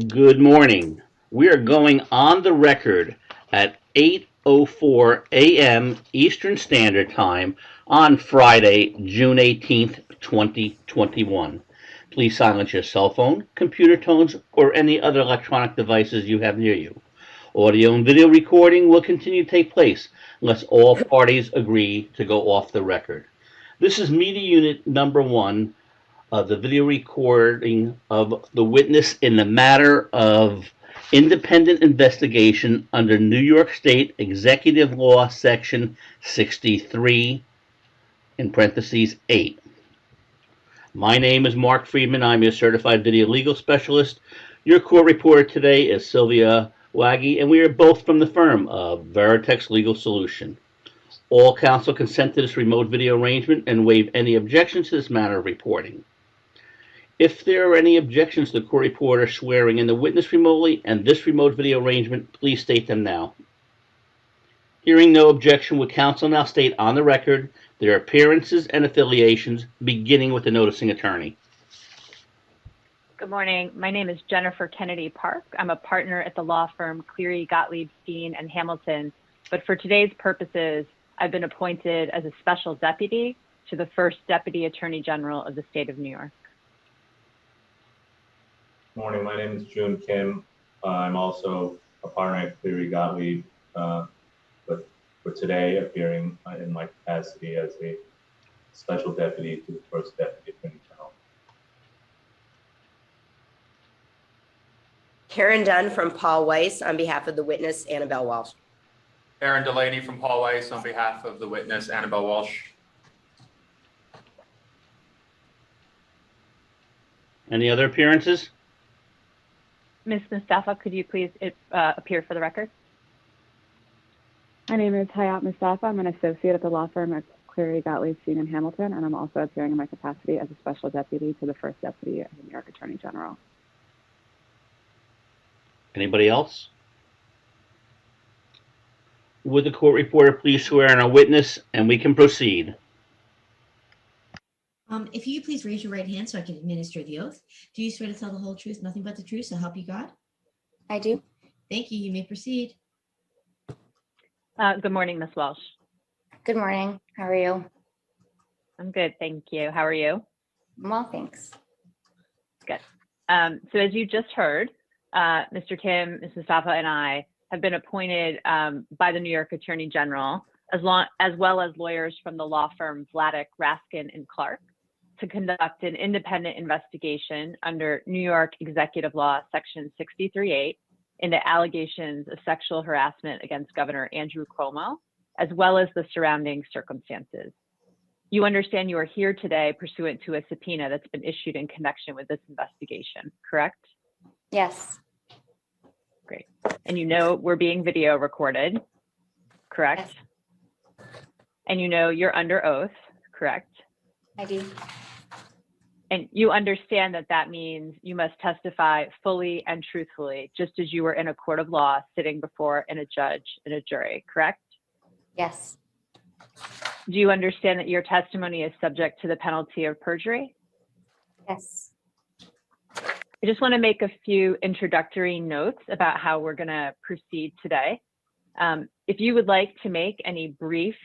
Good morning. We are going on the record at 8:04 a.m. Eastern Standard Time on Friday, June 18th, 2021. Please silence your cell phone, computer tones, or any other electronic devices you have near you. Audio and video recording will continue to take place unless all parties agree to go off the record. This is media unit number one, the video recording of the witness in the matter of independent investigation under New York State Executive Law Section 63 in parentheses 8. My name is Mark Friedman. I'm your certified video legal specialist. Your court reporter today is Sylvia Waggy, and we are both from the firm of Veritex Legal Solution. All counsel consent to this remote video arrangement and waive any objections to this manner of reporting. If there are any objections to the court reporter swearing in the witness remotely and this remote video arrangement, please state them now. Hearing no objection, would counsel now state on the record their appearances and affiliations, beginning with the noticing attorney. Good morning. My name is Jennifer Kennedy Park. I'm a partner at the law firm Cleary, Gottlieb, Steen, and Hamilton. But for today's purposes, I've been appointed as a special deputy to the first Deputy Attorney General of the state of New York. Good morning. My name is June Kim. I'm also a partner at Cleary, Gottlieb, but for today appearing in my capacity as a special deputy to the first Deputy Attorney General. Karen Dunn from Paul Weiss on behalf of the witness, Annabel Walsh. Aaron Delaney from Paul Weiss on behalf of the witness, Annabel Walsh. Any other appearances? Ms. Mustafa, could you please appear for the record? My name is Hayat Mustafa. I'm an associate at the law firm at Cleary, Gottlieb, Steen, and Hamilton, and I'm also appearing in my capacity as a special deputy to the first deputy of the New York Attorney General. Anybody else? Would the court reporter please swear in a witness and we can proceed? If you please raise your right hand so I can administer the oath. Do you swear to tell the whole truth, nothing but the truth, so help you God? I do. Thank you. You may proceed. Good morning, Ms. Walsh. Good morning. How are you? I'm good, thank you. How are you? Well, thanks. Good. So as you just heard, Mr. Kim, Ms. Mustafa, and I have been appointed by the New York Attorney General, as well as lawyers from the law firm Vladeck, Raskin, and Clark, to conduct an independent investigation under New York Executive Law Section 63(8) into allegations of sexual harassment against Governor Andrew Cuomo, as well as the surrounding circumstances. You understand you are here today pursuant to a subpoena that's been issued in connection with this investigation, correct? Yes. Great. And you know we're being video recorded, correct? Yes. And you know you're under oath, correct? I do. And you understand that that means you must testify fully and truthfully, just as you were in a court of law sitting before a judge and a jury, correct? Yes. Do you understand that your testimony is subject to the penalty of perjury? Yes. I just want to make a few introductory notes about how we're going to proceed today. If you would like to make any brief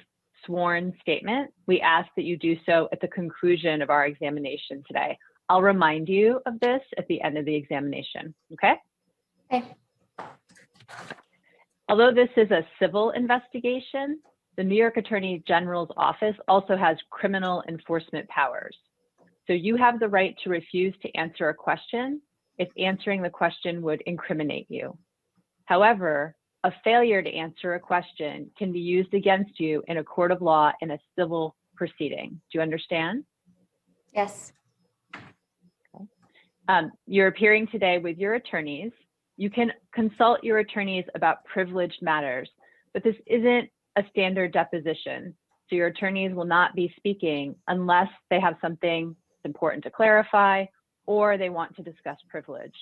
sworn statement, we ask that you do so at the conclusion of our examination today. I'll remind you of this at the end of the examination, okay? Okay. Although this is a civil investigation, the New York Attorney General's office also has criminal enforcement powers. So you have the right to refuse to answer a question if answering the question would incriminate you. However, a failure to answer a question can be used against you in a court of law in a civil proceeding. Do you understand? Yes. Okay. You're appearing today with your attorneys. You can consult your attorneys about privileged matters, but this isn't a standard deposition. So your attorneys will not be speaking unless they have something important to clarify or they want to discuss privilege.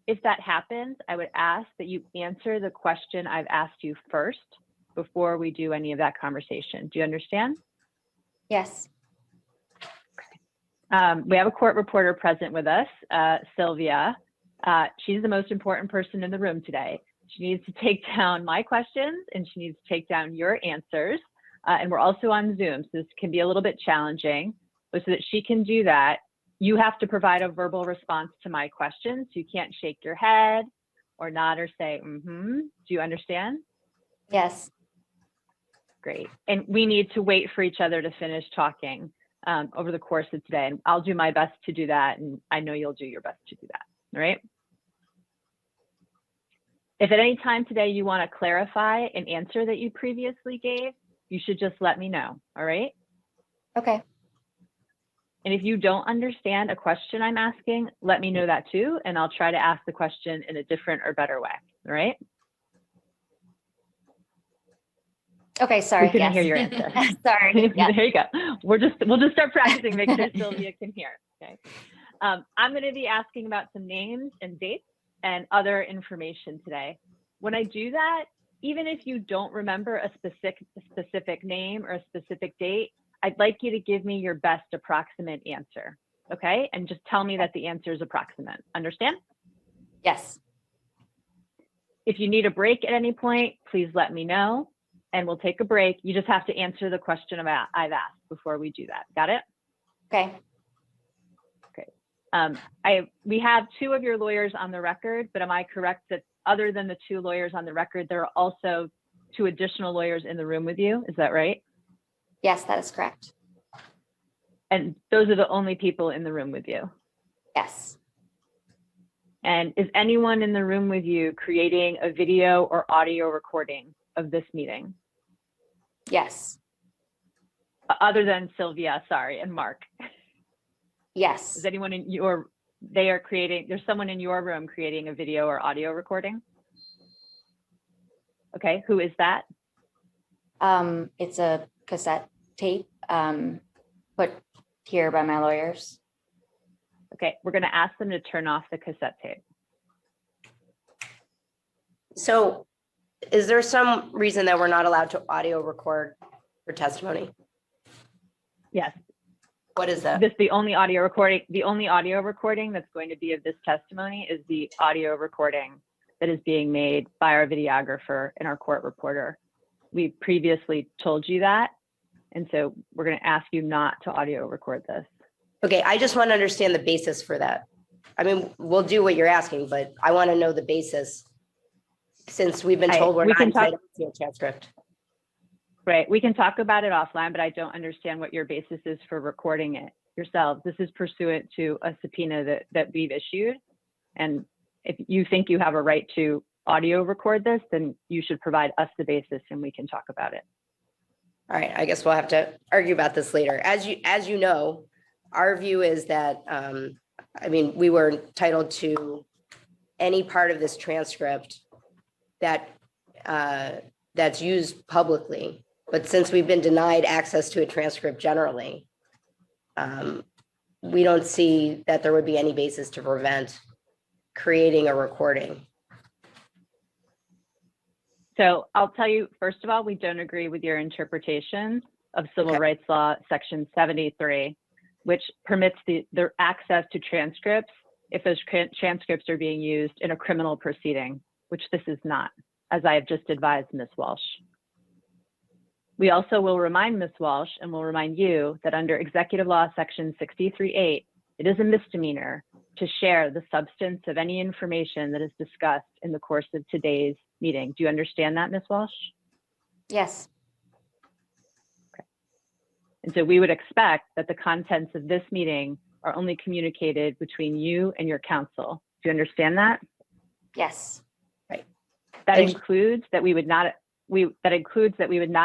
If that happens, I would ask that you answer the question I've asked you first before we do any of that conversation. Do you understand? Yes. We have a court reporter present with us, Sylvia. She's the most important person in the room today. She needs to take down my questions and she needs to take down your answers. And we're also on Zoom, so this can be a little bit challenging. But so that she can do that, you have to provide a verbal response to my questions. You can't shake your head or nod or say, mm-hmm. Do you understand? Yes. Great. And we need to wait for each other to finish talking over the course of today. And I'll do my best to do that. And I know you'll do your best to do that. All right. If at any time today you want to clarify an answer that you previously gave, you should just let me know. All right. Okay. And if you don't understand a question I'm asking, let me know that too. And I'll try to ask the question in a different or better way. All right. Okay. Sorry. We couldn't yes. hear your answer. Sorry. Yeah. There you go. We'll just start practicing. Make sure Sylvia can hear. Okay. I'm going to be asking about some names and dates and other information today. When I do that, even if you don't remember a specific name or a specific date, I'd like you to give me your best approximate answer. Okay. And just tell me that the answer is approximate. Understand? Yes. If you need a break at any point, please let me know and we'll take a break. You just have to answer the question I've asked before we do that. Got it? Okay. Okay. We have two of your lawyers on the record, but am I correct that other than the two lawyers on the record, there are also two additional lawyers in the room with you? Is that right? Yes, that is correct. And those are the only people in the room with you? Yes. And is anyone in the room with you creating a video or audio recording of this meeting? Yes. Other than Sylvia, sorry, and Mark. Yes. Is anyone in there's someone in your room creating a video or audio recording? Okay, who is that? It's a cassette tape put here by my lawyers. Okay, we're gonna ask them to turn off the cassette tape. So is there some reason that we're not allowed to audio record for testimony? Yes. What is that? The only audio recording that's going to be of this testimony is the audio recording that is being made by our videographer and our court reporter. We previously told you that, and so we're going to ask you not to audio record this. Okay, I just want to understand the basis for that. I mean, we'll do what you're asking, but I want to know the basis since we've been told we're not entitled to a transcript. Right, we can talk about it offline, but I don't understand what your basis is for recording it yourselves. This is pursuant to a subpoena that we've issued. And if you think you have a right to audio record this, then you should provide us the basis and we can talk about it. All right, I guess we'll have to argue about this later. As you know, our view is that, I mean, we were entitled to any part of this transcript that that's used publicly. But since we've been denied access to a transcript generally, we don't see that there would be any basis to prevent creating a recording. So I'll tell you, first of all, we don't agree with your interpretation of civil rights law, section 73, which permits the access to transcripts if those transcripts are being used in a criminal proceeding, which this is not, as I have just advised Ms. Walsh. We also will remind Ms. Walsh and will remind you that under Executive Law Section 63(8), it is a misdemeanor to share the substance of any information that is discussed in the course of today's meeting. Do you understand that, Ms. Walsh? Yes. Okay. And so we would expect that the contents of this meeting are only communicated between you and your counsel. Do you understand that? Yes. Right. That includes that we would not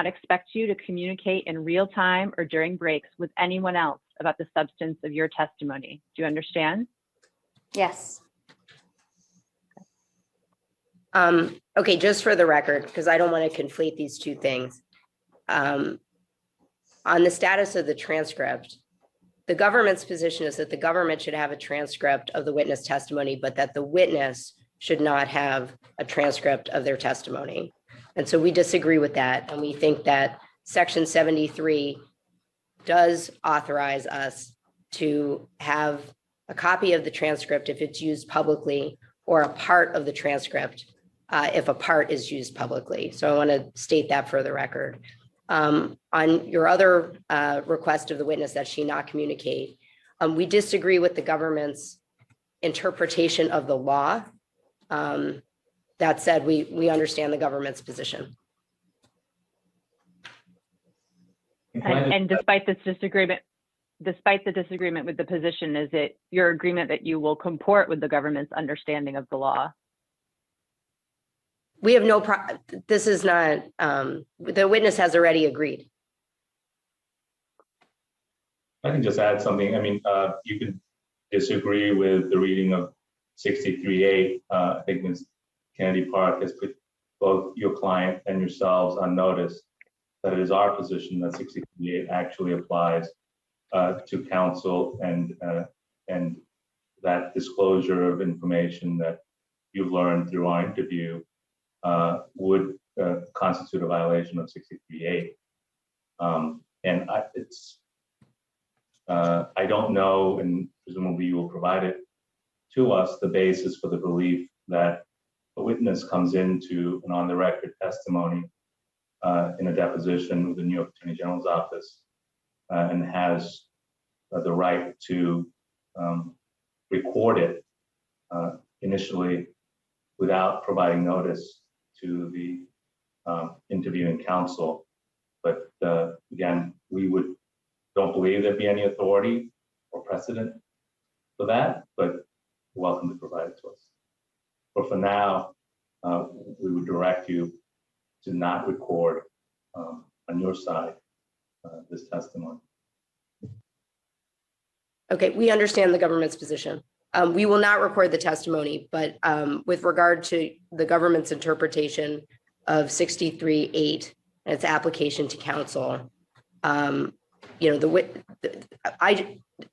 expect you to communicate in real time or during breaks with anyone else about the substance of your testimony. Do you understand? Yes. Okay, just for the record, because I don't want to conflate these two things. On the status of the transcript, the government's position is that the government should have a transcript of the witness testimony, but that the witness should not have a transcript of their testimony. And so we disagree with that. And we think that Section 73 does authorize us to have a copy of the transcript if it's used publicly or a part of the transcript if a part is used publicly. So I want to state that for the record. On your other request of the witness that she not communicate, we disagree with the government's interpretation of the law. That said, we understand the government's position. And despite this disagreement, despite the disagreement with the position, is it your agreement that you will comport with the government's understanding of the law? We have no this is not, the witness has already agreed. I can just add something. I mean, you can disagree with the reading of 63A. I think Ms. Kennedy Park has put both your client and yourselves on notice that it is our position that 63A actually applies to counsel, and that disclosure of information that you've learned through our interview would constitute a violation of 63A. And I don't know, and presumably you will provide it to us, the basis for the belief that a witness comes into an on-the-record testimony in a deposition with the New York Attorney General's office and has the right to record it initially without providing notice to the interviewing counsel. But again, we don't believe there'd be any authority or precedent for that, but welcome to provide it to us. But for now, we would direct you to not record on your side this testimony. Okay, we understand the government's position. We will not record the testimony, but with regard to the government's interpretation of 63(8) and its application to counsel, you know,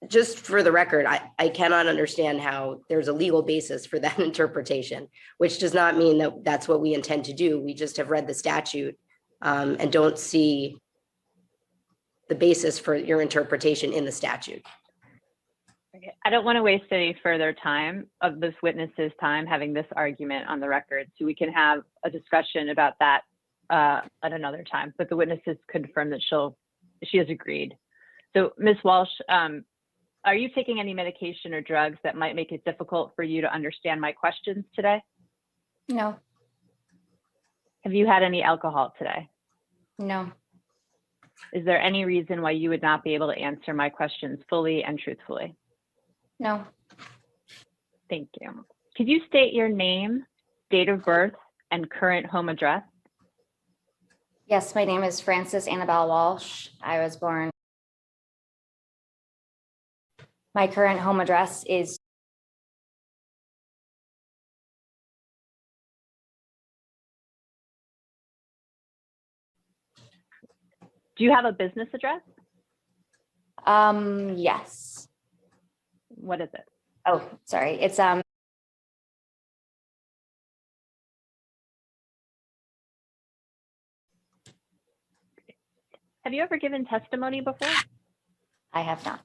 just for the record, I cannot understand how there's a legal basis for that interpretation, which does not mean that that's what we intend to do. We just have read the statute and don't see the basis for your interpretation in the statute. Okay. I don't want to waste any further time of this witness's time having this argument on the record, so we can have a discussion about that at another time. But the witness has confirmed that she has agreed. So Ms. Walsh, are you taking any medication or drugs that might make it difficult for you to understand my questions today? No. Have you had any alcohol today? No. Is there any reason why you would not be able to answer my questions fully and truthfully? No. Thank you. Could you state your name, date of birth, and current home address? Yes, my name is Frances Annabel Walsh. I was born. My current home address is Do you have a business address? yes. What is it? Oh, sorry. It's Have you ever given testimony before? I have not.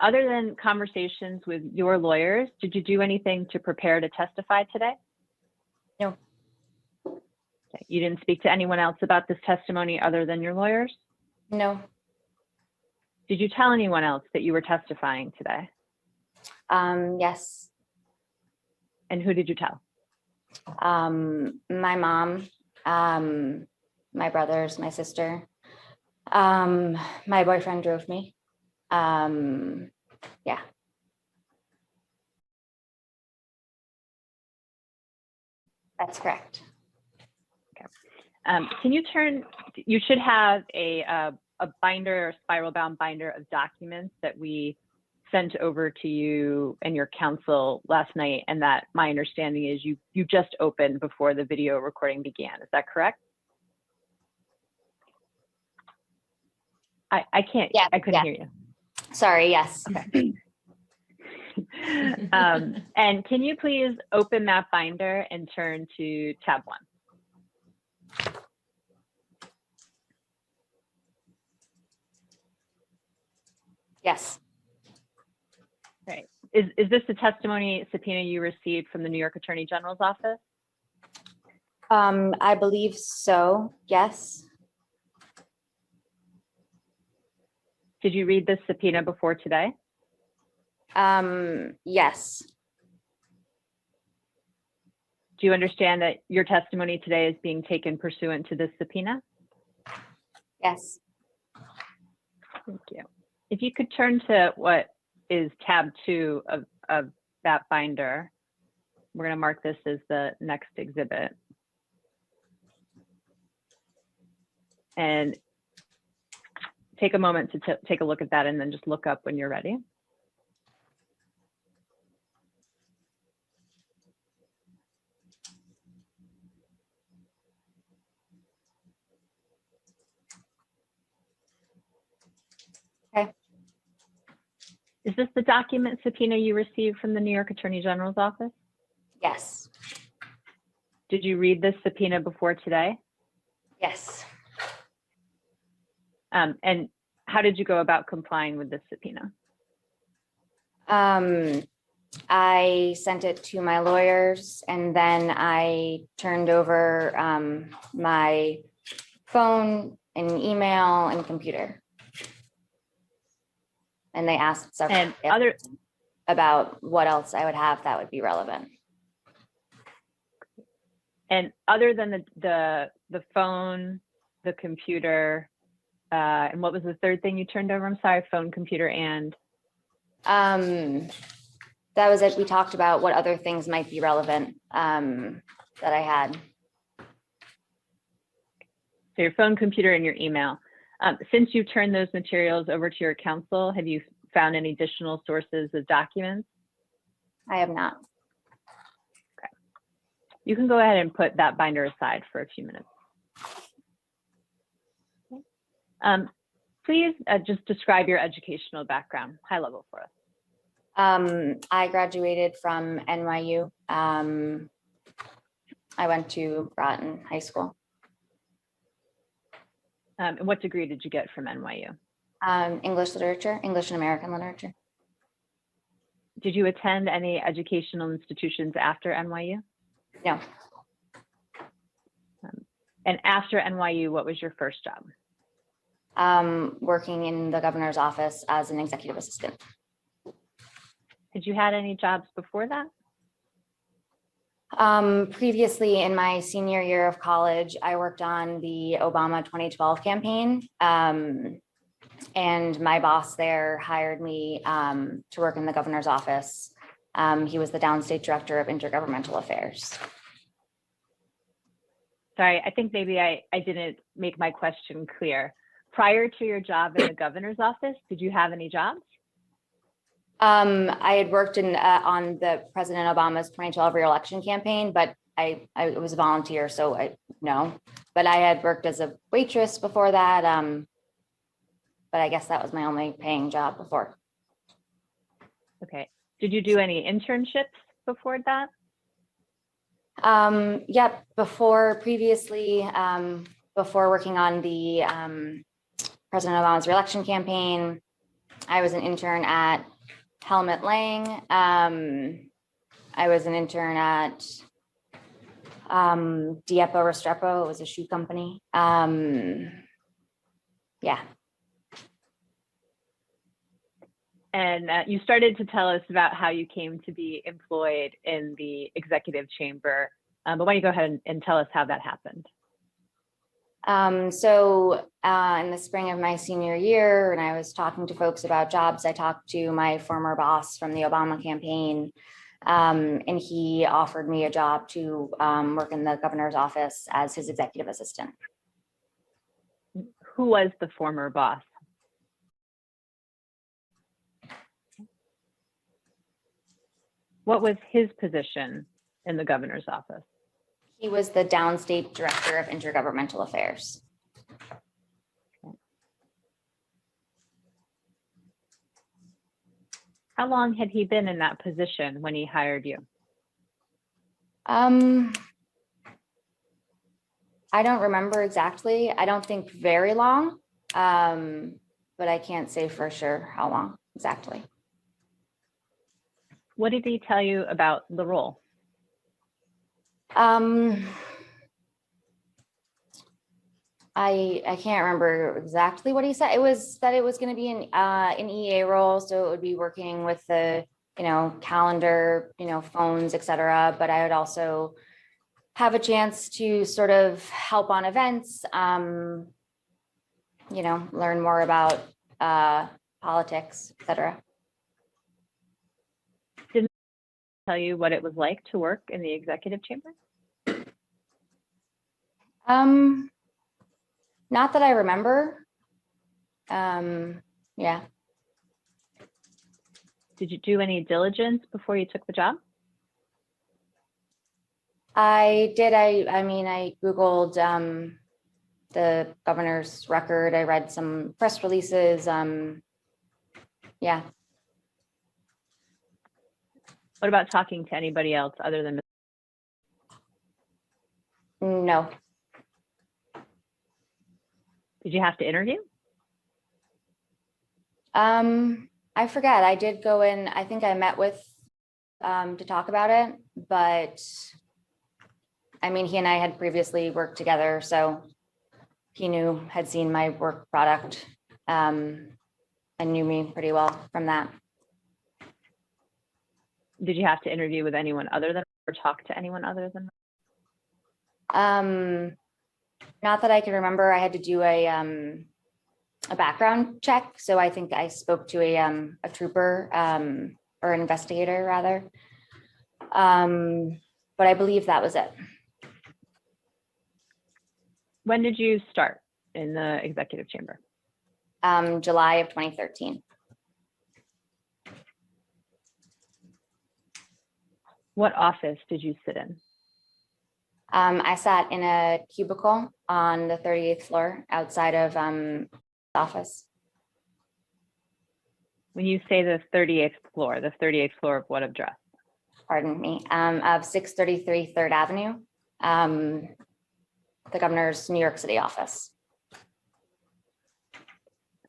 Other than conversations with your lawyers, did you do anything to prepare to testify today? No. Okay. You didn't speak to anyone else about this testimony other than your lawyers? No. Did you tell anyone else that you were testifying today? Yes. And who did you tell? My mom, my brothers, my sister. My boyfriend drove me. Yeah. That's correct. Can you you should have a binder, or spiral bound binder of documents that we sent over to you and your counsel last night, and that my understanding is you just opened before the video recording began. Is that correct? I can't, Yeah, I couldn't hear you. Sorry, yes. Okay. And can you please open that binder and turn to tab 1? Yes. Right. Is this the testimony subpoena you received from the New York Attorney General's office? I believe so, yes. Did you read this subpoena before today? Yes, Do you understand that your testimony today is being taken pursuant to this subpoena? yes. Thank you. If you could turn to what is tab 2 of that binder, we're going to mark this as the next exhibit. And take a moment to take a look at that and then just look up when you're ready. Okay. Is this the document subpoena you received from the New York Attorney General's office? Yes, Did you read this subpoena before today? yes. And how did you go about complying with this subpoena? I sent it to my lawyers and then I turned over my phone and email and computer. And they asked several And other, about what else I would have that would be relevant. and other than the phone, the computer, and what was the third thing you turned over? I'm sorry, phone, computer, and That was it. We talked about what other things might be relevant that I had. so your phone, computer, and your email. Since you turned those materials over to your counsel, have you found any additional sources of documents? I have not. You can go ahead and put that binder aside for a few minutes. Please just describe your educational background, high level for us. I graduated from NYU. I went to Groton High School. And what degree did you get from NYU? English literature, English and American literature. Did you attend any educational institutions after NYU? No. And after NYU, what was your first job? Working in the governor's office as an executive assistant. Had you had any jobs before that? Previously in my senior year of college, I worked on the Obama 2012 campaign. And my boss there hired me to work in the governor's office. He was the downstate director of intergovernmental affairs. Sorry, I think maybe I didn't make my question clear. Prior to your job in the governor's office, did you have any jobs? I had worked in on the President Obama's 2012 reelection campaign, but I was a volunteer, so no. But I had worked as a waitress before that. But I guess that was my only paying job before. Okay. Did you do any internships before that? Yep. Before working on the President Obama's reelection campaign, I was an intern at Helmut Lang. I was an intern at Diepo Restrepo. It was a shoe company. Yeah. And you started to tell us about how you came to be employed in the executive chamber. But why don't you go ahead and tell us how that happened? So in the spring of my senior year, when I was talking to folks about jobs, I talked to my former boss from the Obama campaign, and he offered me a job to work in the governor's office as his executive assistant. Who was the former boss? What was his position in the governor's office? He was the downstate director of intergovernmental affairs. How long had he been in that position when he hired you? I don't remember exactly. I don't think very long, but I can't say for sure how long exactly. What did he tell you about the role? I can't remember exactly what he said. It was that it was going to be an EA role, so it would be working with the calendar, phones, etc. But I would also have a chance to sort of help on events, learn more about politics, etc. Didn't tell you what it was like to work in the executive chamber? Not that I remember. Yeah. Did you do any diligence before you took the job? I did. I mean, I Googled the governor's record. I read some press releases. Yeah. What about talking to anybody else other than? No. Did you have to interview? I forget. I did go in. I think I met with to talk about it, but I mean, he and I had previously worked together, so he had seen my work product and knew me pretty well from that. Did you have to interview with anyone other than, or talk to anyone other than? Not that I can remember. I had to do a background check, so I think I spoke to a trooper or an investigator rather, but I believe that was it. When did you start in the executive chamber? July of 2013. What office did you sit in? I sat in a cubicle on the 38th floor outside of the office. When you say the 38th floor of what address? Pardon me, of 633 3rd Avenue, the governor's New York City office.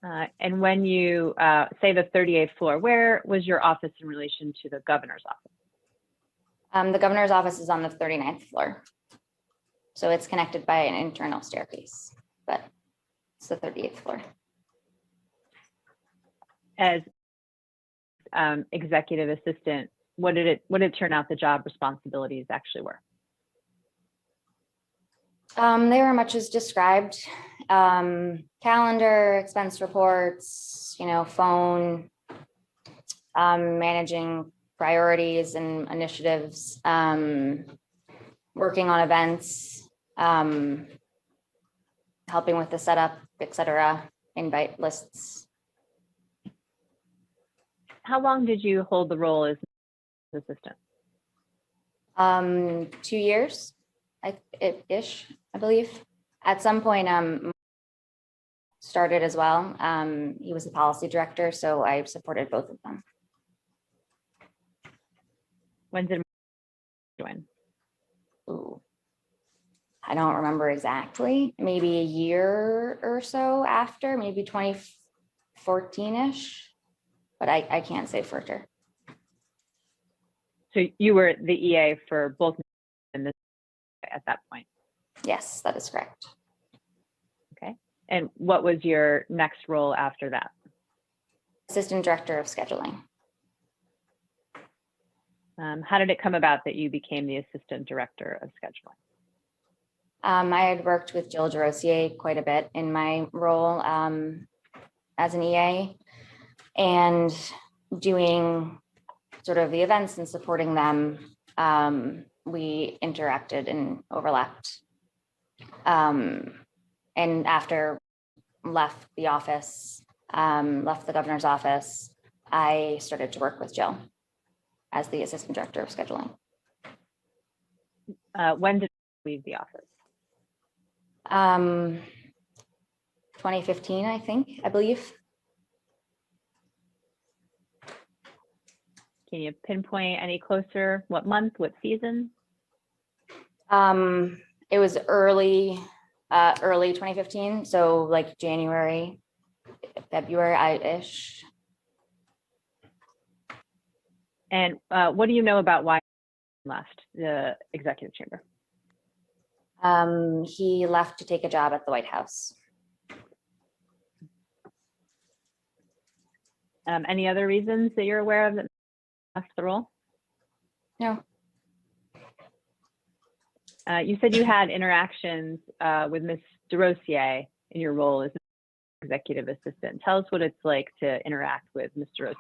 And when you say the 38th floor, where was your office in relation to the governor's office? The governor's office is on the 39th floor. So it's connected by an internal staircase, but it's the 38th floor. As executive assistant, what did it turn out the job responsibilities actually were? They were much as described. Calendar, expense reports, phone, managing priorities and initiatives, working on events, helping with the setup, etc., invite lists. How long did you hold the role as assistant? 2 years, ish, I believe. At some point, started as well. He was the policy director, so I supported both of them. When did you join? Ooh, I don't remember exactly. Maybe a year or so after, maybe 2014-ish, but I can't say for sure. So you were the EA for both in this at that point? Yes, that is correct. Okay. And what was your next role after that? Assistant director of scheduling. How did it come about that you became the assistant director of scheduling? I had worked with Jill DeRosa quite a bit in my role as an EA and doing sort of the events and supporting them. We interacted and overlapped. And after left the office, left the governor's office, I started to work with Jill as the assistant director of scheduling. When did you leave the office? 2015, I believe. Can you pinpoint any closer? What month, what season? It was early 2015, so like January, February-ish. And what do you know about why he left the executive chamber? He left to take a job at the White House. Any other reasons that you're aware of that left the role? No. You said you had interactions with Ms. DeRosa in your role as executive assistant. Tell us what it's like to interact with Ms. DeRosa.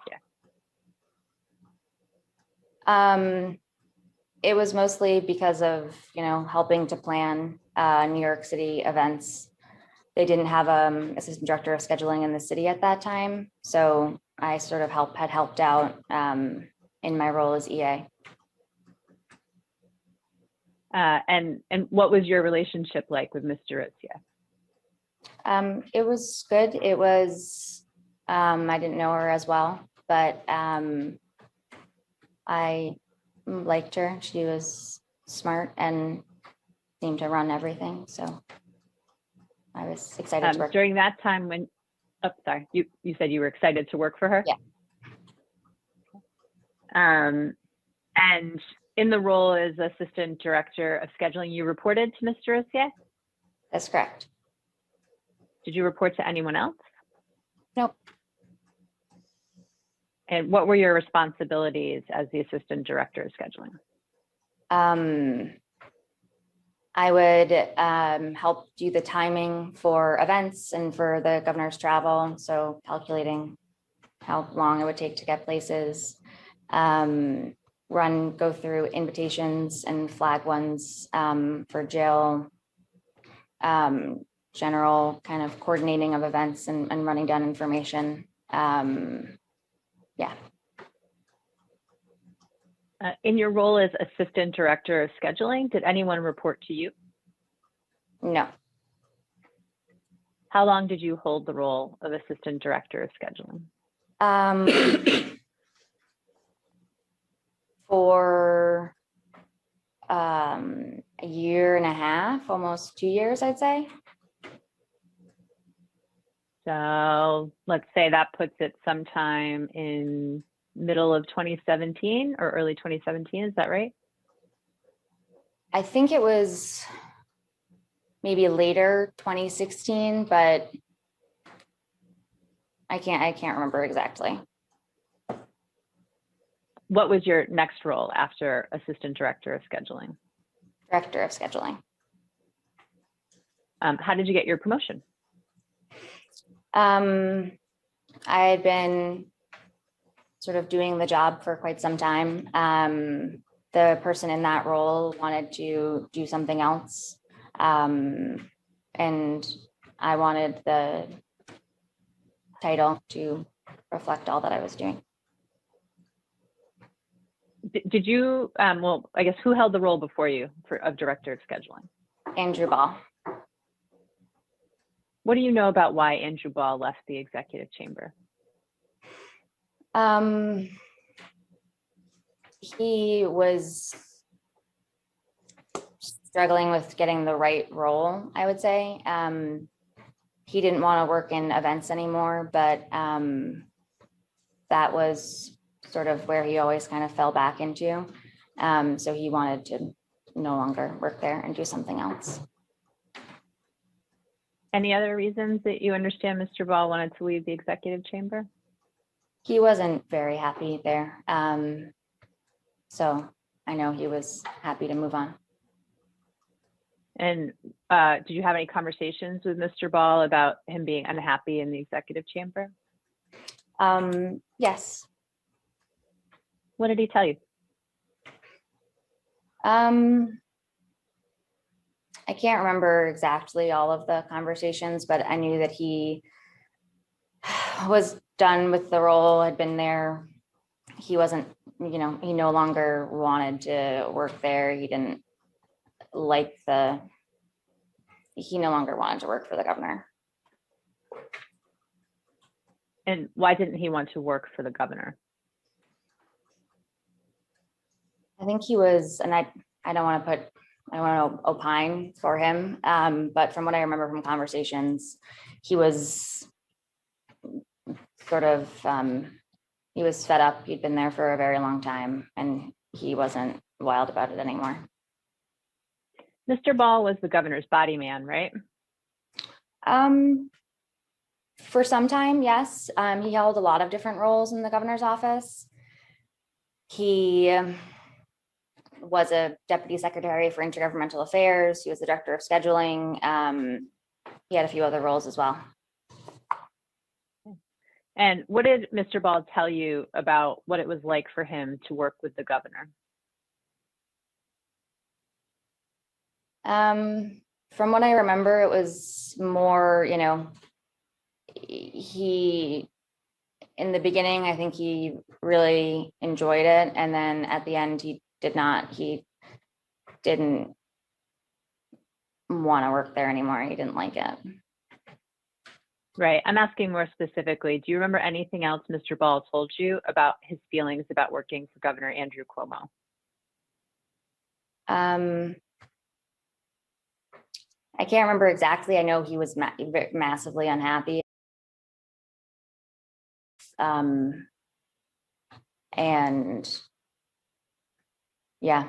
It was mostly because of, helping to plan New York City events. They didn't have assistant director of scheduling in the city at that time. So I sort of had helped out in my role as EA. And what was your relationship like with Ms. DeRosa? It was good. It was, I didn't know her as well, but I liked her. She was smart and seemed to run everything. So I was excited to work. During that time when, sorry, you said you were excited to work for her? Yeah. And in the role as assistant director of scheduling, you reported to Ms. DeRosa? That's correct. Did you report to anyone else? Nope. And what were your responsibilities as the assistant director of scheduling? I would help do the timing for events and for the governor's travel. So calculating how long it would take to get places, go through invitations and flag ones for jail, general kind of coordinating of events and running down information. Yeah. In your role as assistant director of scheduling, did anyone report to you? No. How long did you hold the role of assistant director of scheduling? For a year and a half, almost 2 years, I'd say. So let's say that puts it sometime in middle of 2017 or early 2017, is that right? I think it was maybe later 2016, but I can't remember exactly. What was your next role after assistant director of scheduling? Director of scheduling. How did you get your promotion? I had been sort of doing the job for quite some time. The person in that role wanted to do something else. And I wanted the title to reflect all that I was doing. Did you, well, I guess who held the role before you of director of scheduling? Andrew Ball. What do you know about why Andrew Ball left the executive chamber? He was struggling with getting the right role, I would say. He didn't want to work in events anymore, but that was sort of where he always kind of fell back into. So he wanted to no longer work there and do something else. Any other reasons that you understand Mr. Ball wanted to leave the executive chamber? He wasn't very happy there. So I know he was happy to move on. And did you have any conversations with Mr. Ball about him being unhappy in the executive chamber? Yes. What did he tell you? I can't remember exactly all of the conversations, but I knew that he was done with the role, had been there. He wasn't, he no longer wanted to work there. He didn't like he no longer wanted to work for the governor. And why didn't he want to work for the governor? I think he was, and I don't want to opine for him, but from what I remember from conversations, he was sort of he was fed up. He'd been there for a very long time and he wasn't wild about it anymore. Mr. Ball was the governor's body man, right? For some time, yes. He held a lot of different roles in the governor's office. He was a deputy secretary for intergovernmental affairs. He was the director of scheduling. He had a few other roles as well. And what did Mr. Ball tell you about what it was like for him to work with the governor? From what I remember, it was more, you know, he, in the beginning, I think he really enjoyed it. And then at the end, he didn't want to work there anymore. He didn't like it. Right. I'm asking more specifically, do you remember anything else Mr. Ball told you about his feelings about working for Governor Andrew Cuomo? I can't remember exactly. I know he was massively unhappy. And yeah.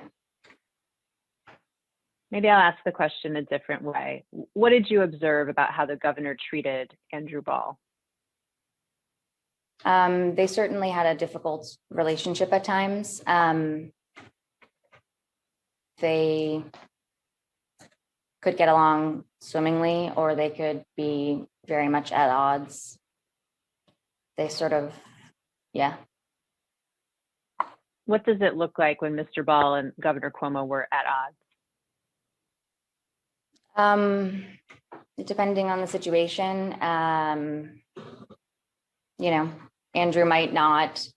Maybe I'll ask the question a different way. What did you observe about how the governor treated Andrew Ball? They certainly had a difficult relationship at times. They could get along swimmingly, or they could be very much at odds. They sort of, yeah. What does it look like when Mr. Ball and Governor Cuomo were at odds? Depending on the situation, you know, Andrew might not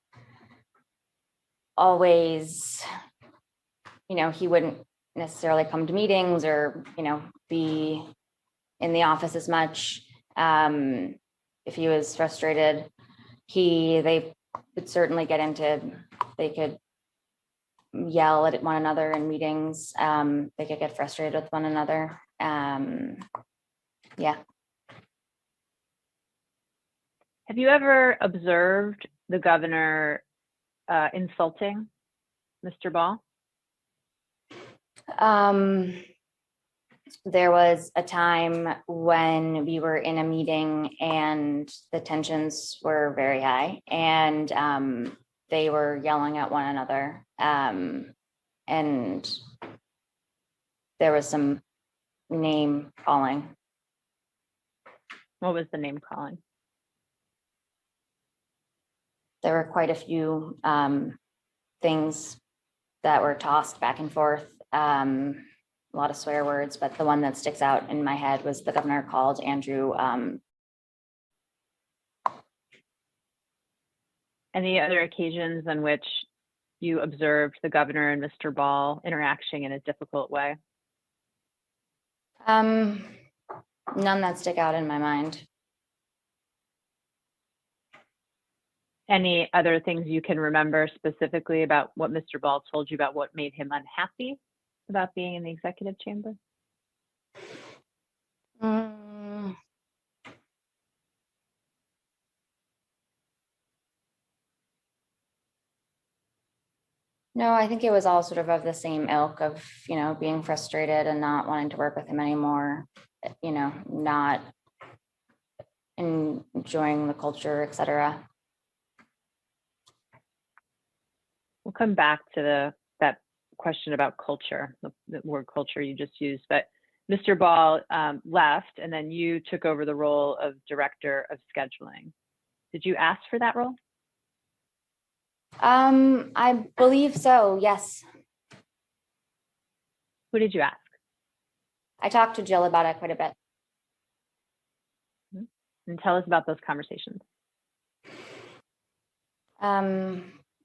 always, you know, he wouldn't necessarily come to meetings or, you know, be in the office as much. If he was frustrated, they would certainly get into, they could yell at one another in meetings. They could get frustrated with one another. Yeah. Have you ever observed the governor insulting Mr. Ball? There was a time when we were in a meeting and the tensions were very high, and they were yelling at one another, and there was some name calling. What was the name calling? There were quite a few things that were tossed back and forth. A lot of swear words, but the one that sticks out in my head was the governor called Andrew. Any other occasions on which you observed the governor and Mr. Ball interacting in a difficult way? None that stick out in my mind. Any other things you can remember specifically about what Mr. Ball told you about what made him unhappy about being in the executive chamber? No, I think it was all sort of the same ilk of, you know, being frustrated and not wanting to work with him anymore, you know, not enjoying the culture, etc. We'll come back to that question about culture, the word culture you just used, but Mr. Ball left and then you took over the role of director of scheduling. Did you ask for that role? I believe so, yes. Who did you ask? I talked to Jill about it quite a bit. And tell us about those conversations.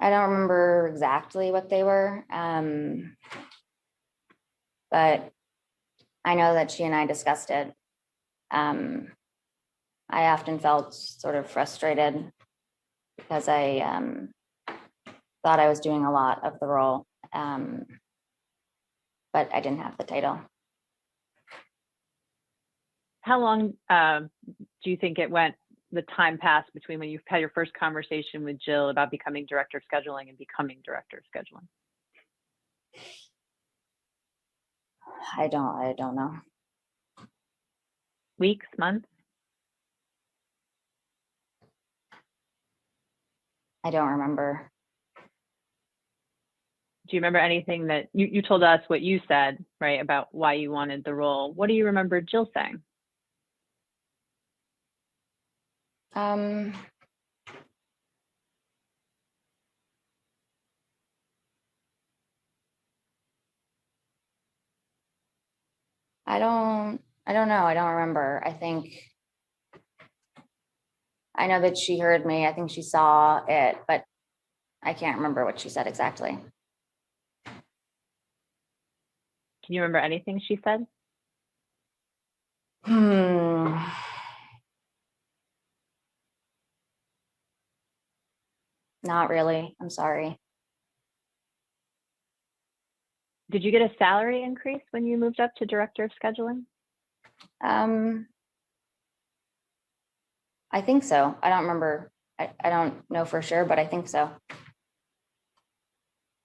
I don't remember exactly what they were, but I know that she and I discussed it. I often felt sort of frustrated because I thought I was doing a lot of the role, but I didn't have the title. How long do you think it went the time passed between when you had your first conversation with Jill about becoming director of scheduling and becoming director of scheduling? I don't know. Weeks, months? I don't remember. Do you remember anything that you told us what you said, right, about why you wanted the role? What do you remember Jill saying? I don't know. I don't remember. I know that she heard me. I think she saw it, but I can't remember what she said exactly. Can you remember anything she said? Not really. I'm sorry. Did you get a salary increase when you moved up to director of scheduling? I think so. I don't remember. I don't know for sure, but I think so.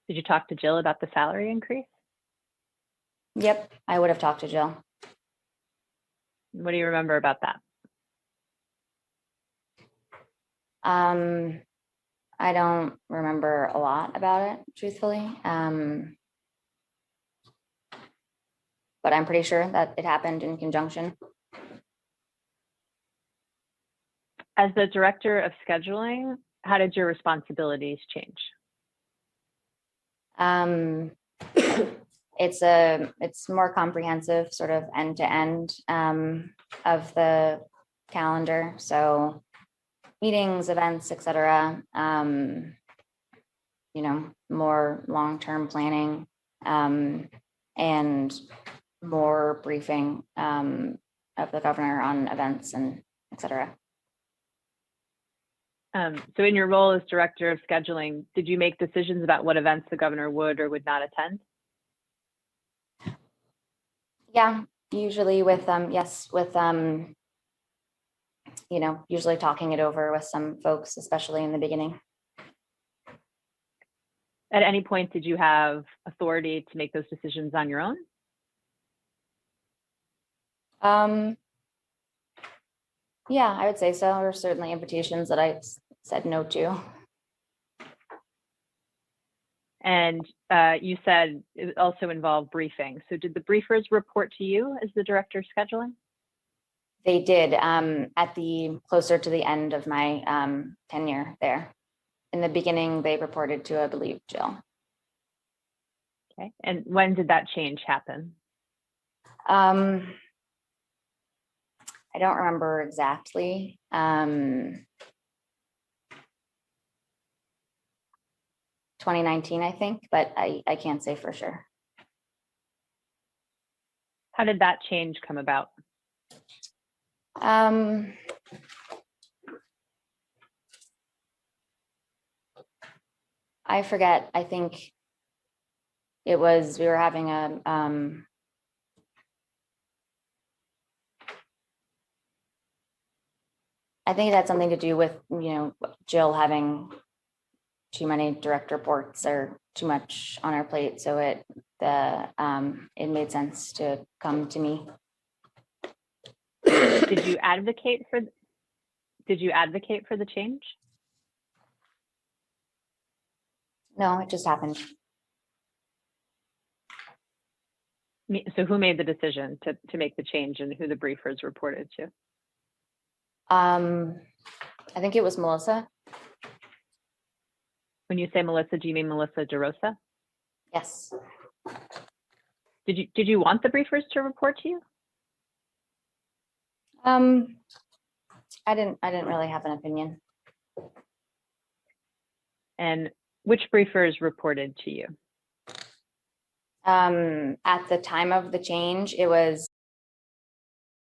Did you talk to Jill about the salary increase? Yep, I would have talked to Jill. What do you remember about that? I don't remember a lot about it, truthfully. But I'm pretty sure that it happened in conjunction. As the director of scheduling, how did your responsibilities change? It's more comprehensive, sort of end to end of the calendar. So meetings, events, etc. You know, more long-term planning and more briefing of the governor on events and etc. So in your role as director of scheduling, did you make decisions about what events the governor would or would not attend? Yeah, usually with yes, with you know, usually talking it over with some folks, especially in the beginning. At any point, did you have authority to make those decisions on your own? Yeah, I would say so. There were certainly invitations that I said no to. And you said it also involved briefing. So did the briefers report to you as the director of scheduling? They did at the closer to the end of my tenure there. In the beginning, they reported to, I believe, Jill. Okay. And when did that change happen? I don't remember exactly. 2019, I think, but I can't say for sure. How did that change come about? I forget. I think it was, we were having a, I think it had something to do with, you know, Jill having too many direct reports or too much on her plate. So it made sense to come to me. Did you advocate for the change? No, it just happened. So who made the decision to make the change and who the briefers reported to? I think it was Melissa. When you say Melissa, do you mean Melissa DeRosa? Yes. Did you want the briefers to report to you? I didn't really have an opinion. And which briefers reported to you? At the time of the change, it was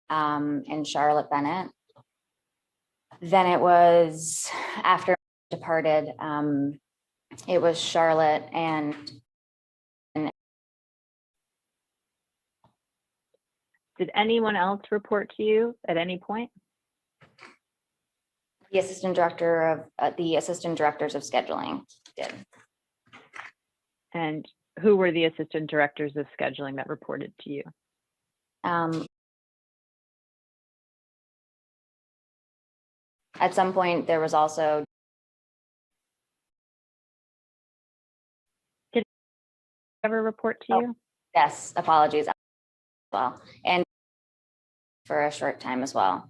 and Charlotte Bennett. Then it was after I departed, it was Charlotte and did anyone else report to you at any point? The assistant director of the assistant directors of scheduling did. And who were the assistant directors of scheduling that reported to you? At some point, there was also Ever report to you? yes, apologies as well, and for a short time as well.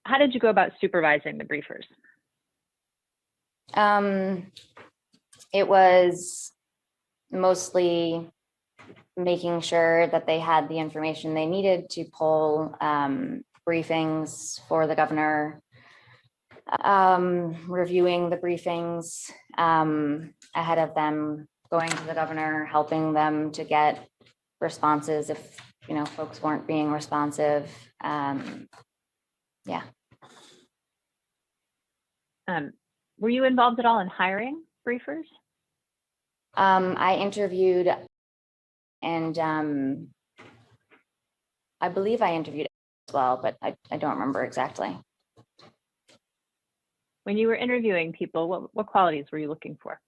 How did you go about supervising the briefers? It was mostly making sure that they had the information they needed to pull briefings for the governor, reviewing the briefings ahead of them going to the governor, helping them to get responses if folks weren't being responsive. Yeah. Were you involved at all in hiring briefers? I interviewed, and I believe I interviewed as well, but I don't remember exactly. When you were interviewing people, what qualities were you looking for?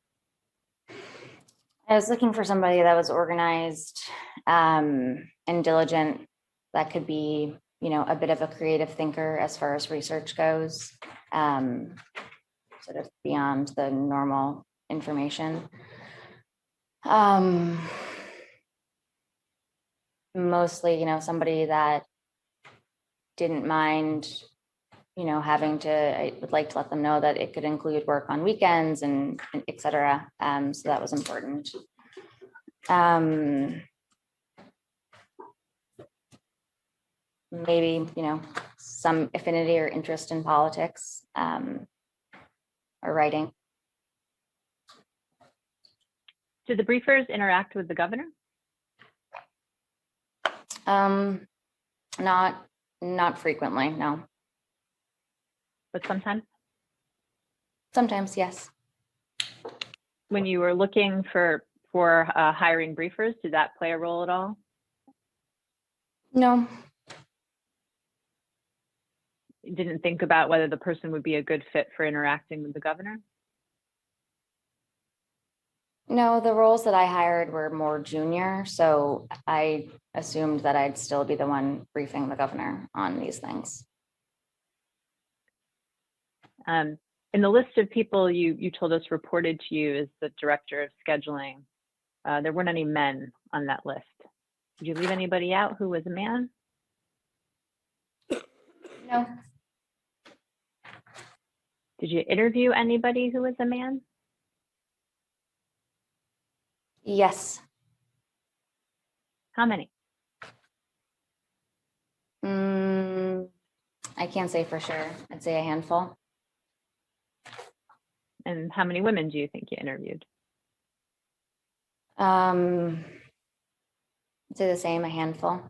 I was looking for somebody that was organized and diligent, that could be, a bit of a creative thinker as far as research goes, sort of beyond the normal information. Mostly, somebody that didn't mind, having to, I would like to let them know that it could include work on weekends and et cetera. So that was important. Maybe, some affinity or interest in politics or writing. Did the briefers interact with the governor? Not frequently, no. But sometimes? Sometimes, yes. When you were looking for hiring briefers, did that play a role at all? No. You didn't think about whether the person would be a good fit for interacting with the governor? No, the roles that I hired were more junior, so I assumed that I'd still be the one briefing the governor on these things. In the list of people you told us reported to you as the director of scheduling, there weren't any men on that list. Did you leave anybody out who was a man? No. Did you interview anybody who was a man? Yes. How many? I can't say for sure. I'd say a handful. And how many women do you think you interviewed? I'd say the same, a handful.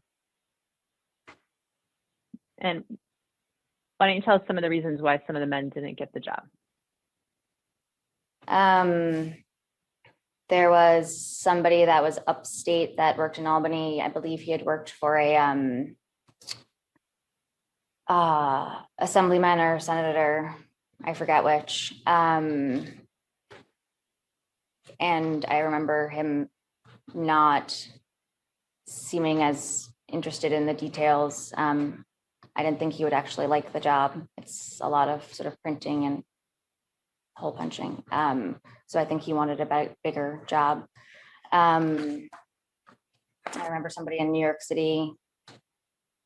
And why don't you tell us some of the reasons why some of the men didn't get the job? There was somebody that was upstate that worked in Albany. I believe he had worked for a assemblyman or senator, I forget which. And I remember him not seeming as interested in the details. I didn't think he would actually like the job. It's a lot of sort of printing and hole punching. So I think he wanted a bigger job. I remember somebody in New York City,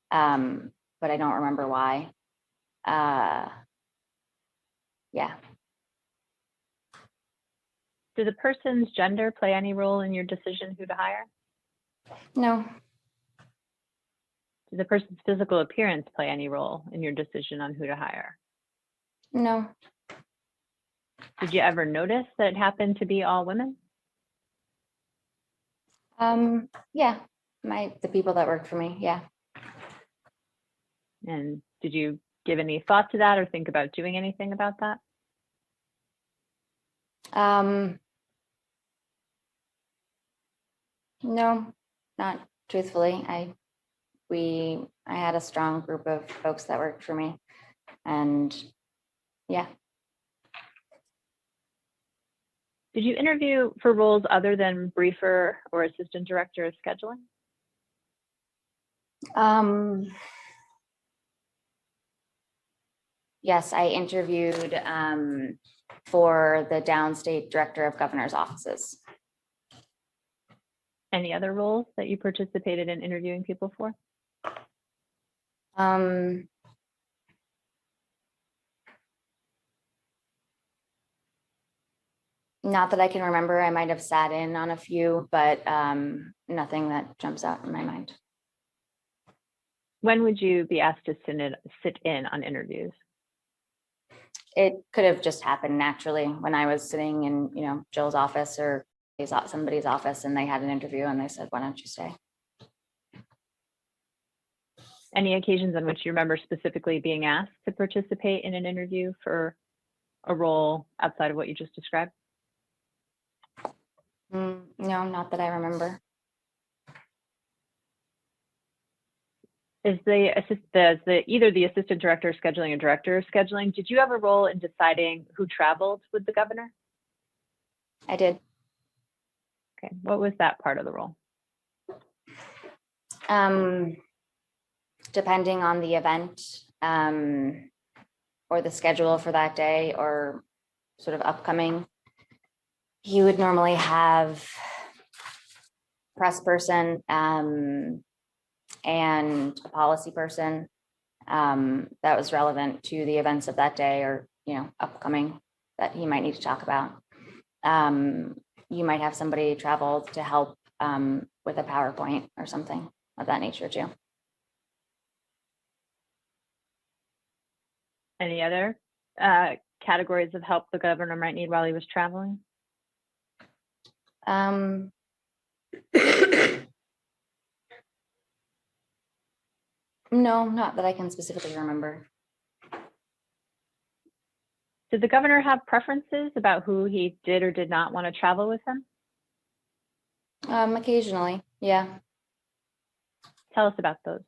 but I don't remember why. Yeah. Did the person's gender play any role in your decision who to hire? No. Did the person's physical appearance play any role in your decision on who to hire? No. Did you ever notice that it happened to be all women? Yeah, the people that worked for me, yeah. And did you give any thought to that or think about doing anything about that? No, not truthfully. I had a strong group of folks that worked for me, and yeah. Did you interview for roles other than briefer or assistant director of scheduling? Yes, I interviewed for the downstate director of governor's offices. Any other roles that you participated in interviewing people for? Not that I can remember. I might have sat in on a few, but nothing that jumps out in my mind. When would you be asked to sit in on interviews? It could have just happened naturally when I was sitting in, Jill's office or somebody's office, and they had an interview and they said, "Why don't you stay?" Any occasions on which you remember specifically being asked to participate in an interview for a role outside of what you just described? No, not that I remember. Is either the assistant director of scheduling or director of scheduling, did you have a role in deciding who traveled with the governor? I did. Okay, what was that part of the role? Depending on the event or the schedule for that day or sort of upcoming, he would normally have press person and a policy person that was relevant to the events of that day or upcoming that he might need to talk about. You might have somebody travel to help with a PowerPoint or something of that nature too. Any other categories of help the governor might need while he was traveling? No, not that I can specifically remember. Did the governor have preferences about who he did or did not want to travel with him? Occasionally, yeah. Tell us about those.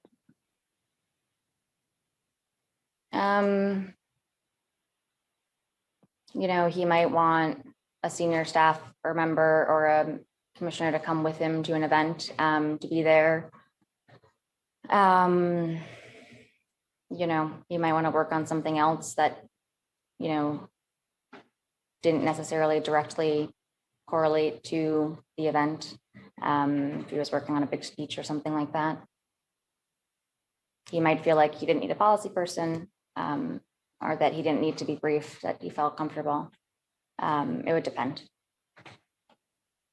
He might want a senior staff or member or a commissioner to come with him to an event to be there. He might want to work on something else that, didn't necessarily directly correlate to the event. If he was working on a big speech or something like that. He might feel like he didn't need a policy person or that he didn't need to be briefed, that he felt comfortable. It would depend.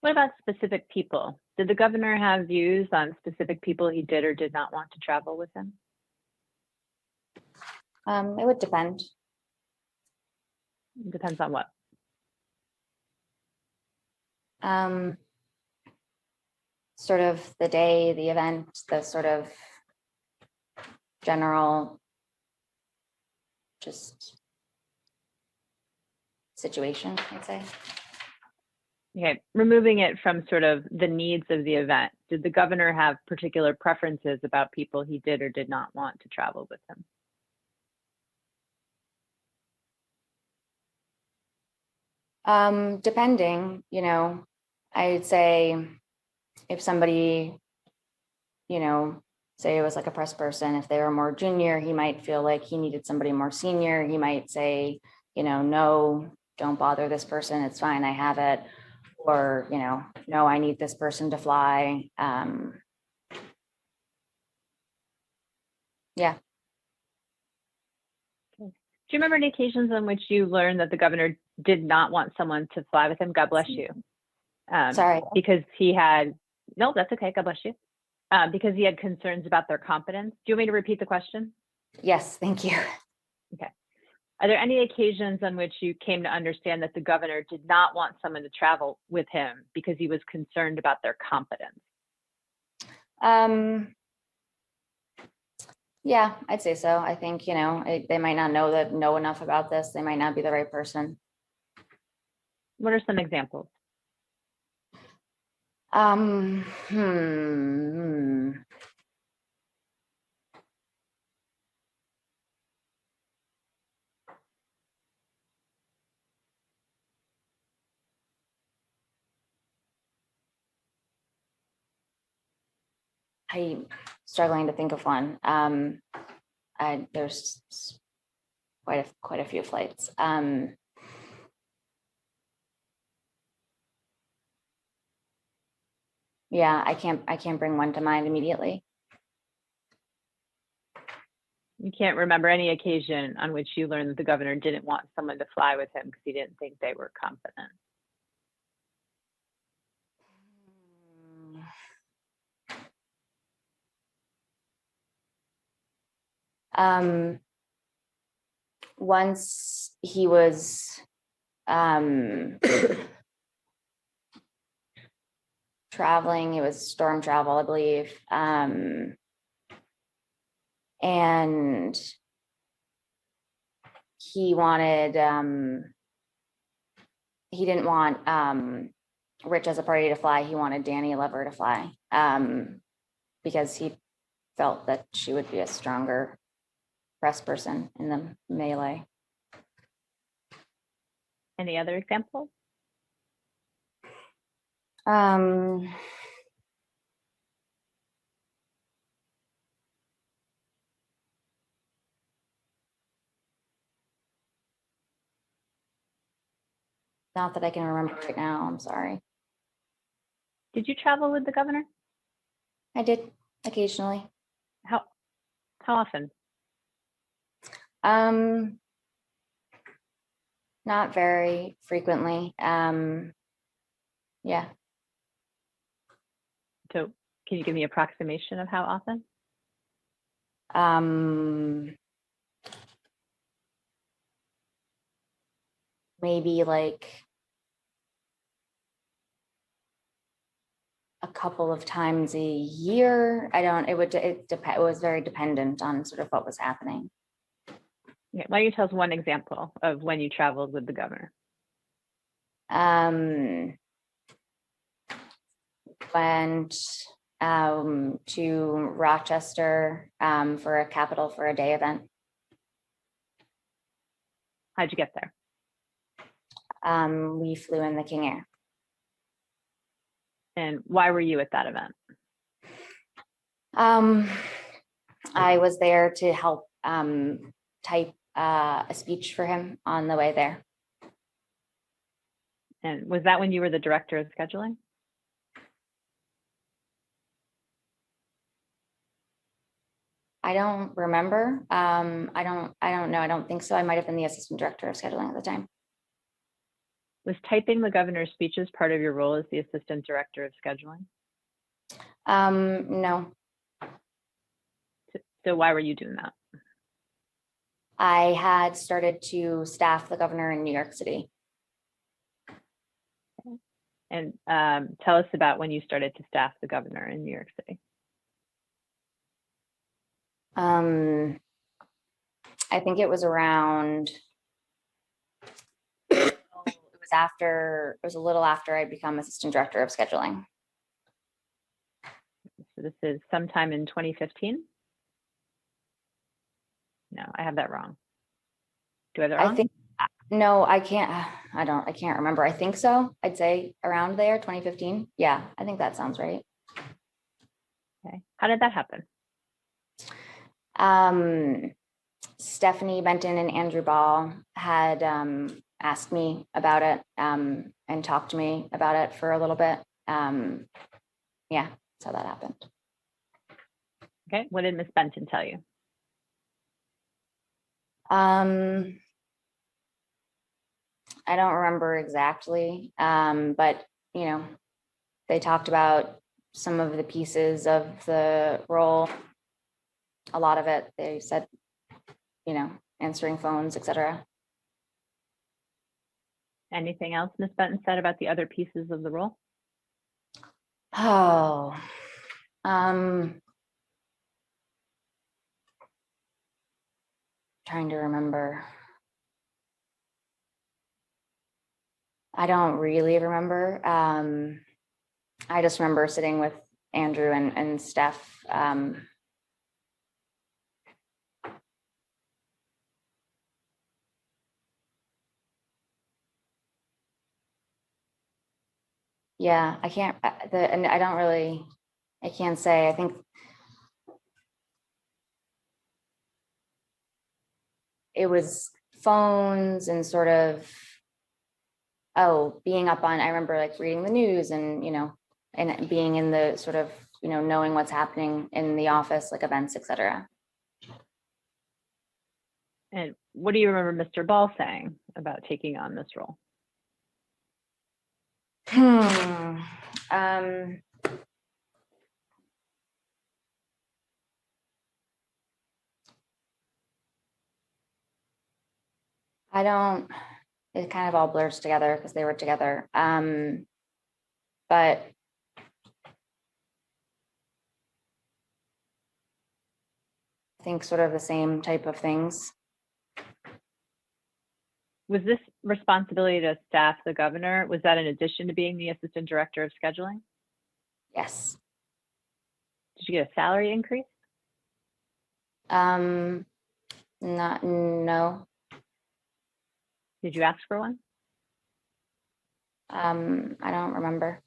What about specific people? Did the governor have views on specific people he did or did not want to travel with him? It would depend. Depends on what? Sort of the day, the event, the sort of general just situation, I'd say. Okay, removing it from sort of the needs of the event, did the governor have particular preferences about people he did or did not want to travel with him? Depending, I'd say if somebody, say it was like a press person, if they were more junior, he might feel like he needed somebody more senior. He might say, no, don't bother this person. It's fine. I have it. Or, no, I need this person to fly. Yeah. Do you remember any occasions on which you learned that the governor did not want someone to fly with him? God bless you. Sorry. Because he had, no, that's okay. God bless you. Because he had concerns about their competence. Do you want me to repeat the question? Yes, thank you. Okay. Are there any occasions on which you came to understand that the governor did not want someone to travel with him because he was concerned about their competence? Yeah, I'd say so. I think, they might not know enough about this. They might not be the right person. What are some examples? I'm struggling to think of one. There's quite a few flights. Yeah, I can't bring one to mind immediately. You can't remember any occasion on which you learned that the governor didn't want someone to fly with him because he didn't think they were competent. Once he was traveling, it was storm travel, I believe. And he wanted, he didn't want Rich as a party to fly. He wanted Danny Lever to fly because he felt that she would be a stronger press person in the melee. Any other examples? Not that I can remember right now, I'm sorry. Did you travel with the governor? I did occasionally. How often? Not very frequently. Yeah. So can you give me an approximation of how often? Maybe like a couple of times a year. It was very dependent on sort of what was happening. Yeah, why don't you tell us one example of when you traveled with the governor? Went to Rochester for a Capital for a Day event. How'd you get there? We flew in the King Air. And why were you at that event? I was there to help type a speech for him on the way there. And was that when you were the director of scheduling? I don't remember. I don't know. I don't think so. I might have been the assistant director of scheduling at the time. Was typing the governor's speeches part of your role as the assistant director of scheduling? No. So why were you doing that? I had started to staff the governor in New York City. And tell us about when you started to staff the governor in New York City. I think it was around, it was a little after I'd become assistant director of scheduling. So this is sometime in 2015? No, I have that wrong. Do I have that wrong? I think, no, I can't remember. I think so. I'd say around there, 2015. Yeah, I think that sounds right. Okay. How did that happen? Stephanie Benton and Andrew Ball had asked me about it and talked to me about it for a little bit. Yeah, that's how that happened. Okay, what did Miss Benton tell you? I don't remember exactly, but you know, they talked about some of the pieces of the role. A lot of it, they said, you know, answering phones, etc. Anything else Miss Benton said about the other pieces of the role? Oh, trying to remember. I don't really remember. I just remember sitting with Andrew and Steph. Yeah, I can't, and I don't really, I can't say. I think it was phones and sort of, being up on, I remember like reading the news and, and being in the sort of, knowing what's happening in the office, like events, et cetera. And what do you remember Mr. Ball saying about taking on this role? It kind of all blurs together because they were together. But I think sort of the same type of things. Was this responsibility to staff the governor? Was that in addition to being the assistant director of scheduling? Yes. Did you get a salary increase? No. Did you ask for one? I don't remember.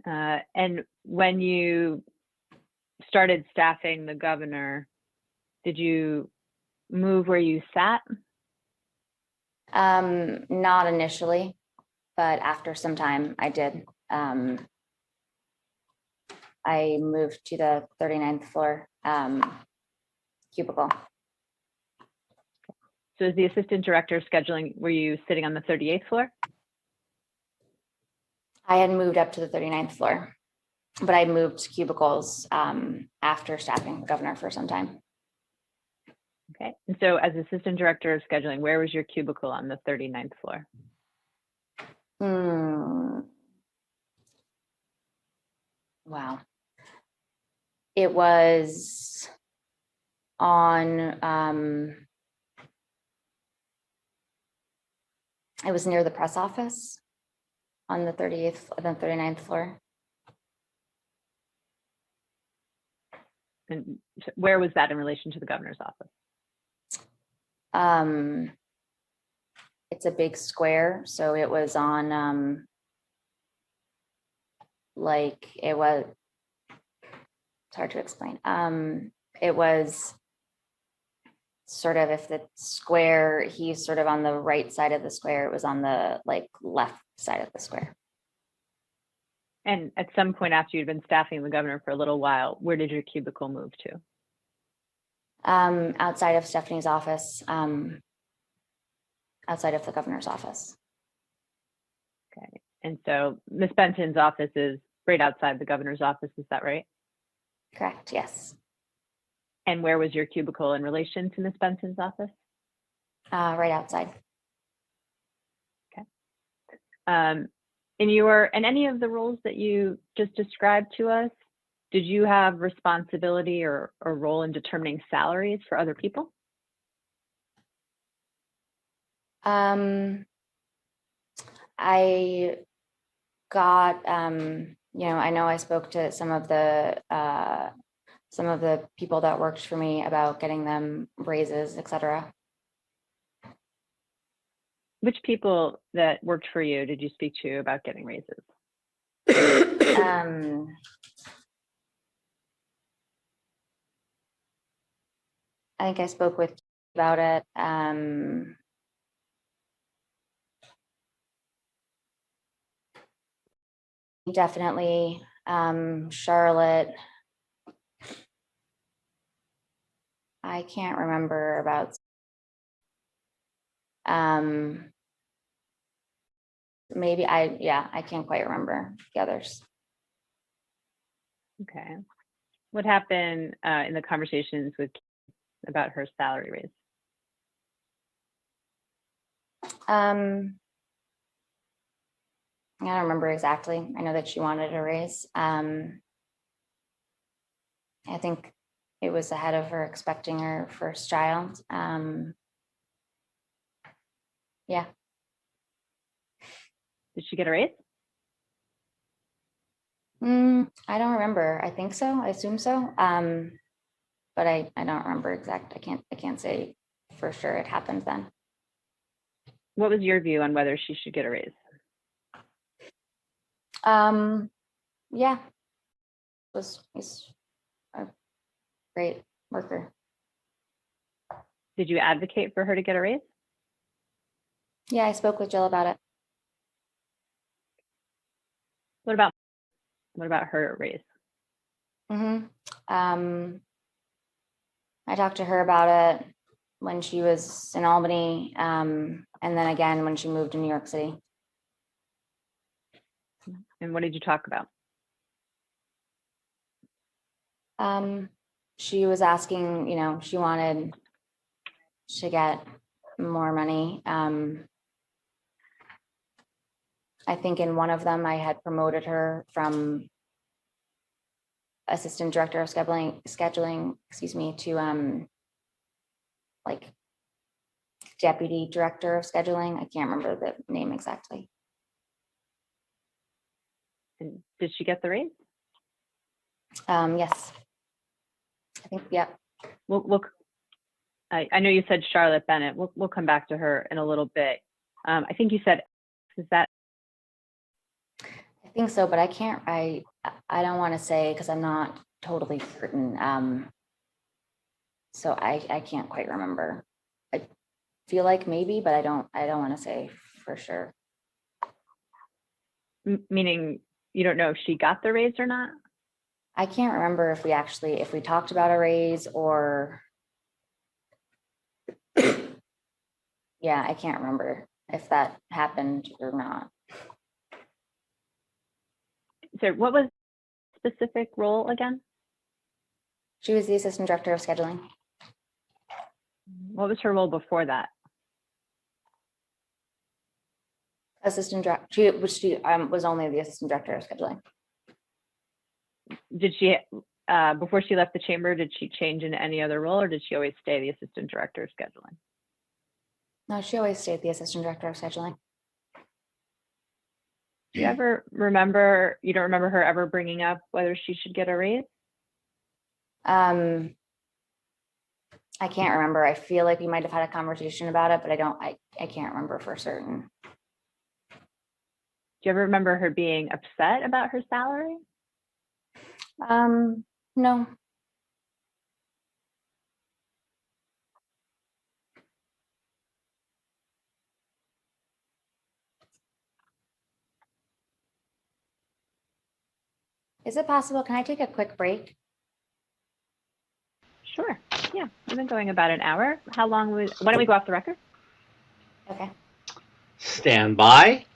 And when you started staffing the governor, did you move where you sat? Not initially, but after some time I did. I moved to the 39th floor cubicle. So as the assistant director of scheduling, were you sitting on the 38th floor? I had moved up to the 39th floor, but I moved cubicles after staffing the governor for some time. Okay. And so as assistant director of scheduling, where was your cubicle on the 39th floor? Wow. It was on, it was near the press office on the 39th floor. And where was that in relation to the governor's office? It's a big square, so it was on it's hard to explain. It was sort of, if the square, he's sort of on the right side of the square, it was on the left side of the square. And at some point after you'd been staffing the governor for a little while, where did your cubicle move to? Outside of Stephanie's office, outside of the governor's office. Okay. And so Ms. Benton's office is right outside the governor's office, is that right? Correct, yes. And where was your cubicle in relation to Ms. Benton's office? Right outside. Okay. In any of the roles that you just described to us, did you have responsibility or a role in determining salaries for other people? I got, I know I spoke to some of the people that worked for me about getting them raises, et cetera. Which people that worked for you did you speak to about getting raises? I think I spoke with about it. Definitely, Charlotte. I can't remember about. Maybe I can't quite remember the others. Okay. What happened in the conversations with about her salary raise? I don't remember exactly. I know that she wanted a raise. I think it was ahead of her expecting her first child. Yeah. Did she get a raise? I don't remember. I think so. I assume so. But I don't remember exact. I can't say for sure it happened then. What was your view on whether she should get a raise? Yeah, he's a great worker. Did you advocate for her to get a raise? Yeah, I spoke with Jill about it. What about her raise? Mm-hmm. I talked to her about it when she was in Albany, and then again when she moved to New York City. And what did you talk about? She was asking, you know, she wanted to get more money. I think in one of them I had promoted her from assistant director of scheduling, excuse me, to like deputy director of scheduling. I can't remember the name exactly. And did she get the raise? Yes. I think, yeah. I know you said Charlotte Bennett. We'll come back to her in a little bit. I think you said, is that? I think so, but I can't, I don't want to say because I'm not totally certain. So I can't quite remember. I feel like maybe, but I don't want to say for sure. Meaning you don't know if she got the raise or not? I can't remember if we talked about a raise or yeah, I can't remember if that happened or not. So what was the specific role again? She was the assistant director of scheduling. What was her role before that? Assistant director, she was only the assistant director of scheduling. Did she, before she left the chamber, did she change into any other role or did she always stay the assistant director of scheduling? No, she always stayed the assistant director of scheduling. Do you ever remember, you don't remember her ever bringing up whether she should get a raise? I can't remember. I feel like we might have had a conversation about it, but I can't remember for certain. Do you ever remember her being upset about her salary? No. Is it possible? Can I take a quick break? Sure. Yeah, we've been going about an hour. How long why don't we go off the record? Okay. Stand by.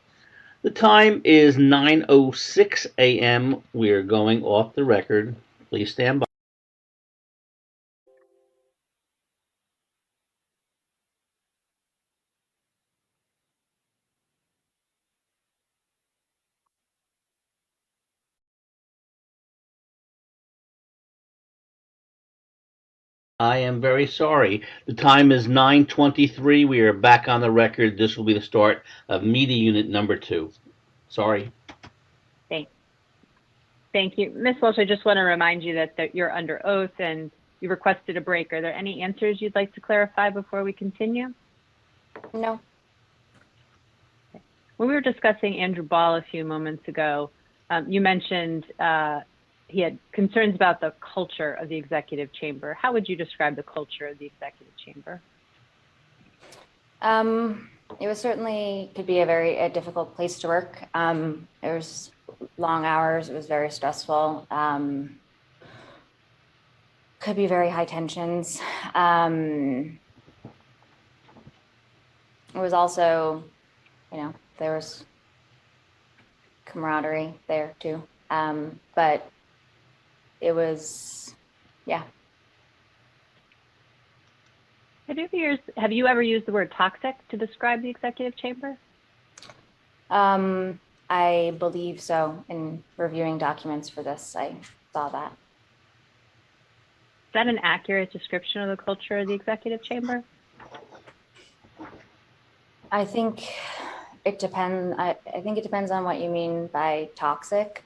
The time is 9:06 a.m. We're going off the record. Please stand by. I am very sorry. The time is 9:23. We are back on the record. This will be the start of media unit number 2. Sorry. Thank you. Ms. Walsh, I just want to remind you that you're under oath and you requested a break. Are there any answers you'd like to clarify before we continue? No. When we were discussing Andrew Ball a few moments ago, you mentioned he had concerns about the culture of the executive chamber. How would you describe the culture of the executive chamber? It was certainly could be a difficult place to work. There was long hours. It was very stressful. Could be very high tensions. It was also, you know, there was camaraderie there too. But it was, yeah. Have you ever used the word toxic to describe the executive chamber? I believe so. In reviewing documents for this, I saw that. Is that an accurate description of the culture of the executive chamber? I think it depends. I think it depends on what you mean by toxic.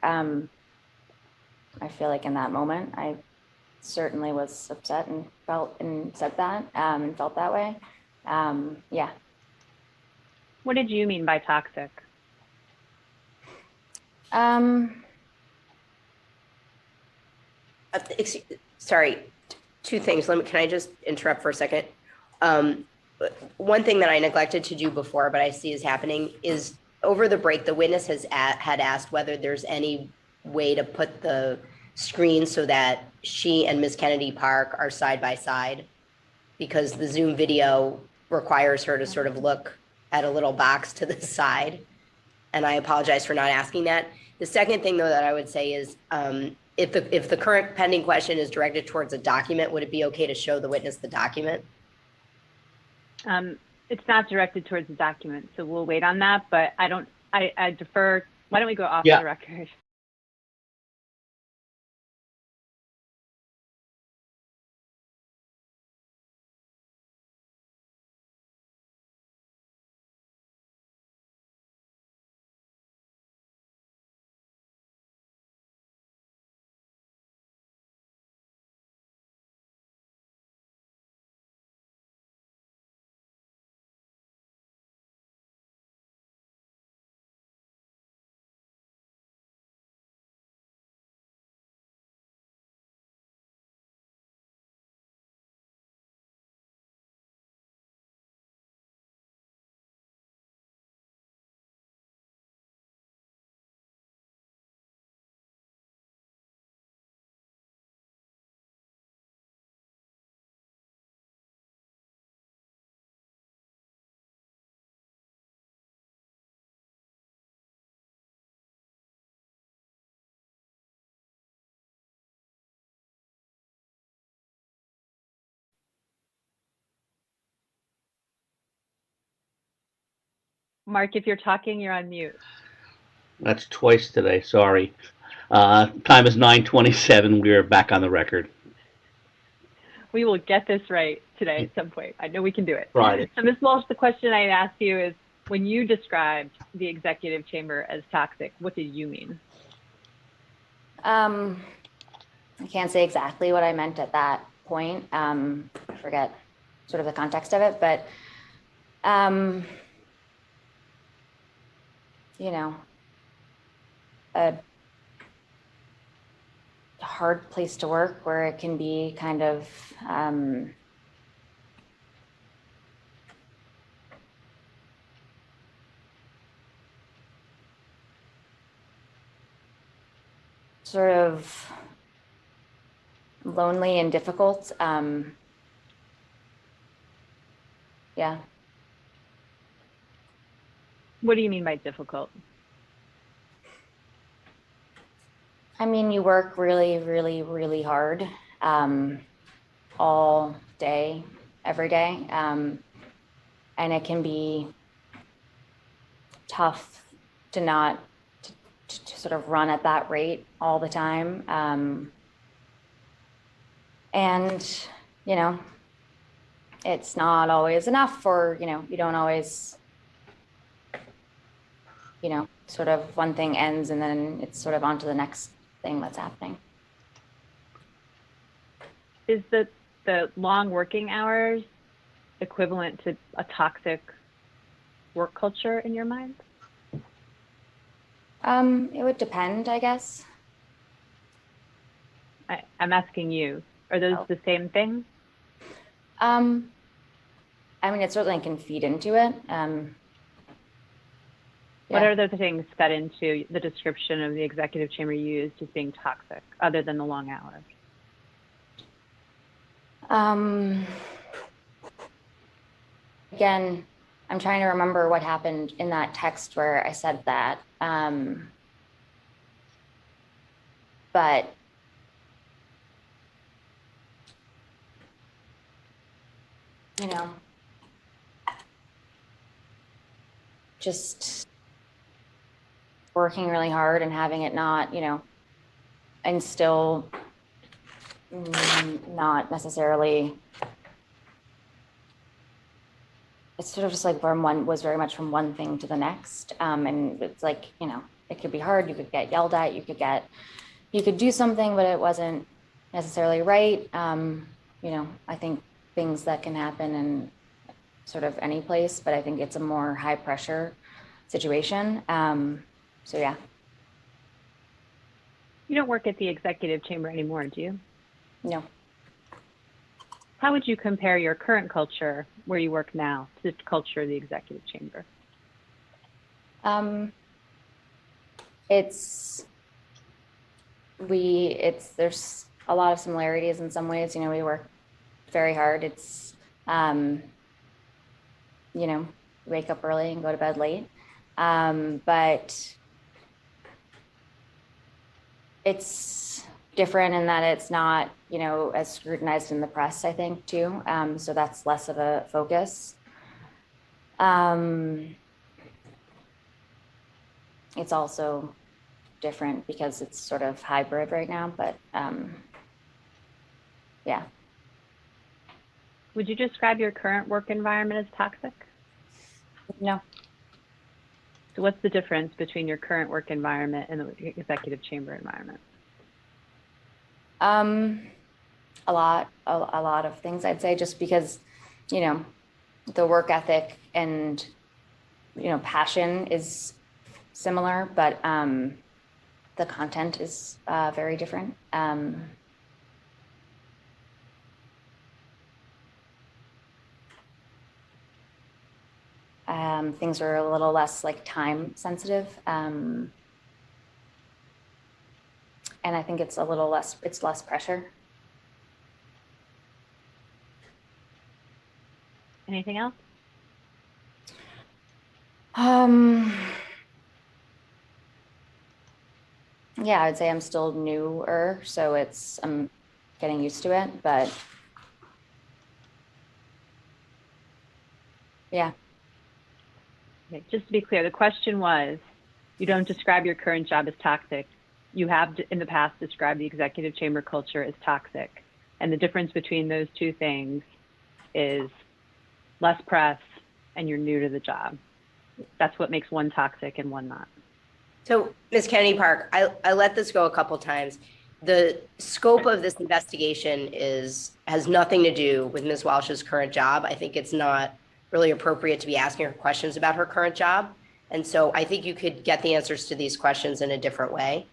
I feel like in that moment, I certainly was upset and said that and felt that way. Yeah. What did you mean by toxic? Sorry, two things. Can I just interrupt for a second? One thing that I neglected to do before, but I see is happening, is over the break, the witness had asked whether there's any way to put the screen so that she and Ms. Kennedy Park are side by side, because the Zoom video requires her to sort of look at a little box to the side. And I apologize for not asking that. The second thing, though, that I would say is, if the current pending question is directed towards a document, would it be okay to show the witness the document? It's not directed towards the document, so we'll wait on that, but I defer. Why don't we go off the record? Mark, if you're talking, you're on mute. That's twice today. Sorry. Time is 9:27. We are back on the record. We will get this right today at some point. I know we can do it. Friday. So, Ms. Walsh, the question I asked you is, when you described the executive chamber as toxic, what did you mean? I can't say exactly what I meant at that point. I forget sort of the context of it, but you know, a hard place to work where it can be kind of sort of lonely and difficult. Yeah. What do you mean by difficult? I mean, you work really, really, really hard all day, every day. And it can be tough to not to sort of run at that rate all the time. And, you know, it's not always enough, or, you know, you don't always, you know, sort of one thing ends and then it's sort of on to the next thing that's happening. Is the long working hours equivalent to a toxic work culture in your mind? It would depend, I guess. I'm asking you, are those the same thing? I mean, it certainly can feed into it. What are the things fed into the description of the executive chamber used as being toxic, other than the long hours? Again, I'm trying to remember what happened in that text where I said that. But you know, just working really hard and having it not, you know, and still not necessarily, it's sort of just like from one was very much from one thing to the next. And it's like, you know, it could be hard. You could get yelled at, you could do something, but it wasn't necessarily right. You know, I think things that can happen in sort of any place, but I think it's a more high pressure situation. So yeah. You don't work at the executive chamber anymore, do you? No. How would you compare your current culture, where you work now, to the culture of the executive chamber? There's a lot of similarities in some ways. You know, we work very hard. It's, you know, wake up early and go to bed late. But it's different in that it's not, you know, as scrutinized in the press, I think, too. So that's less of a focus. It's also different because it's sort of hybrid right now, but yeah. Would you describe your current work environment as toxic? No. So what's the difference between your current work environment and the executive chamber environment? A lot of things, I'd say, just because, you know, the work ethic and, you know, passion is similar, but the content is very different. Things are a little less like time sensitive. And I think it's less pressure. Anything else? Yeah, I'd say I'm still newer, so I'm getting used to it, but yeah. Okay, just to be clear, the question was, you don't describe your current job as toxic. You have in the past described the executive chamber culture as toxic. And the difference between those two things is less press and you're new to the job. That's what makes one toxic and one not. So, Ms. Kennedy Park, I let this go a couple times. The scope of this investigation has nothing to do with Ms. Walsh's current job. I think it's not really appropriate to be asking her questions about her current job. And so I think you could get the answers to these questions in a different way.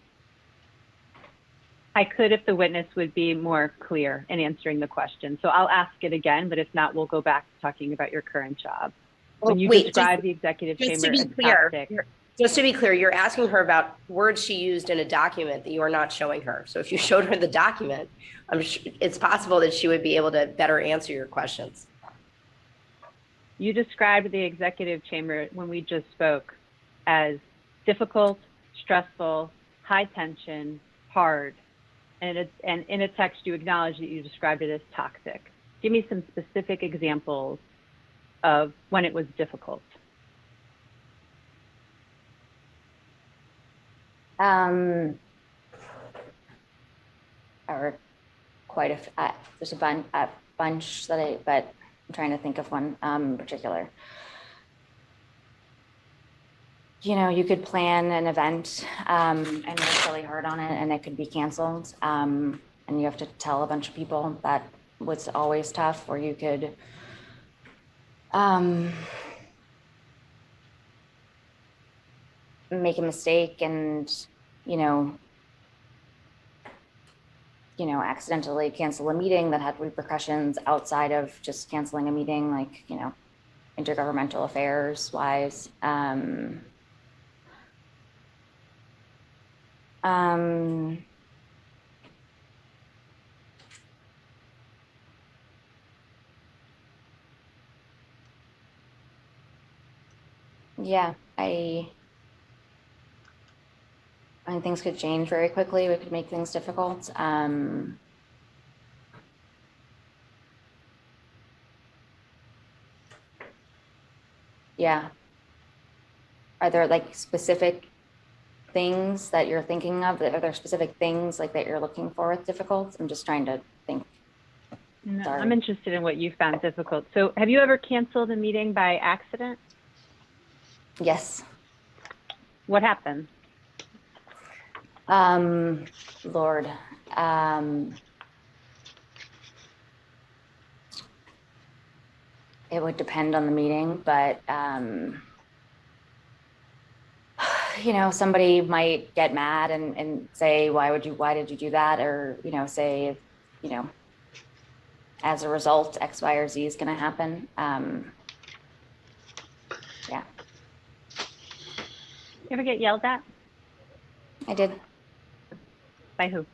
I could if the witness would be more clear in answering the question. So I'll ask it again, but if not, we'll go back to talking about your current job. When you describe the executive chamber as toxic. Just to be clear, you're asking her about words she used in a document that you are not showing her. So if you showed her the document, I'm sure it's possible that she would be able to better answer your questions. You described the executive chamber when we just spoke as difficult, stressful, high tension, hard. And in a text, you acknowledge that you described it as toxic. Give me some specific examples of when it was difficult. Or quite there's a bunch but I'm trying to think of one in particular. You know, you could plan an event and work really hard on it and it could be canceled. And you have to tell a bunch of people. That was always tough. Or you could make a mistake and, you know, accidentally cancel a meeting that had repercussions outside of just canceling a meeting, like, you know, intergovernmental affairs wise. Yeah, I mean, things could change very quickly. We could make things difficult. Yeah. Are there like specific things that you're thinking of? Are there specific things like that you're looking for with difficult? I'm just trying to think. No, I'm interested in what you found difficult. So have you ever canceled a meeting by accident? Yes. What happened? Lord. It would depend on the meeting, but you know, somebody might get mad and say, why did you do that? Or, you know, say, you know, as a result, X, Y, or Z is going to happen. Yeah, You ever get yelled at? I did. By who?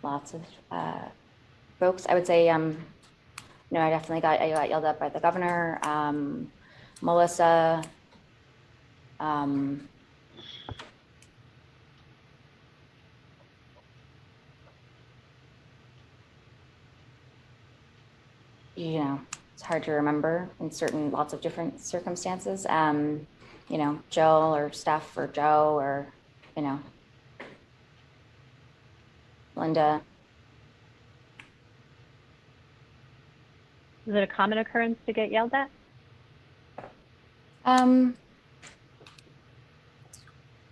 Lots of folks. I would say, you know, I got yelled at by the governor, Melissa, you know, it's hard to remember in lots of different circumstances. You know, Jill or Steph or Joe or, you know, Linda. Is it a common occurrence to get yelled at?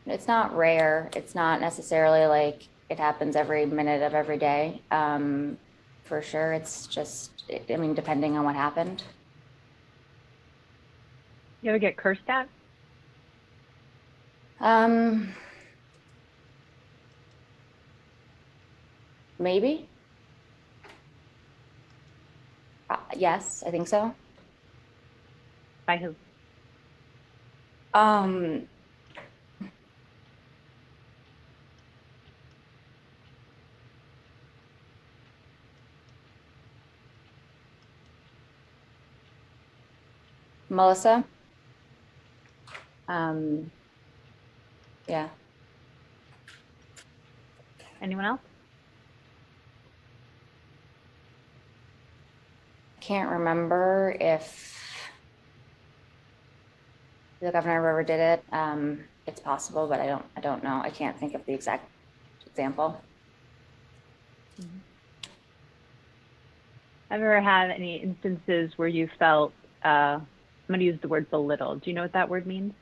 It's not rare. It's not necessarily like it happens every minute of every day. For sure. It's just, I mean, depending on what happened. You ever get cursed at? Maybe. Yes, I think so. By who? Melissa. Yeah. Anyone else? Can't remember if the governor ever did it. It's possible, but I don't know. I can't think of the exact example. Ever had any instances where you felt, I'm going to use the word belittled. Do you know what that word means?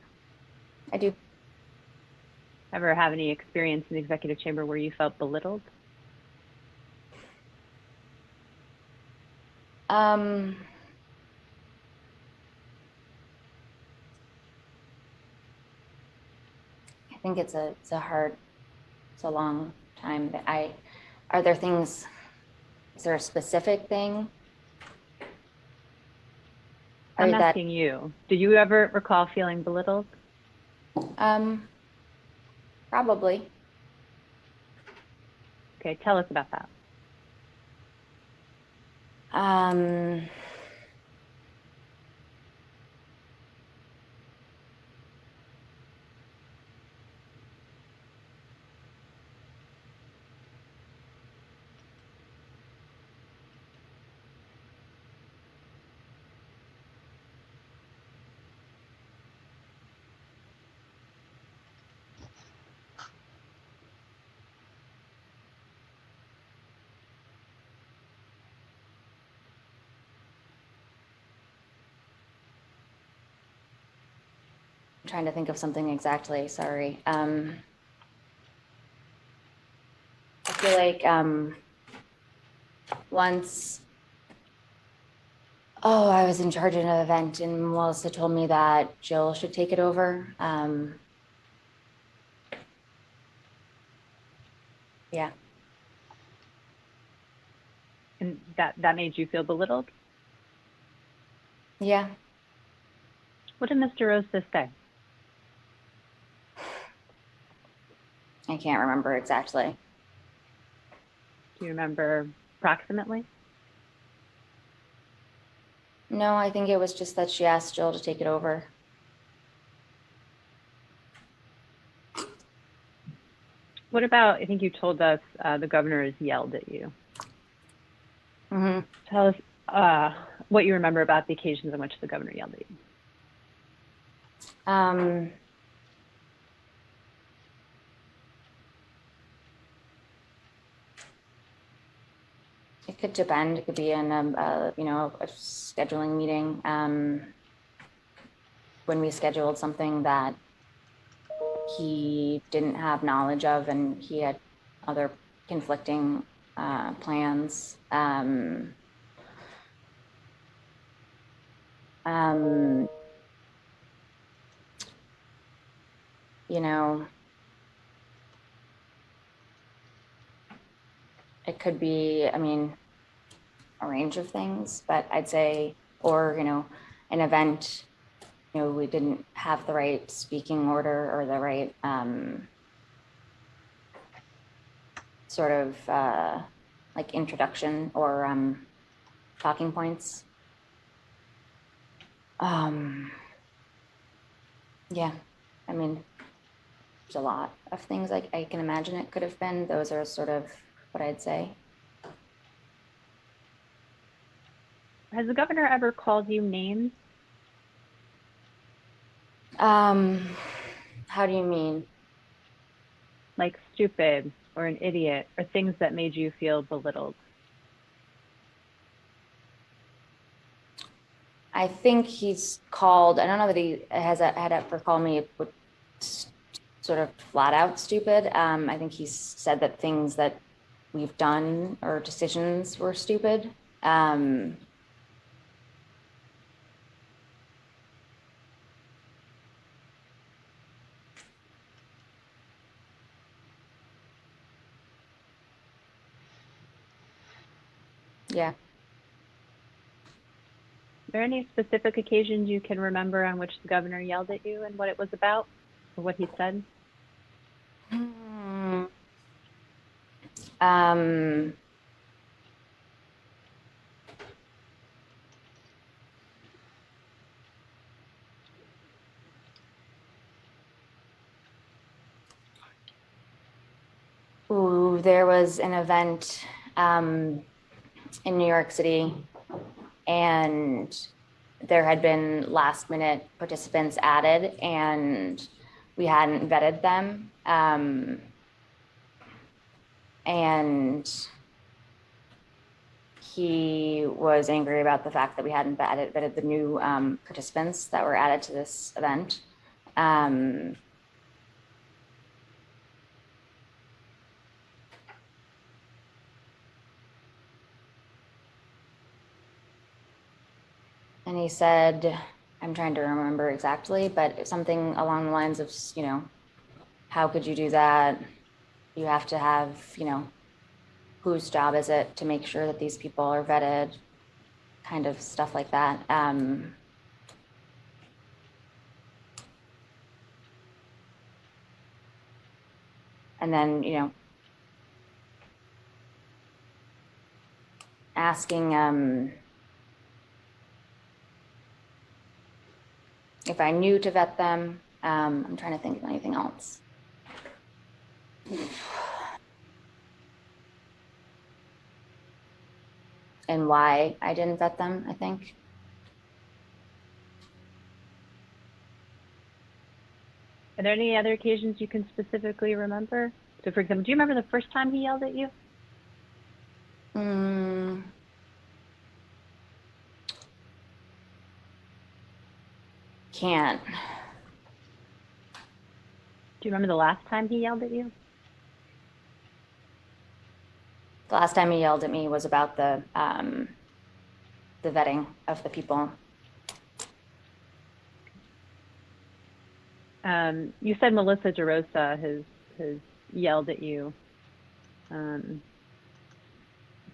I do. Ever have any experience in the executive chamber where you felt belittled? I think it's a long time that are there things, is there a specific thing? I'm asking you, do you ever recall feeling belittled? Probably. Okay, tell us about that. I'm trying to think of something exactly, sorry. I feel like once, I was in charge of an event and Melissa told me that Jill should take it over. Yeah. And that made you feel belittled? Yeah. What did Mr. Rosa say? I can't remember exactly. Do you remember approximately? No, I think it was just that she asked Jill to take it over. What about, I think you told us the governor has yelled at you. Mm-hmm. Tell us what you remember about the occasions on which the governor yelled at you. It could depend. It could be in a scheduling meeting. When we scheduled something that he didn't have knowledge of and he had other conflicting plans. you know, it could be, I mean, a range of things, but I'd say, or, you know, an event, you know, we didn't have the right speaking order or the right sort of like introduction or talking points. Yeah, I mean, there's a lot of things like I can imagine it could have been. Those are sort of what I'd say. Has the governor ever called you names? How do you mean? Like stupid or an idiot or things that made you feel belittled? I think he's called, I don't know that he had ever called me with sort of flat out stupid. I think he's said that things that we've done or decisions were stupid. Yeah. Are there any specific occasions you can remember on which the governor yelled at you and what it was about or what he said? Ooh, there was an event in New York City, and there had been last minute participants added, and we hadn't vetted them. And he was angry about the fact that we hadn't vetted the new participants that were added to this event. And he said, I'm trying to remember exactly, but something along the lines of, you know, how could you do that? You have to have, you know, whose job is it to make sure that these people are vetted, kind of stuff like that. And then, you know, asking if I knew to vet them. I'm trying to think of anything else. And why I didn't vet them, I think. Are there any other occasions you can specifically remember? So for example, do you remember the first time he yelled at you? Can't. Do you remember the last time he yelled at you? The last time he yelled at me was about the vetting of the people. You said Melissa DeRosa has yelled at you. Do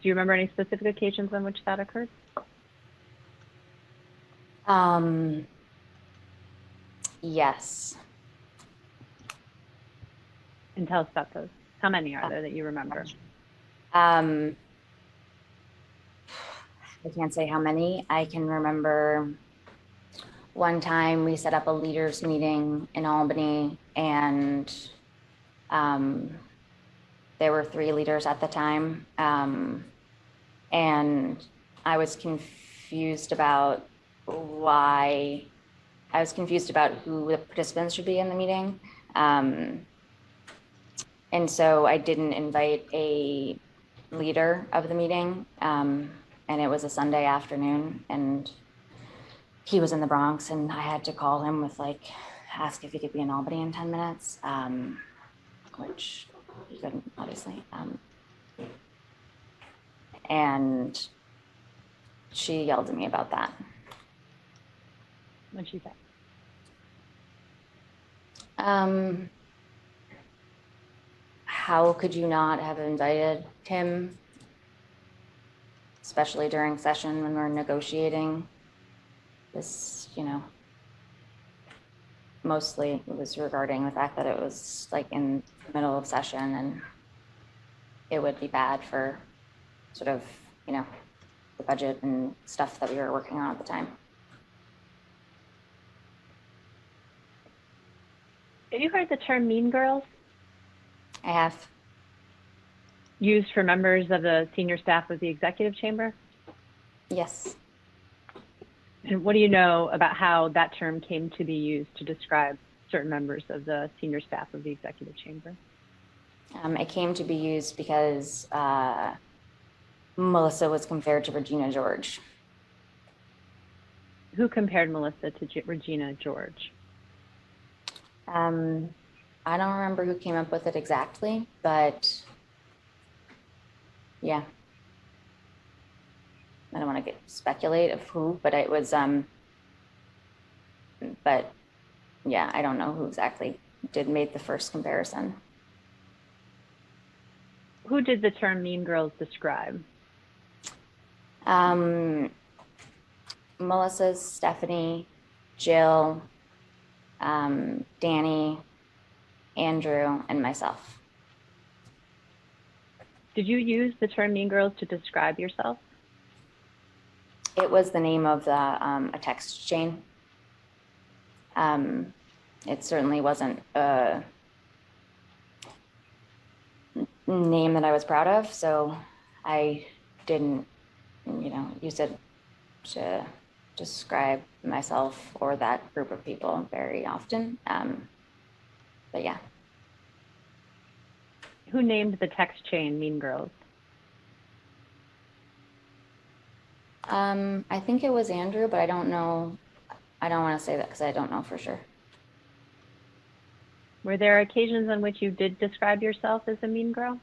you remember any specific occasions on which that occurred? Yes. And tell us about those. How many are there that you remember? I can't say how many. I can remember one time we set up a leaders meeting in Albany, and there were 3 leaders at the time. And I was confused about who the participants should be in the meeting. And so I didn't invite a leader of the meeting. And it was a Sunday afternoon, and he was in the Bronx, and I had to call him with ask if he could be in Albany in 10 minutes, which he couldn't, obviously. And she yelled at me about that. What'd she say? How could you not have invited Tim? Especially during session when we're negotiating this, mostly it was regarding the fact that it was like in the middle of session and it would be bad for sort of, the budget and stuff that we were working on at the time. Have you heard the term mean girls I have. used for members of the senior staff of the executive chamber? Yes. And what do you know about how that term came to be used to describe certain members of the senior staff of the executive chamber? It came to be used because Melissa was compared to Regina George. Who compared Melissa to Regina George? I don't remember who came up with it exactly, but yeah. I don't want to speculate of who, but it was, but yeah, I don't know who exactly made the first comparison. Who did the term mean girls describe? Melissa, Stephanie, Jill, Danny, Andrew, and myself. Did you use the term mean girls to describe yourself? It was the name of a text chain. It certainly wasn't a name that I was proud of, so I didn't, use it to describe myself or that group of people very often. But yeah. Who named the text chain Mean Girls? I think it was Andrew, but I don't know. I don't want to say that because I don't know for sure. Were there occasions on which you did describe yourself as a mean girl?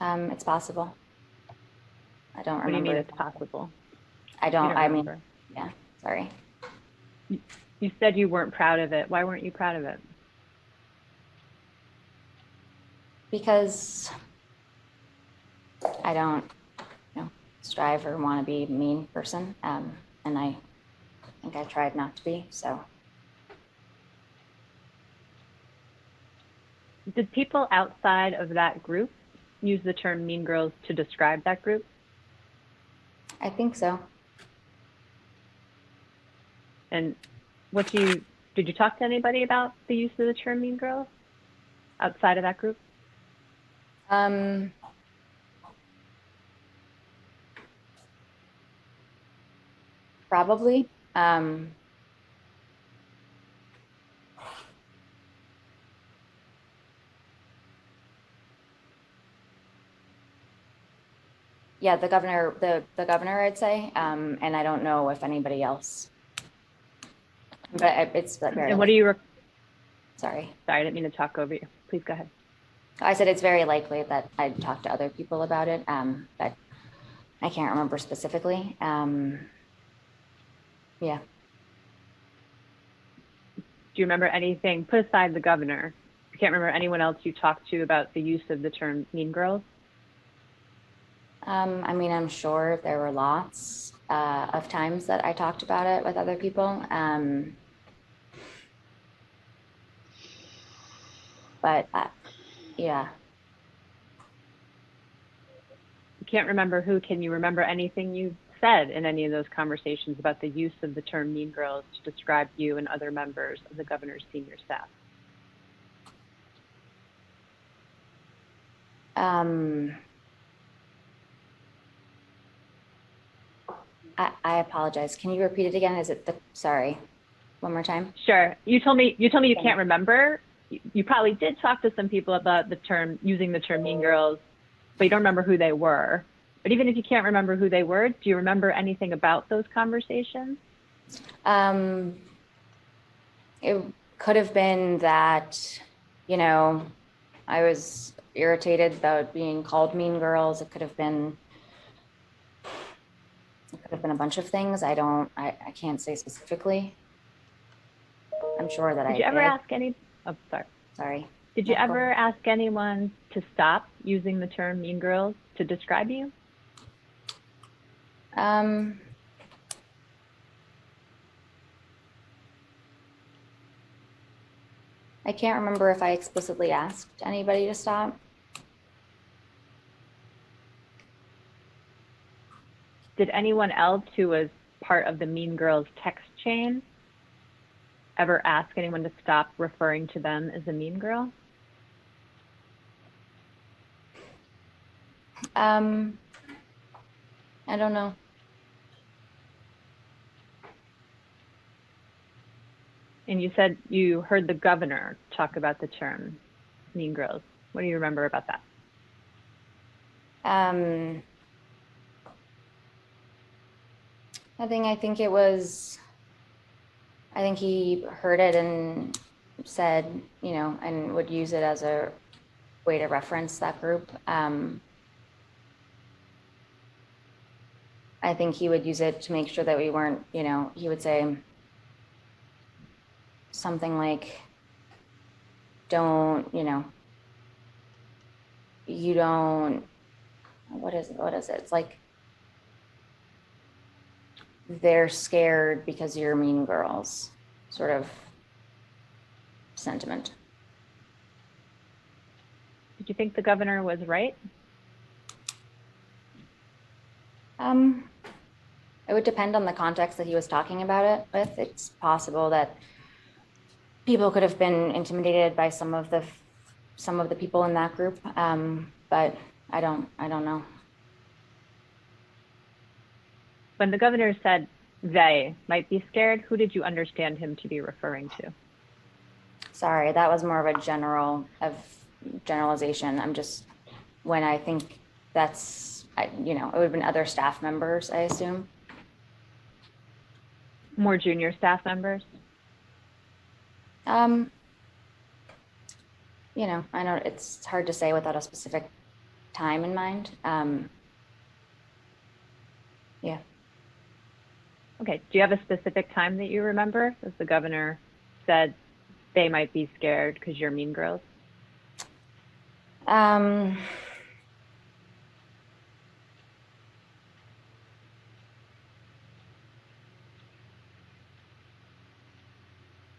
It's possible. I don't remember. What do you mean it's possible? I don't remember. Yeah, sorry. You said you weren't proud of it. Why weren't you proud of it? Because I don't, strive or want to be a mean person. And I think I tried not to be, so. Did people outside of that group use the term mean girls to describe that group? I think so. And did you talk to anybody about the use of the term mean girls outside of that group? Probably. Yeah, the governor, I'd say, and I don't know if anybody else. But it's very. And what do you? Sorry, I didn't mean to talk over you. Please go ahead. I said it's very likely that I'd talk to other people about it, but I can't remember specifically. Yeah. Do you remember anything? Put aside the governor. You can't remember anyone else you talked to about the use of the term mean girls? I mean, I'm sure there were lots of times that I talked about it with other people. But yeah. You can't remember who. Can you remember anything you said in any of those conversations about the use of the term mean girls to describe you and other members of the governor's senior staff? I apologize. Can you repeat it again? Sorry, one more time? Sure. You told me you can't remember. You probably did talk to some people about using the term mean girls, but you don't remember who they were. But even if you can't remember who they were, do you remember anything about those conversations? It could have been that, I was irritated about being called mean girls. It could have been a bunch of things. I can't say specifically. I'm sure that Did I you ever did. ask any, oh, sorry. Sorry. Did you No, go ever ask anyone to stop using the term mean girls to describe you? Um, I can't remember if I explicitly asked anybody to stop. Did anyone else who was part of the Mean Girls text chain ever ask anyone to stop referring to them as a mean girl? I don't know. And you said you heard the governor talk about the term mean girls. What do you remember about that? I think it was, I think he heard it and said, you know, and would use it as a way to reference that group. I think he would use it to make sure that we weren't, you know, he would say something like, don't, you know, you don't, what is it? It's like, they're scared because you're mean girls, sort of sentiment. Did you think the governor was right? It would depend on the context that he was talking about it with. It's possible that people could have been intimidated by some of the people in that group, but I don't know. When the governor said they might be scared, who did you understand him to be referring to? Sorry, that was more of a generalization. I'm just, when I think that's, you know, it would have been other staff members, I assume. More junior staff members? You know, I know it's hard to say without a specific time in mind. Yeah. Okay, do you have a specific time that you remember as the governor said they might be scared because you're mean girls?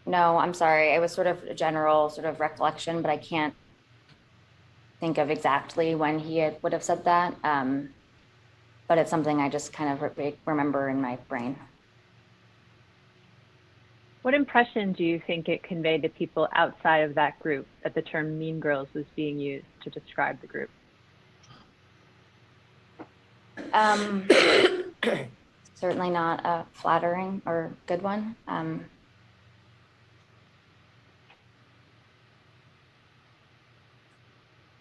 No, I'm sorry. It was sort of a general sort of recollection, but I can't think of exactly when he would have said that. But it's something I just kind of remember in my brain. What impression do you think it conveyed to people outside of that group that the term mean girls was being used to describe the group? Certainly not a flattering or good one.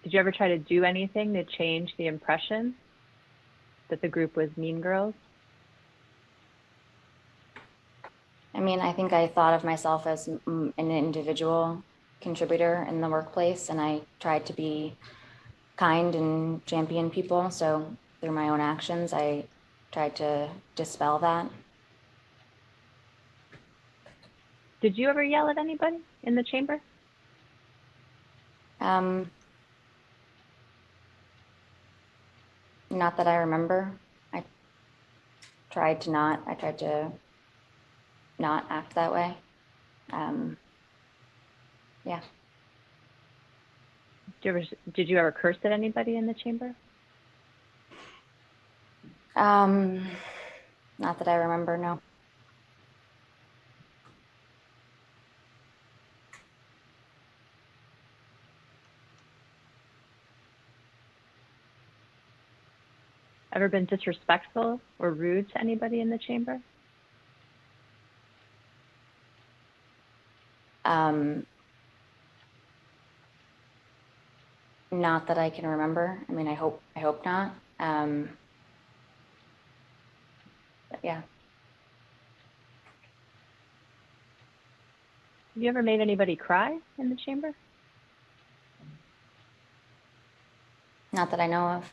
Did you ever try to do anything to change the impression that the group was mean girls? I mean, I think I thought of myself as an individual contributor in the workplace, and I tried to be kind and champion people. So through my own actions, I tried to dispel that. Did you ever yell at anybody in the chamber? Not that I remember. I tried to not act that way. Yeah. Did you ever curse at anybody in the chamber? Not that I remember, no. Ever been disrespectful or rude to anybody in the chamber? Not that I can remember. I mean, I hope not. But yeah. Have you ever made anybody cry in the chamber? Not that I know of.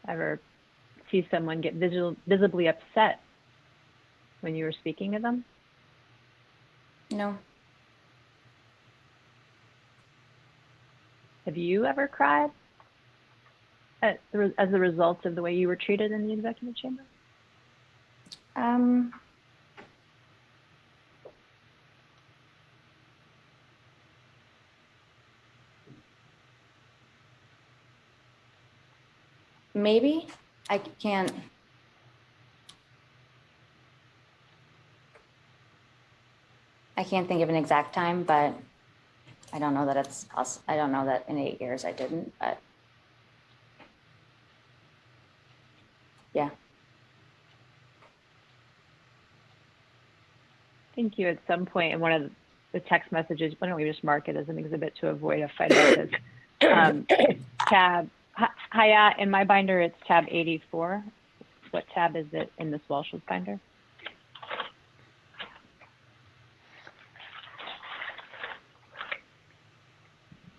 Ever see someone get visibly upset when you were speaking to them? No. Have you ever cried as a result of the way you were treated in the executive chamber? Maybe. I can't. I can't think of an exact time, but I don't know that it's possible. I don't know that in 8 years I didn't, but yeah. I think you at some point in one of the text messages, why don't we just mark it as an exhibit to avoid a fight about this? Tab, hi, in my binder, it's tab 84. What tab is it in Ms. Walsh's binder?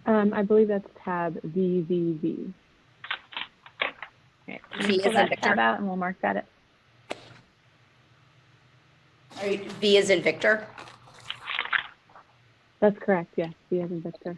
I believe that's tab VVV. Okay. V Pull as in that tab Victor. out and we'll mark that. V as in Victor. That's correct, yes, V as in Victor.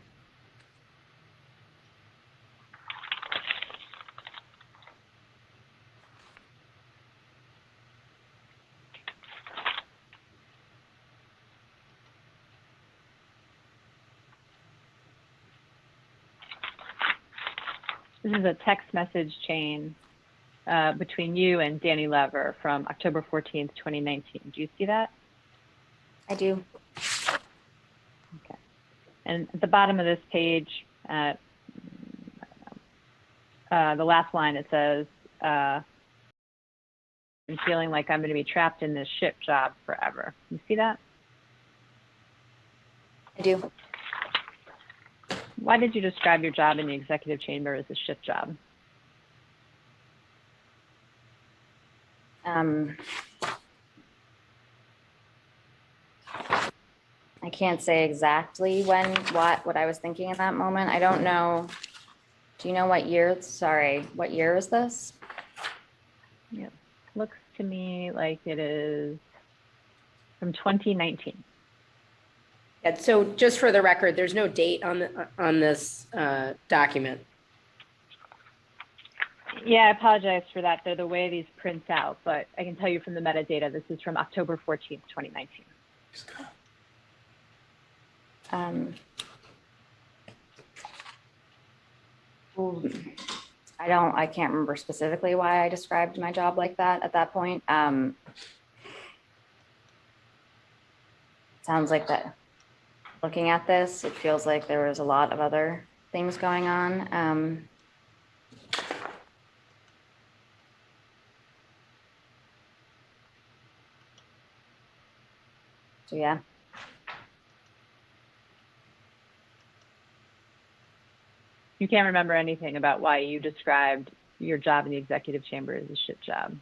This is a text message chain between you and Danny Lever from October 14th, 2019. Do you see that? I do. Okay. And at the bottom of this page, the last line, it says, I'm feeling like I'm going to be trapped in this ship job forever. You see that? I do. Why did you describe your job in the executive chamber as a ship job? I can't say exactly what I was thinking in that moment. I don't know. Do you know what year? Sorry, what year is this? It looks to me like it is from 2019. Yeah, so just for the record, there's no date on this document. Yeah, I apologize for that. They're the way these print out, but I can tell you from the metadata, this is from October 14th, 2019. I can't remember specifically why I described my job like that at that point. Sounds like that. Looking at this, it feels like there was a lot of other things going on. So yeah. You can't remember anything about why you described your job in the executive chamber as a shit job.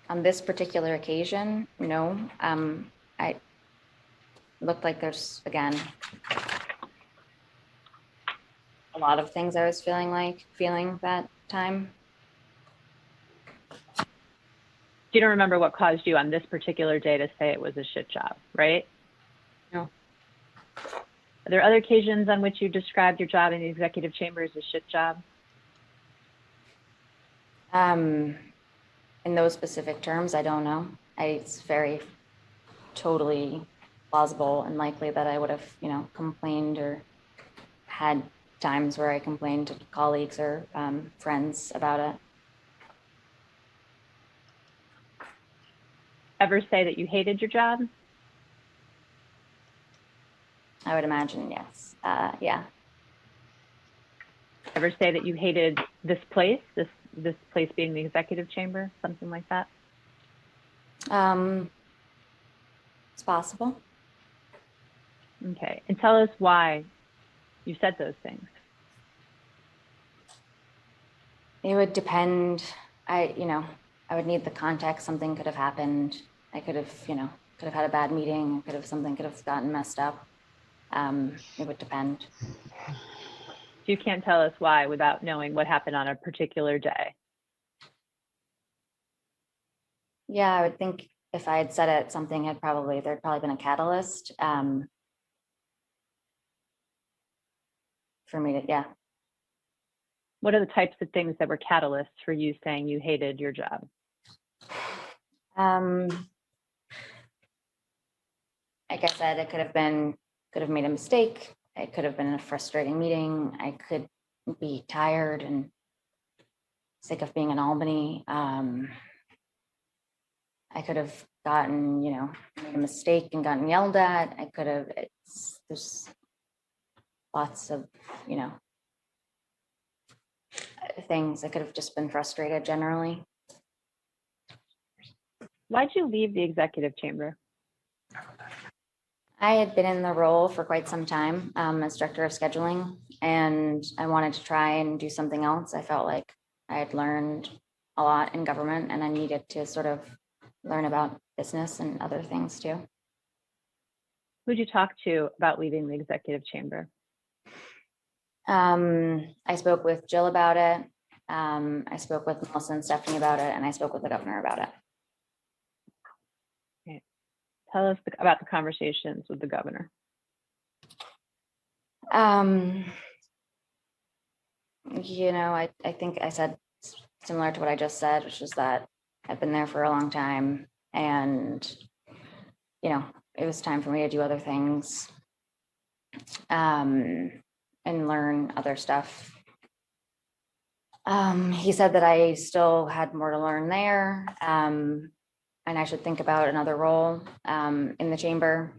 On this particular occasion, no. I looked like there's, again, a lot of things I was feeling that time. You don't remember what caused you on this particular day to say it was a shit job, right? No. Are there other occasions on which you described your job in the executive chamber as a shit job? In those specific terms, I don't know. It's very totally plausible and likely that I would have, complained or had times where I complained to colleagues or friends about it. Ever say that you hated your job? I would imagine, yes. Yeah. Ever say that you hated this place, this place being the executive chamber, something like that? It's possible. Okay, and tell us why you said those things. It would depend. I would need the context. Something could have happened. I could have, could have had a bad meeting. Something could have gotten messed up. It would depend. You can't tell us why without knowing what happened on a particular day. Yeah, I would think if I had said it, something there'd probably been a catalyst for me to, yeah. What are the types of things that were catalysts for you saying you hated your job? Like I said, it could have made a mistake. It could have been a frustrating meeting. I could be tired and sick of being in Albany. I could have gotten, made a mistake and gotten yelled at. I could have, there's lots of, things. I could have just been frustrated generally. Why'd you leave the executive chamber? I had been in the role for quite some time as director of scheduling, and I wanted to try and do something else. I felt like I had learned a lot in government and I needed to sort of learn about business and other things too. Who'd you talk to about leaving the executive chamber? I spoke with Jill about it. I spoke with DeRosa and Stephanie about it, and I spoke with the governor about it. Okay. Tell us about the conversations with the governor. I think I said similar to what I just said, which is that I've been there for a long time and, it was time for me to do other things and learn other stuff. He said that I still had more to learn there and I should think about another role in the chamber.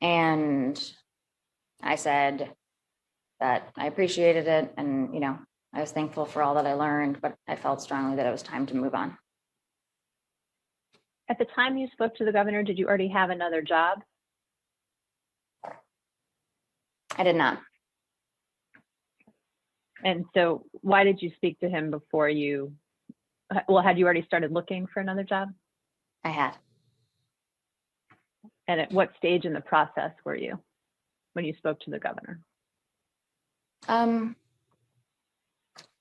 And I said that I appreciated it and, I was thankful for all that I learned, but I felt strongly that it was time to move on. At the time you spoke to the governor, did you already have another job? I did not. And so why did you speak to him before had you already started looking for another job? I had. And at what stage in the process were you when you spoke to the governor?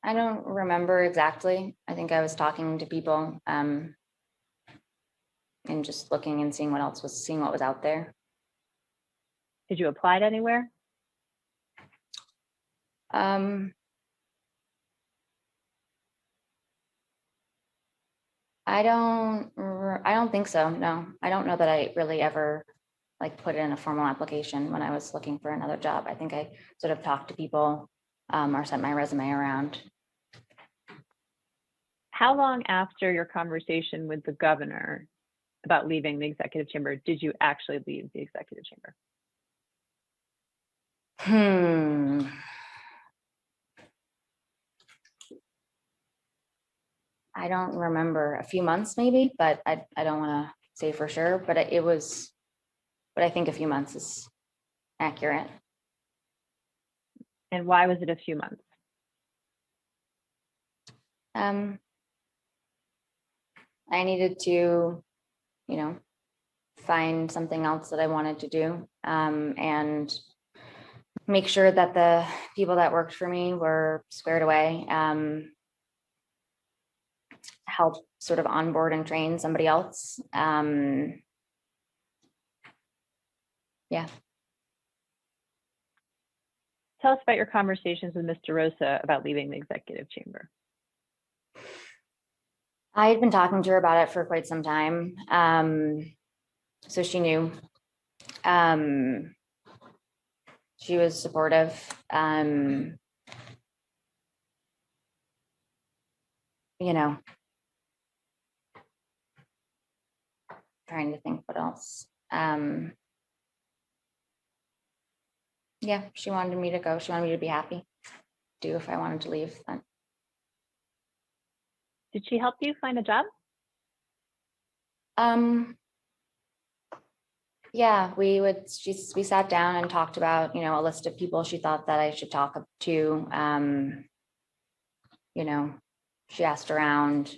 I don't remember exactly. I think I was talking to people and just looking and seeing what was out there. Did you apply to anywhere? I don't think so. No, I don't know that I really ever put in a formal application when I was looking for another job. I think I sort of talked to people or sent my resume around. How long after your conversation with the governor about leaving the executive chamber did you actually leave the executive chamber? I don't remember. A few months maybe, but I don't want to say for sure, but I think a few months is accurate. And why was it a few months? I needed to, find something else that I wanted to do and make sure that the people that worked for me were squared away. Help sort of onboard and train somebody else. Yeah. Tell us about your conversations with Ms. DeRosa about leaving the executive chamber. I had been talking to her about it for quite some time. So she knew. She was supportive. Trying to think what else. Yeah, she wanted me to go. She wanted me to be happy. Do if I wanted to leave then. Did she help you find a job? Yeah, we sat down and talked about, a list of people she thought that I should talk to. She asked around.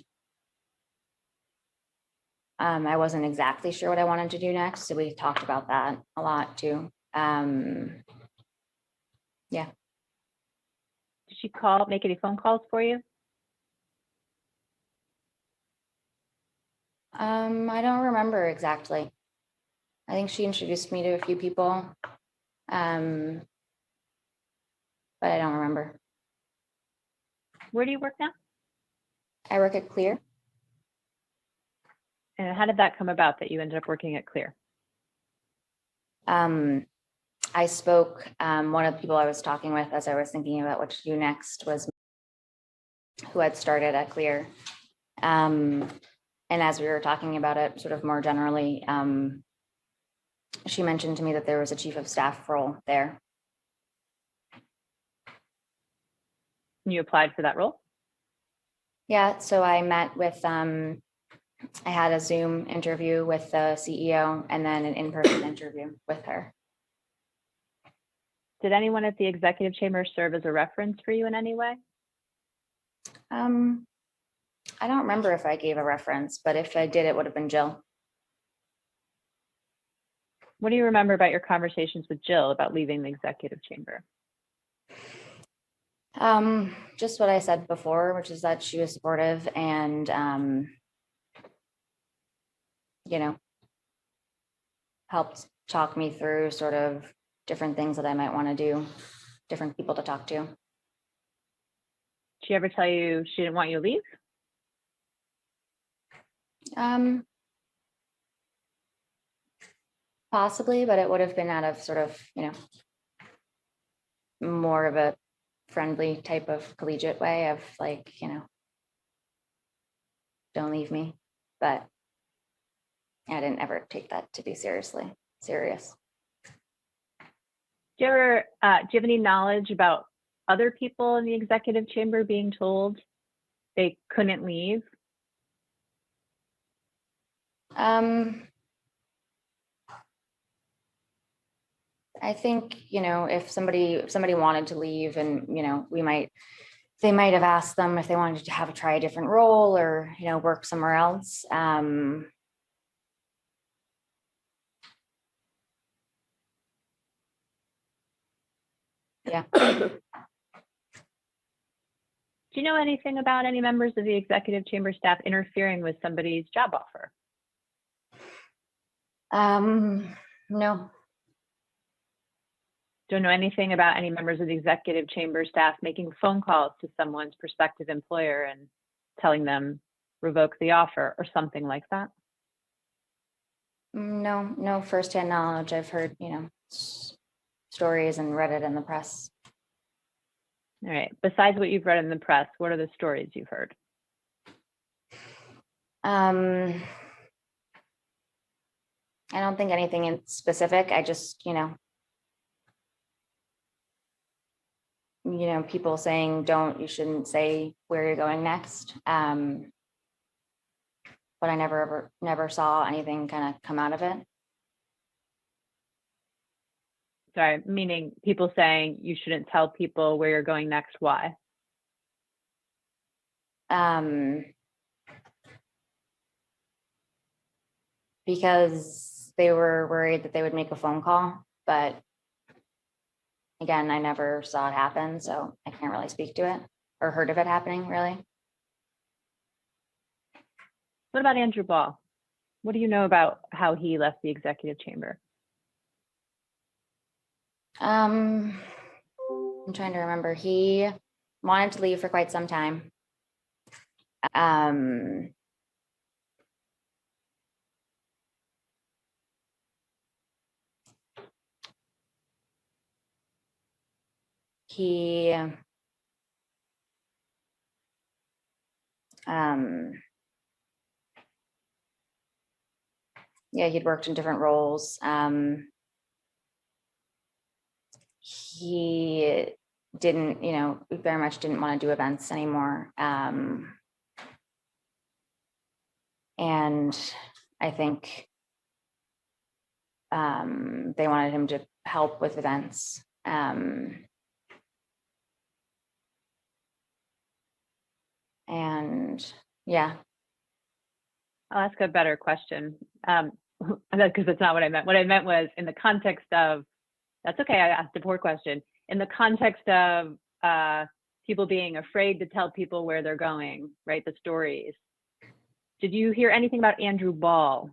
I wasn't exactly sure what I wanted to do next, so we talked about that a lot too. Yeah. Did she make any phone calls for you? I don't remember exactly. I think she introduced me to a few people. But I don't remember. Where do you work now? I work at Clear. And how did that come about that you ended up working at Clear? I spoke, one of the people I was talking with as I was thinking about what to do next was who had started at Clear. And as we were talking about it sort of more generally, she mentioned to me that there was a chief of staff role there. You applied for that role? Yeah, so I met with, I had a Zoom interview with the CEO and then an in-person interview with her. Did anyone at the executive chamber serve as a reference for you in any way? I don't remember if I gave a reference, but if I did, it would have been Jill. What do you remember about your conversations with Jill about leaving the executive chamber? Just what I said before, which is that she was supportive and, you know, helped talk me through sort of different things that I might want to do, different people to talk to. Did she ever tell you she didn't want you to leave? Possibly, but it would have been out of sort of, you know, more of a friendly type of collegiate way of like, you know, don't leave me. But I didn't ever take that to be serious. Do you have any knowledge about other people in the executive chamber being told they couldn't leave? I think, you know, if somebody wanted to leave and, you know, they might have asked them if they wanted to try a different role or, you know, work somewhere else. Yeah. Do you know anything about any members of the executive chamber staff interfering with somebody's job offer? No. Don't know anything about any members of the executive chamber staff making phone calls to someone's prospective employer and telling them revoke the offer or something like that? No firsthand knowledge. I've heard, you know, stories and read it in the press. All right. Besides what you've read in the press, what are the stories you've heard? I don't think anything in specific. I just, you know, people saying, you shouldn't say where you're going next. But I never saw anything kind of come out of it. Sorry, meaning people saying you shouldn't tell people where you're going next. Why? Because they were worried that they would make a phone call, but again, I never saw it happen, so I can't really speak to it or heard of it happening, really. What about Andrew Ball? What do you know about how he left the executive chamber? I'm trying to remember. He wanted to leave for quite some time. He yeah, he'd worked in different roles. He didn't, you know, very much didn't want to do events anymore. And I think they wanted him to help with events. And yeah. I'll ask a better question, because that's not what I meant. What I meant was in the context of, that's okay, I asked a poor question. In the context of people being afraid to tell people where they're going, right, the stories. Did you hear anything about Andrew Ball,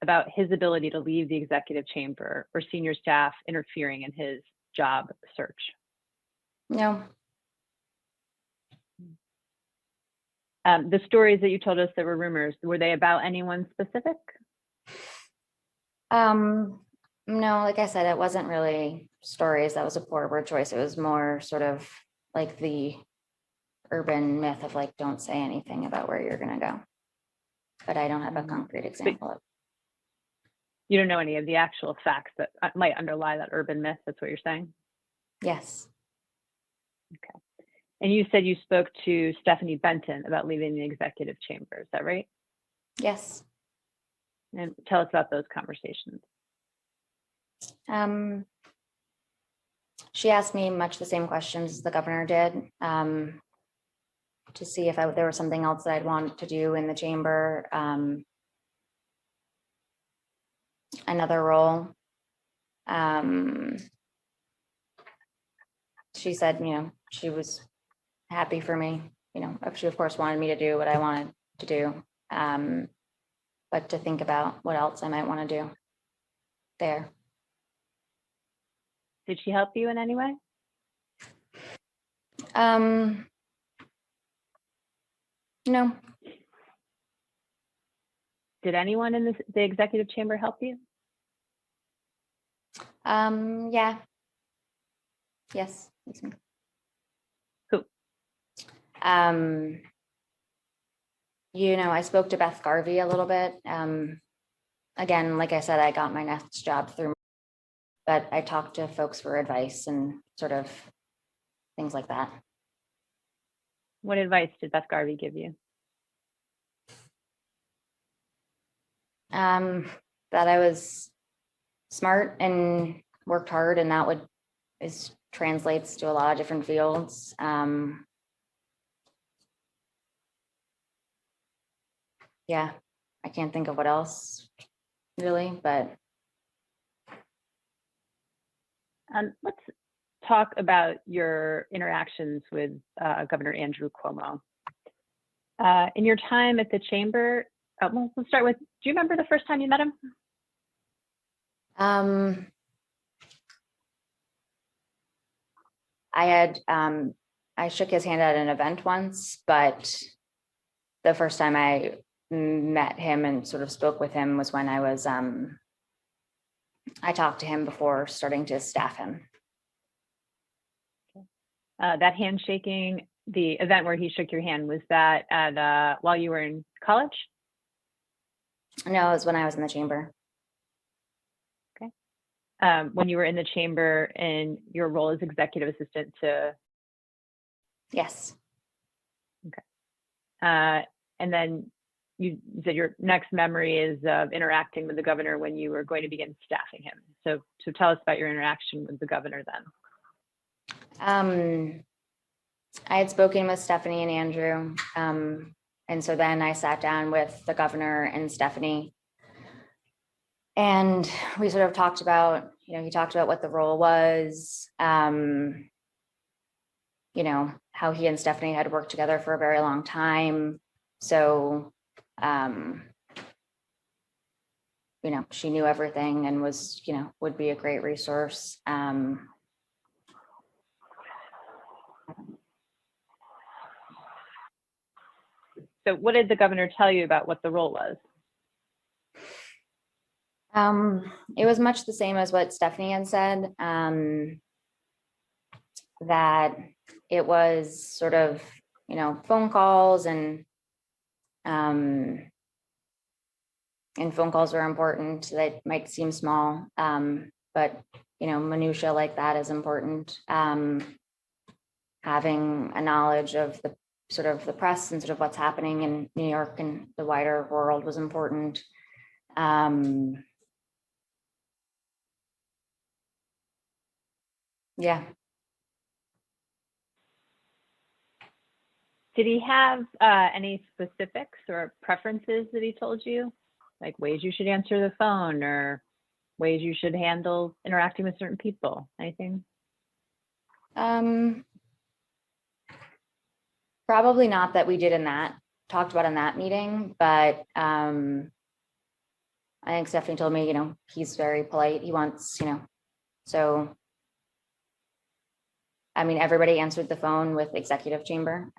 about his ability to leave the executive chamber or senior staff interfering in his job search? No. The stories that you told us that were rumors, were they about anyone specific? No, like I said, it wasn't really stories. That was a poor word choice. It was more sort of like the urban myth of like, don't say anything about where you're going to go. But I don't have a concrete example of. You don't know any of the actual facts that might underlie that urban myth. That's what you're saying? Yes. Okay. And you said you spoke to Stephanie Benton about leaving the executive chamber. Is that right? Yes. And tell us about those conversations. She asked me much the same questions the governor did, to see if there was something else that I'd want to do in the chamber. Another role. She said, she was happy for me, she of course wanted me to do what I wanted to do, but to think about what else I might want to do there. Did she help you in any way? No. Did anyone in the executive chamber help you? Yeah. Yes. Who? I spoke to Beth Garvey a little bit. Again, like I said, I got my next job through, but I talked to folks for advice and sort of things like that. What advice did Beth Garvey give you? That I was smart and worked hard, and that translates to a lot of different fields. Yeah, I can't think of what else really, but. Let's talk about your interactions with Governor Andrew Cuomo. In your time at the chamber, well, let's start with, do you remember the first time you met him? I shook his hand at an event once, but the first time I met him and sort of spoke with him was when I talked to him before starting to staff him. That handshaking, the event where he shook your hand, was that at while you were in college? No, it was when I was in the chamber. Okay. When you were in the chamber and your role as executive assistant to. Yes. Okay. And then you said your next memory is of interacting with the governor when you were going to begin staffing him. So tell us about your interaction with the governor then. I had spoken with Stephanie and Andrew. And so then I sat down with the governor and Stephanie. And we sort of talked about, he talked about what the role was, how he and Stephanie had worked together for a very long time. So, she knew everything and was, would be a great resource. So what did the governor tell you about what the role was? It was much the same as what Stephanie had said, that it was sort of, phone calls and phone calls are important. They might seem small, but, minutia like that is important. Having a knowledge of the sort of the press and sort of what's happening in New York and the wider world was important. Yeah. Did he have any specifics or preferences that he told you? Like ways you should answer the phone or ways you should handle interacting with certain people? Anything? Probably not that we did in that talked about in that meeting, but I think Stephanie told me, he's very polite. He wants, so I mean, everybody answered the phone with executive chamber.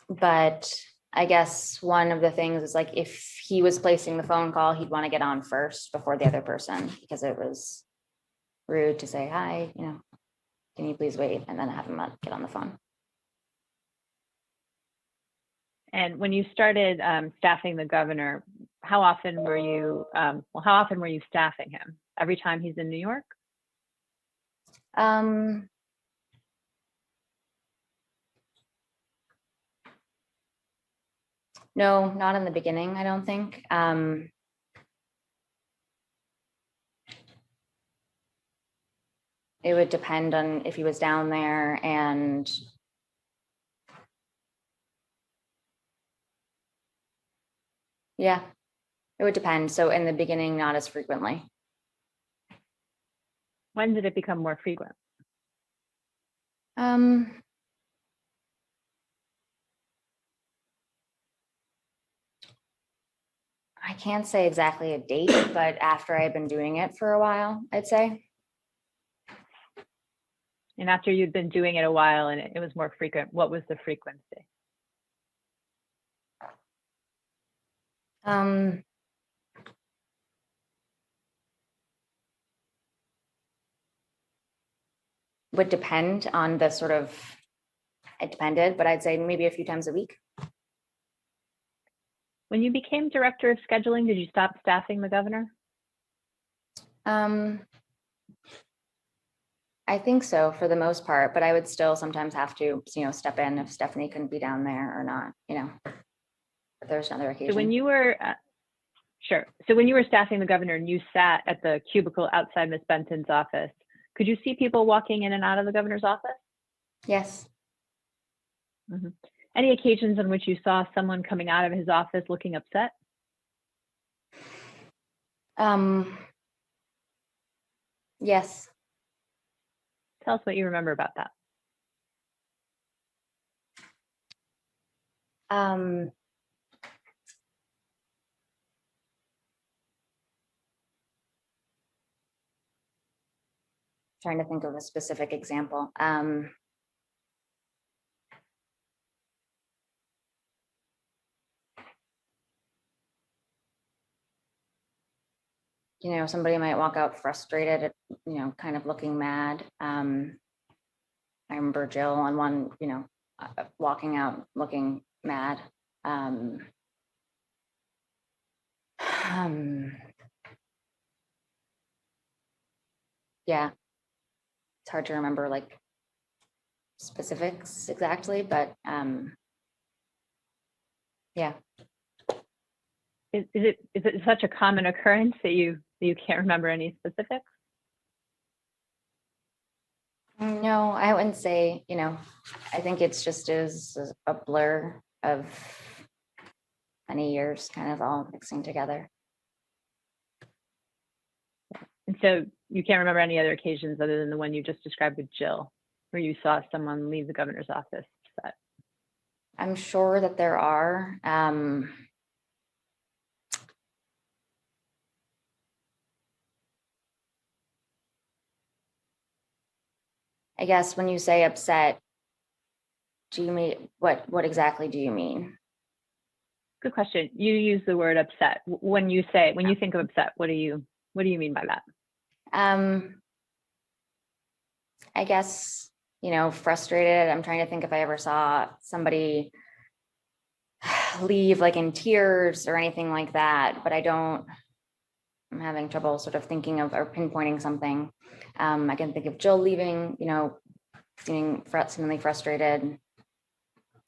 But I guess one of the things is like, if he was placing the phone call, he'd want to get on first before the other person, because it was rude to say, hi, can you please wait? And then have him get on the phone. And when you started staffing the governor, how often were you staffing him? Every time he's in New York? No, not in the beginning, I don't think. It would depend on if he was down there, and yeah, it would depend. So in the beginning, not as frequently. When did it become more frequent? I can't say exactly a date, but after I had been doing it for a while, I'd say. And after you'd been doing it a while and it was more frequent, what was the frequency? Would depend on the sort of, it depended, but I'd say maybe a few times a week. When you became director of scheduling, did you stop staffing the governor? I think so for the most part, but I would still sometimes have to, step in if Stephanie couldn't be down there or not, if there's another occasion. So when you were, sure. So when you were staffing the governor and you sat at the cubicle outside Ms. Benton's office, could you see people walking in and out of the governor's office? Yes. Mm-hmm. Any occasions on which you saw someone coming out of his office looking upset? Yes. Tell us what you remember about that. Trying to think of a specific example. Somebody might walk out frustrated, kind of looking mad. I remember Jill on one, walking out looking mad. Yeah, it's hard to remember like specifics exactly, but yeah. Is it such a common occurrence that you can't remember any specifics? No, I wouldn't say, I think it's just is a blur of many years kind of all mixing together. And so you can't remember any other occasions other than the one you just described with Jill, where you saw someone leave the governor's office. I'm sure that there are. I guess when you say upset, do you mean what exactly do you mean? Good question. You use the word upset. When you think of upset, what do you mean by that? I guess, frustrated. I'm trying to think if I ever saw somebody leave like in tears or anything like that, but I'm having trouble sort of thinking of or pinpointing something. I can think of Jill leaving, seemingly frustrated.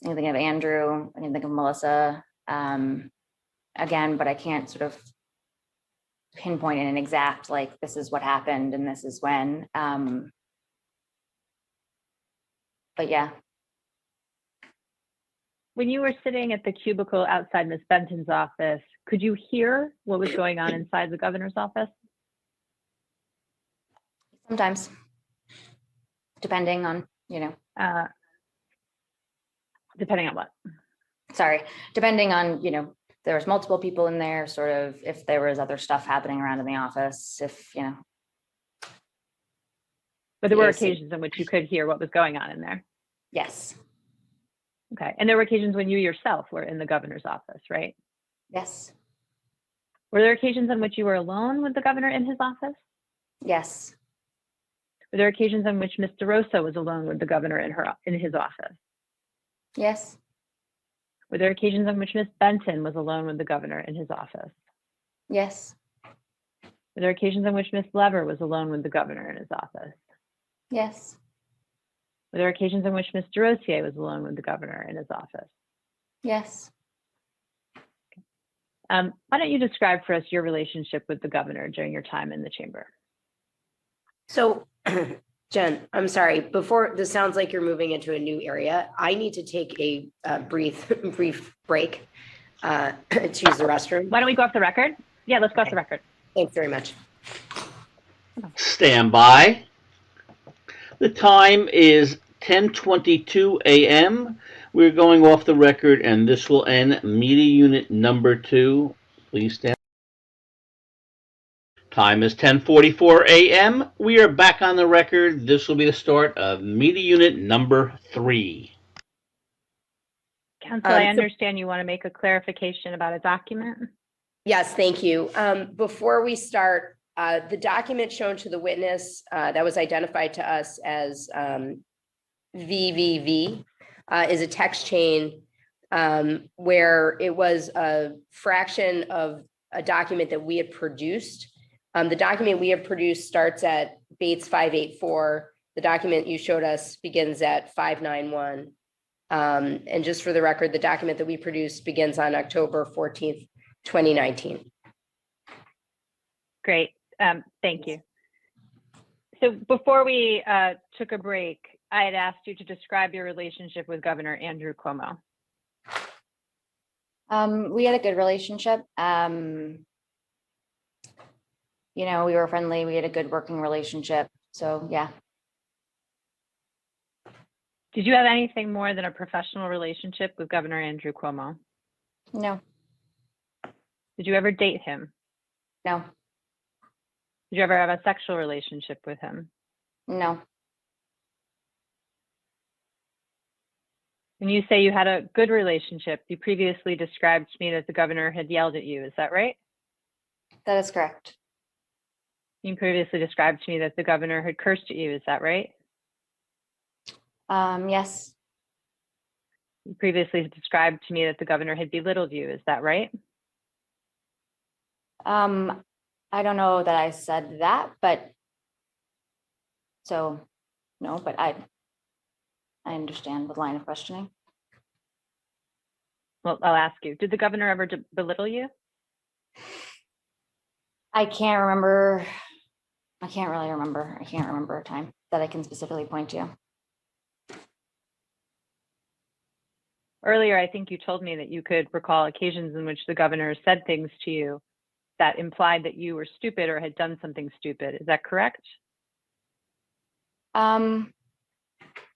I can think of Andrew. I can think of Melissa again, but I can't sort of pinpoint in an exact, like, this is what happened and this is when. But yeah. When you were sitting at the cubicle outside Ms. Benton's office, could you hear what was going on inside the governor's office? Sometimes, depending on, Depending on what? Sorry, depending on, there was multiple people in there, sort of, if there was other stuff happening around in the office, But there were Yes. occasions in which you could hear what was going on in there. yes, Okay. And there were occasions when you yourself were in the governor's office, right? yes, Were there occasions on which you were alone with the governor in his office? yes, Were there occasions on which Ms. DeRosa was alone with the governor in his office? yes, Were there occasions on which Ms. Benton was alone with the governor in his office? yes, Were there occasions on which Ms. Lever was alone with the governor in his office? yes, Were there occasions on which Ms. DeRosier was alone with the governor in his office? yes. Why don't you describe for us your relationship with the governor during your time in the chamber? So, Jen, I'm sorry, before, this sounds like you're moving into a new area. I need to take a brief break to use the restroom. Why don't we go off the record? Yeah, let's go off the record. Thanks very much. Stand by. The time is 10:22 a.m. We're going off the record, and this will end media unit number 2. Please stand. Time is 10:44 a.m. We are back on the record. This will be the start of media unit number 3. Counsel, I understand you want to make a clarification about a document. Yes, thank you. Before we start, the document shown to the witness that was identified to us as VVV is a text chain where it was a fraction of a document that we had produced. The document we have produced starts at Bates 584. The document you showed us begins at 591. And just for the record, the document that we produced begins on October 14th, 2019. Great, thank you. So before we took a break, I had asked you to describe your relationship with Governor Andrew Cuomo. We had a good relationship. We were friendly. We had a good working relationship. So yeah. Did you have anything more than a professional relationship with Governor Andrew Cuomo? No, Did you ever date him? no, Did you ever have a sexual relationship with him? no, When you say you had a good relationship, you previously described to me that the governor had yelled at you. Is that right? that is correct. You previously described to me that the governor had cursed at you. Is that right? Yes, You previously described to me that the governor had belittled you. Is that right? I don't know that I said that, but so no, but I understand the line of questioning. Well, I'll ask you. Did the governor ever belittle you? I can't remember. I can't really remember. I can't remember a time that I can specifically point to. Earlier, I think you told me that you could recall occasions in which the governor said things to you that implied that you were stupid or had done something stupid. Is that correct?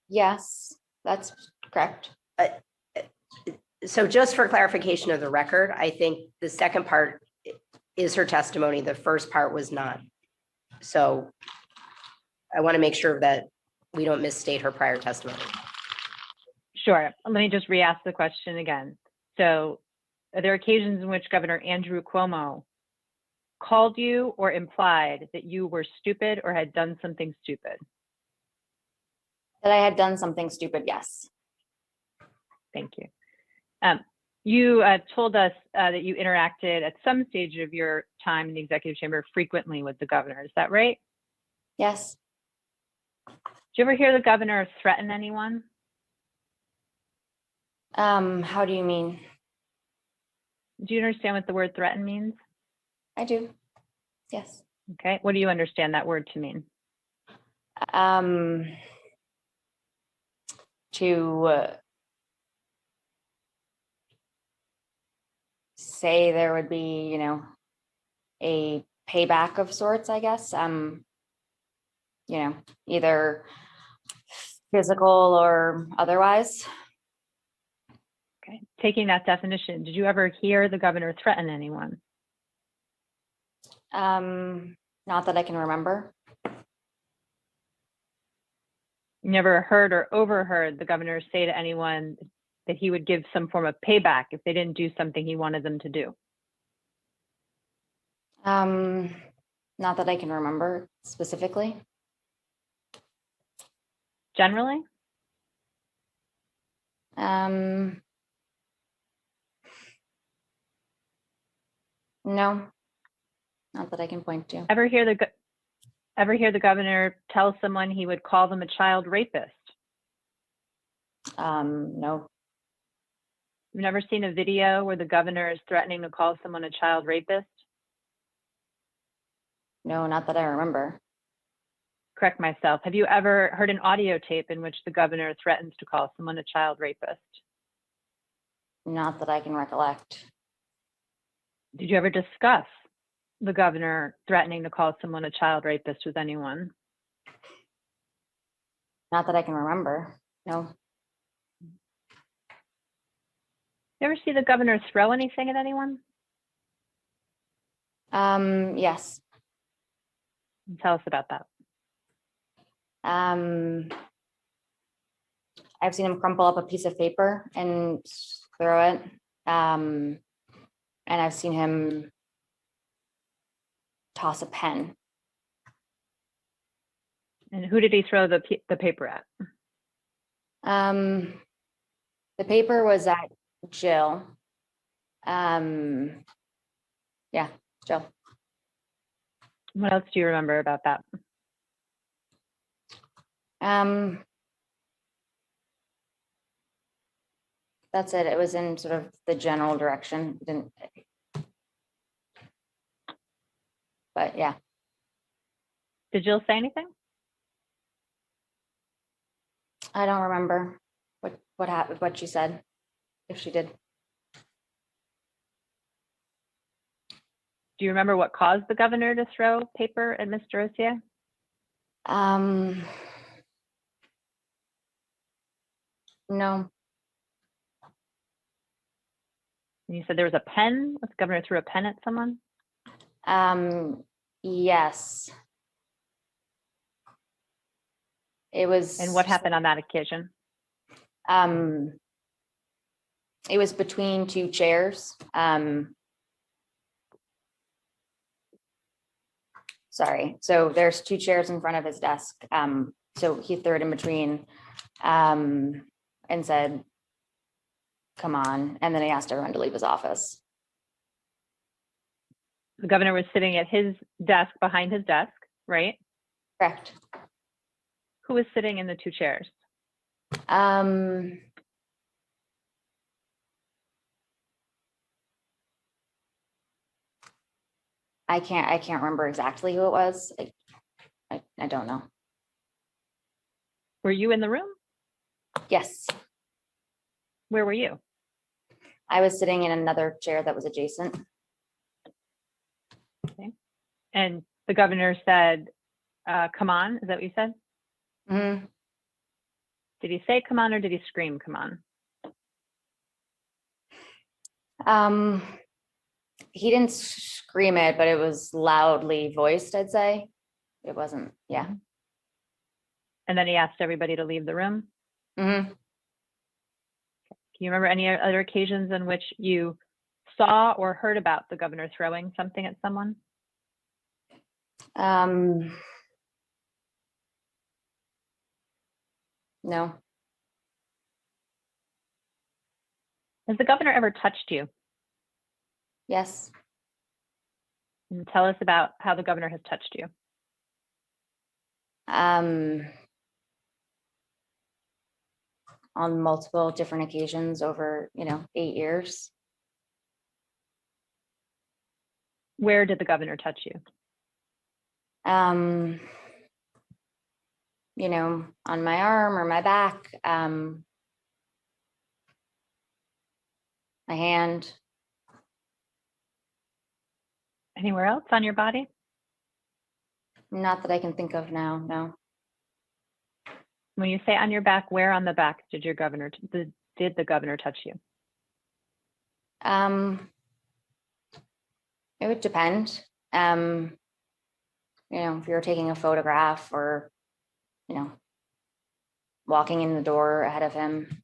Yes, that's correct. So just for clarification of the record, I think the second part is her testimony. The first part was not. So I want to make sure that we don't misstate her prior testimony. Sure. Let me just re-ask the question again. So are there occasions in which Governor Andrew Cuomo called you or implied that you were stupid or had done something stupid? That I had done something stupid, yes. Thank you. You told us that you interacted at some stage of your time in the executive chamber frequently with the governor. Is that right? Yes. Did you ever hear the governor threaten anyone? How do you mean? Do you understand what the word threaten means? I do. Yes. Okay. What do you understand that word to mean? To say there would be, a payback of sorts, I guess. Either physical or otherwise. Okay. Taking that definition, did you ever hear the governor threaten anyone? Not that I can remember. You never heard or overheard the governor say to anyone that he would give some form of payback if they didn't do something he wanted them to do? Not that I can remember specifically. Generally? No, not that I can point to. Ever hear the governor tell someone he would call them a child rapist? No, You've never seen a video where the governor is threatening to call someone a child rapist? no, not that I remember. Correct myself. Have you ever heard an audio tape in which the governor threatens to call someone a child rapist? Not that I can recollect. Did you ever discuss the governor threatening to call someone a child rapist with anyone? Not that I can remember. No. You ever see the governor throw anything at anyone? Yes. Tell us about that. I've seen him crumple up a piece of paper and throw it. And I've seen him toss a pen. And who did he throw the paper at? The paper was at Jill. Yeah, Jill. What else do you remember about that? That's it. It was in sort of the general direction. But yeah. Did Jill say anything? I don't remember what happened, what she said, if she did. Do you remember what caused the governor to throw paper at Ms. DeRosa? No. You said there was a pen? The governor threw a pen at someone? Yes. It was. And what happened on that occasion? It was between two chairs. Sorry. So there's two chairs in front of his desk. So he threw it in between, and said, "Come on." And then he asked everyone to leave his office. The governor was sitting at his desk, behind his desk, right? Correct. Who was sitting in the two chairs? I can't remember exactly who it was. I don't know. Were you in the room? Yes. Where were you? I was sitting in another chair that was adjacent. Okay. And the governor said, come on, is that what you said? Mm-hmm. Did he say come on or did he scream come on? He didn't scream it, but it was loudly voiced, I'd say. It wasn't, yeah. And then he asked everybody to leave the room? Mm-hmm. Can you remember any other occasions in which you saw or heard about the governor throwing something at someone? No. Has the governor ever touched you? Yes. And tell us about how the governor has touched you. On multiple different occasions over, 8 years. Where did the governor touch you? On my arm or my back, my hand. Anywhere else on your body? Not that I can think of now, no. When you say on your back, where on the back did the governor touch you? It would depend. If you're taking a photograph or, walking in the door ahead of him.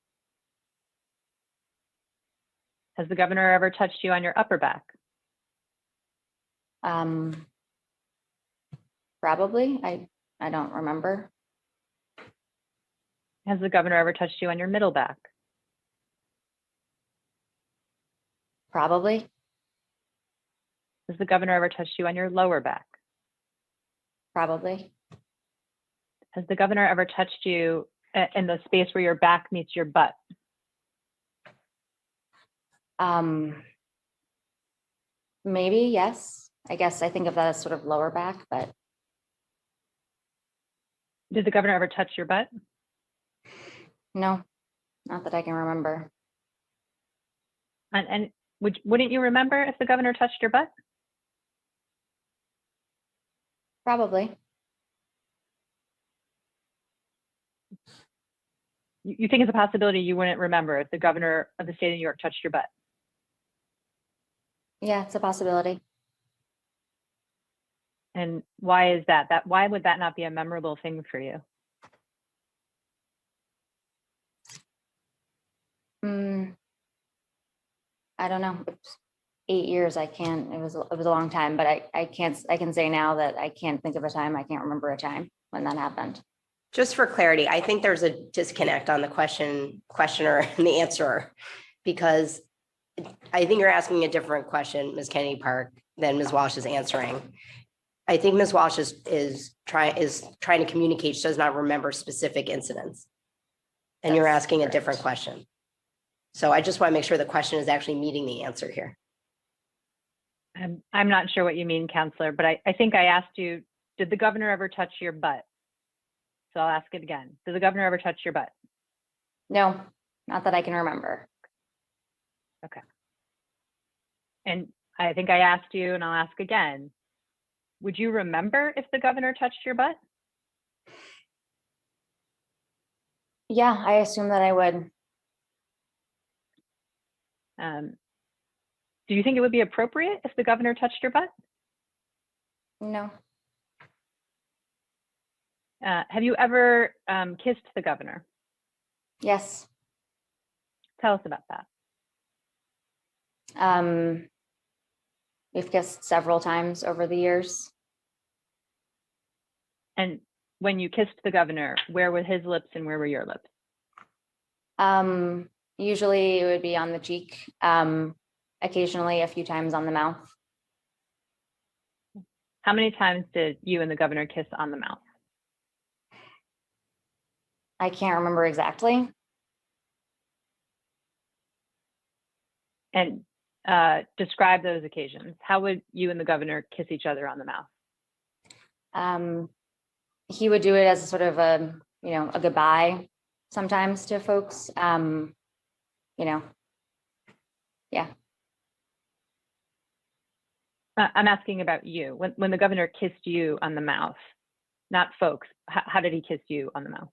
Has the governor ever touched you on your upper back? Probably. I don't remember. Has the governor ever touched you on your middle back? Probably. Has the governor ever touched you on your lower back? Probably. Has the governor ever touched you in the space where your back meets your butt? Maybe, yes. I guess I think of that as sort of lower back, but Did the governor ever touch your butt? no, not that I can remember. And wouldn't you remember if the governor touched your butt? Probably. You think it's a possibility you wouldn't remember if the governor of the state of New York touched your butt? Yeah, it's a possibility. And why is that? Why would that not be a memorable thing for you? I don't know. It's 8 years. I can't. It was a long time, but I can't. I can say now that I can't think of a time. I can't remember a time when that happened. Just for clarity, I think there's a disconnect on the questioner and the answerer, because I think you're asking a different question, Ms. Kennedy Park, than Ms. Walsh is answering. I think Ms. Walsh is trying to communicate. She does not remember specific incidents. And you're That's asking a correct. different question. So I just want to make sure the question is actually meeting the answer here. I'm not sure what you mean, counselor, but I think I asked you, did the governor ever touch your butt? So I'll ask it again. Did the governor ever touch your butt? No, not that I can remember. Okay. And I think I asked you, and I'll ask again. Would you remember if the governor touched your butt? Yeah, I assume that I would. Do you think it would be appropriate if the governor touched your butt? No. Have you ever kissed the governor? Yes. Tell us about that. We've kissed several times over the years. And when you kissed the governor, where were his lips and where were your lips? Usually it would be on the cheek, occasionally a few times on the mouth. How many times did you and the governor kiss on the mouth? I can't remember exactly. And describe those occasions. How would you and the governor kiss each other on the mouth? He would do it as a sort of a goodbye sometimes to folks. Yeah. I'm asking about you. When the governor kissed you on the mouth, not folks, how did he kiss you on the mouth?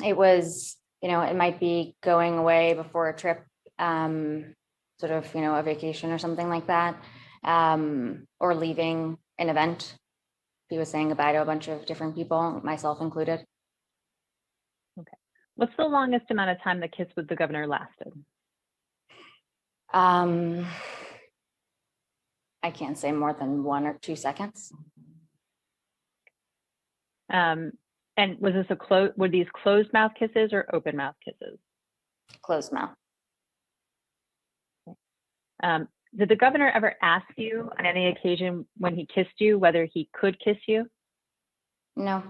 It was, it might be going away before a trip, sort of, a vacation or something like that, or leaving an event. He was saying goodbye to a bunch of different people, myself included. Okay. What's the longest amount of time the kiss with the governor lasted? I can't say more than 1 or 2 seconds. And was this were these closed mouth kisses or open mouth kisses? Closed mouth. Did the governor ever ask you on any occasion when he kissed you whether he could kiss you? No.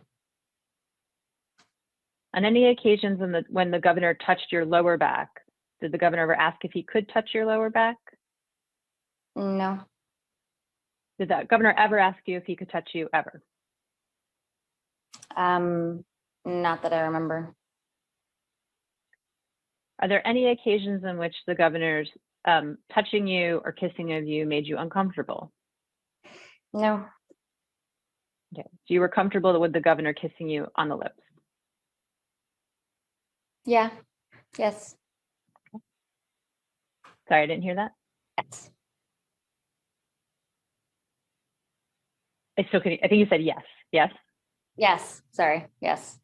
On any occasions when the governor touched your lower back, did the governor ever ask if he could touch your lower back? No. Did the governor ever ask you if he could touch you ever? Not that I remember. Are there any occasions in which the governor's touching you or kissing of you made you uncomfortable? No. Okay. So you were comfortable with the governor kissing you on the lips? Yeah. Yes. Sorry, I didn't hear that. Yes. I think you said yes. Yes. Yes. Sorry. Yes.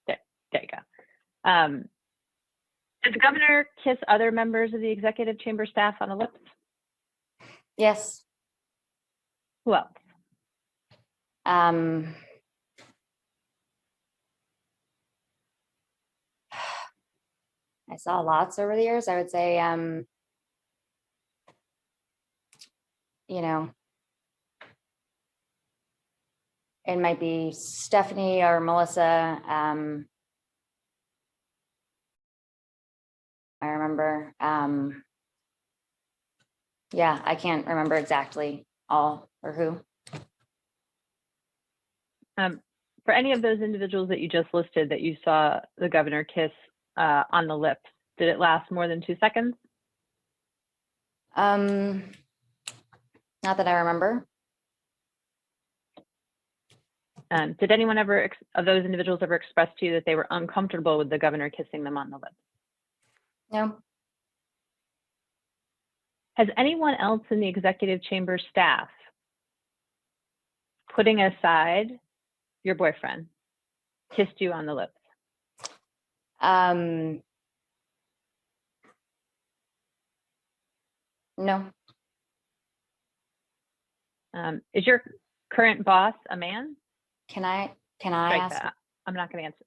There you go. Did the governor kiss other members of the executive chamber staff on the lips? Yes. Who else? Um, I saw lots over the years. I would say, you know, it might be Stephanie or Melissa. I remember. Yeah, I can't remember exactly all or who. For any of those individuals that you just listed that you saw the governor kiss on the lips, did it last more than 2 seconds? Not that I remember. Did anyone ever, of those individuals ever express to you that they were uncomfortable with the governor kissing them on the lips? No. Has anyone else in the executive chamber staff, putting aside your boyfriend, kissed you on the lips? No. Is your current boss a man? Can I Strike ask that. I'm not going to answer.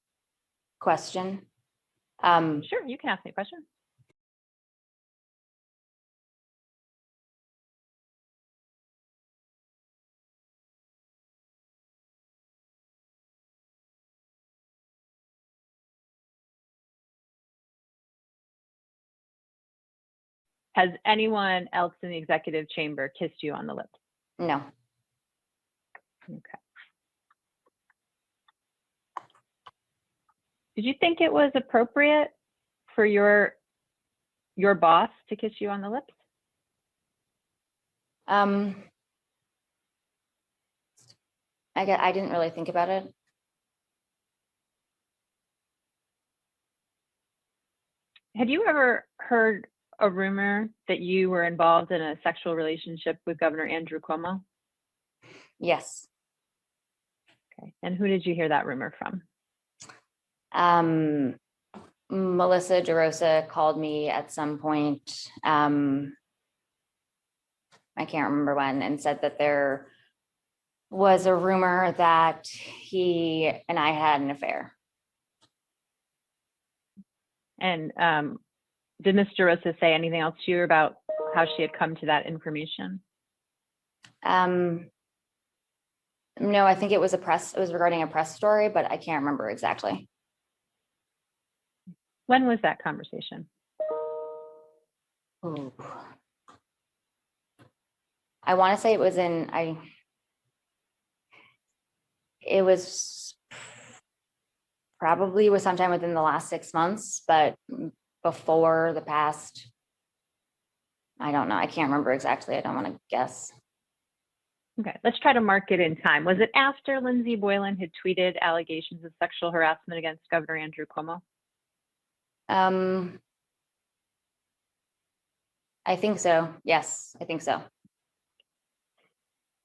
a question? Sure, you can ask me a question. Has anyone else in the executive chamber kissed you on the lips? No. Okay. Did you think it was appropriate for your boss to kiss you on the lips? I didn't really think about it. Have you ever heard a rumor that you were involved in a sexual relationship with Governor Andrew Cuomo? Yes. Okay. And who did you hear that rumor from? Melissa DeRosa called me at some point. I can't remember when, and said that there was a rumor that he and I had an affair. And did Ms. DeRosa say anything else to you about how she had come to that information? No, I think it was regarding a press story, but I can't remember exactly. When was that conversation? Ooh. I want to say it was it was probably was sometime within the last 6 months, but before the past, I don't know. I can't remember exactly. I don't want to guess. Okay, let's try to mark it in time. Was it after Lindsey Boylan had tweeted allegations of sexual harassment against Governor Andrew Cuomo? I think so. Yes, I think so.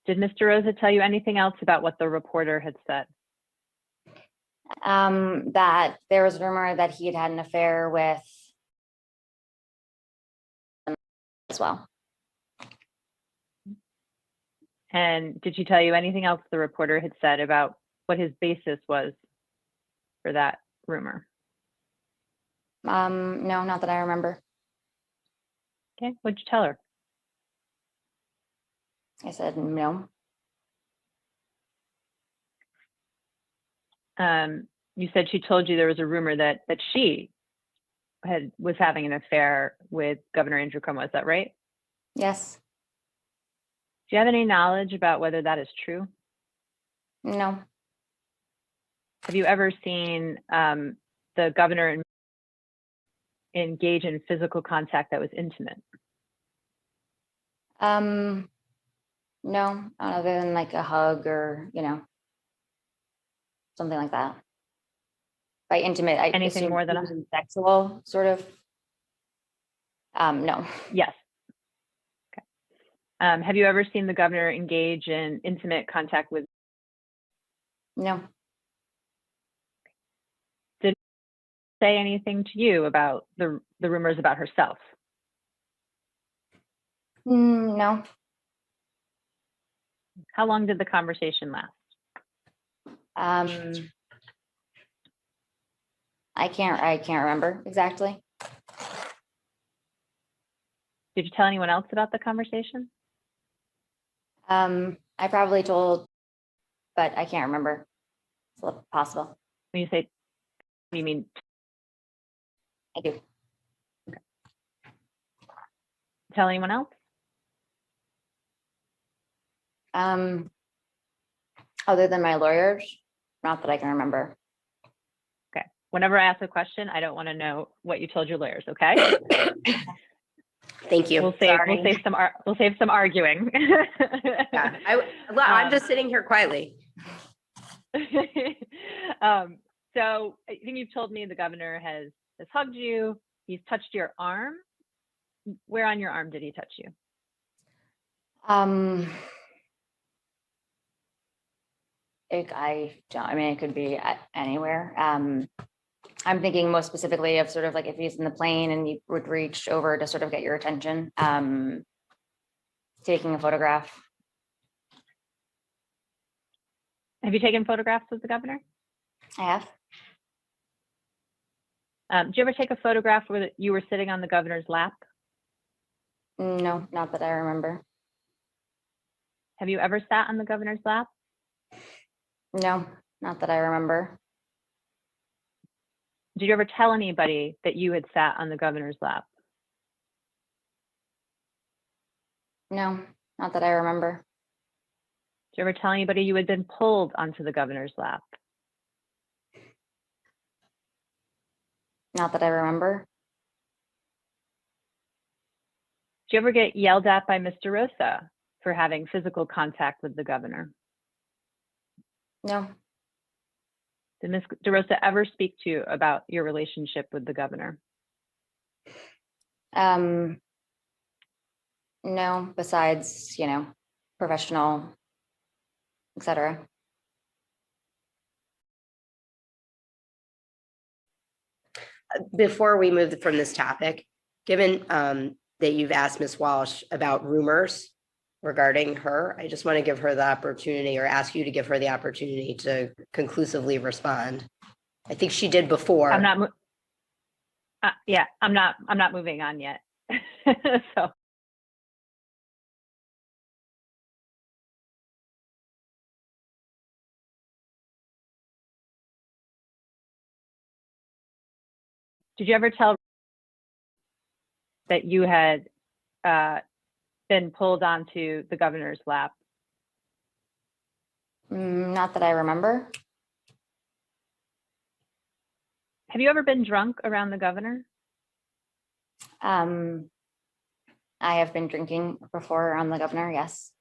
Did Mr. Rosa tell you anything else about what the reporter had said? That there was a rumor that he had an affair with as well. And did she tell you anything else the reporter had said about what his basis was for that rumor? No, not that I remember. Okay, what'd you tell her? I said no. You said she told you there was a rumor that she was having an affair with Governor Andrew Cuomo. Is that right? Yes. Do you have any knowledge about whether that is true? No. Have you ever seen the governor engage in physical contact that was intimate? No, other than like a hug or, something like that. By intimate, I Anything assume more than even sexual, sort of. No, Yes. Okay. Have you ever seen the governor engage in intimate contact with? no, Did he say anything to you about the rumors about herself? no. How long did the conversation last? I can't remember exactly. Did you tell anyone else about the conversation? I probably told, but I can't remember. It's possible. When you say, you mean? I do. Tell anyone else? Other than my lawyers, not that I can remember. Okay. Whenever I ask a question, I don't want to know what you told your lawyers. Okay. Thank you. We'll Sorry. save some arguing. Yeah, I'm just sitting here quietly. So I think you've told me the governor has hugged you. He's touched your arm. Where on your arm did he touch you? It could be anywhere. I'm thinking most specifically of sort of like if he's in the plane and you would reach over to sort of get your attention, taking a photograph. Have you taken photographs with the governor? I have. Did you ever take a photograph where you were sitting on the governor's lap? No, not that I remember. Have you ever sat on the governor's lap? No, not that I remember. Did you ever tell anybody that you had sat on the governor's lap? No, not that I remember. Did you ever tell anybody you had been pulled onto the governor's lap? Not that I remember. Did you ever get yelled at by Ms. DeRosa for having physical contact with the governor? No, Did Ms. DeRosa ever speak to you about your relationship with the governor? no, besides, professional, etc. Before we move from this topic, given that you've asked Ms. Walsh about rumors regarding her, I just want to give her the opportunity, or ask you to give her the opportunity to conclusively respond. I think she did before. I'm not. Yeah, I'm not moving on yet. So. Did you ever tell that you had been pulled onto the governor's lap? Not that I remember. Have you ever been drunk around the governor? I have been drinking before on the governor, yes.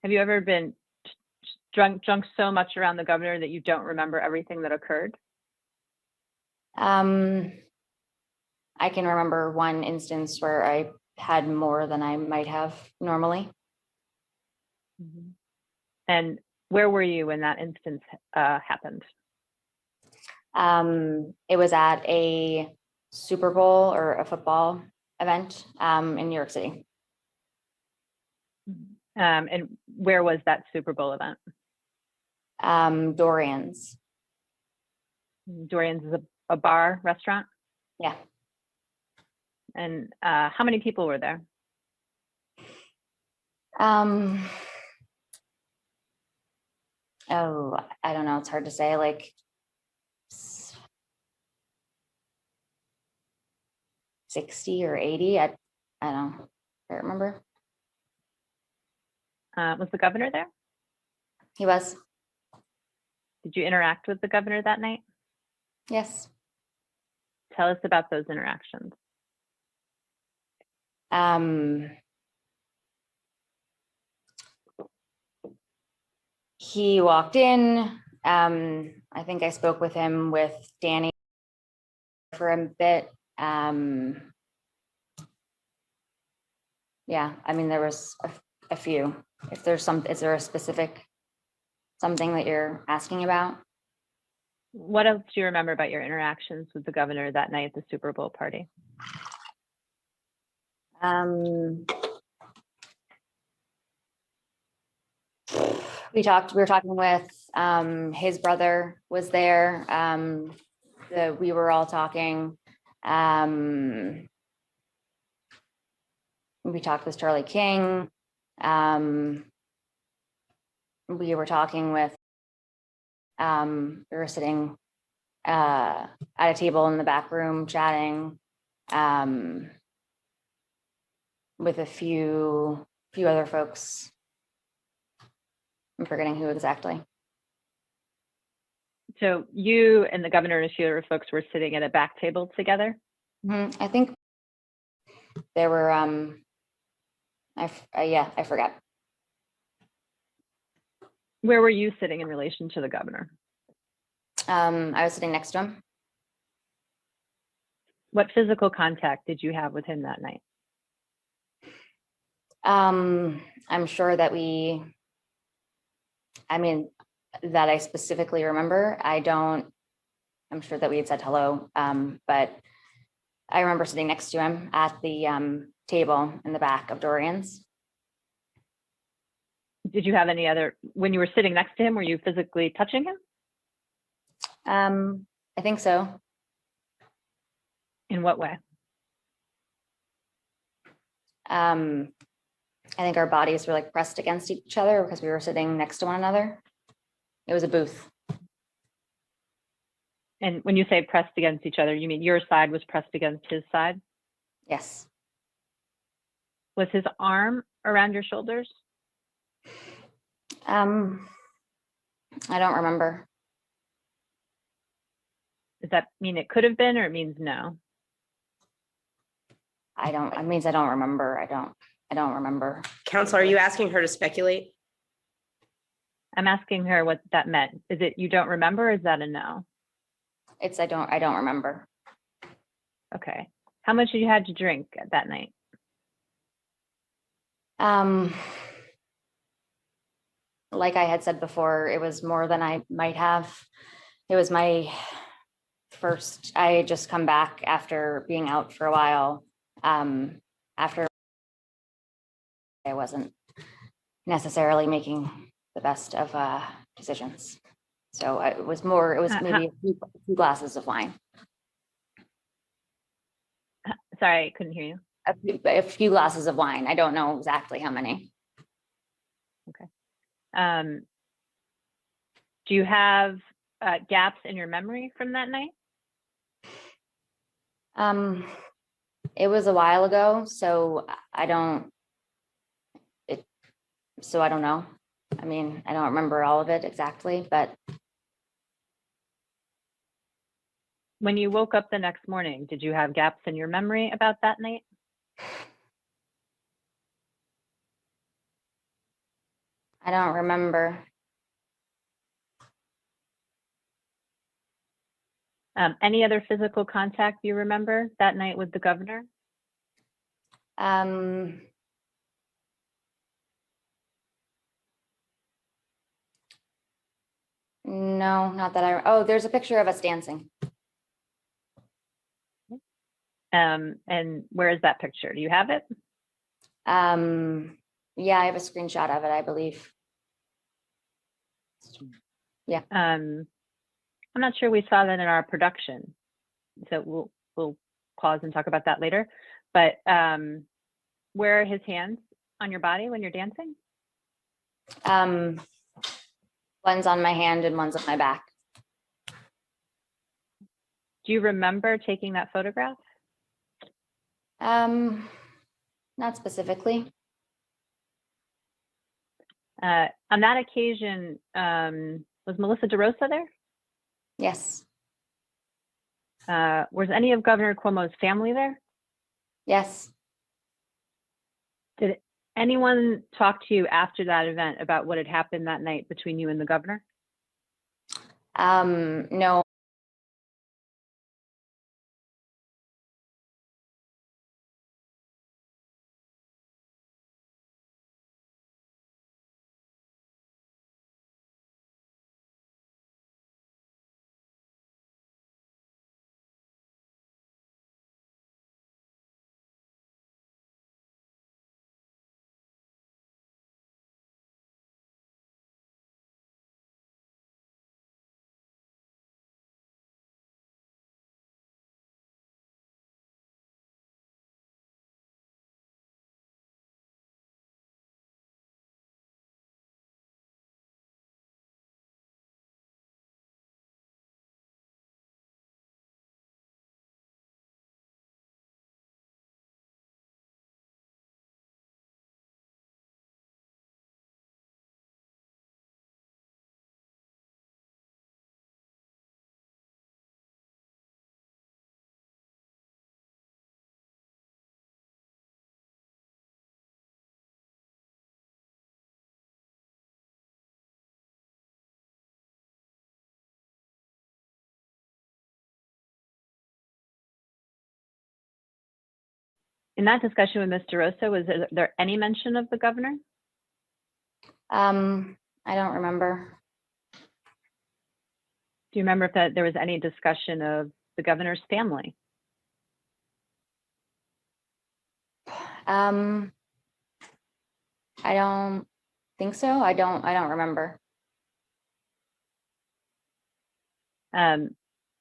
Have you ever been drunk so much around the governor that you don't remember everything that occurred? I can remember one instance where I had more than I might have normally. Mm-hmm. And where were you when that instance happened? It was at a Super Bowl or a football event in New York City. And where was that Super Bowl event? Dorian's. Dorian's is a bar, restaurant? Yeah. And how many people were there? Oh, I don't know. It's hard to say, like 60 or 80. I don't know. I don't remember. Was the governor there? He was. Did you interact with the governor that night? Yes. Tell us about those interactions. He walked in. I think I spoke with him with Danny for a bit. Yeah, I mean, there was a few. If there's is there a specific something that you're asking about? What else do you remember about your interactions with the governor that night at the Super Bowl party? We were talking with, his brother was there. We were all talking. We talked with Charlie King. We were talking with, we were sitting at a table in the back room chatting with a few other folks. I'm forgetting who exactly. So you and the governor and a few other folks were sitting at a back table together? I think there were, yeah, I forgot. Where were you sitting in relation to the governor? I was sitting next to him. What physical contact did you have with him that night? I'm sure that that I specifically remember. I'm sure that we had said hello, but I remember sitting next to him at the table in the back of Dorian's. Did you have any other, when you were sitting next to him, were you physically touching him? I think so. In what way? I think our bodies were like pressed against each other because we were sitting next to one another. It was a booth. And when you say pressed against each other, you mean your side was pressed against his side? Yes. Was his arm around your shoulders? I don't remember. Does that mean it could have been, or it means no? It means I don't remember. I don't remember. Counsel, are you asking her to speculate? I'm asking her what that meant. Is it you don't remember, or is that a no? It's I don't remember. Okay. How much did you had to drink that night? Like I had said before, it was more than I might have. It was my first, I had just come back after being out for a while. After I wasn't necessarily making the best of decisions. So it was maybe a few glasses of wine. Sorry, I couldn't hear you. A few glasses of wine. I don't know exactly how many. Okay. Do you have gaps in your memory from that night? It was a while ago, so I don't know. I mean, I don't remember all of it exactly, but. When you woke up the next morning, did you have gaps in your memory about that night? I don't remember. Any other physical contact you remember that night with the governor? No, not that oh, there's a picture of us dancing. And where is that picture? Do you have it? Yeah, I have a screenshot of it, I believe. Yeah. I'm not sure we saw that in our production, so we'll pause and talk about that later. But where are his hands on your body when you're dancing? One's on my hand and one's on my back. Do you remember taking that photograph? Not specifically. On that occasion, was Melissa DeRosa there? Yes. Was any of Governor Cuomo's family there? Yes. Did anyone talk to you after that event about what had happened that night between you and the governor? No. In that discussion with Ms. DeRosa, was there any mention of the governor? I don't remember. Do you remember if there was any discussion of the governor's family? I don't think so. I don't remember.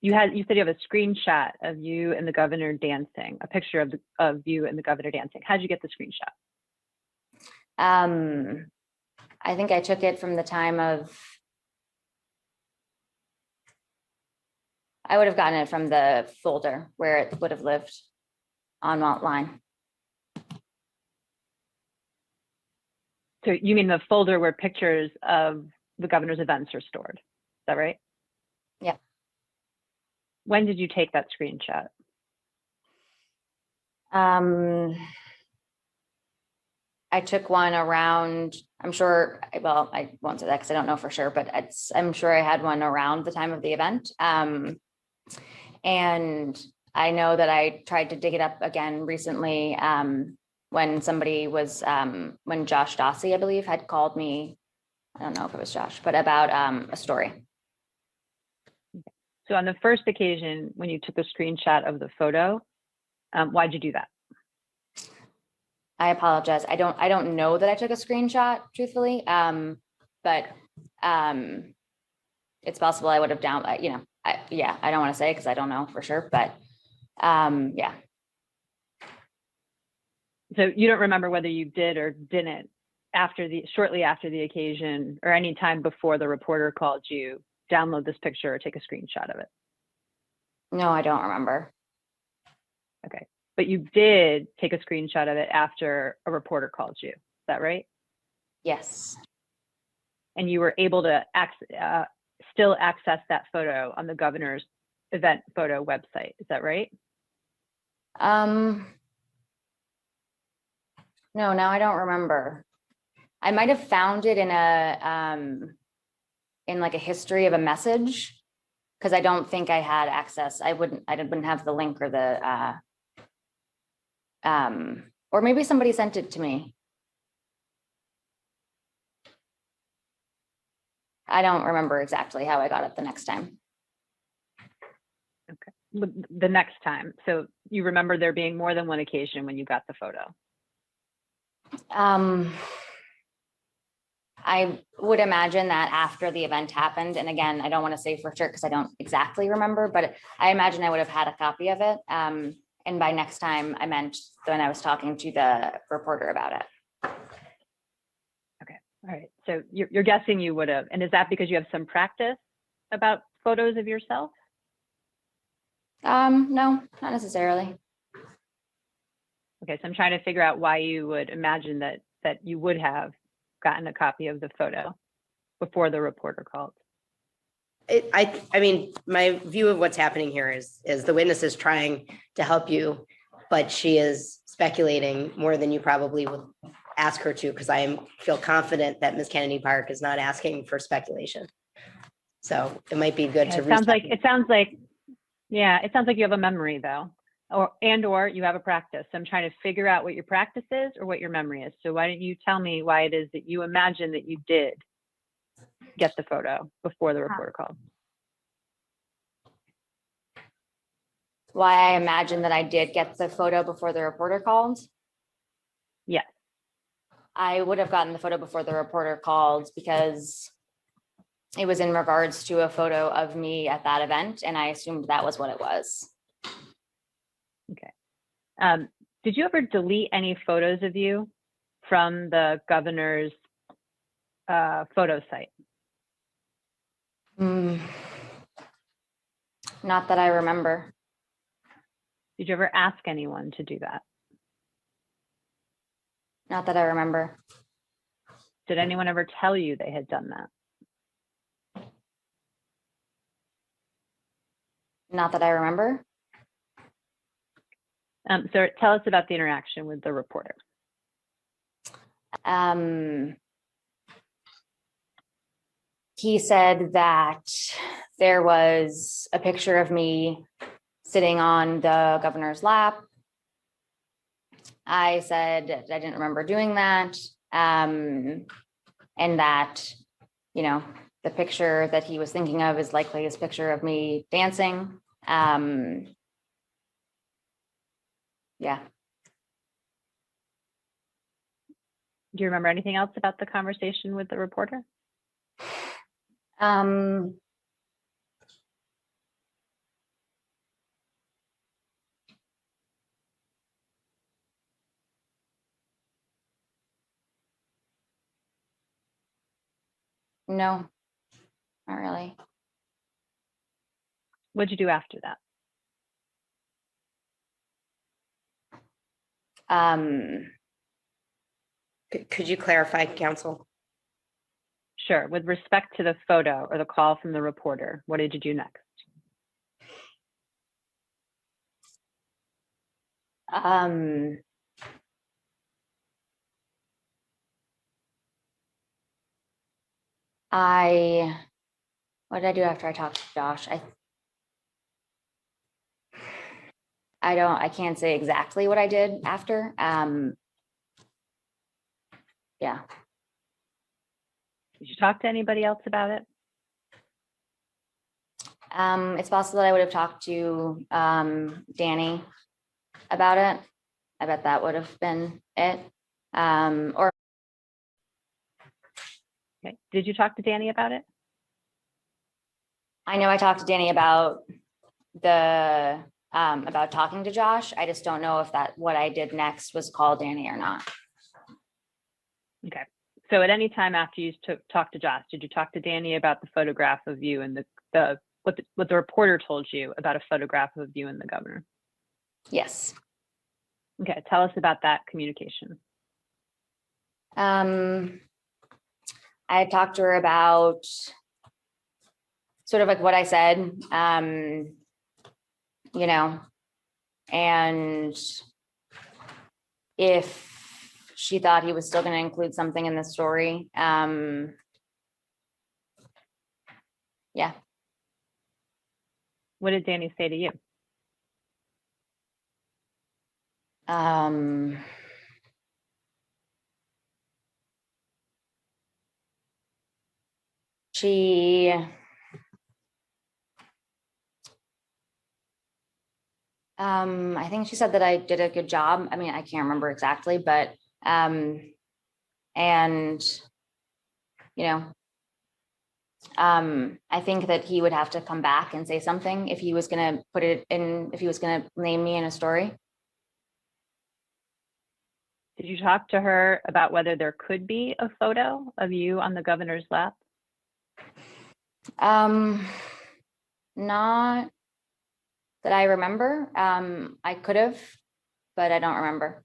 You said you have a screenshot of you and the governor dancing, a picture of you and the governor dancing. How'd you get the screenshot? I think I took it from the time of, I would have gotten it from the folder where it would have lived online. So you mean the folder where pictures of the governor's events are stored? Is that right? Yeah. When did you take that screenshot? I took one around, I'm sure, well, I won't say that because I don't know for sure, but I'm sure I had one around the time of the event. And I know that I tried to dig it up again recently when somebody was, when Josh Dossie, I believe, had called me, I don't know if it was Josh, but about a story. So on the first occasion, when you took a screenshot of the photo, why'd you do that? I apologize. I don't know that I took a screenshot, truthfully. But it's possible I would have yeah, I don't want to say because I don't know for sure, but yeah. So you don't remember whether you did or didn't shortly after the occasion or any time before the reporter called you, download this picture or take a screenshot of it? No, I don't remember. Okay. But you did take a screenshot of it after a reporter called you. Is that right? Yes. And you were able to still access that photo on the governor's event photo website. Is that right? No, now I don't remember. I might have found it in in like a history of a message, because I don't think I had access. I wouldn't have the link or the or maybe somebody sent it to me. I don't remember exactly how I got it the next time. Okay. The next time. So you remember there being more than one occasion when you got the photo? I would imagine that after the event happened, and again, I don't want to say for sure because I don't exactly remember, but I imagine I would have had a copy of it. And by next time, I meant when I was talking to the reporter about it. Okay. All right. So you're guessing you would have. And is that because you have some practice about photos of yourself? No, not necessarily. Okay. So I'm trying to figure out why you would imagine that you would have gotten a copy of the photo before the reporter called. I mean, my view of what's happening here is the witness is trying to help you, but she is speculating more than you probably would ask her to, because feel confident that Ms. Kennedy Park is not asking for speculation. So it might be good to. It sounds like yeah, it sounds like you have a memory though, or you have a practice. I'm trying to figure out what your practice is or what your memory is. So why don't you tell me why it is that you imagine that you did get the photo before the reporter called? Why I imagine that I did get the photo before the reporter called. Yes. I would have gotten the photo before the reporter called because it was in regards to a photo of me at that event, and I assumed that was what it was. Okay. Did you ever delete any photos of you from the governor's photo site? Not that I remember. Did you ever ask anyone to do that? Not that I remember. Did anyone ever tell you they had done that? Not that I remember. So tell us about the interaction with the reporter. He said that there was a picture of me sitting on the governor's lap. I said I didn't remember doing that, and that, you know, the picture that he was thinking of is likely his picture of me dancing. Yeah. Do you remember anything else about the conversation with the reporter? No, not really. What'd you do after that? Could you clarify, counsel? Sure. With respect to the photo or the call from the reporter, what did you do next? What did I do after I talked to Josh? I can't say exactly what I did after. Yeah. Did you talk to anybody else about it? It's possible that I would have talked to Danny about it. I bet that would have been it. Or Okay. Did you talk to Danny about it? I know I talked to Danny about about talking to Josh. I just don't know if what I did next was call Danny or not. Okay. So at any time after you talked to Josh, did you talk to Danny about the photograph of you and what the reporter told you about a photograph of you and the governor? Yes. Okay. Tell us about that communication. I had talked to her about sort of like what I said, you know, and if she thought he was still going to include something in the story. Yeah. What did Danny say to you? She I think she said that I did a good job. I mean, I can't remember exactly, but and you know, I think that he would have to come back and say something if he was going to put it in, if he was going to name me in a story. Did you talk to her about whether there could be a photo of you on the governor's lap? Not that I remember. I could have, but I don't remember.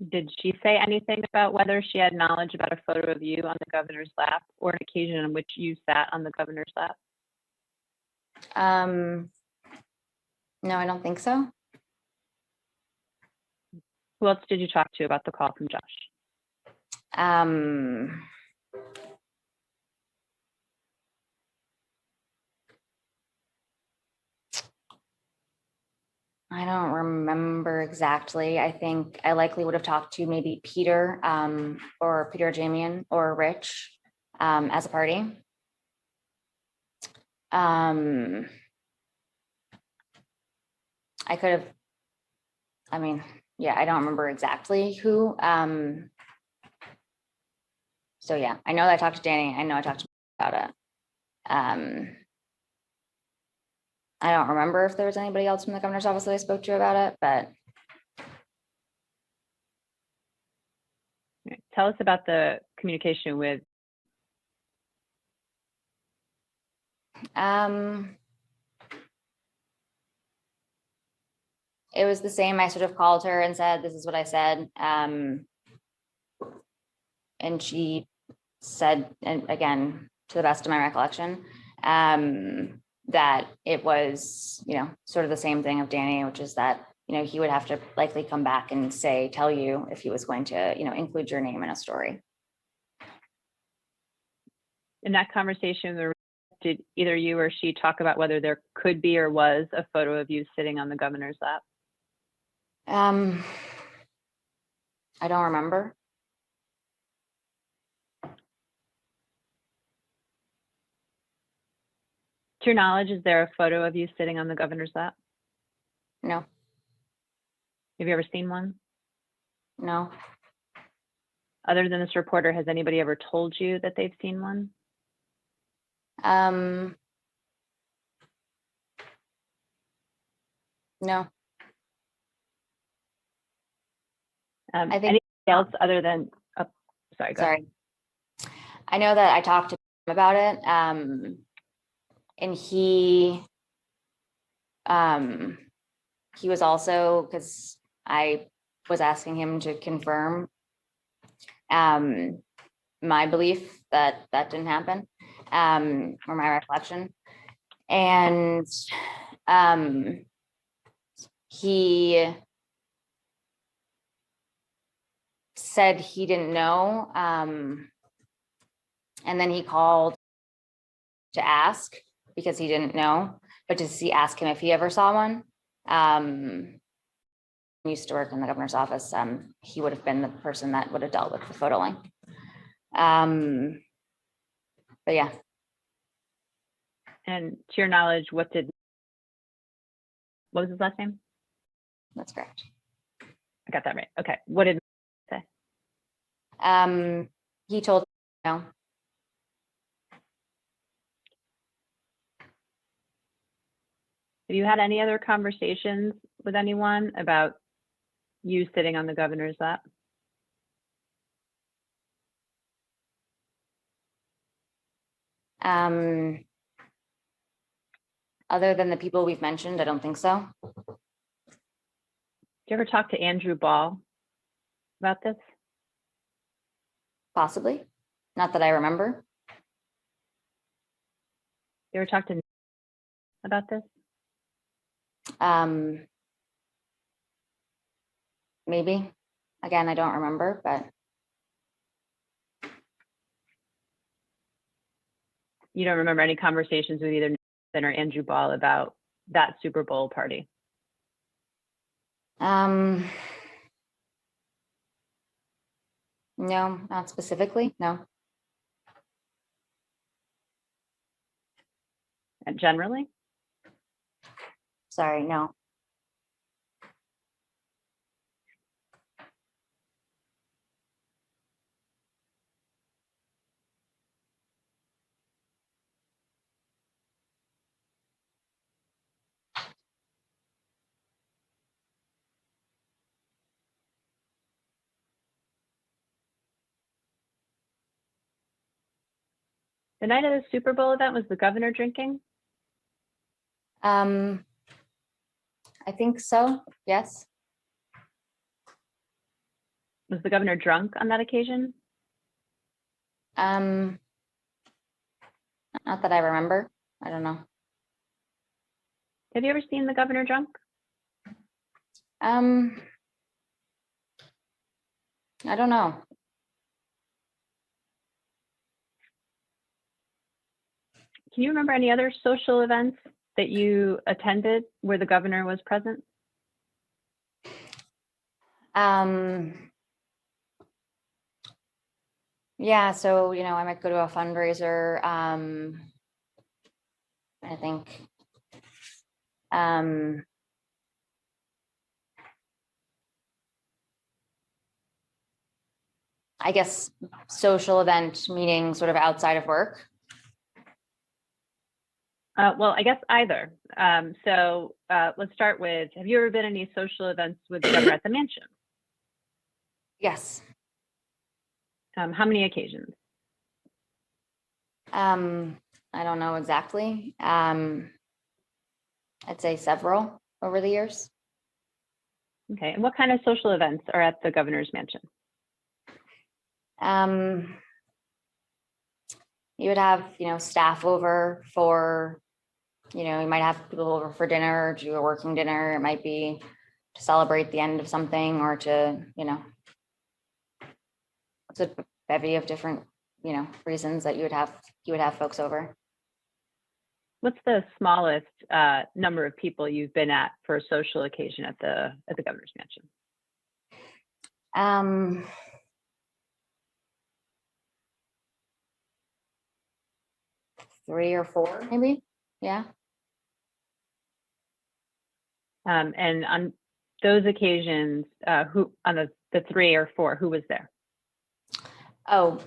Did she say anything about whether she had knowledge about a photo of you on the governor's lap or an occasion on which you sat on the governor's lap? No, I don't think so. Who else did you talk to about the call from Josh? I don't remember exactly. I think I likely would have talked to maybe Peter or Peter Jamian or Rich as a party. I could have, I mean, yeah, I don't remember exactly who. So yeah, I know that I talked to Danny. I know I talked to him about it. I don't remember if there was anybody else from the governor's office that I spoke to about it, but Tell us about the communication with. it was the same. I sort of called her and said, this is what I said. And she said, and again, to the best of my recollection, that it was, sort of the same thing of Danny, which is that, he would have to likely come back and tell you if he was going to, include your name in a story. In that conversation, did either you or she talk about whether there could be or was a photo of you sitting on the governor's lap? I don't remember. To your knowledge, is there a photo of you sitting on the governor's lap? No. Have you ever seen one? No. Other than this reporter, has anybody ever told you that they've seen one? No. I think anything else other than, oh, sorry, go ahead. I know that I talked to him about it, and he was also, because I was asking him to confirm my belief that that didn't happen, or my recollection, and he said he didn't know, and then he called to ask because he didn't know, but to ask him if he ever saw one. Used to work in the governor's office. He would have been the person that would have dealt with the photo link. But yeah. And to your knowledge, what was his last name? That's correct. I got that right. Okay. What did he say? He told no. Have you had any other conversations with anyone about you sitting on the governor's lap? Other than the people we've mentioned, I don't think so. Did you ever talk to Andrew Ball about this? Possibly. Not that I remember. You ever talk to Nick about this? Maybe. Again, I don't remember, but. You don't remember any conversations with either Nathan or Andrew Ball about that Super Bowl party? No, not specifically, no. And generally? Sorry, no. The night of the Super Bowl event, was the governor drinking? I think so, yes. Was the governor drunk on that occasion? Not that I remember. I don't know. Have you ever seen the governor drunk? I don't know. Can you remember any other social events that you attended where the governor was present? Yeah, so, I might go to a fundraiser. I think. I guess social event, meaning sort of outside of work. Well, I guess either. Let's start with, have you ever been at any social events with the governor at the mansion? Yes. How many occasions? I don't know exactly. I'd say several over the years. Okay, and what kind of social events are at the governor's mansion? You would have, staff over for, you might have people over for dinner, or do a working dinner. It might be to celebrate the end of something, or to, it's a bevy of different, reasons that you would have folks over. What's the smallest number of people you've been at for a social occasion at the governor's mansion? 3 or 4, maybe. Yeah. And on those occasions, who on the 3 or 4, who was there? Oh,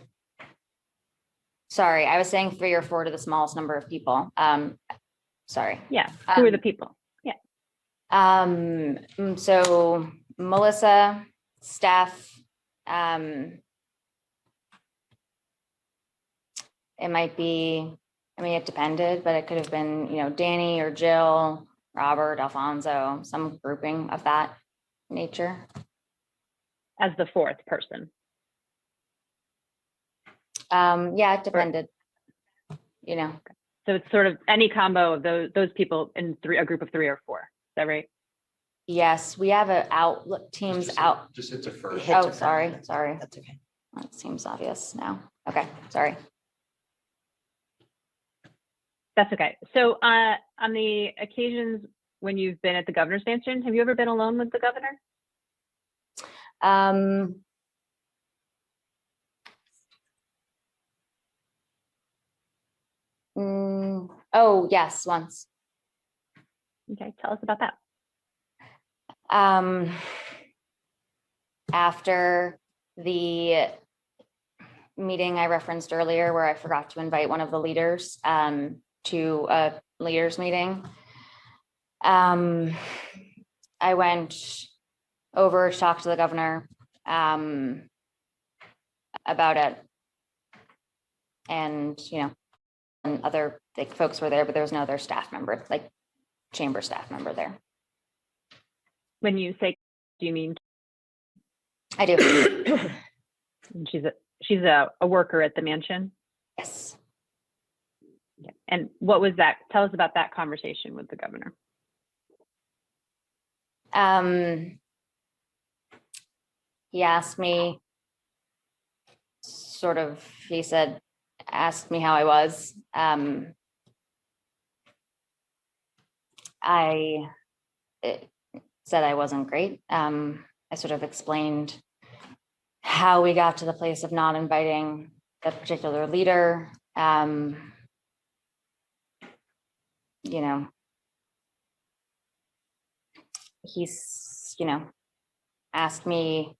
sorry. I was saying 3 or 4 to the smallest number of people. Sorry. Yeah. Who are the people? Yeah. So Melissa, Steph, it might be, it depended, but it could have been, Danny or Jill, Robert, Alfonso, some grouping of that nature. As the 4th person. Yeah, it depended. So it's sort of any combo of those people in a group of 3 or 4. Is that right? Yes, we have teams out. Just hit defer. Oh, sorry. That's okay. That seems obvious now. Okay, sorry. That's okay. So on the occasions when you've been at the governor's mansion, have you ever been alone with the governor? Oh, yes, once. Okay, tell us about that. After the meeting I referenced earlier, where I forgot to invite one of the leaders to a leaders meeting, I went over to talk to the governor about it, and and other folks were there, but there was no other staff member, like chamber staff member there. When you say, do you mean? I do. She's a worker at the mansion? Yes. Yeah. And what was that? Tell us about that conversation with the governor. He asked me, asked me how I was. I said I wasn't great. I sort of explained how we got to the place of not inviting that particular leader. He's, asked me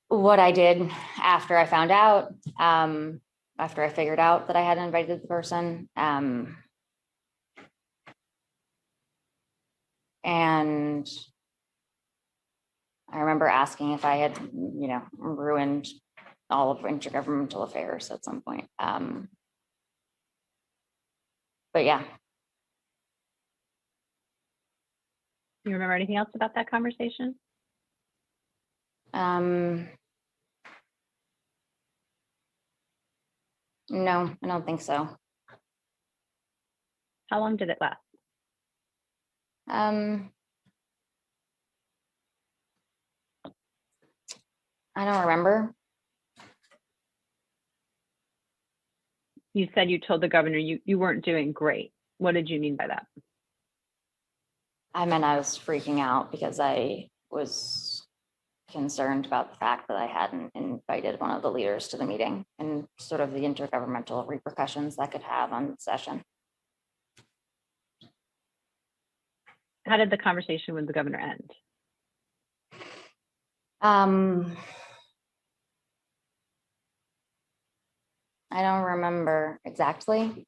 what I did after I found out, after I figured out that I hadn't invited the person. And I remember asking if I had, ruined all of intergovernmental affairs at some point. But yeah. Do you remember anything else about that conversation? No, I don't think so. How long did it last? I don't remember. You said you told the governor you weren't doing great. What did you mean by that? I meant I was freaking out because I was concerned about the fact that I hadn't invited one of the leaders to the meeting and sort of the intergovernmental repercussions that could have on the session. How did the conversation with the governor end? I don't remember exactly.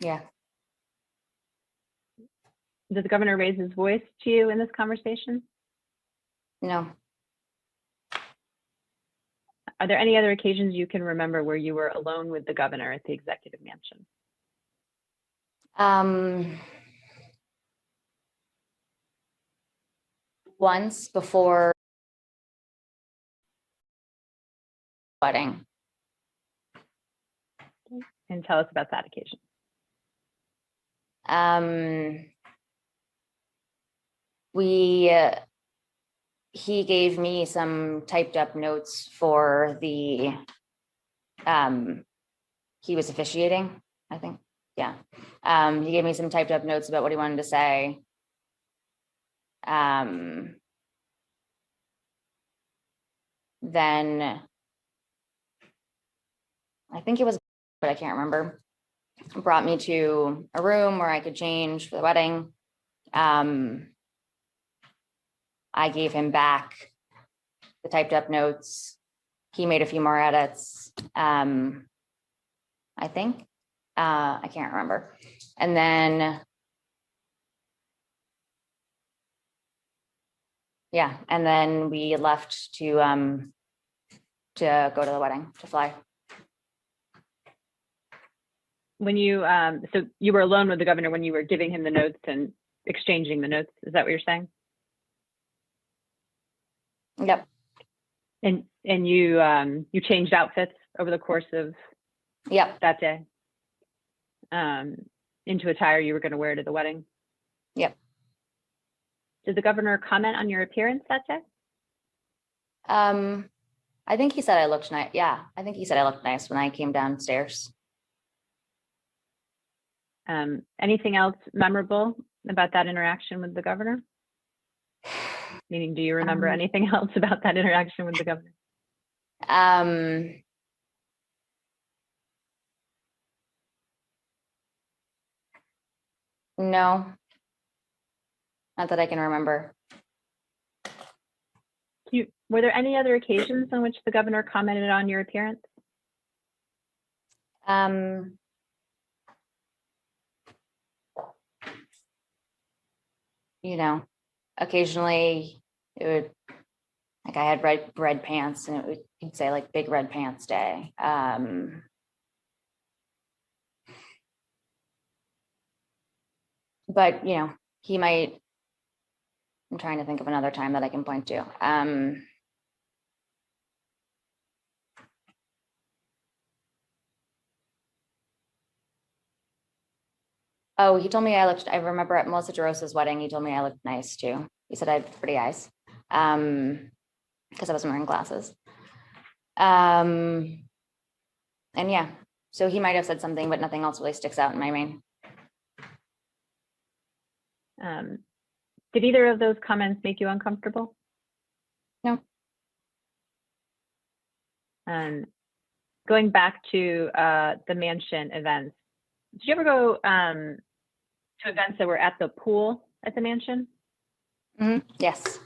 Yeah. Did the governor raise his voice to you in this conversation? No. Are there any other occasions you can remember where you were alone with the governor at the executive mansion? Once before wedding. And tell us about that occasion. He gave me some typed up notes for the, he was officiating, I think. Yeah. He gave me some typed up notes about what he wanted to say. Then I think it was, but I can't remember, brought me to a room where I could change for the wedding. I gave him back the typed up notes. He made a few more edits, I think. I can't remember. And then, yeah, and then we left to go to the wedding, to fly. When you, so you were alone with the governor when you were giving him the notes and exchanging the notes. Is that what you're saying? Yep. And you changed outfits over the course of that day into attire you were going to wear to the wedding? Yep. Did the governor comment on your appearance that day? I think he said I looked nice. Yeah, I think he said I looked nice when I came downstairs. Anything else memorable about that interaction with the governor? Meaning, do you remember anything else about that interaction with the governor? No, not that I can remember. Were there any other occasions on which the governor commented on your appearance? You know, occasionally it would, like I had red pants and it would, you'd say like big red pants day. But you know, he might, I'm trying to think of another time that I can point to. Oh, he told me I remember at Melissa DeRosa's wedding, he told me I looked nice too. He said I had pretty eyes because I wasn't wearing glasses. And yeah, so he might have said something, but nothing else really sticks out in my mind. Did either of those comments make you uncomfortable? No. Going back to the mansion events, did you ever go to events that were at the pool at the mansion? Yes.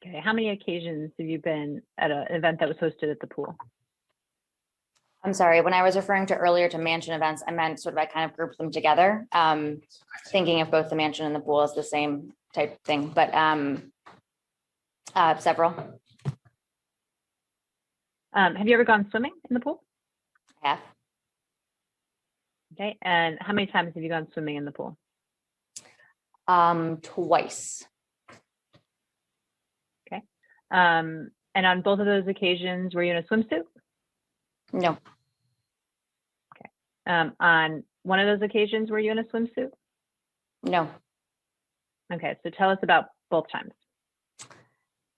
Okay. How many occasions have you been at an event that was hosted at the pool? I'm sorry, when I was referring to earlier to mansion events, I meant sort of I kind of grouped them together, thinking of both the mansion and the pool as the same type thing, but several. Have you ever gone swimming in the pool? I have. Okay, and how many times have you gone swimming in the pool? Twice. Okay, and on both of those occasions, were you in a swimsuit? No. Okay, on one of those occasions, were you in a swimsuit? No. Okay, so tell us about both times.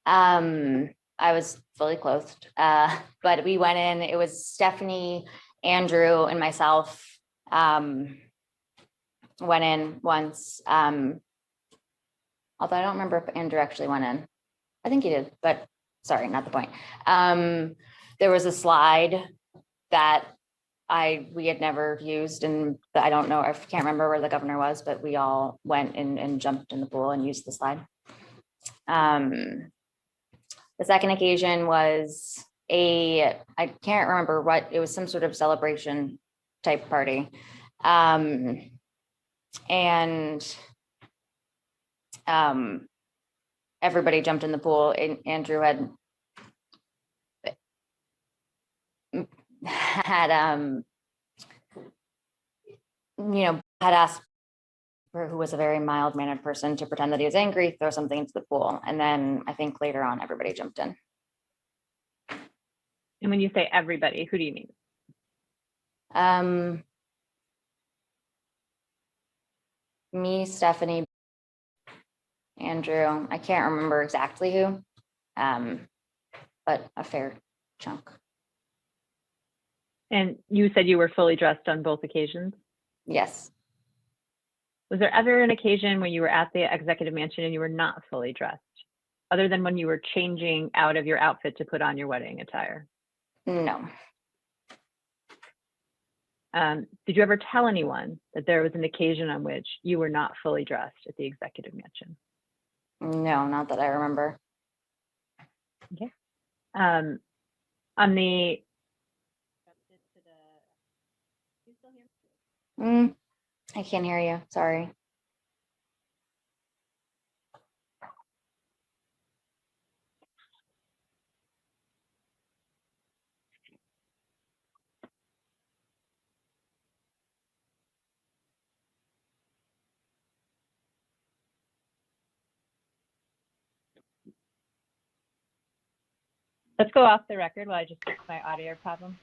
I was fully clothed, but we went in, it was Stephanie, Andrew, and myself. went in once. Although I don't remember if Andrew actually went in. I think he did, but sorry, not the point. There was a slide that we had never used, and I don't know, I can't remember where the governor was, but we all went and jumped in the pool and used the slide. The second occasion was I can't remember what, it was some sort of celebration type party. Everybody jumped in the pool, and Andrew had had asked for, who was a very mild-mannered person, to pretend that he was angry, throw something into the pool, and then I think later on everybody jumped in. And when you say everybody, who do you mean? Me, Stephanie, Andrew, I can't remember exactly who, but a fair chunk. And you said you were fully dressed on both occasions? Yes. Was there ever an occasion when you were at the executive mansion and you were not fully dressed, other than when you were changing out of your outfit to put on your wedding attire? No. Did you ever tell anyone that there was an occasion on which you were not fully dressed at the executive mansion? No, not that I remember. Okay. On the I can't hear you. Sorry. Let's go off the record while I just fix my audio problem.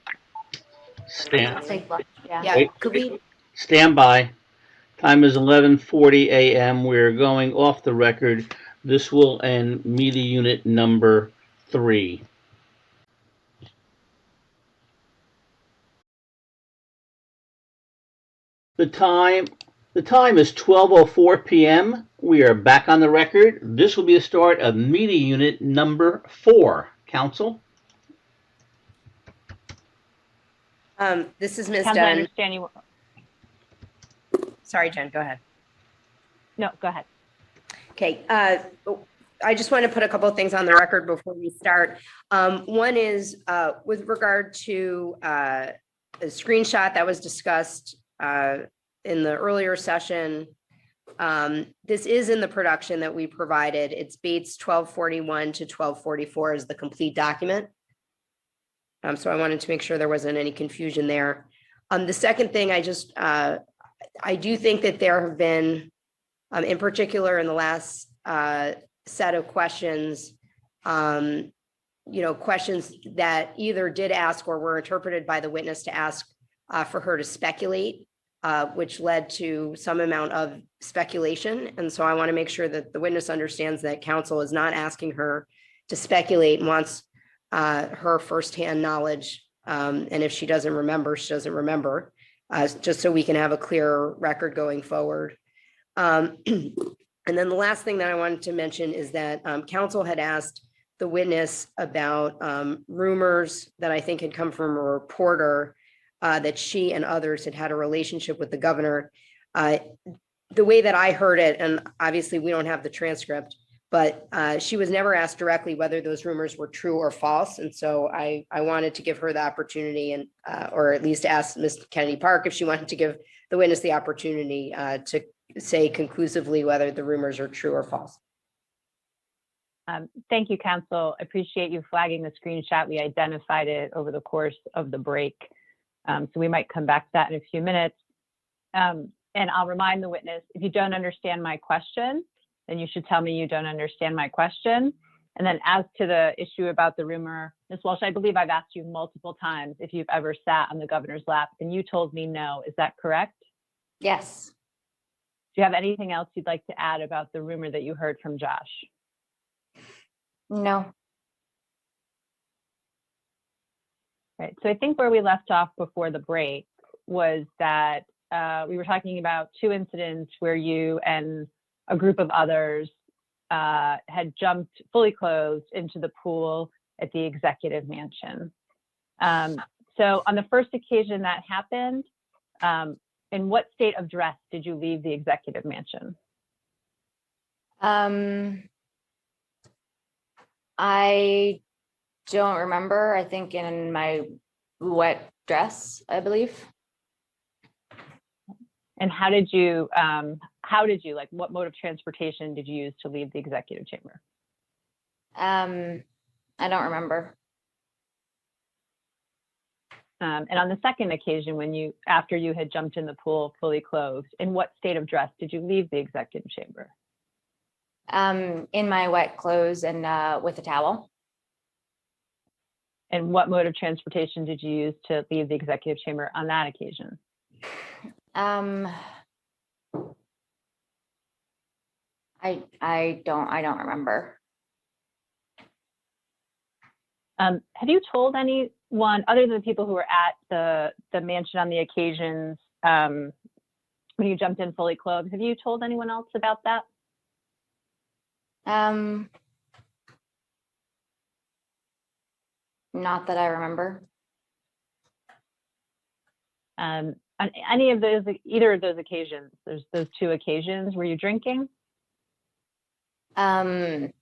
Stand, Yeah, Wait. could we, stand by. Time is 11:40 a.m. We're going off the record. This will end media unit number 3. The time is 12:04 p.m. We are back on the record. This will be the start of media unit number 4. Council? this is Ms. Council, I Dunn. understand you. Sorry, Jen, go ahead. No, go ahead. Okay, I just want to put a couple of things on the record before we start. One is with regard to a screenshot that was discussed in the earlier session. This is in the production that we provided. It's Bates 1241 to 1244 is the complete document. So I wanted to make sure there wasn't any confusion there. The second thing, I do think that there have been, in particular in the last set of questions, questions that either did ask or were interpreted by the witness to ask for her to speculate, which led to some amount of speculation. And so I want to make sure that the witness understands that counsel is not asking her to speculate and wants her firsthand knowledge. And if she doesn't remember, she doesn't remember, just so we can have a clear record going forward. And then the last thing that I wanted to mention is that counsel had asked the witness about rumors that I think had come from a reporter that she and others had had a relationship with the governor. The way that I heard it, and obviously we don't have the transcript, but she was never asked directly whether those rumors were true or false. And so I wanted to give her the opportunity and, or at least ask Ms. Kennedy Park if she wanted to give the witness the opportunity to say conclusively whether the rumors are true or false. Thank you, counsel. Appreciate you flagging the screenshot. We identified it over the course of the break. So we might come back to that in a few minutes. And I'll remind the witness, if you don't understand my question, then you should tell me you don't understand my question. And then as to the issue about the rumor, Ms. Walsh, I believe I've asked you multiple times if you've ever sat on the governor's lap, and you told me no. Is that correct? Yes. Do you have anything else you'd like to add about the rumor that you heard from Josh? No. Right. So I think where we left off before the break was that we were talking about two incidents where you and a group of others had jumped fully clothed into the pool at the executive mansion. So on the first occasion that happened, in what state of dress did you leave the executive mansion? I don't remember. I think in my wet dress, I believe. And how did you, like, what mode of transportation did you use to leave the executive chamber? I don't remember. And on the second occasion, after you had jumped in the pool fully clothed, in what state of dress did you leave the executive chamber? In my wet clothes and with a towel. And what mode of transportation did you use to leave the executive chamber on that occasion? I don't remember. Have you told anyone other than the people who were at the mansion on the occasions when you jumped in fully clothed? Have you told anyone else about that? Not that I remember. On any of those, either of those occasions, there's those two occasions, were you drinking? I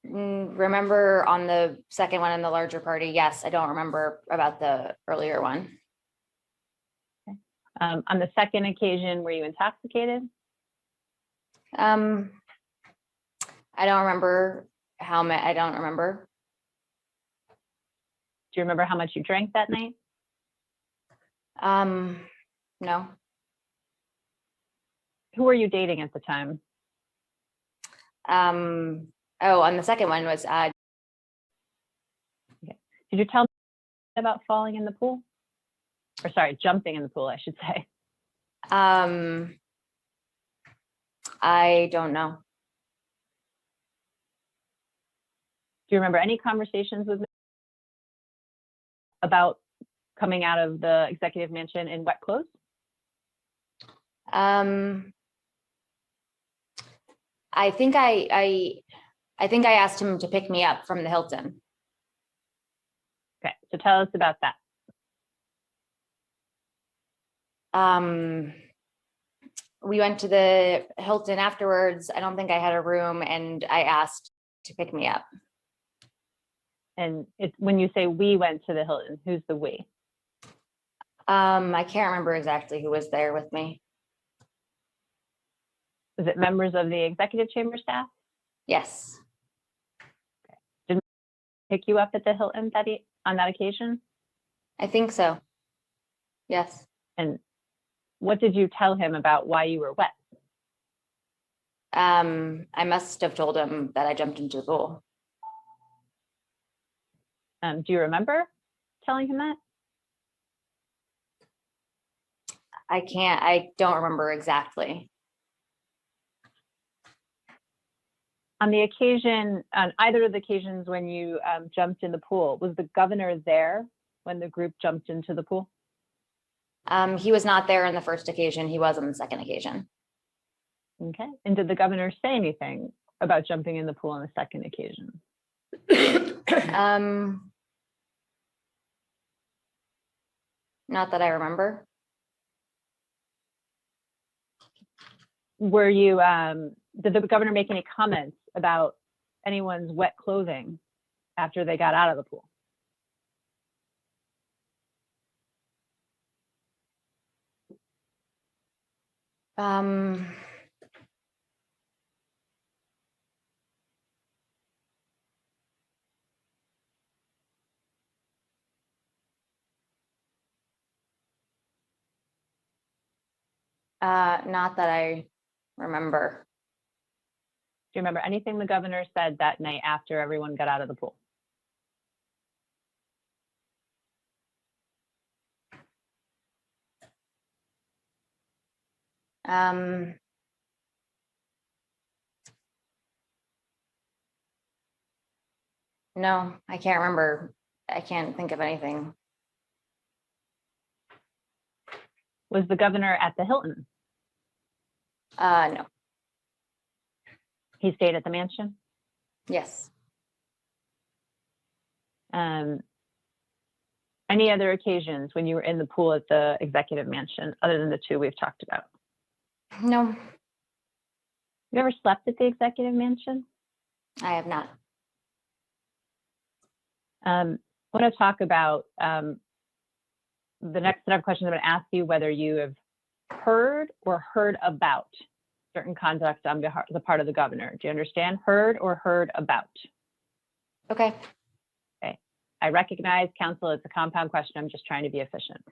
remember on the second one in the larger party. Yes, I don't remember about the earlier one. Okay. On the second occasion, were you intoxicated? I don't remember how much. I don't remember. Do you remember how much you drank that night? No. Who were you dating at the time? Oh, on the second one was Okay. Did you tell me about falling in the pool? Or sorry, jumping in the pool, I should say. I don't know. Do you remember any conversations with me about coming out of the executive mansion in wet clothes? I think I asked him to pick me up from the Hilton. Okay, so tell us about that. We went to the Hilton afterwards. I don't think I had a room, and I asked to pick me up. And when you say we went to the Hilton, who's the we? I can't remember exactly who was there with me. Was it members of the executive chamber staff? Yes. Okay. Didn't pick you up at the Hilton on that occasion? I think so. Yes. And what did you tell him about why you were wet? I must have told him that I jumped into the pool. Do you remember telling him that? I don't remember exactly. On the occasion, on either of the occasions when you jumped in the pool, was the governor there when the group jumped into the pool? He was not there on the first occasion. He was on the second occasion. Okay. And did the governor say anything about jumping in the pool on the second occasion? Not that I remember. Were you, did the governor make any comments about anyone's wet clothing after they got out of the pool? Not that I remember. Do you remember anything the governor said that night after everyone got out of the pool? No, I can't remember. I can't think of anything. Was the governor at the Hilton? No, He stayed at the mansion? yes. Any other occasions when you were in the pool at the executive mansion, other than the two we've talked about? No, You ever slept at the executive mansion? I have not. I want to talk about the next set of questions. I'm going to ask you whether you have heard or heard about certain conduct on the part of the governor. Do you understand? Heard or heard about? Okay. I recognize, counsel, it's a compound question. I'm just trying to be efficient.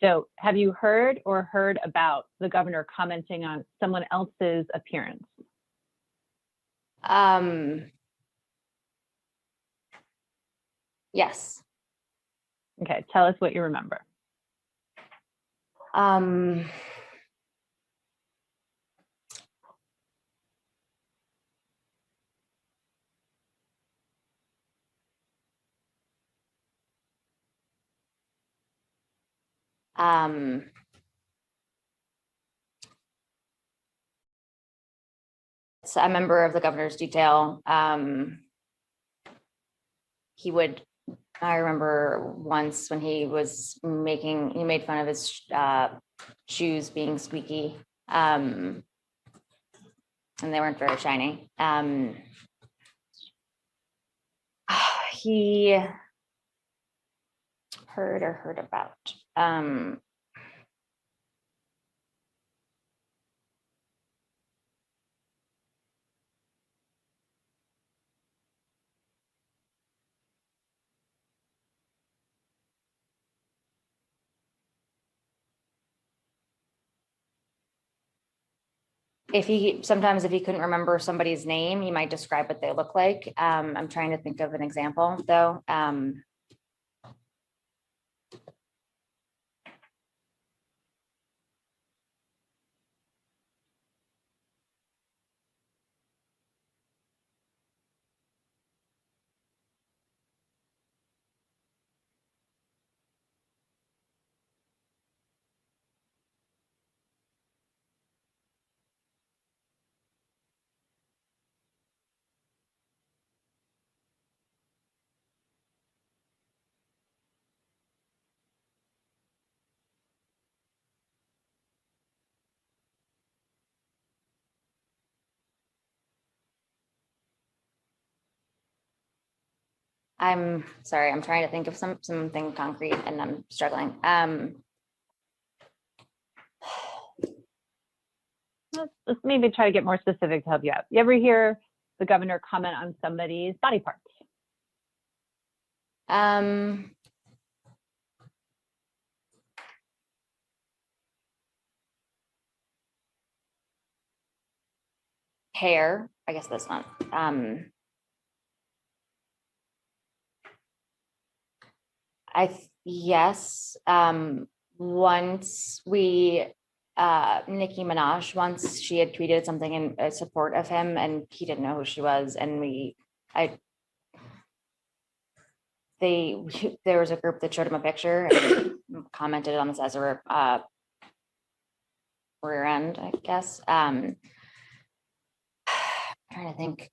So have you heard or heard about the governor commenting on someone else's appearance? Yes. Okay, tell us what you remember. So a member of the governor's detail. I remember once when he made fun of his shoes being squeaky, and they weren't very shiny. He heard about. Sometimes if he couldn't remember somebody's name, he might describe what they look like. I'm trying to think of an example though. I'm sorry, I'm trying to think of something concrete and I'm struggling. Let's maybe try to get more specific to help you out. You ever hear the governor comment on somebody's body parts? Hair, I guess that's not. Yes. Once Nicki Minaj, once she had tweeted something in support of him and he didn't know who she was. And there was a group that showed him a picture and commented on this as a rear end, I guess. I'm trying to think.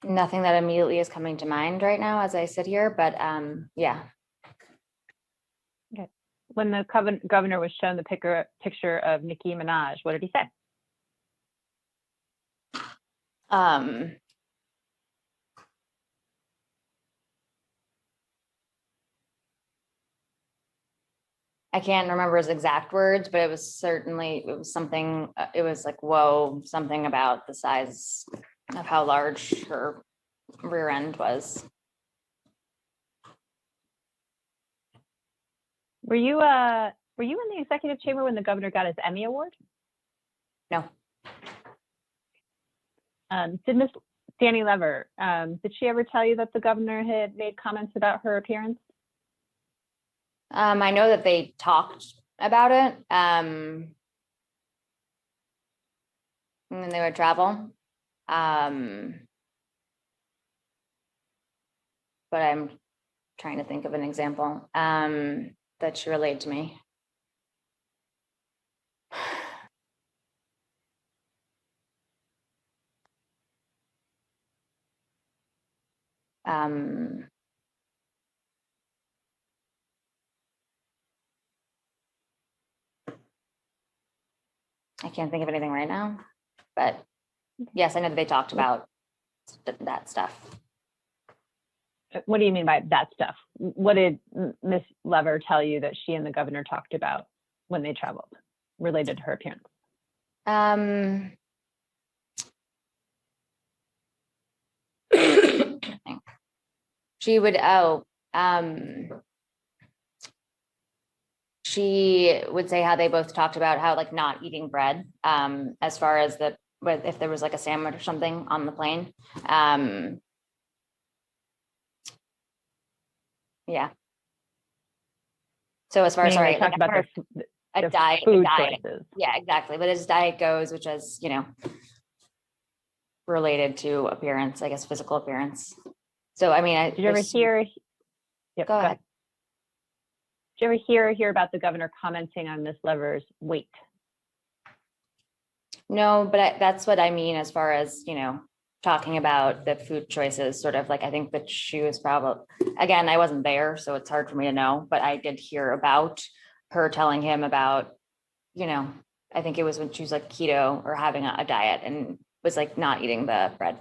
Nothing that immediately is coming to mind right now as I sit here, but yeah. Okay. When the governor was shown the picture of Nicki Minaj, what did he say? I can't remember his exact words, but it was something, it was like, whoa, something about the size of how large her rear end was. Were you in the executive chamber when the governor got his Emmy Award? No. Did Miss Danny Lever, did she ever tell you that the governor had made comments about her appearance? I know that they talked about it. And then they would travel. But I'm trying to think of an example that she relayed to me. I can't think of anything right now, but yes, I know that they talked about that stuff. What do you mean by that stuff? What did Miss Lever tell you that she and the governor talked about when they traveled related to her appearance? She would, she would say how they both talked about how like not eating bread, as far as if there was like a sandwich or something on the plane. Yeah. So as far as, Meaning sorry, they talked like, about a the diet, food diet. choices. Yeah, exactly. But as diet goes, which is, you know, related to appearance, I guess, physical appearance. So, I mean, Did you ever hear? Yep, go ahead. Did you ever hear about the governor commenting on Miss Lever's weight? No, but that's what I mean as far as, you know, talking about the food choices, sort of like, I think that she was probably, again, I wasn't there, so it's hard for me to know, but I did hear about her telling him about, you know, I think it was when she was like keto or having a diet and was like not eating the bread.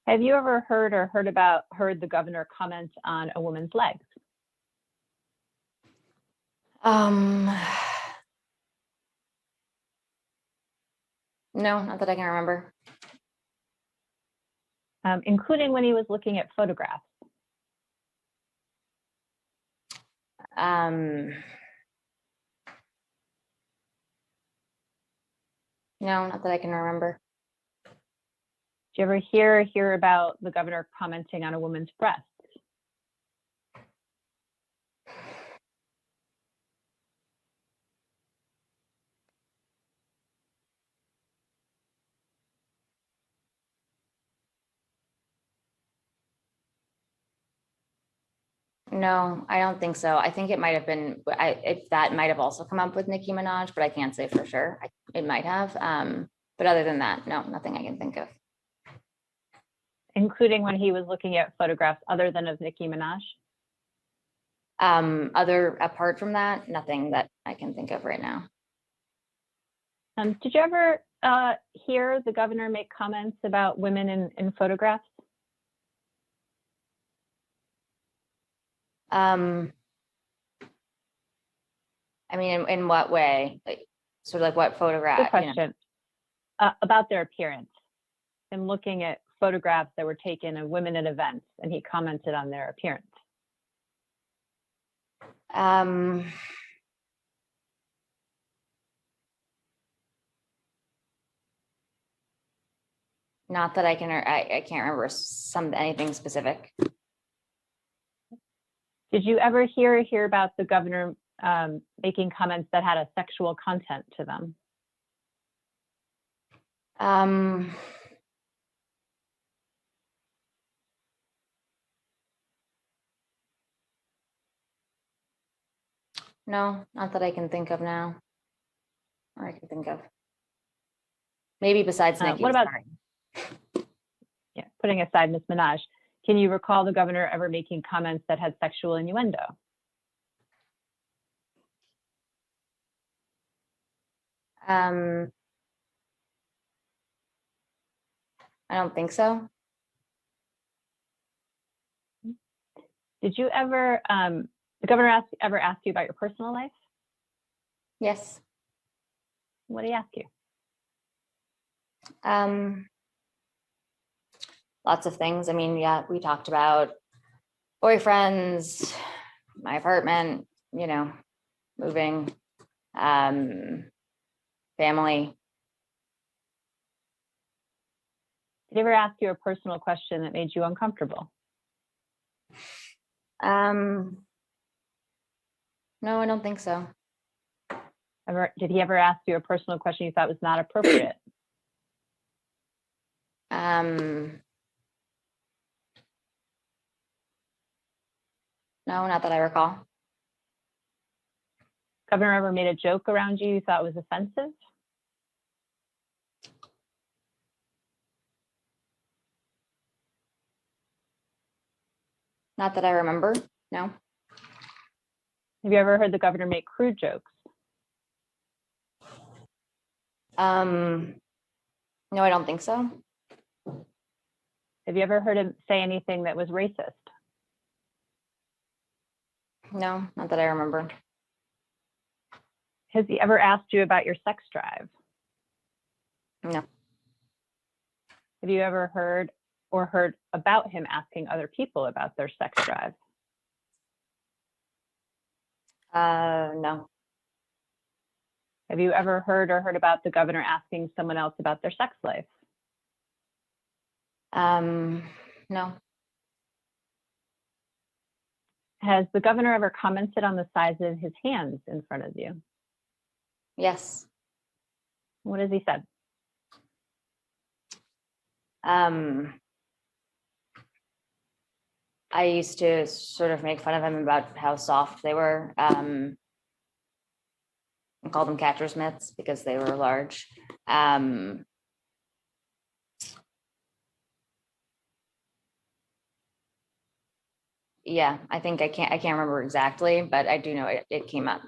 Have you ever heard the governor comment on a woman's legs? No, not that I can remember. Including when he was looking at photographs. No, not that I can remember. Did you ever hear about the governor commenting on a woman's breasts? No, I don't think so. I think it might have been, if that might have also come up with Nicki Minaj, but I can't say for sure. It might have. But other than that, no, nothing I can think of. Including when he was looking at photographs other than of Nicki Minaj? Apart from that, nothing that I can think of right now. Did you ever hear the governor make comments about women in photographs? I mean, in what way? Like, sort of like what photograph? Good question. About their appearance. And looking at photographs that were taken of women at events, and he commented on their appearance. Not that I can, I can't remember anything specific. Did you ever hear about the governor making comments that had a sexual content to them? No, not that I can think of now. Or I can think of. Maybe besides Nicki. What about, yeah, putting aside Ms. Minaj, can you recall the governor ever making comments that had sexual innuendo? I don't think so. Did you ever, the governor ever ask you about your personal life? Yes. What did he ask you? Lots of things. I mean, yeah, we talked about boyfriends, my apartment, you know, moving, family. Did he ever ask you a personal question that made you uncomfortable? No, I don't think so. Did he ever ask you a personal question you thought was not appropriate? No, not that I recall. Governor ever made a joke around you thought was offensive? Not that I remember. No. Have you ever heard the governor make crude jokes? No, I don't think so. Have you ever heard him say anything that was racist? No, not that I remember. Has he ever asked you about your sex drive? No. Have you ever heard about him asking other people about their sex drive? No. Have you ever heard about the governor asking someone else about their sex life? No. Has the governor ever commented on the size of his hands in front of you? Yes. What has he said? I used to sort of make fun of him about how soft they were. I called them catcher's mitts because they were large. Yeah, I think I can't remember exactly, but I do know it came up.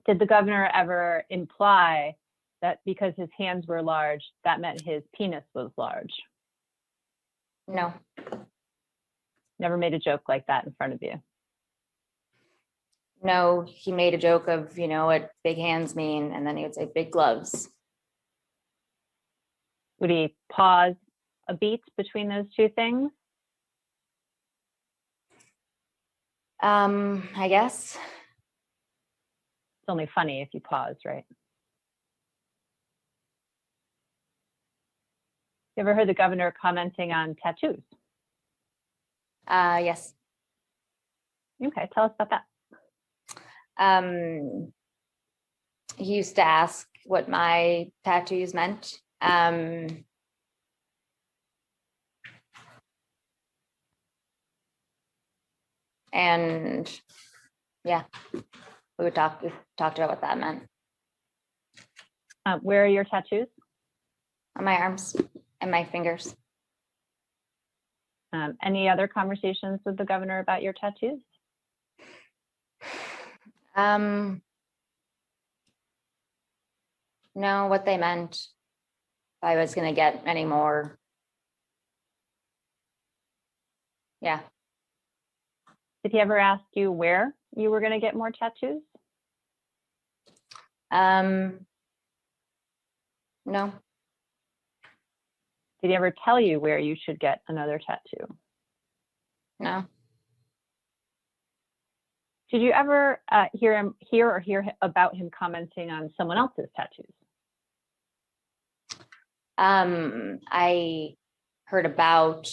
Did the governor ever imply that because his hands were large, that meant his penis was large? No. Never made a joke like that in front of you? No, he made a joke of, what big hands mean, and then he would say big gloves. Would he pause a beat between those two things? I guess. It's only funny if you pause, right? You ever heard the governor commenting on tattoos? Yes. Okay, tell us about that. He used to ask what my tattoos meant. And yeah, we talked about what that meant. Where are your tattoos? On my arms and my fingers. Any other conversations with the governor about your tattoos? No, what they meant, if I was going to get any more. Yeah. Did he ever ask you where you were going to get more tattoos? No. Did he ever tell you where you should get another tattoo? No. Did you ever hear about him commenting on someone else's tattoos? I heard about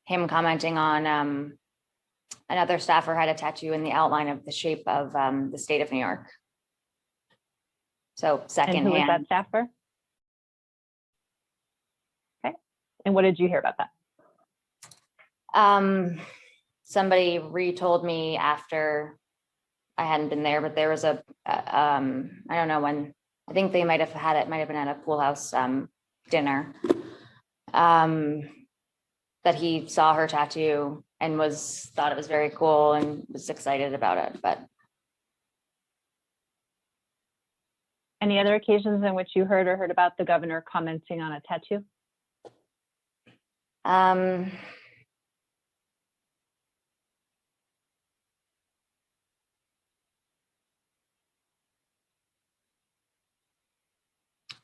him commenting on another staffer had a tattoo in the outline of the shape of the state of New York. So secondhand. And who was that staffer? Okay. And what did you hear about that? Somebody retold me after I hadn't been there, but there was I don't know when, I think they might have had it, might have been at a pool house dinner, that he saw her tattoo and thought it was very cool and was excited about it. But any other occasions in which you heard about the governor commenting on a tattoo?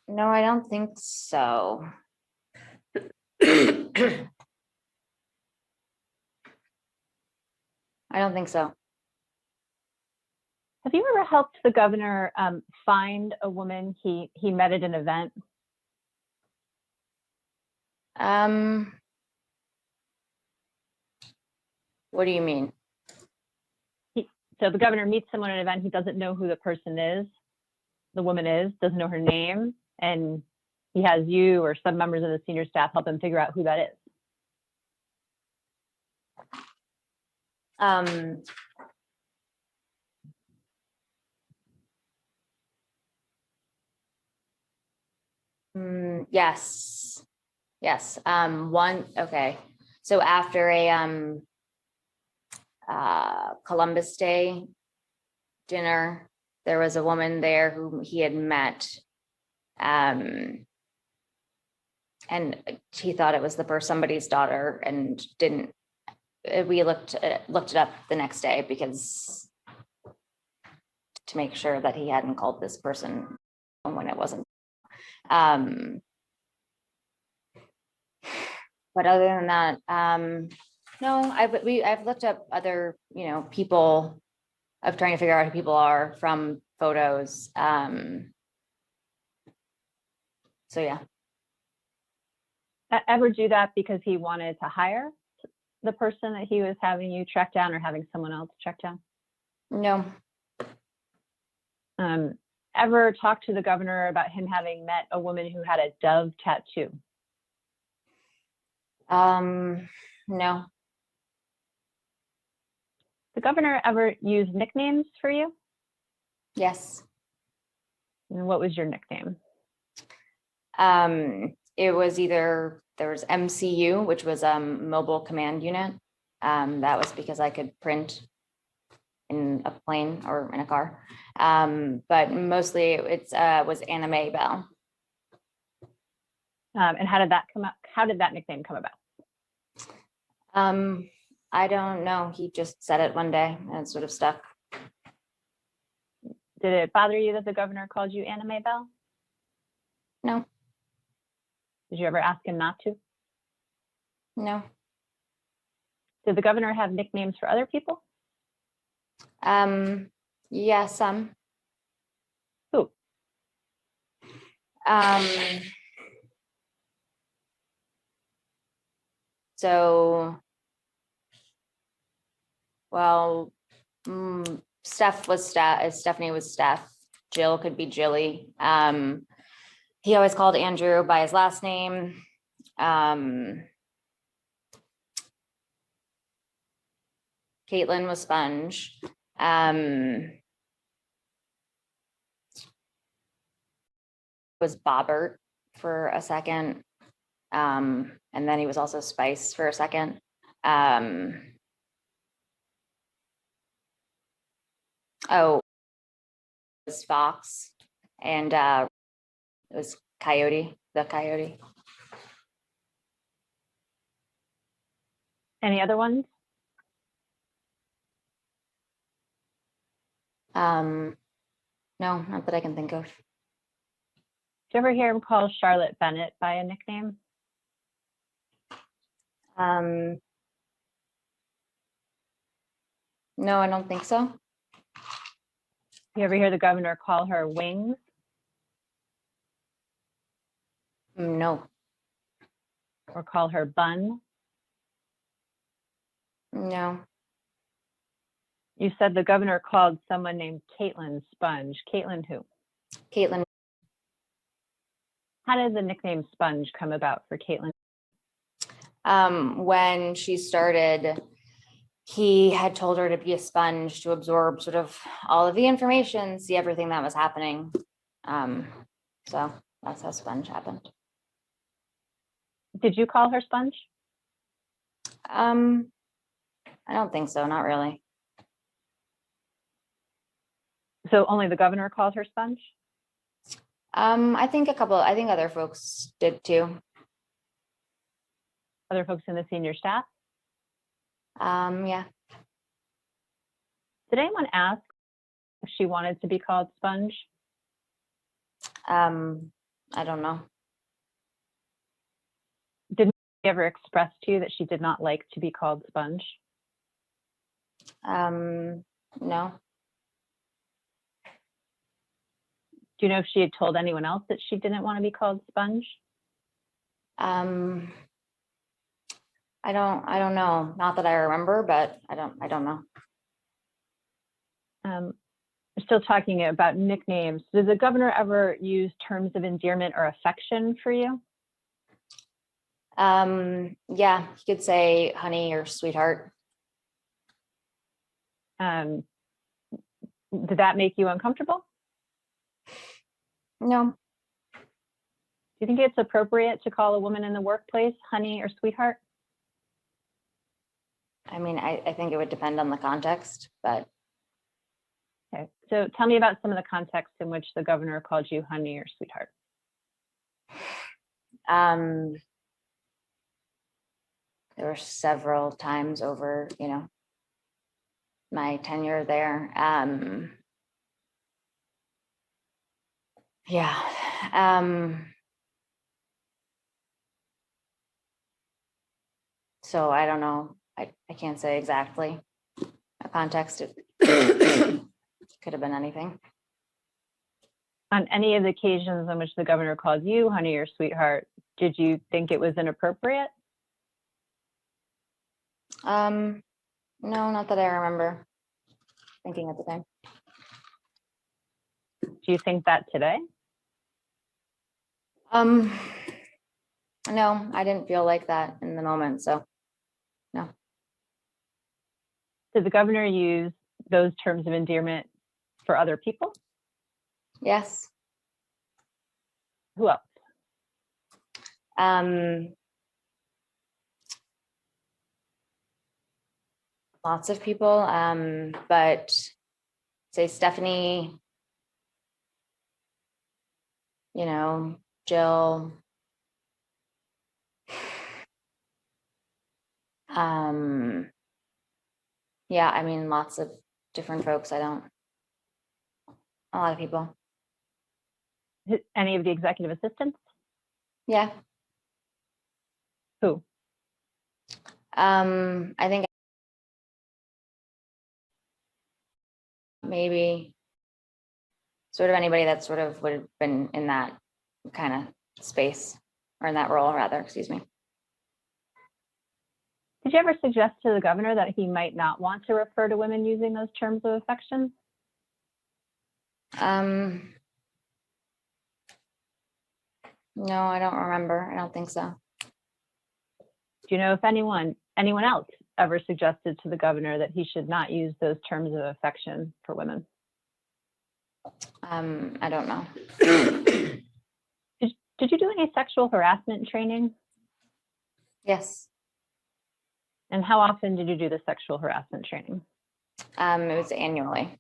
No, I don't think so. I don't think so. Have you ever helped the governor find a woman he met at an event? What do you mean? So the governor meets someone at an event, he doesn't know who the person is, the woman is, doesn't know her name, and he has you or some members of the senior staff help him figure out who that is. Yes. Yes. Okay. So after a Columbus Day dinner, there was a woman there who he had met. And he thought it was somebody's daughter and didn't. We looked it up the next day because to make sure that he hadn't called this person when it wasn't. But other than that, no, I've looked up other, people of trying to figure out who people are from photos. So yeah. Ever do that because he wanted to hire the person that he was having you track down or having someone else track down? No. Ever talk to the governor about him having met a woman who had a dove tattoo? No. The governor ever used nicknames for you? Yes. And what was your nickname? It was there was MCU, which was mobile command unit. That was because I could print in a plane or in a car. But mostly it was Anime Bell. And how did that come up? How did that nickname come about? I don't know. He just said it one day and it sort of stuck. Did it bother you that the governor called you Anime Bell? No. Did you ever ask him not to? No. Did the governor have nicknames for other people? Yeah, some. Who? So, well, Steph was Stephanie was Steph. Jill could be Jilly. He always called Andrew by his last name. Caitlin was Sponge. Was Bobbert for a second. And then he was also Spice for a second. Oh, it was Fox and it was Coyote, the Coyote. Any other ones? No, not that I can think of. Did you ever hear him call Charlotte Bennett by a nickname? No, I don't think so. You ever hear the governor call her Wings? No. Or call her Bun? No. You said the governor called someone named Caitlin Sponge. Caitlin who? Caitlin. How did the nickname Sponge come about for Caitlin? When she started, he had told her to be a sponge to absorb sort of all of the information, see everything that was happening. So that's how Sponge happened. Did you call her Sponge? I don't think so, not really. So only the governor called her Sponge? I think other folks did too. Other folks in the senior staff? Yeah. Did anyone ask if she wanted to be called Sponge? I don't know. Did she ever express to you that she did not like to be called Sponge? No. Do you know if she had told anyone else that she didn't want to be called Sponge? I don't know. Not that I remember, but I don't know. we're still talking about nicknames. Did the governor ever use terms of endearment or affection for you? Yeah, you could say honey or sweetheart. Did that make you uncomfortable? No. Do you think it's appropriate to call a woman in the workplace honey or sweetheart? I mean, I think it would depend on the context, but Okay, so tell me about some of the contexts in which the governor called you honey or sweetheart. there were several times over, my tenure there. Yeah. So I don't know. I can't say exactly a context. It could have been anything. On any of the occasions on which the governor called you honey or sweetheart, did you think it was inappropriate? No, not that I remember thinking at the time. Do you think that today? No, I didn't feel like that in the moment, so no. Did the governor use those terms of endearment for other people? Yes. Who else? Lots of people, but say Stephanie, Jill, yeah, I mean, lots of different folks. A lot of people. Any of the executive assistants? Yeah. Who? I think maybe sort of anybody that sort of would have been in that kind of space, or in that role rather, excuse me. Did you ever suggest to the governor that he might not want to refer to women using those terms of affection? No, I don't remember. I don't think so. Do you know if anyone else ever suggested to the governor that he should not use those terms of affection for women? I don't know. Did you do any sexual harassment training? Yes. And how often did you do the sexual harassment training? It was annually.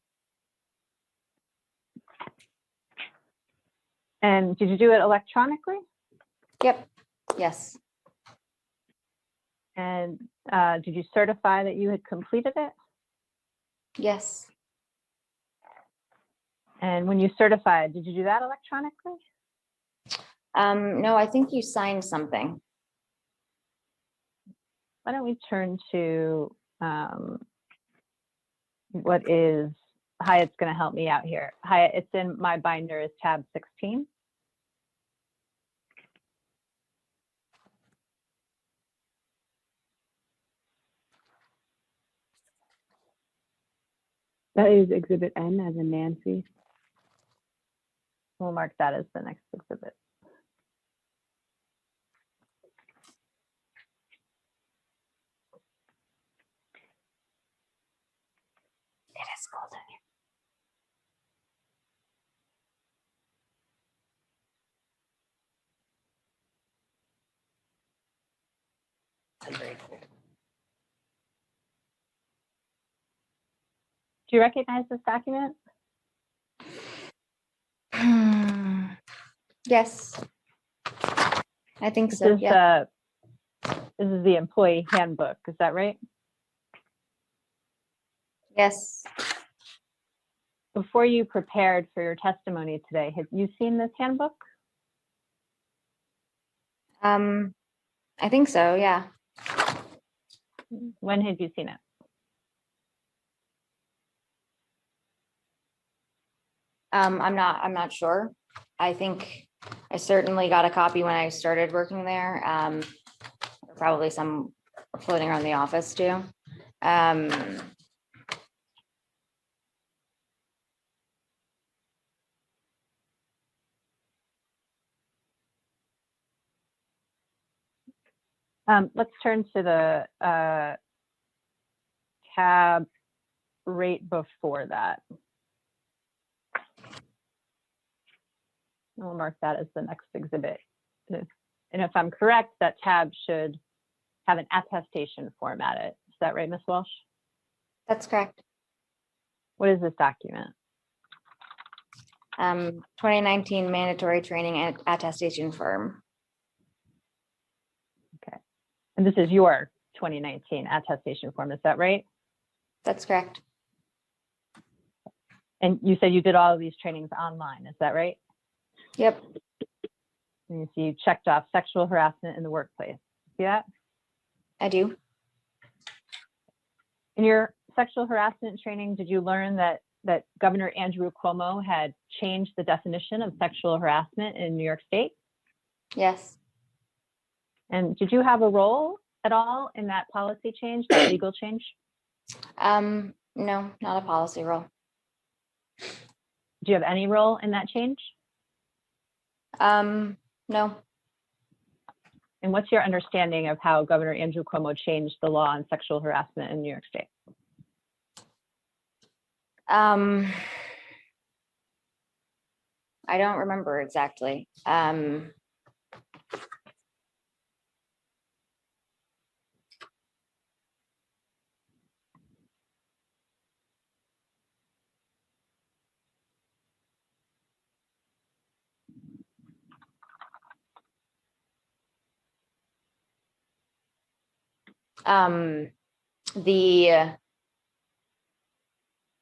And did you do it electronically? Yep. Yes. And did you certify that you had completed it? Yes. And when you certified, did you do that electronically? No, I think you signed something. Why don't we turn to what is, Hyatt's going to help me out here. Hyatt, it's in my binder is tab 16. That is Exhibit N as in Nancy. We'll mark that as the next exhibit. It is cold in here. It's very cold. Do you recognize this document? Yes. I think so. This is, Yeah. this is the employee handbook. Is that right? Yes. Before you prepared for your testimony today, have you seen this handbook? I think so. Yeah. When had you seen it? I'm not sure. I think I certainly got a copy when I started working there. Probably some floating around the office too. Let's turn to the tab right before that. We'll mark that as the next exhibit. And if I'm correct, that tab should have an attestation form at it. Is that right, Ms. Walsh? That's correct. What is this document? 2019 mandatory training and attestation firm. Okay. And this is your 2019 attestation form, is that right? That's correct. And you said you did all of these trainings online, is that right? Yep. And you see you checked off sexual harassment in the workplace. See that? I do. In your sexual harassment training, did you learn that Governor Andrew Cuomo had changed the definition of sexual harassment in New York State? Yes. And did you have a role at all in that policy change, that legal change? No, not a policy role. Do you have any role in that change? No. And what's your understanding of how Governor Andrew Cuomo changed the law on sexual harassment in New York State? I don't remember exactly.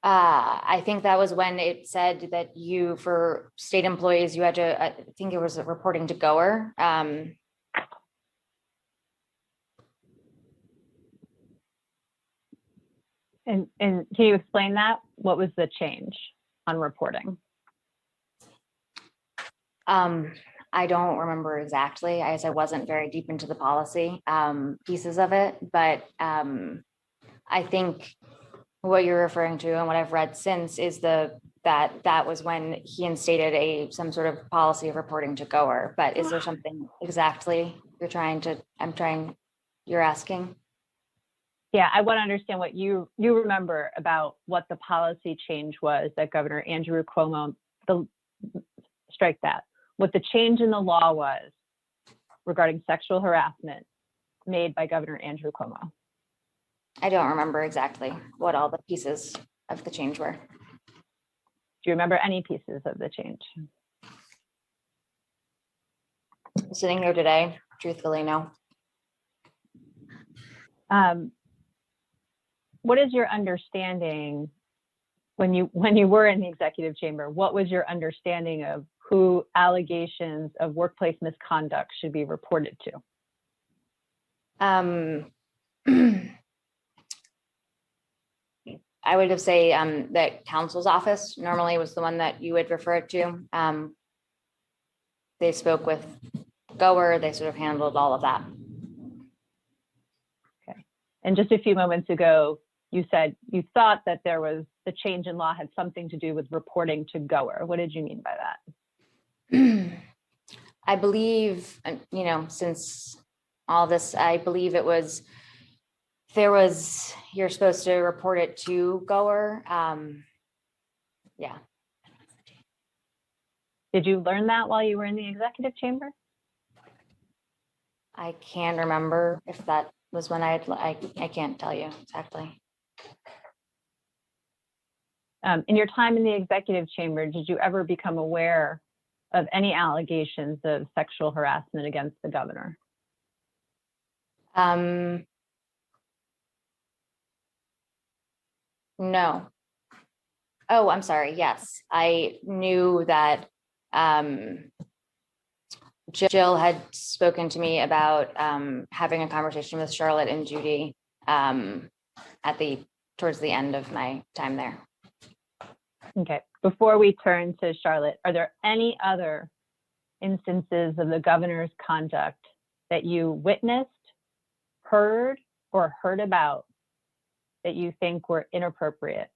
I think that was when it said that you, for state employees, you had to, I think it was reporting to goer. And can you explain that? What was the change on reporting? I don't remember exactly. I guess I wasn't very deep into the policy pieces of it, but I think what you're referring to and what I've read since is that was when he instated some sort of policy of reporting to goer. But is there something exactly you're asking? Yeah, I want to understand what you remember about what the policy change was that Governor Andrew Cuomo, strike that, what the change in the law was regarding sexual harassment made by Governor Andrew Cuomo. I don't remember exactly what all the pieces of the change were. Do you remember any pieces of the change? Sitting here today, truthfully, no. What is your understanding when you were in the executive chamber? What was your understanding of who allegations of workplace misconduct should be reported to? I would have say that counsel's office normally was the one that you would refer it to. They spoke with goer, they sort of handled all of that. Okay. And just a few moments ago, you said you thought that the change in law had something to do with reporting to goer. What did you mean by that? I believe, since all this, I believe you're supposed to report it to goer. Yeah. Did you learn that while you were in the executive chamber? I can't remember if that was when I can't tell you exactly. In your time in the executive chamber, did you ever become aware of any allegations of sexual harassment against the governor? No. Oh, I'm sorry. Yes, I knew that Jill had spoken to me about having a conversation with Charlotte and Judy towards the end of my time there. Okay. Before we turn to Charlotte, are there any other instances of the governor's conduct that you witnessed, heard, or heard about that you think were inappropriate?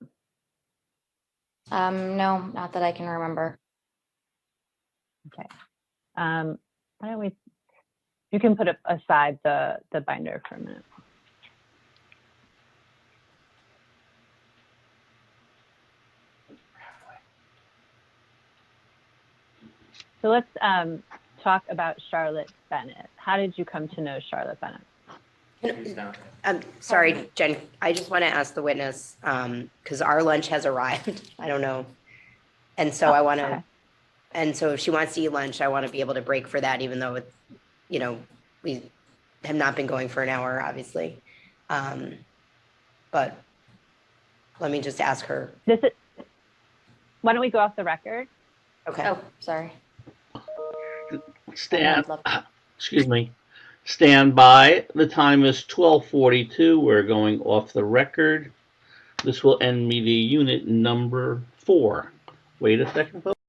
No, not that I can remember. Okay. Why don't we You can put aside the binder for a minute. So let's talk about Charlotte Bennett. How did you come to know Charlotte Bennett? I'm sorry, Jen, I just want to ask the witness, because our lunch has arrived. I don't know. And so I want to, okay. and so if she wants to eat lunch, I want to be able to break for that, even though it's, we have not been going for an hour, obviously. But let me just ask her. Why don't we go off the record? Okay. Oh, sorry. Excuse me. Stand by. The time is 12:42. We're going off the record. This will end media unit number 4. Wait a second, folks.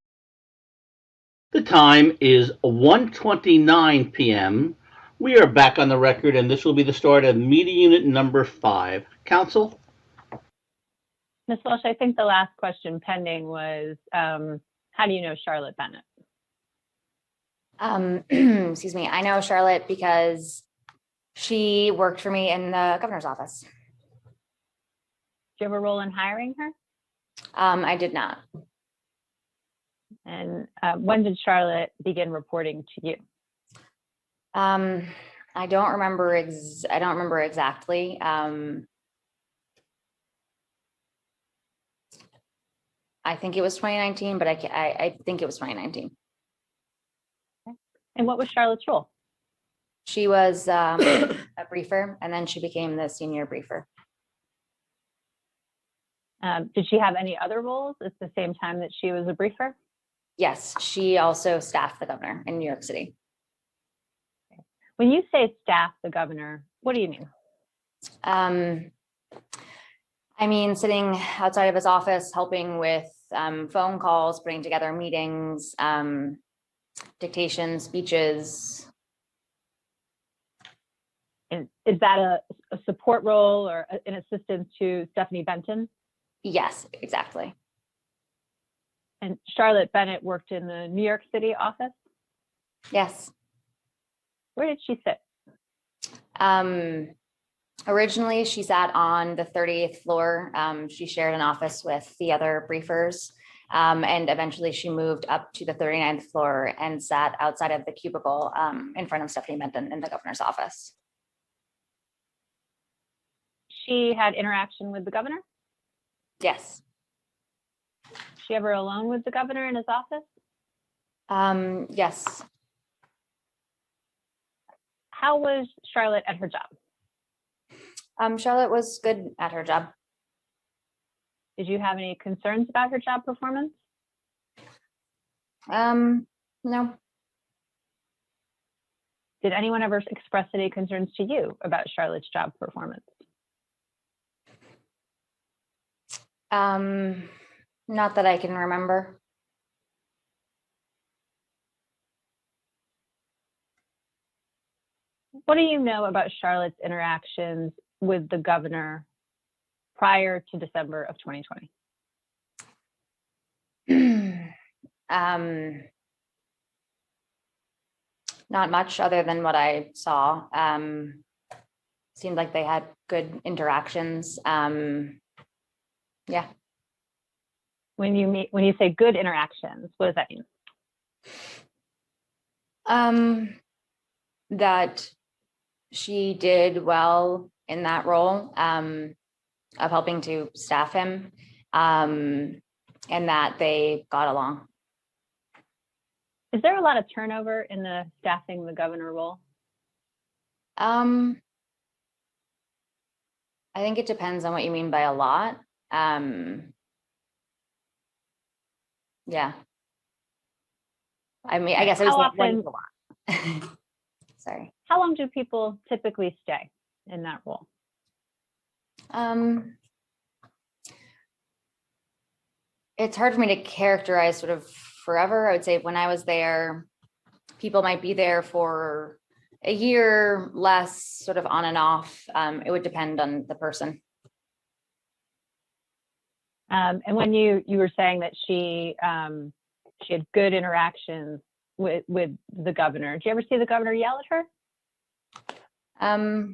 The time is 1:29 p.m. We are back on the record, and this will be the start of media unit number 5. Counsel? Ms. Walsh, I think the last question pending was, how do you know Charlotte Bennett? Excuse me. I know Charlotte because she worked for me in the governor's office. Do you have a role in hiring her? I did not. And when did Charlotte begin reporting to you? I don't remember. I don't remember exactly. I think it was 2019, but I think it was 2019. And what was Charlotte's role? She was a briefer, and then she became the senior briefer. Did she have any other roles at the same time that she was a briefer? Yes, she also staffed the governor in New York City. When you say staff the governor, what do you mean? I mean, sitting outside of his office, helping with phone calls, putting together meetings, dictation, speeches. And is that a support role or an assistant to Stephanie Benton? Yes, exactly. And Charlotte Bennett worked in the New York City office? Yes. Where did she sit? Originally, she sat on the 38th floor. She shared an office with the other briefers. And eventually she moved up to the 39th floor and sat outside of the cubicle in front of Stephanie Benton in the governor's office. She had interaction with the governor? Yes. Was she ever alone with the governor in his office? Yes. How was Charlotte at her job? Charlotte was good at her job. Did you have any concerns about her job performance? No. Did anyone ever express any concerns to you about Charlotte's job performance? Not that I can remember. What do you know about Charlotte's interactions with the governor prior to December of 2020? Not much other than what I saw. Seemed like they had good interactions. Yeah. When you say good interactions, what does that mean? That she did well in that role of helping to staff him, and that they got along. Is there a lot of turnover in the staffing the governor role? I think it depends on what you mean by a lot. Yeah. I mean, I guess I was often, a lot. Sorry. How long do people typically stay in that role? It's hard for me to characterize sort of forever. I would say when I was there, people might be there for a year, less, sort of on and off. It would depend on the person. And when you were saying that she had good interactions with the governor, did you ever see the governor yell at her? Not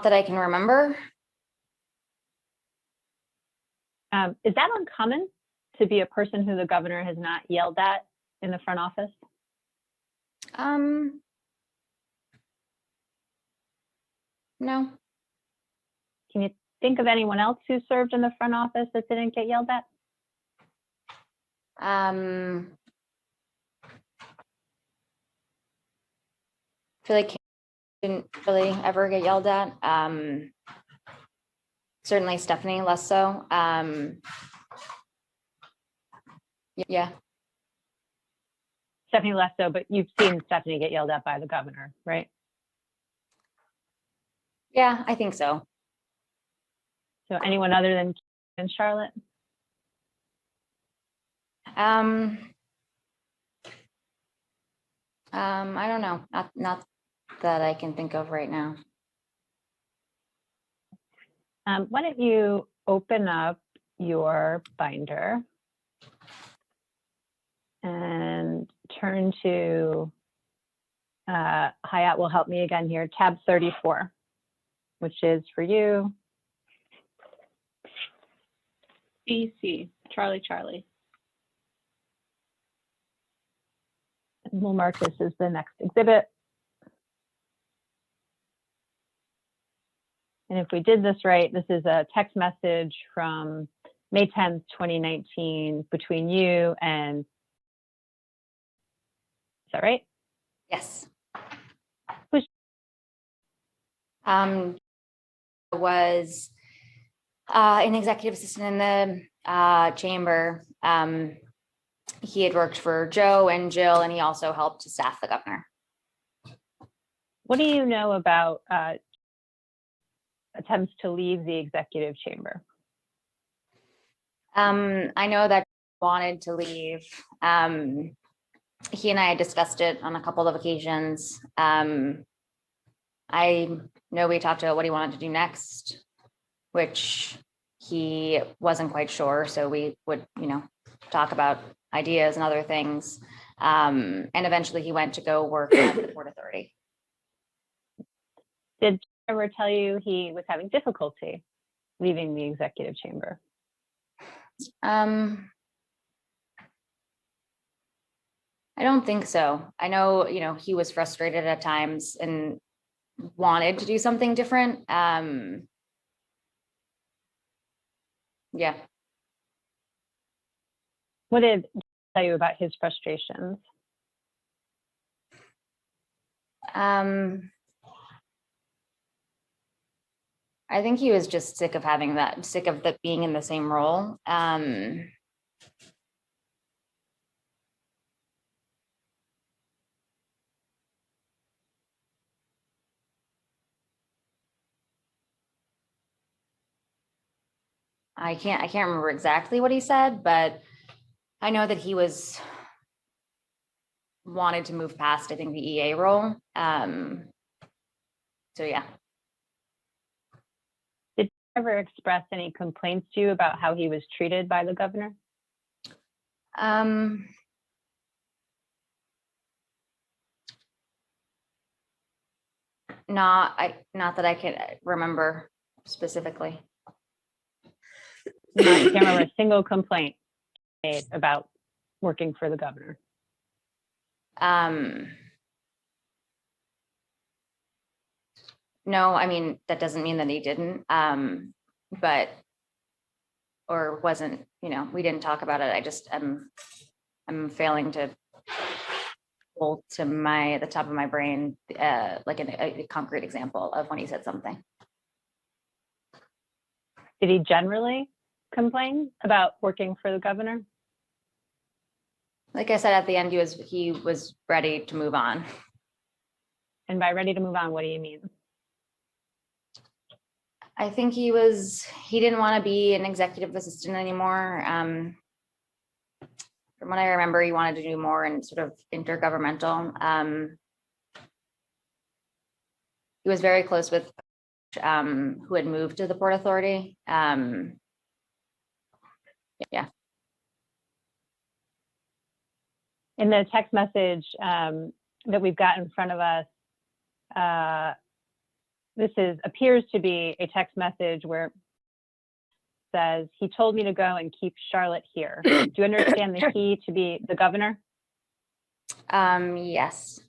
that I can remember. Is that uncommon to be a person who the governor has not yelled at in the front office? No. Can you think of anyone else who served in the front office that didn't get yelled at? I feel like he didn't really ever get yelled at. Certainly Stephanie less so. Yeah. Stephanie less so, but you've seen Stephanie get yelled at by the governor, right? Yeah, I think so. So anyone other than Charlotte? I don't know. Not that I can think of right now. Why don't you open up your binder and turn to, Hayat will help me again here, tab 34, which is for you. CC, Charlie, Charlie. And we'll mark this as the next exhibit. And if we did this right, this is a text message from May 10th, 2019 between you and, is that right? Yes. Who's was an executive assistant in the chamber. He had worked for Joe and Jill, and he also helped to staff the governor. What do you know about attempts to leave the executive chamber? I know that he wanted to leave. He and I had discussed it on a couple of occasions. I know we talked about what he wanted to do next, which he wasn't quite sure. So we would, talk about ideas and other things. And eventually he went to go work at the Port Authority. Did he ever tell you he was having difficulty leaving the executive chamber? I don't think so. I know, he was frustrated at times and wanted to do something different. Yeah. What did he tell you about his frustrations? I think he was just sick of being in the same role. I can't remember exactly what he said, but I know that he wanted to move past, I think, the EA role. So yeah. Did he ever express any complaints to you about how he was treated by the governor? Not that I can remember specifically. You can't remember a single complaint made about working for the governor? No, I mean, that doesn't mean that he didn't, but, or wasn't, we didn't talk about it. I just, I'm failing to pull to the top of my brain, like a concrete example of when he said something. Did he generally complain about working for the governor? Like I said, at the end, he was ready to move on. And by ready to move on, what do you mean? I think he didn't want to be an executive assistant anymore. From what I remember, he wanted to do more in sort of intergovernmental. He was very close with who had moved to the Port Authority. Yeah. In the text message that we've got in front of us, this appears to be a text message where it says, he told me to go and keep Charlotte here. Do you understand the he to be the governor? Yes.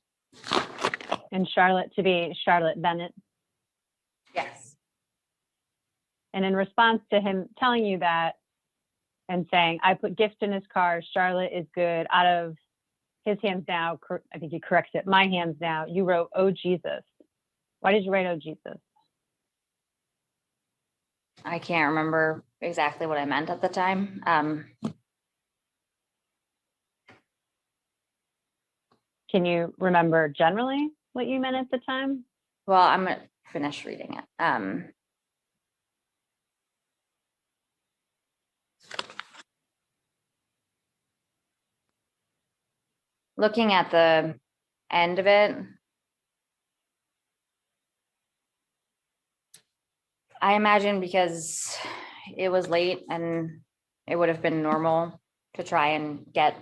And Charlotte to be Charlotte Bennett? Yes. And in response to him telling you that and saying, I put gift in his car, Charlotte is good, out of his hands now, I think he corrects it, my hands now, you wrote, oh, Jesus. Why did you write, oh, Jesus? I can't remember exactly what I meant at the time. Can you remember generally what you meant at the time? Well, I'm gonna finish reading it. Looking at the end of it, I imagine because it was late and it would have been normal to try and get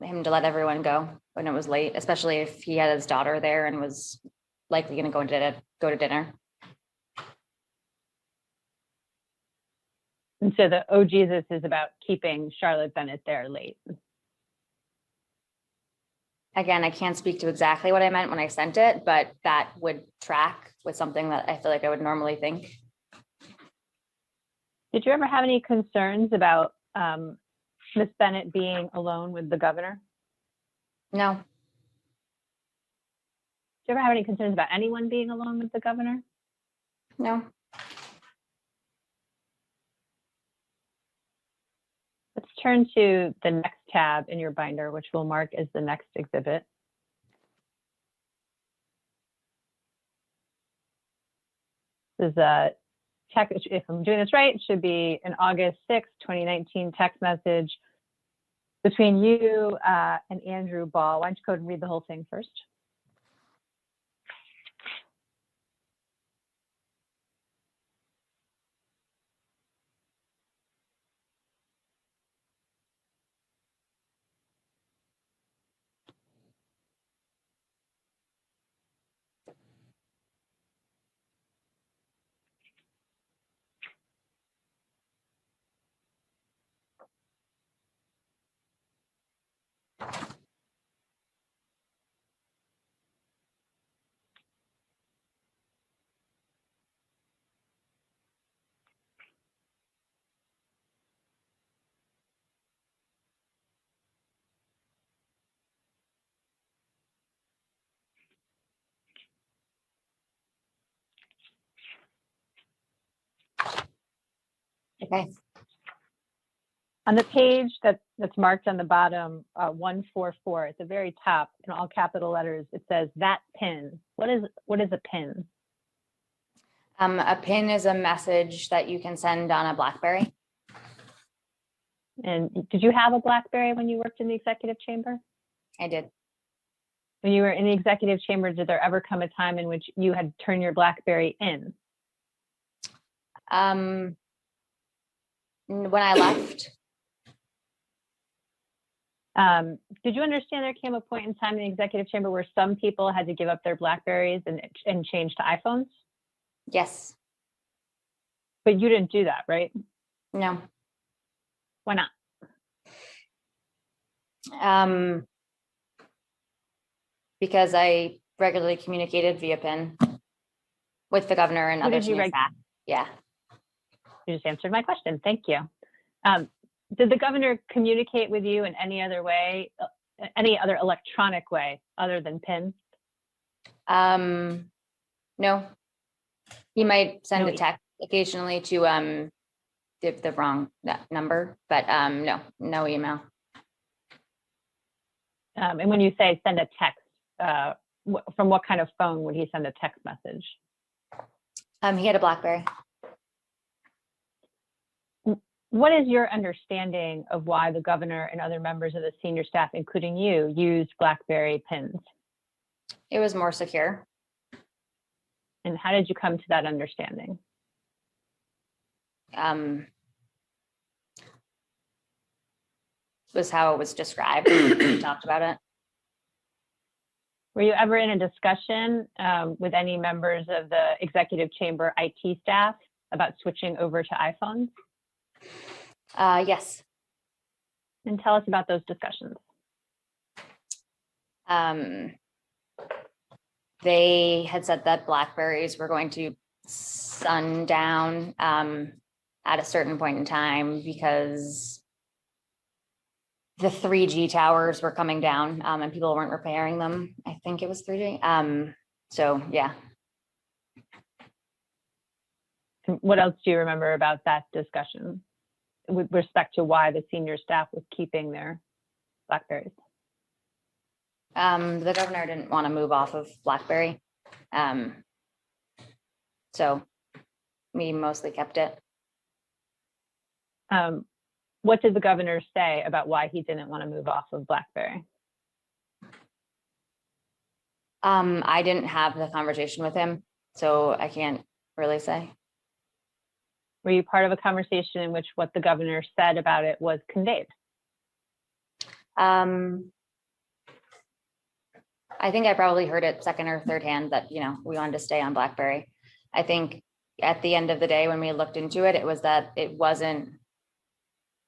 him to let everyone go when it was late, especially if he had his daughter there and was likely going to go to dinner. And so the oh, Jesus is about keeping Charlotte Bennett there late. Again, I can't speak to exactly what I meant when I sent it, but that would track with something that I feel like I would normally think. Did you ever have any concerns about Miss Bennett being alone with the governor? No. Did you ever have any concerns about anyone being alone with the governor? No. Let's turn to the next tab in your binder, which we'll mark as the next exhibit. This is a text, if I'm doing this right, it should be an August 6, 2019 text message between you and Andrew Ball. Why don't you go ahead and read the whole thing first? Okay. On the page that's marked on the bottom, 144, at the very top, in all capital letters, it says that pin. What is a pin? A pin is a message that you can send on a BlackBerry. And did you have a BlackBerry when you worked in the executive chamber? I did. When you were in the executive chamber, did there ever come a time in which you had turned your BlackBerry in? When I left. Did you understand there came a point in time in the executive chamber where some people had to give up their BlackBerries and change to iPhones? Yes. But you didn't do that, right? No. Why not? Because I regularly communicated via PIN with the governor and other senior staff. Yeah. You just answered my question. Thank you. Did the governor communicate with you in any other way, any other electronic way other than PIN? No. He might send No. a text occasionally to the wrong number, but no email. And when you say send a text, from what kind of phone would he send a text message? He had a BlackBerry. What is your understanding of why the governor and other members of the senior staff, including you, used BlackBerry pins? It was more secure. And how did you come to that understanding? was how it was described. We talked about it. Were you ever in a discussion with any members of the executive chamber IT staff about switching over to iPhones? Yes. And tell us about those discussions. They had said that Blackberries were going to sundown at a certain point in time because the 3G towers were coming down and people weren't repairing them. I think it was 3G. So yeah. What else do you remember about that discussion with respect to why the senior staff was keeping their Blackberries? The governor didn't want to move off of BlackBerry. So we mostly kept it. What did the governor say about why he didn't want to move off of BlackBerry? I didn't have the conversation with him, so I can't really say. Were you part of a conversation in which what the governor said about it was conveyed? I think I probably heard it second or third hand that, we wanted to stay on BlackBerry. I think at the end of the day, when we looked into it, it was that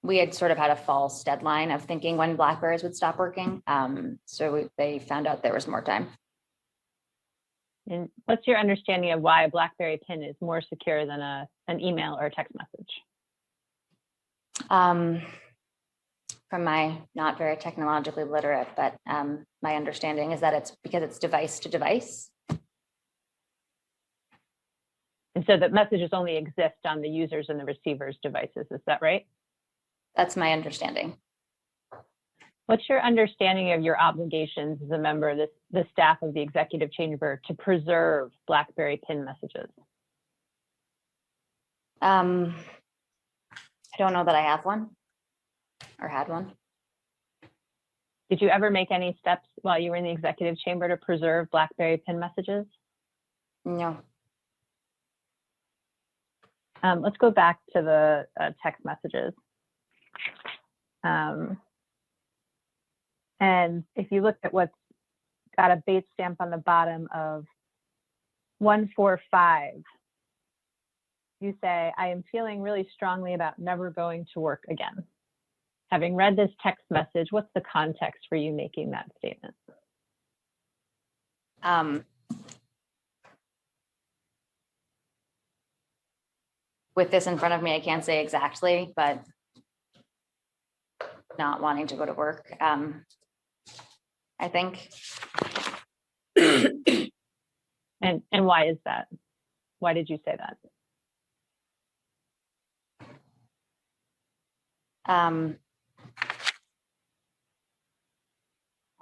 we had sort of had a false deadline of thinking when Blackberries would stop working. So they found out there was more time. And what's your understanding of why a BlackBerry PIN is more secure than an email or a text message? From my not very technologically literate, but my understanding is that it's because it's device to device. And so that messages only exist on the users and the receiver's devices, is that right? That's my understanding. What's your understanding of your obligations as a member of the staff of the executive chamber to preserve BlackBerry PIN messages? I don't know that I have one or had one. Did you ever make any steps while you were in the executive chamber to preserve BlackBerry PIN messages? No. Let's go back to the text messages. And if you look at what's got a base stamp on the bottom of 145, you say, I am feeling really strongly about never going to work again. Having read this text message, what's the context for you making that statement? With this in front of me, I can't say exactly, but not wanting to go to work, I think. And why is that? Why did you say that? I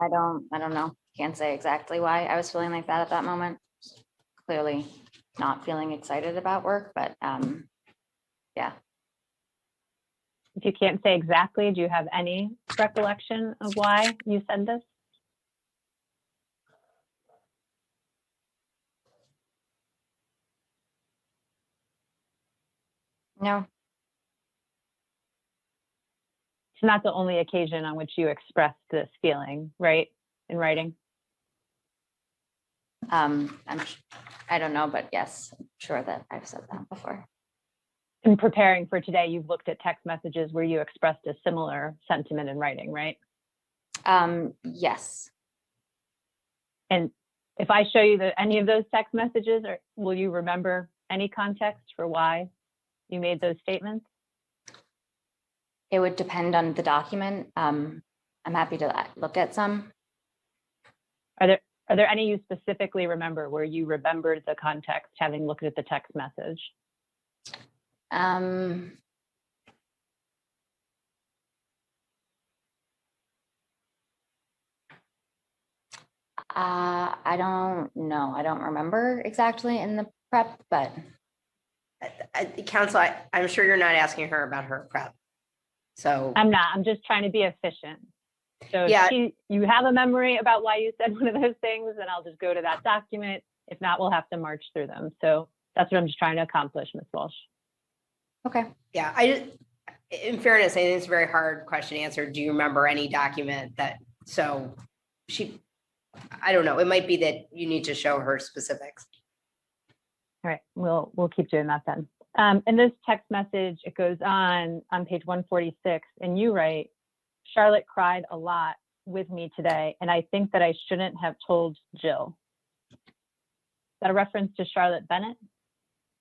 don't know. Can't say exactly why I was feeling like that at that moment. Clearly not feeling excited about work, but yeah. If you can't say exactly, do you have any recollection of why you said this? No. It's not the only occasion on which you expressed this feeling, right? In writing? I don't know, but yes, I'm sure that I've said that before. In preparing for today, you've looked at text messages where you expressed a similar sentiment in writing, right? Yes. And if I show you any of those text messages, will you remember any context for why you made those statements? It would depend on the document. I'm happy to look at some. Are there any you specifically remember where you remembered the context having looked at the text message? I don't know. I don't remember exactly in the prep, but. Counsel, I'm sure you're not asking her about her prep. So I'm not. I'm just trying to be efficient. So yeah, you have a memory about why you said one of those things, and I'll just go to that document. If not, we'll have to march through them. So that's what I'm just trying to accomplish, Ms. Walsh. Okay. Yeah, in fairness, I think it's a very hard question to answer. Do you remember any document that, so I don't know, it might be that you need to show her specifics. All right, we'll keep doing that then. In this text message, it goes on page 146, and you write, Charlotte cried a lot with me today, and I think that I shouldn't have told Jill. Is that a reference to Charlotte Bennett?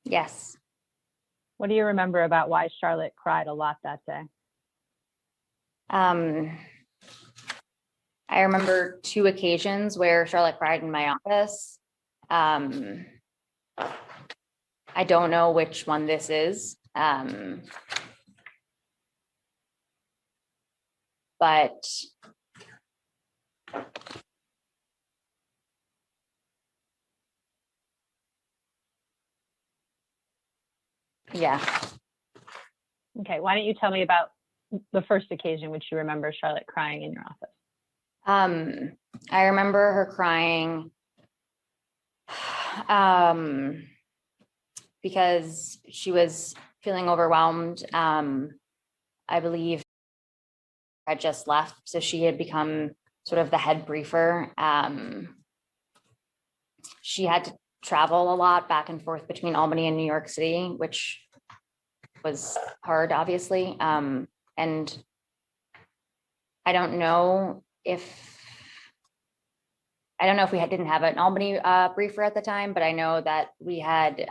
Yes. What do you remember about why Charlotte cried a lot that day? I remember 2 occasions where Charlotte cried in my office. I don't know which one this is. But yeah. Okay, why don't you tell me about the first occasion which you remember Charlotte crying in your office? I remember her crying because she was feeling overwhelmed. I believe had just left, so she had become sort of the head briefer. She had to travel a lot back and forth between Albany and New York City, which was hard, obviously. And I don't know if we didn't have an Albany briefer at the time, but I know that we had,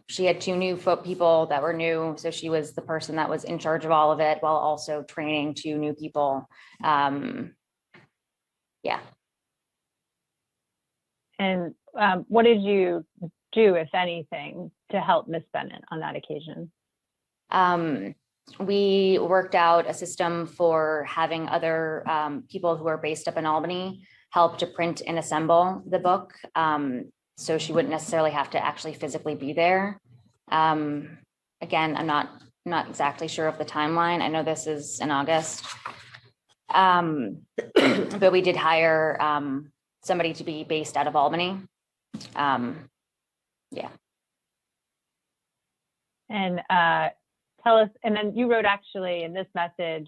she had 2 new people that were new. So she was the person that was in charge of all of it while also training 2 new people. Yeah. And what did you do, if anything, to help Miss Bennett on that occasion? We worked out a system for having other people who are based up in Albany help to print and assemble the book. So she wouldn't necessarily have to actually physically be there. Again, I'm not exactly sure of the timeline. I know this is in August. But we did hire somebody to be based out of Albany. Yeah. And tell us, and then you wrote actually in this message,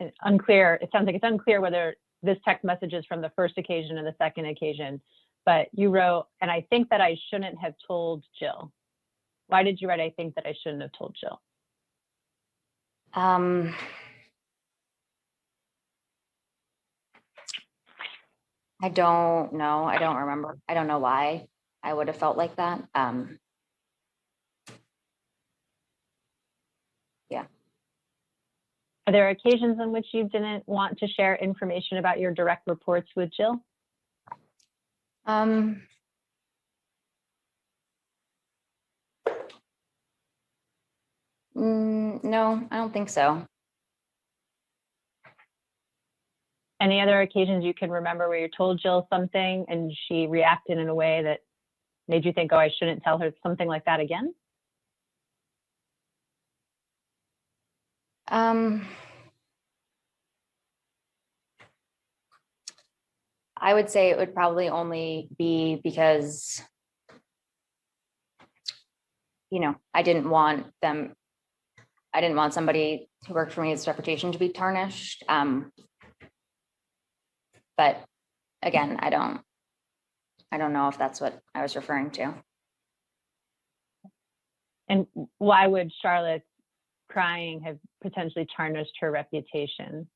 it sounds like it's unclear whether this text message is from the first occasion or the second occasion, but you wrote, and I think that I shouldn't have told Jill. Why did you write, I think that I shouldn't have told Jill? I don't know. I don't remember. I don't know why I would have felt like that. Yeah. Are there occasions in which you didn't want to share information about your direct reports with Jill? No, I don't think so. Any other occasions you can remember where you told Jill something and she reacted in a way that made you think, oh, I shouldn't tell her something like that again? I would say it would probably only be because, I didn't want somebody who worked for me's reputation to be tarnished. But again, I don't know if that's what I was referring to. And why would Charlotte's crying have potentially tarnished her reputation?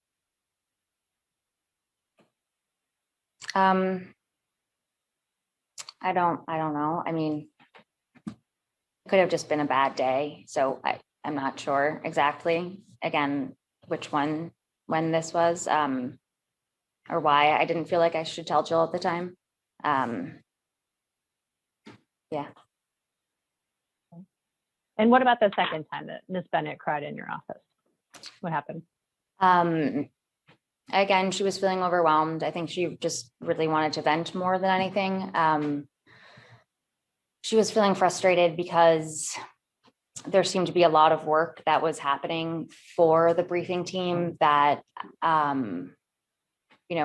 I don't know. I mean, it could have just been a bad day. So I'm not sure exactly, again, when this was, or why I didn't feel like I should tell Jill at the time. Yeah. And what about the second time that Miss Bennett cried in your office? What happened? Again, she was feeling overwhelmed. I think she just really wanted to vent more than anything. She was feeling frustrated because there seemed to be a lot of work that was happening for the briefing team that,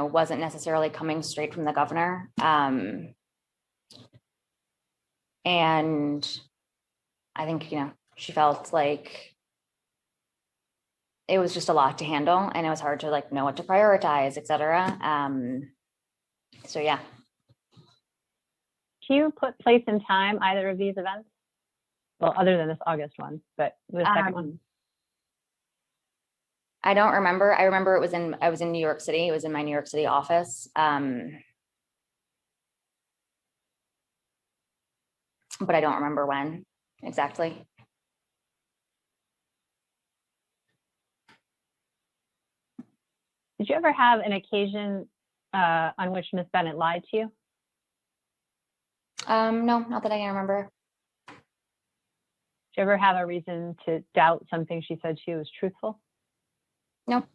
wasn't necessarily coming straight from the governor. And I think, she felt like it was just a lot to handle and it was hard to like know what to prioritize, et cetera. So yeah. Can you put place and time either of these events? Well, other than this August one, but the second one. I don't remember. I remember I was in New York City. It was in my New York City office. But I don't remember when exactly. Did you ever have an occasion on which Miss Bennett lied to you? No, not that I can remember. Did you ever have a reason to doubt something she said to you was truthful? No.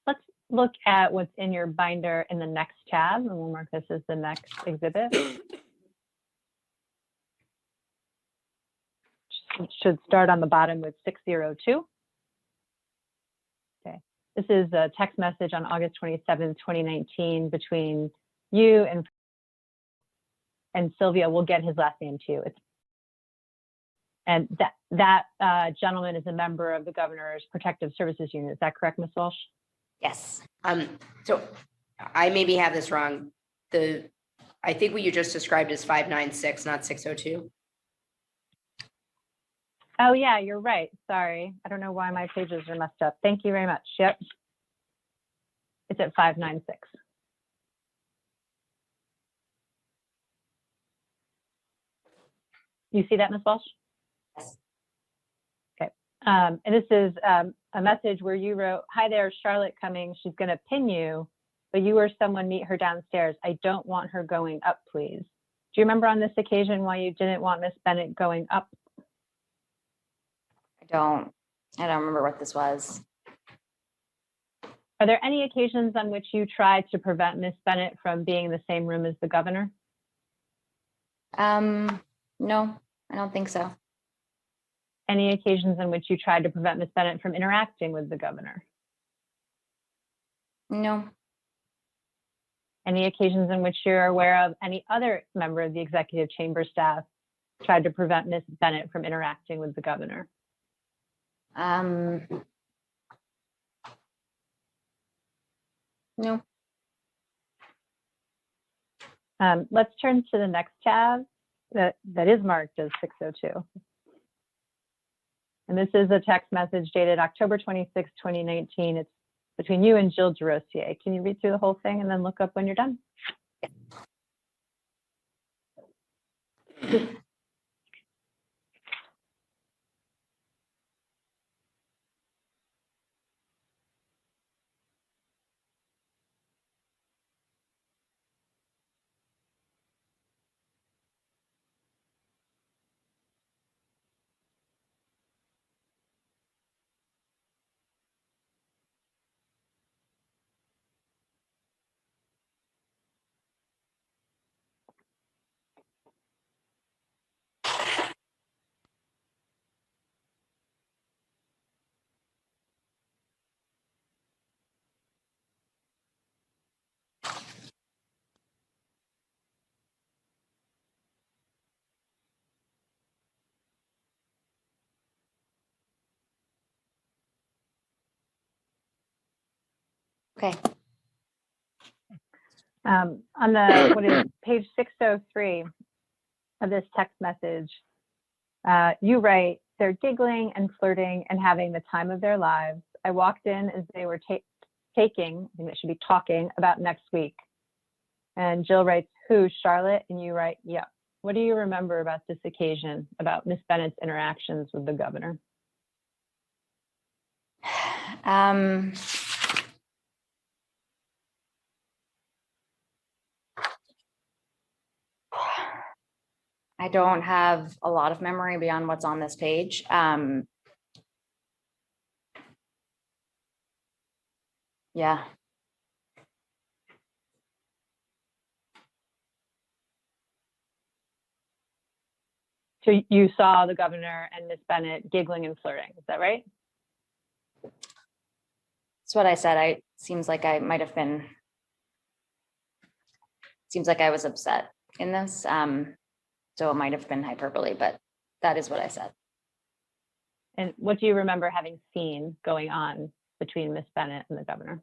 Let's look at what's in your binder in the next tab, and we'll mark this as the next exhibit. It should start on the bottom with 602. Okay, this is a text message on August 27, 2019 between you and Sylvia. We'll get his last name too. And that gentleman is a member of the Governor's Protective Services Unit. Is that correct, Ms. Walsh? Yes. So I maybe have this wrong. I think what you just described is 596, not 602. Oh yeah, you're right. Sorry. I don't know why my pages are messed up. Thank you very much. Yep. It's at 596. You see that, Ms. Walsh? Yes. Okay. And this is a message where you wrote, "Hi there, Charlotte coming. She's going to pin you, but you or someone meet her downstairs. I don't want her going up, please." Do you remember on this occasion why you didn't want Miss Bennett going up? I don't remember what this was. Are there any occasions on which you tried to prevent Miss Bennett from being in the same room as the governor? No, I don't think so. Any occasions on which you tried to prevent Miss Bennett from interacting with the governor? No. Any occasions in which you're aware of any other member of the executive chamber staff tried to prevent Miss Bennett from interacting with the governor? No. Let's turn to the next tab that is marked as 602. And this is a text message dated October 26, 2019. It's between you and Jill DeRosa. Can you read through the whole thing and then look up when you're done? Okay. On what is page 603 of this text message, you write, "They're giggling and flirting and having the time of their lives. I walked in as they were taking, I think that should be talking, about next week." And Jill writes, "Who, Charlotte?" And you write, "Yeah." What do you remember about this occasion, about Miss Bennett's interactions with the governor? I don't have a lot of memory beyond what's on this page. Yeah. So you saw the governor and Miss Bennett giggling and flirting, is that right? That's what I said. Seems like I might have been, seems like I was upset in this. So it might have been hyperbole, but that is what I said. And what do you remember having seen going on between Miss Bennett and the governor?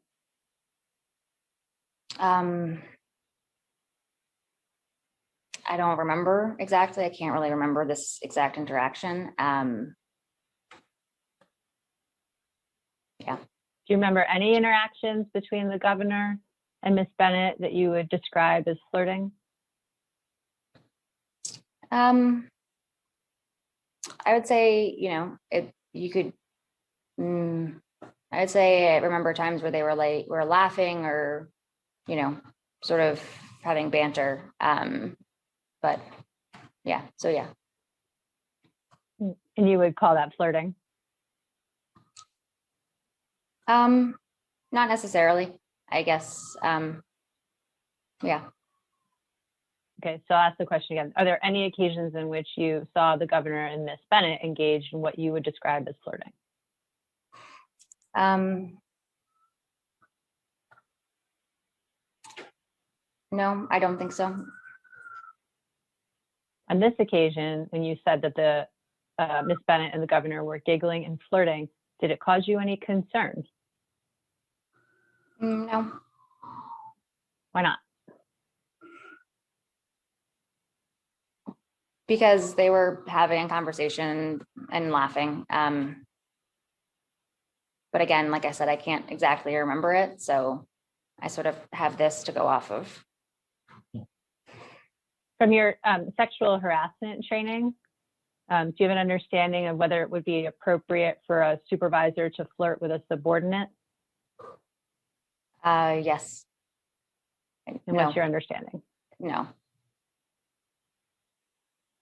I don't remember exactly. I can't really remember this exact interaction. Yeah. Do you remember any interactions between the governor and Miss Bennett that you would describe as flirting? I would say, I would say I remember times where they were laughing or, sort of having banter. But yeah, so yeah. And you would call that flirting? Not necessarily, I guess. Yeah. Okay, so I'll ask the question again. Are there any occasions in which you saw the governor and Miss Bennett engage in what you would describe as flirting? No, I don't think so. On this occasion, when you said that the Miss Bennett and the governor were giggling and flirting, did it cause you any concern? No. Why not? Because they were having a conversation and laughing. But again, like I said, I can't exactly remember it. So I sort of have this to go off of. From your sexual harassment training, do you have an understanding of whether it would be appropriate for a supervisor to flirt with a subordinate? Yes. And what's your understanding? No.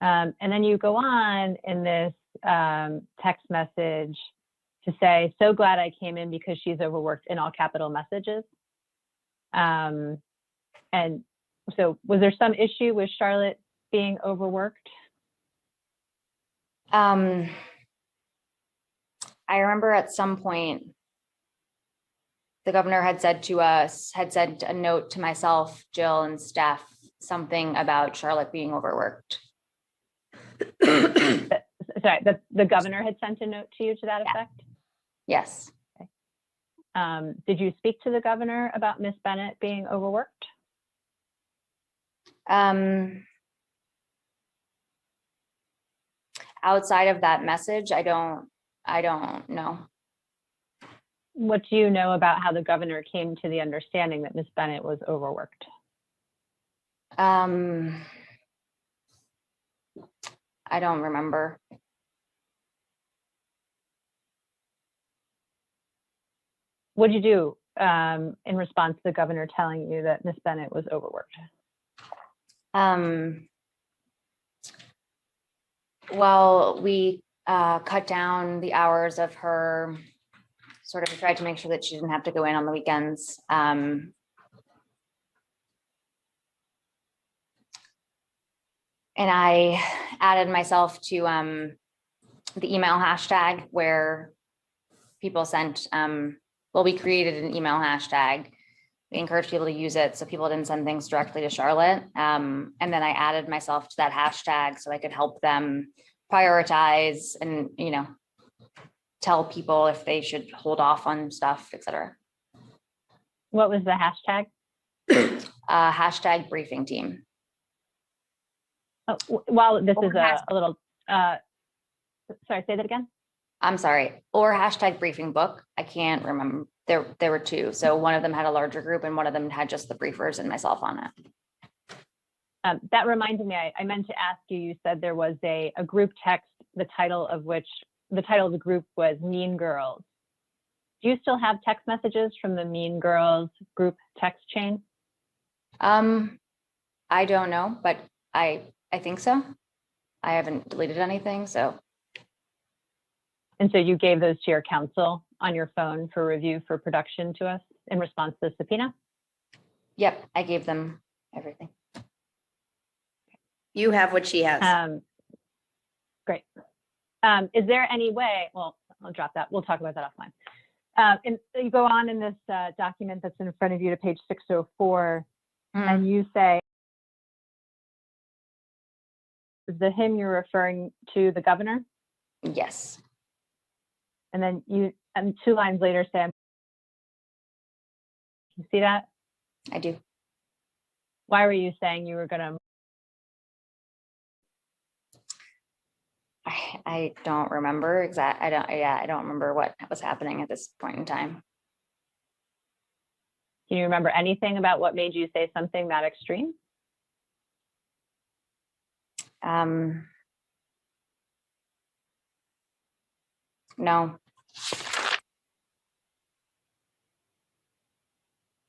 And then you go on in this text message to say, "So glad I came in because she's overworked," in all capital messages. And so was there some issue with Charlotte being overworked? I remember at some point, the governor had said a note to myself, Jill, and Steph, something about Charlotte being overworked. Sorry, the governor had sent a note to you to that effect? Yes. Okay. Did you speak to the governor about Miss Bennett being overworked? Outside of that message, I don't know. What do you know about how the governor came to the understanding that Miss Bennett was overworked? I don't remember. What did you do in response to the governor telling you that Miss Bennett was overworked? Well, we cut down the hours of her, sort of tried to make sure that she didn't have to go in on the weekends. And I added myself to the email hashtag where people sent, well, we created an email hashtag. We encouraged people to use it so people didn't send things directly to Charlotte. And then I added myself to that hashtag so I could help them prioritize and, tell people if they should hold off on stuff, et cetera. What was the hashtag? Hashtag briefing team. Oh, while this is a little, sorry, say that again. I'm sorry, or hashtag briefing book. I can't remember. There were two. So one of them had a larger group and one of them had just the briefers and myself on it. That reminded me, I meant to ask you, you said there was a group text, the title of the group was Mean Girls. Do you still have text messages from the Mean Girls group text chain? I don't know, but I think so. I haven't deleted anything, so. And so you gave those to your counsel on your phone for review for production to us in response to the subpoena? Yep, I gave them everything. You have what she has. Great. Is there any way, well, I'll drop that. We'll talk about that offline. And you go on in this document that's in front of you to page 604, and you say, the him you're referring to the governor? Yes, And then and 2 lines later say, you see that? I do. Why were you saying you were gonna? I don't remember I don't remember what was happening at this point in time. Can you remember anything about what made you say something that extreme? No,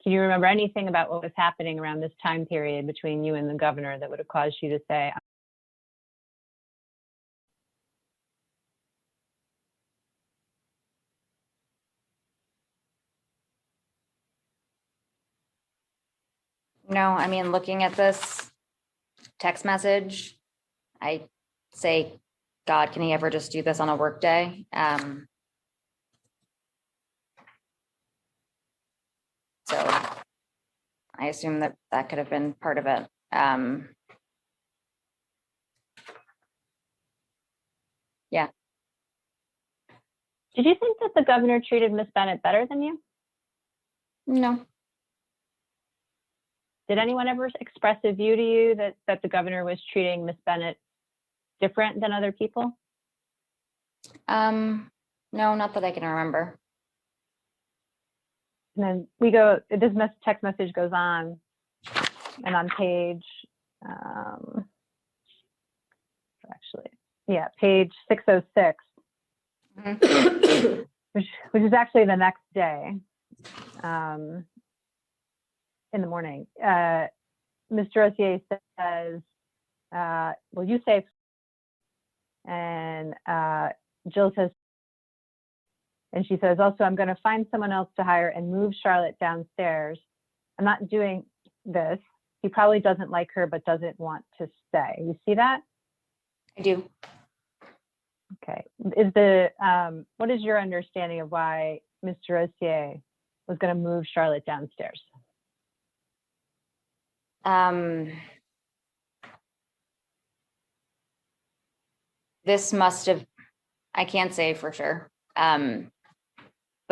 Can you remember anything about what was happening around this time period between you and the governor that would have caused you to say, no, I mean, looking at this text message, I say, God, can he ever just do this on a work day? So I assume that that could have been part of it. Yeah, did you think that the governor treated Miss Bennett better than you? no, Did anyone ever express a view to you that the governor was treating Miss Bennett different than other people? no, not that I can remember. And then we go, this text message goes on, and on page, page 606, Mhm. which is actually the next day, in the morning. Mr. Rossier says, well, you say, and Jill says, and she says, also, I'm going to find someone else to hire and move Charlotte downstairs. I'm not doing this. He probably doesn't like her, but doesn't want to stay. You see that? I do. Okay. What is your understanding of why Mr. Rossier was going to move Charlotte downstairs? This must have, I can't say for sure.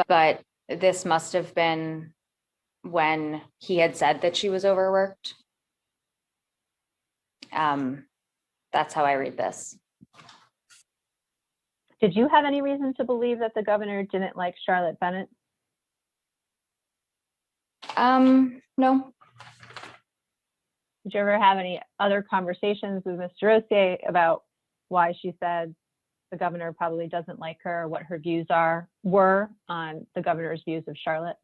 But this must have been when he had said that she was overworked. That's how I read this. Did you have any reason to believe that the governor didn't like Charlotte Bennett? No, Did you ever have any other conversations with Mr. Rossier about why she said the governor probably doesn't like her, or what her views were on the governor's views of Charlotte?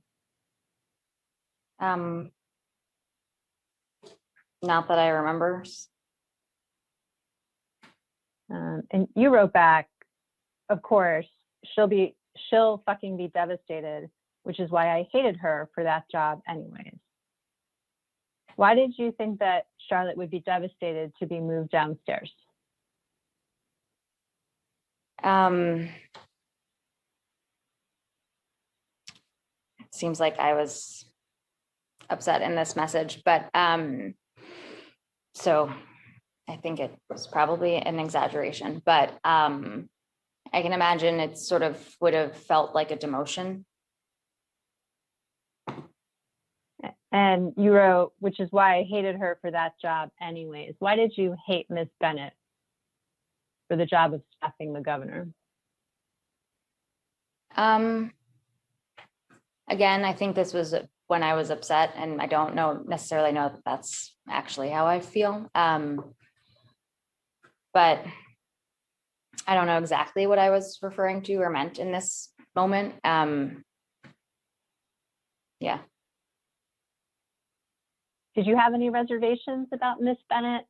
not that I remember. And you wrote back, of course, she'll fucking be devastated, which is why I hated her for that job anyways. Why did you think that Charlotte would be devastated to be moved downstairs? It seems like I was upset in this message, but so I think it was probably an exaggeration, but I can imagine it sort of would have felt like a demotion. And you wrote, which is why I hated her for that job anyways. Why did you hate Miss Bennett for the job of staffing the governor? Again, I think this was when I was upset, and I don't necessarily know that that's actually how I feel. But I don't know exactly what I was referring to or meant in this moment. Yeah. Did you have any reservations about Miss Bennett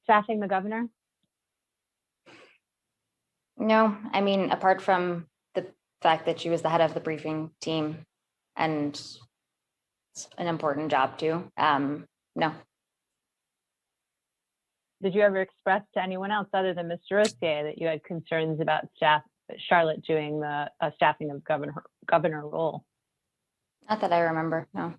staffing the governor? No, I mean, apart from the fact that she was the head of the briefing team and it's an important job too. No. Did you ever express to anyone else other than Mr. Rossier that you had concerns about Charlotte doing the staffing of governor role? Not that I remember, no.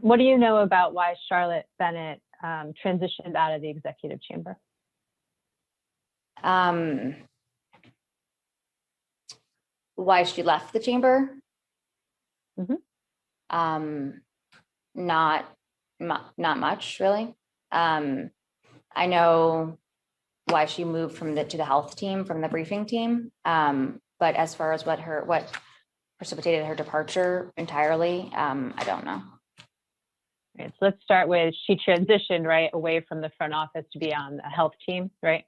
What do you know about why Charlotte Bennett transitioned out of the executive chamber? Why she left the chamber? Mhm. Not much, really. I know why she moved from to the health team, from the briefing team. But as far as what precipitated her departure entirely, I don't know. Right, so let's start with, she transitioned right away from the front office to be on the health team, right?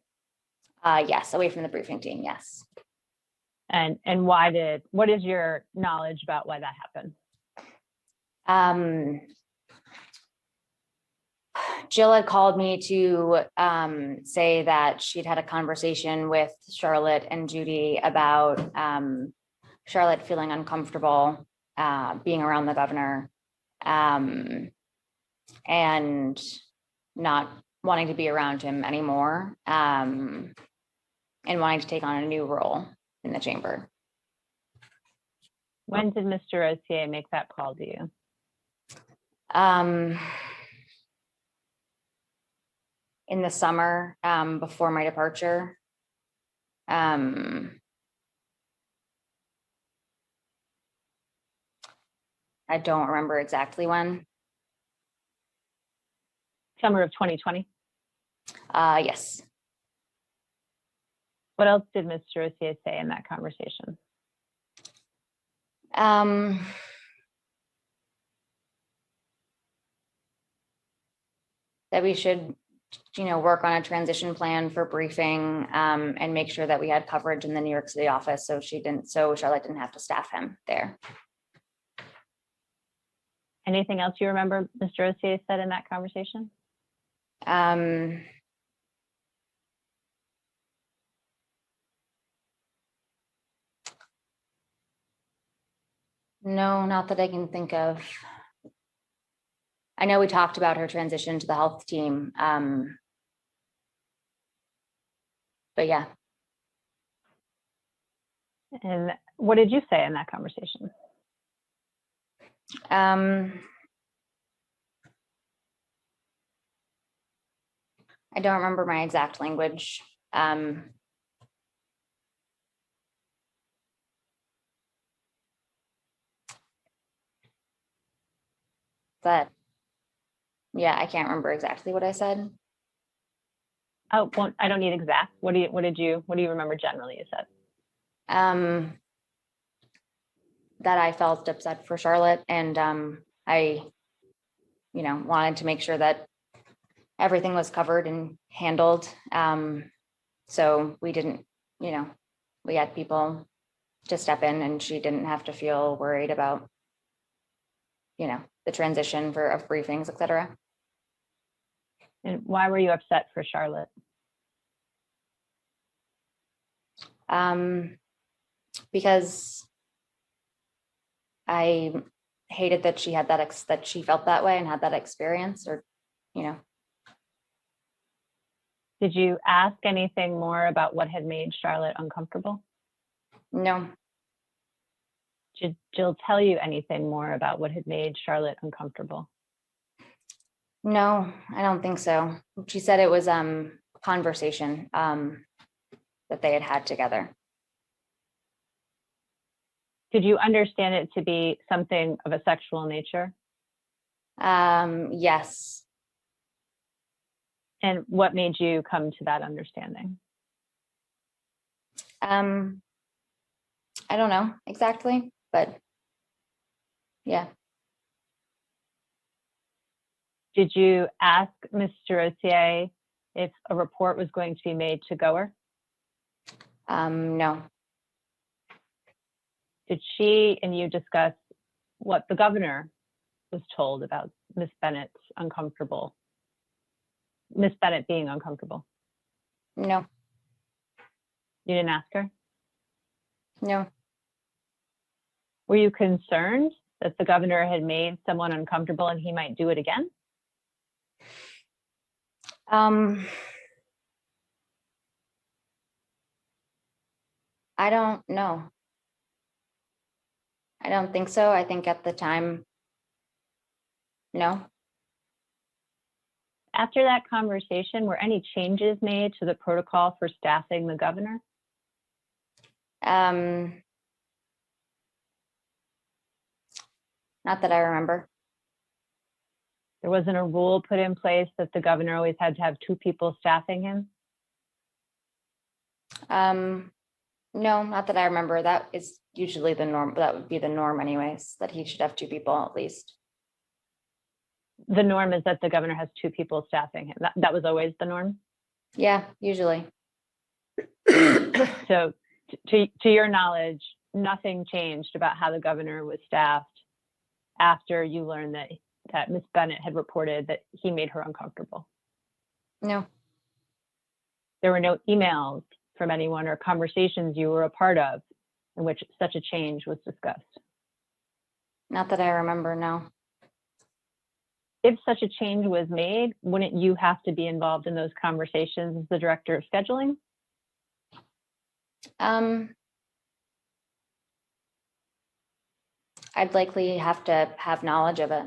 Yes, away from the briefing team, yes. And what is your knowledge about why that happened? Jill had called me to say that she'd had a conversation with Charlotte and Judy about Charlotte feeling uncomfortable being around the governor, and not wanting to be around him anymore, and wanting to take on a new role in the chamber. When did Mr. Rosier make that call to you? In the summer, before my departure. I don't remember exactly when. Summer of 2020? Yes. What else did Mr. Rosier say in that conversation? That we should, work on a transition plan for briefing, and make sure that we had coverage in the New York City office, so Charlotte didn't have to staff him there. Anything else you remember Mr. Rosier said in that conversation? No, not that I can think of. I know we talked about her transition to the health team. But yeah. And what did you say in that conversation? I don't remember my exact language. But yeah, I can't remember exactly what I said. Oh, well, I don't need exact. What do you remember generally you said? That I felt upset for Charlotte, and I, wanted to make sure that everything was covered and handled. So we didn't, we had people to step in, and she didn't have to feel worried about, the transition of briefings, et cetera. And why were you upset for Charlotte? Because I hated that she had that she felt that way and had that experience, or, Did you ask anything more about what had made Charlotte uncomfortable? No. Did Jill tell you anything more about what had made Charlotte uncomfortable? No, I don't think so. She said it was a conversation that they had had together. Did you understand it to be something of a sexual nature? Yes. And what made you come to that understanding? I don't know exactly, but yeah. Did you ask Mr. Rosier if a report was going to be made to Goer? No. Did she and you discuss what the governor was told about Miss Bennett being uncomfortable? No. You didn't ask her? No. Were you concerned that the governor had made someone uncomfortable and he might do it again? I don't know. I don't think so. I think at the time, No. After that conversation, were any changes made to the protocol for staffing the governor? Not that I remember. There wasn't a rule put in place that the governor always had to have 2 people staffing him? No, not that I remember. That is usually the norm. That would be the norm anyways, that he should have 2 people at least. The norm is that the governor has 2 people staffing him. That was always the norm? Yeah, usually. So to your knowledge, nothing changed about how the governor was staffed after you learned that Ms. Bennett had reported that he made her uncomfortable? No. There were no emails from anyone or conversations you were a part of in which such a change was discussed? Not that I remember, no. If such a change was made, wouldn't you have to be involved in those conversations as the director of scheduling? I'd likely have to have knowledge of it.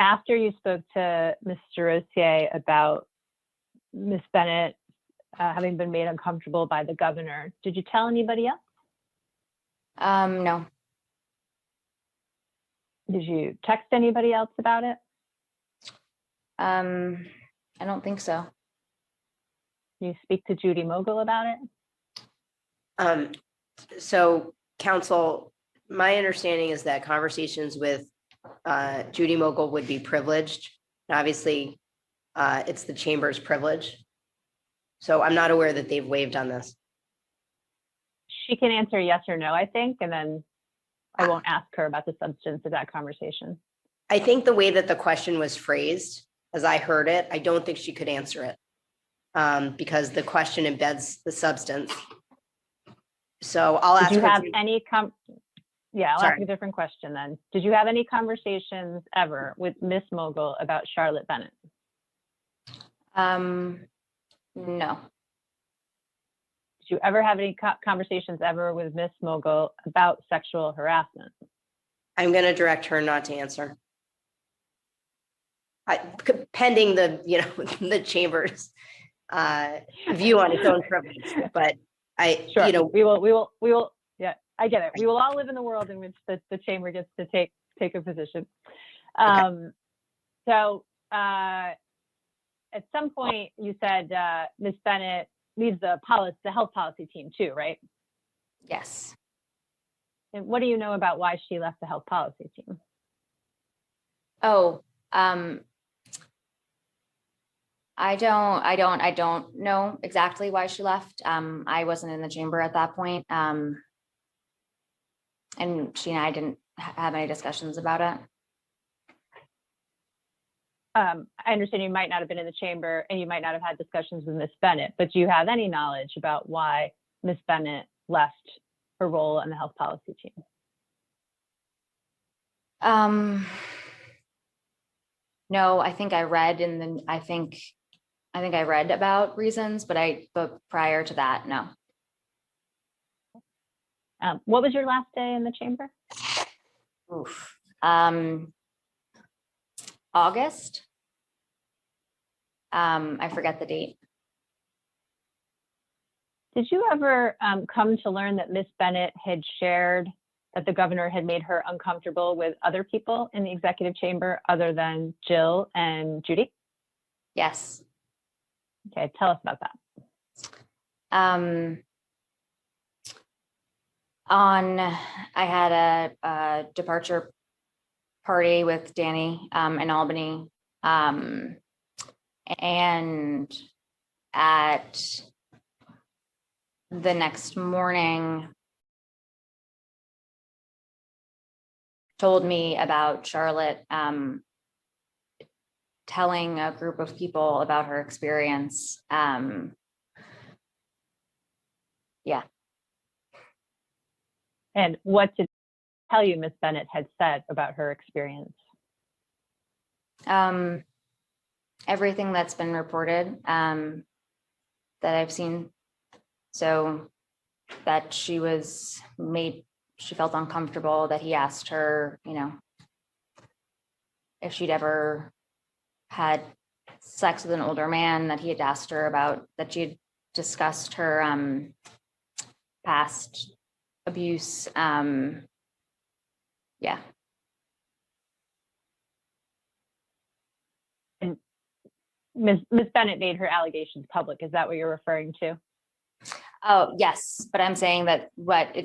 After you spoke to Mr. Rossier about Ms. Bennett having been made uncomfortable by the governor, did you tell anybody else? No. Did you text anybody else about it? I don't think so. Did you speak to Judy Mogul about it? So, counsel, my understanding is that conversations with Judy Mogul would be privileged. And obviously, it's the chamber's privilege. So I'm not aware that they've waived on this. She can answer yes or no, I think, and then I won't ask her about the substance of that conversation. I think the way that the question was phrased, as I heard it, I don't think she could answer it because the question embeds the substance. So I'll ask Did you her have to- any Yeah, I'll Sorry. ask a different question then. Did you have any conversations ever with Miss Mogul about Charlotte Bennett? No. Did you ever have any conversations ever with Miss Mogul about sexual harassment? I'm going to direct her not to answer. Pending the, the chamber's view on its own privilege, but Sure. We will. Yeah, I get it. We will all live in the world in which the chamber gets to take a position. So at some point you said Ms. Bennett leads the health policy team too, right? Yes. And what do you know about why she left the health policy team? Oh, I don't know exactly why she left. I wasn't in the chamber at that point. And she and I didn't have any discussions about it. I understand you might not have been in the chamber and you might not have had discussions with Ms. Bennett, but do you have any knowledge about why Ms. Bennett left her role in the health policy team? No, I think I read I think I read about reasons, but prior to that, no. What was your last day in the chamber? Oof. August. I forget the date. Did you ever come to learn that Ms. Bennett had shared that the governor had made her uncomfortable with other people in the executive chamber other than Jill and Judy? Yes. Okay, tell us about that. I had a departure party with Danny in Albany. And at the next morning, told me about Charlotte telling a group of people about her experience. Yeah. And what did tell you Ms. Bennett had said about her experience? Everything that's been reported that I've seen. So that she was made she felt uncomfortable that he asked her, you know, if she'd ever had sex with an older man, that he had asked her about, that she had discussed her past abuse. Yeah. And Ms. Bennett made her allegations public. Is that what you're referring to? Oh, yes, but I'm saying that what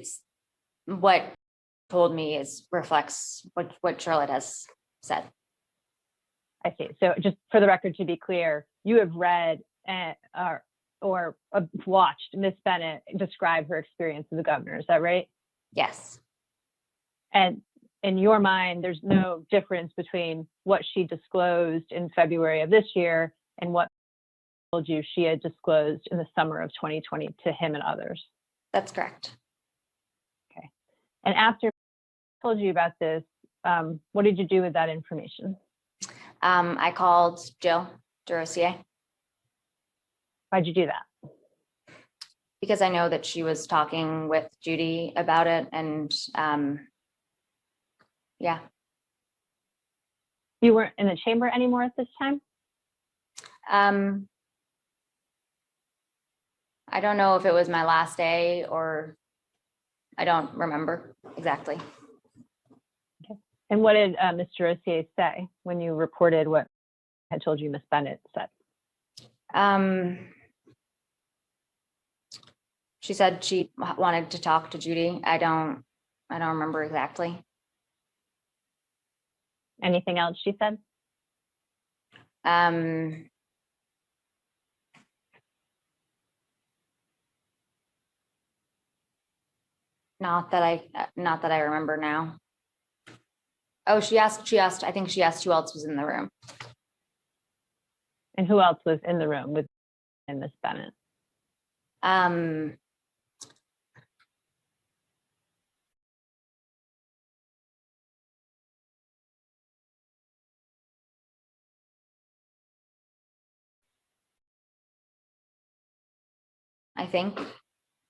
told me reflects what Charlotte has said. I see. So just for the record, to be clear, you have read or watched Ms. Bennett describe her experience with the governor. Is that right? Yes. And in your mind, there's no difference between what she disclosed in February of this year and what told you she had disclosed in the summer of 2020 to him and others. That's correct. Okay. And after I told you about this, what did you do with that information? I called Jill DeRosa Why'd you do that? because I know that she was talking with Judy about it, and yeah. You weren't in the chamber anymore at this time? I don't know if it was my last day or I don't remember exactly. Okay. And what did Mr. Rossier say when you reported what I had told you Ms. Bennett said? She said she wanted to talk to Judy. I don't remember exactly. Anything else she said? Not that I remember now. Oh, she asked, I think she asked who else was in the room. And who else was in the room with Ms. Bennett? I think.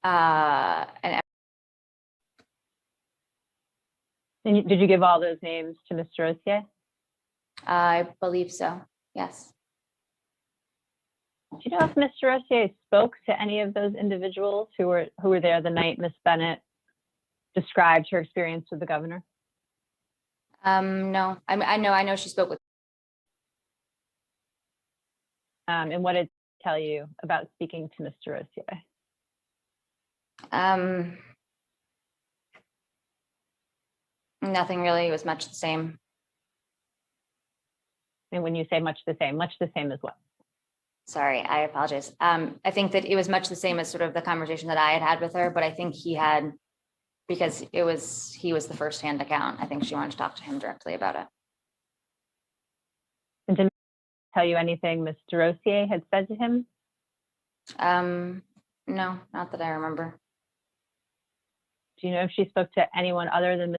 And Did you give all those names to Mr. Rossier? I believe so. Yes. Do you know if Mr. Rossier spoke to any of those individuals who were there the night Ms. Bennett described her experience with the governor? No, I know she spoke with. And what did she tell you about speaking to Mr. Rossier? Nothing really. It was much the same. And when you say much the same as what? Sorry, I apologize. I think that it was much the same as sort of the conversation that I had with her, but I think he had, because he was the first-hand account. I think she wanted to talk to him directly about it. And did he tell you anything Mr. Rossier had said to him? No, not that I remember. Do you know if she spoke to anyone other than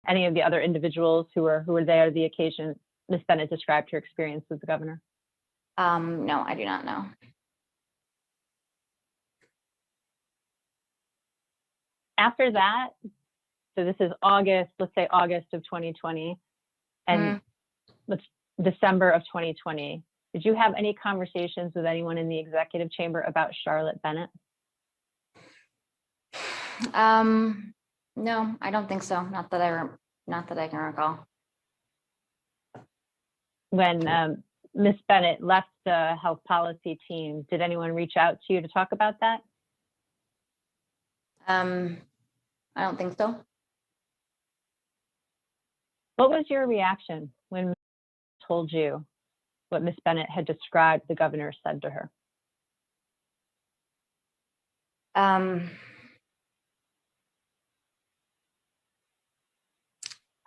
any of the other individuals who were there the occasion Ms. Bennett described her experience with the governor? No, I do not know. After that, so this is August, let's say August of 2020, and let's December of 2020. Did you have any conversations with anyone in the executive chamber about Charlotte Bennett? No, I don't think so. Not that I can recall. When Ms. Bennett left the health policy team, did anyone reach out to you to talk about that? I don't think so. What was your reaction when Ms. told you what Ms. Bennett had described the governor said to her?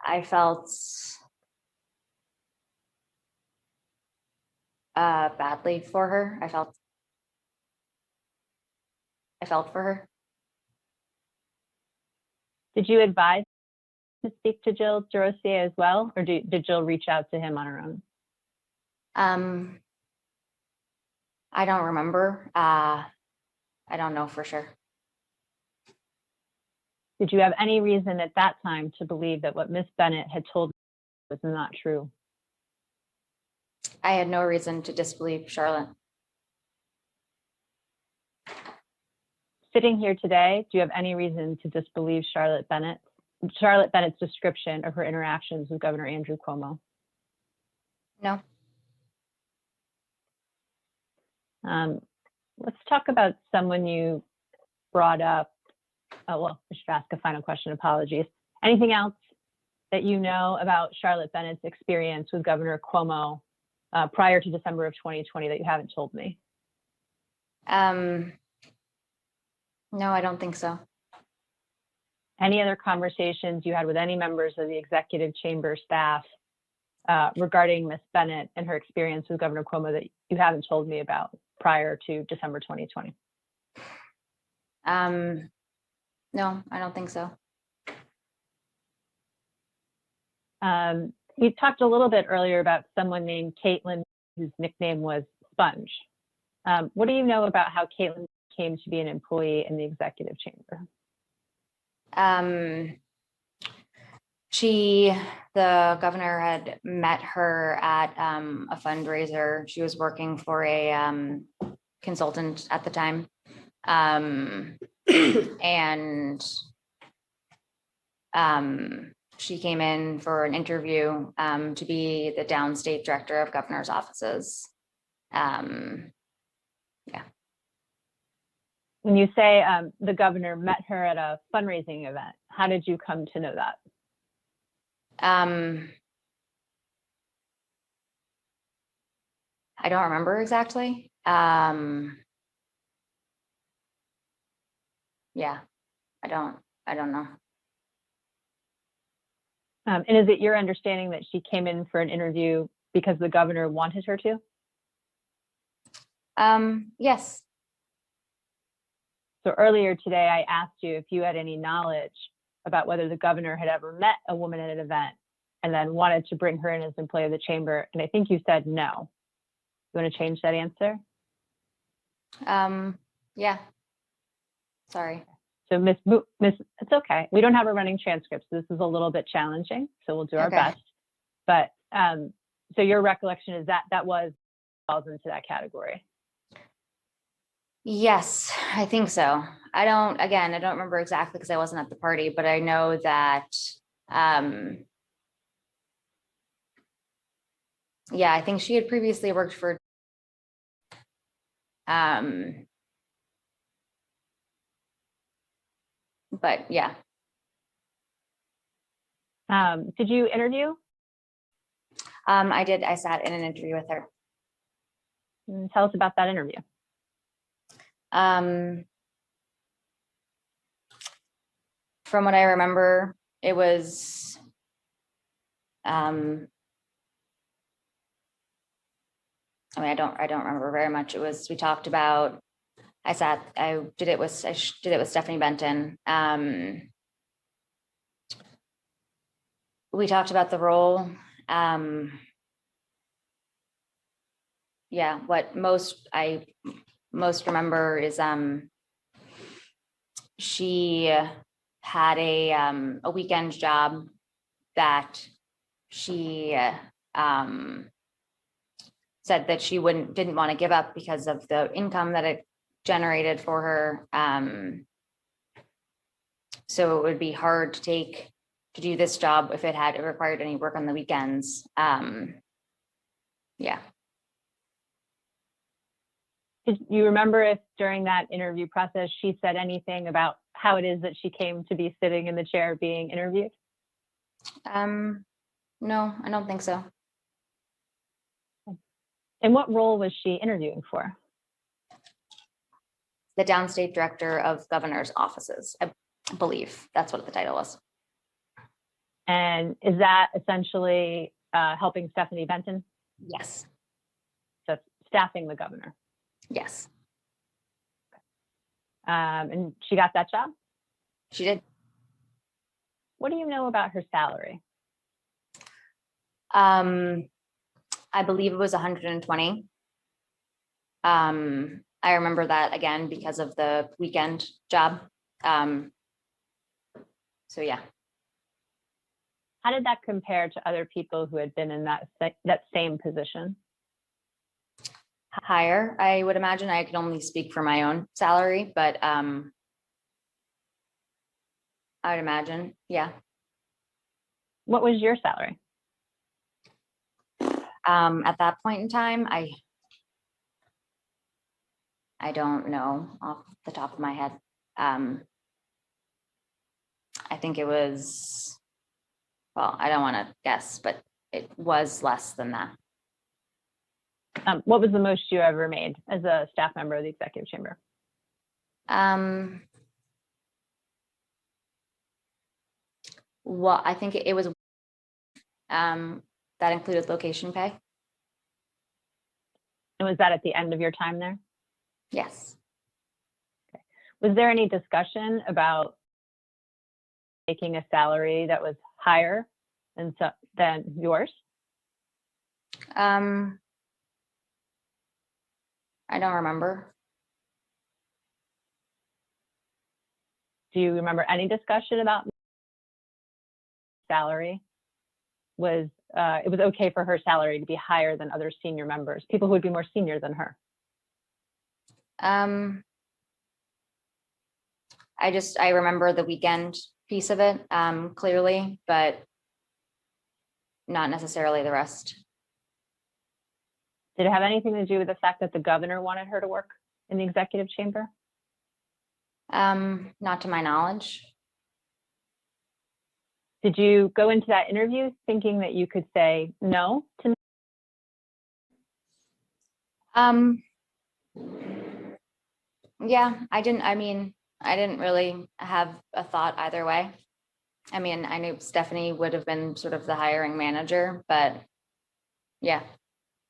I felt badly for her. I felt for her. Did you advise to speak to Jill DeRosa as well, or did Jill reach out to him on her own? I don't remember. I don't know for sure. Did you have any reason at that time to believe that what Ms. Bennett had told you was not true? I had no reason to disbelieve Charlotte. Sitting here today, do you have any reason to disbelieve Charlotte Bennett's description of her interactions with Governor Andrew Cuomo? No. Let's talk about someone you brought up. Oh, well, I should ask a final question. Apologies. Anything else that you know about Charlotte Bennett's experience with Governor Cuomo prior to December of 2020 that you haven't told me? No, I don't think so. Any other conversations you had with any members of the executive chamber staff regarding Ms. Bennett and her experience with Governor Cuomo that you haven't told me about prior to December 2020? No, I don't think so. You talked a little bit earlier about someone named Caitlin, whose nickname was Sponge. What do you know about how Caitlin came to be an employee in the executive chamber? The governor had met her at a fundraiser. She was working for a consultant at the time. And she came in for an interview to be the downstate director of governor's offices. Yeah. When you say the governor met her at a fundraising event, how did you come to know that? I don't remember exactly. Yeah, I don't know. And is it your understanding that she came in for an interview because the governor wanted her to? Yes. So earlier today, I asked you if you had any knowledge about whether the governor had ever met a woman at an event and then wanted to bring her in as an employee of the chamber. And I think you said no. You want to change that answer? Yeah. Sorry. So it's okay. We don't have a running transcript, so this is a little bit challenging. So we'll do our Okay. best. But so your recollection is that falls into that category. Yes, I think so. I don't remember exactly because I wasn't at the party, but I know that, yeah, I think she had previously worked for, but yeah. Did you interview? I did. I sat in an interview with her. Tell us about that interview. From what I remember, it was, I mean, I don't remember very much. It was, we talked about, I did it with Stephanie Benton. We talked about the role. Yeah, what I most remember is she had a weekend job that she said that she didn't want to give up because of the income that it generated for her. So it would be hard to do this job if it required any work on the weekends. Yeah. Did you remember if during that interview process she said anything about how it is that she came to be sitting in the chair being interviewed? No, I don't think so. And what role was she interviewing for? The downstate director of governor's offices, I believe that's what the title was. And is that essentially helping Stephanie Benton? Yes. So staffing the governor? Yes. And she got that job? She did. What do you know about her salary? I believe it was 120. I remember that again because of the weekend job. So yeah, How did that compare to other people who had been in that same position? higher, I would imagine. I can only speak for my own salary, but I would imagine, yeah. What was your salary? At that point in time, I don't know off the top of my head. I think it was, well, I don't want to guess, but it was less than that. What was the most you ever made as a staff member of the executive chamber? Well, I think it was, that included location pay. And was that at the end of your time there? Yes. Was there any discussion about taking a salary that was higher than yours? I don't remember. Do you remember any discussion about salary? It was okay for her salary to be higher than other senior members, people who would be more senior than her? I remember the weekend piece of it clearly, but not necessarily the rest. Did it have anything to do with the fact that the governor wanted her to work in the executive chamber? Not to my knowledge. Did you go into that interview thinking that you could say no to? Yeah, I didn't really have a thought either way. I mean, I knew Stephanie would have been sort of the hiring manager, but yeah,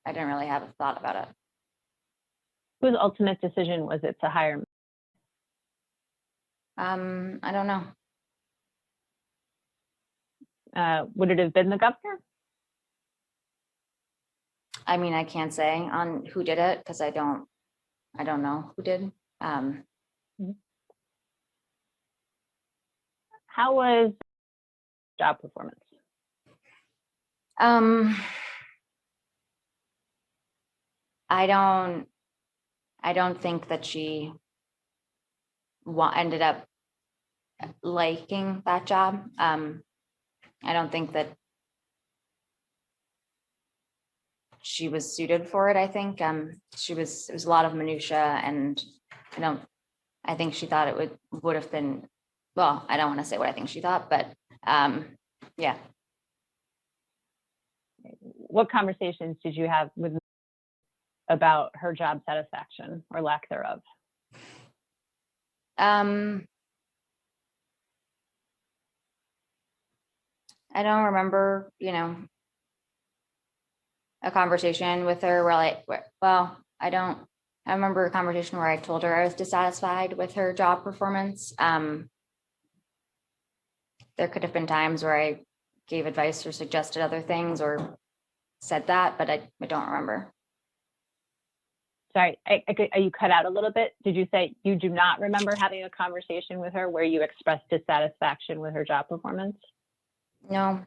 I didn't really have a thought about it. Whose ultimate decision was it to hire? I don't know. Would it have been the governor? I mean, I can't say on who did it because I don't know who did. How was job performance? I don't think that she ended up liking that job. I don't think that she was suited for it. I think it was a lot of minutia, and I think she thought it would have been, well, I don't want to say what I think she thought, but yeah. What conversations did you have with about her job satisfaction or lack thereof? I don't remember, a conversation with her I remember a conversation where I told her I was dissatisfied with her job performance. There could have been times where I gave advice or suggested other things or said that, but I don't remember. Sorry, you cut out a little bit. Did you say you do not remember having a conversation with her where you expressed dissatisfaction with her job performance? No.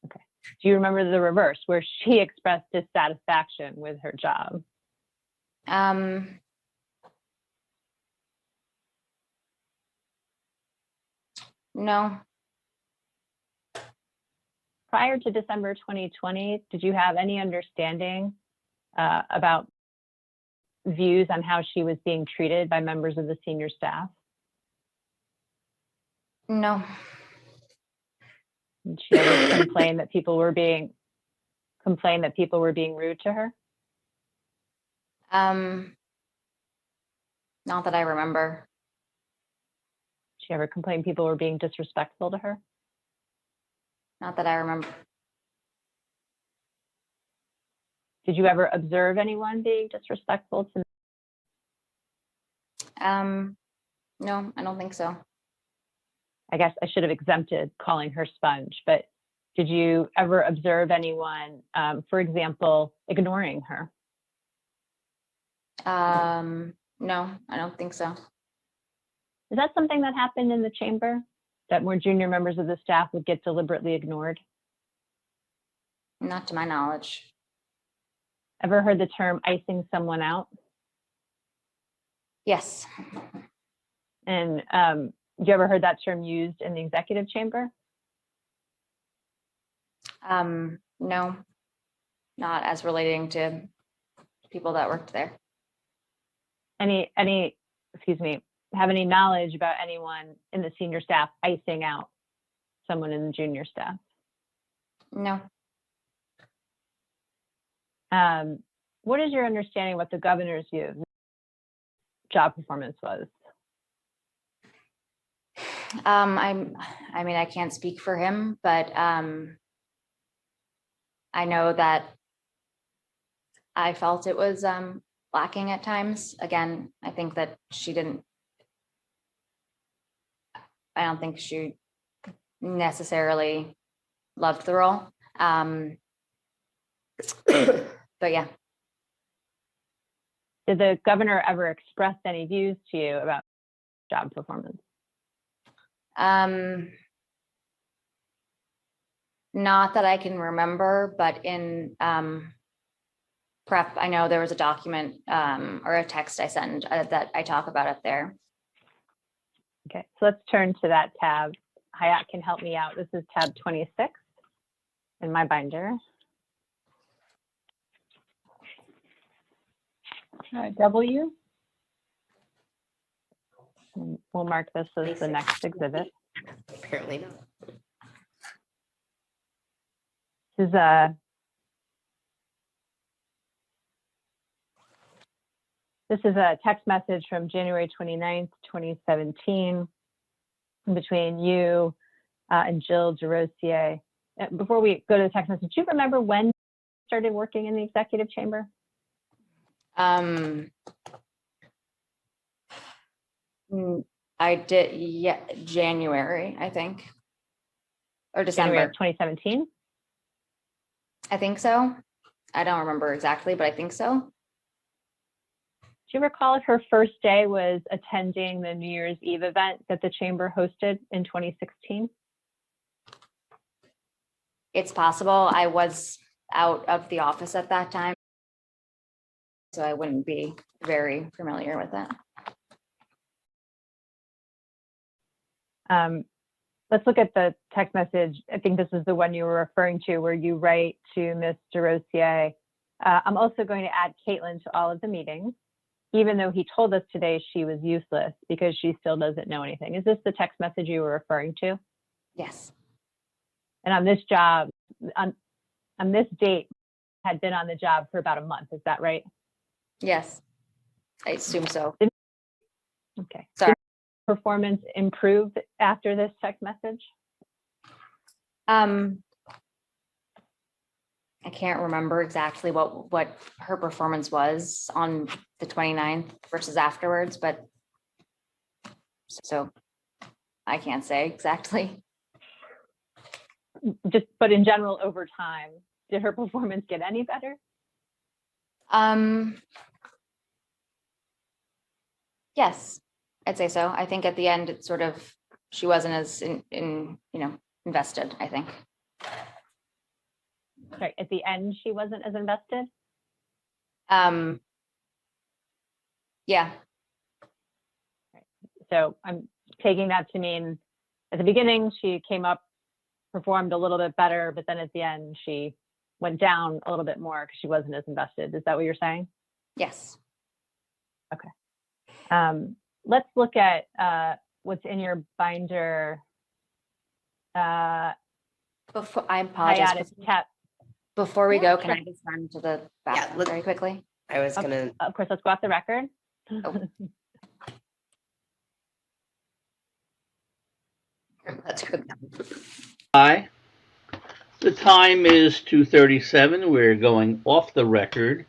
Okay. Do you remember the reverse, where she expressed dissatisfaction with her job? No. Prior to December 2020, did you have any understanding about views on how she was being treated by members of the senior staff? No. Did she ever complain that people were being rude to her? Not that I remember. Did she ever complain people were being disrespectful to her? Not that I remember. Did you ever observe anyone being disrespectful to? No, I don't think so. I guess I should have exempted calling her sponge, but did you ever observe anyone, for example, ignoring her? No, I don't think so. Is that something that happened in the chamber? that more junior members of the staff would get deliberately ignored? Not to my knowledge. Ever heard the term icing someone out? Yes. And you ever heard that term used in the executive chamber? No, not as relating to people that worked there. Excuse me, have any knowledge about anyone in the senior staff icing out someone in the junior staff? No. What is your understanding what the governor's view of job performance was? I mean, I can't speak for him, but I know that I felt it was lacking at times. Again, I think that I don't think she necessarily loved the role. But yeah. Did the governor ever express any views to you about job performance? Not that I can remember, but in prep, I know there was a document or a text I sent that I talk about it there. Okay, so let's turn to that tab. Hayat can help me out. This is tab 26 in my binder. W. And we'll mark this as the next exhibit. Apparently not. This is a text message from January 29th, 2017 between you and Jill DeRosa. Before we go to the text message, do you remember when you started working in the executive chamber? I did, yeah, January, I think, or December. January of 2017? I think so. I don't remember exactly, but I think so. Do you recall if her first day was attending the New Year's Eve event that the chamber hosted in 2016? It's possible. I was out of the office at that time, so I wouldn't be very familiar with it. Let's look at the text message. I think this is the one you were referring to, where you write to Ms. DeRosa, I'm also going to add Caitlin to all of the meetings, even though he told us today she was useless because she still doesn't know anything. Is this the text message you were referring to? Yes. And on this job, on this date, had been on the job for about a month. Is that right? Yes, I assume so. Okay. Sorry. Did performance improve after this text message? I can't remember exactly what her performance was on the 29th versus afterwards, but so I can't say exactly. But in general, over time, did her performance get any better? Yes, I'd say so. I think at the end, it's sort of, she wasn't as invested, I think. Sorry, at the end, she wasn't as invested? Yeah. So I'm taking that to mean at the beginning, she came up, performed a little bit better, but then at the end, she went down a little bit more because she wasn't as invested. Is that what you're saying? Yes. Okay. Let's look at what's in your binder. Before, I apologize. Before we go, can I just run to the bathroom very quickly? I was gonna. Of course, let's go off the record. Oh. That's good. Aye. The time is 2:37. We're going off the record.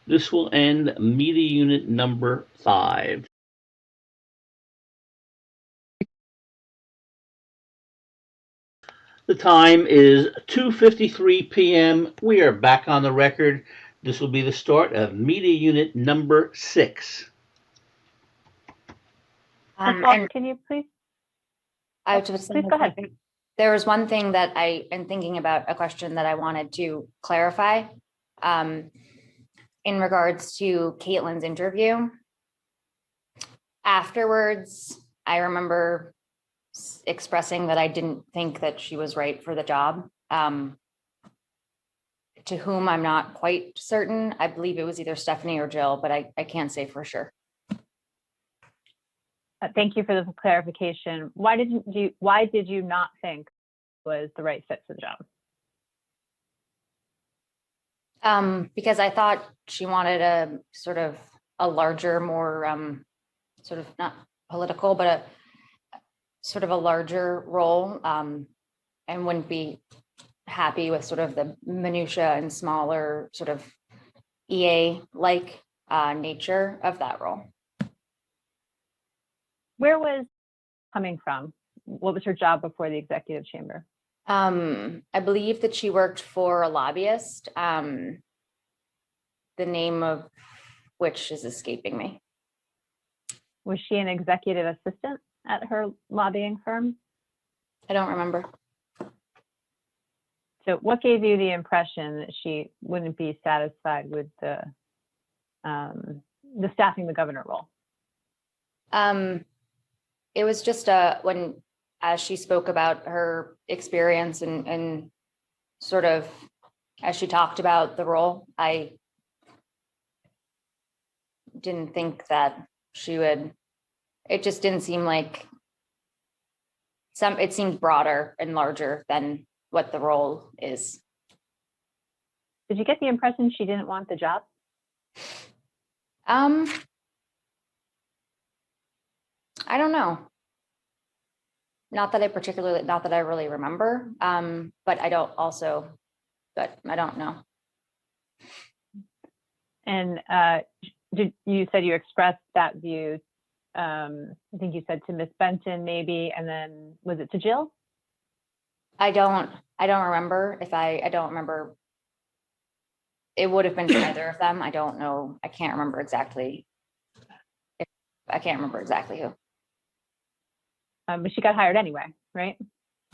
This will end media unit number 5. The time is 2:53 p.m. We are back on the record. This will be the start of media unit number 6. And can you please? I was just Please go ahead. There was one thing that I am thinking about, a question that I wanted to clarify in regards to Caitlin's interview. Afterwards, I remember expressing that I didn't think that she was right for the job. To whom I'm not quite certain. I believe it was either Stephanie or Jill, but I can't say for sure. Thank you for the clarification. Why did you not think was the right fit for the job? Because I thought she wanted a sort of a larger, more sort of not political, but a sort of a larger role, and wouldn't be happy with sort of the minutia and smaller sort of EA-like nature of that role. Where was coming from? What was her job before the executive chamber? I believe that she worked for a lobbyist, the name of which is escaping me. Was she an executive assistant at her lobbying firm? I don't remember. So what gave you the impression that she wouldn't be satisfied with the staffing the governor role? It was just when, as she spoke about her experience and sort of as she talked about the role, I didn't think that she would, it just didn't seem like it seemed broader and larger than what the role is. Did you get the impression she didn't want the job? I don't know. Not that I really remember, but I don't know. And you said you expressed that view, I think you said to Miss Benton maybe, and then was it to Jill? I don't remember I don't remember. It would have been to either of them. I don't know. I can't remember exactly. I can't remember exactly who. But she got hired anyway, right?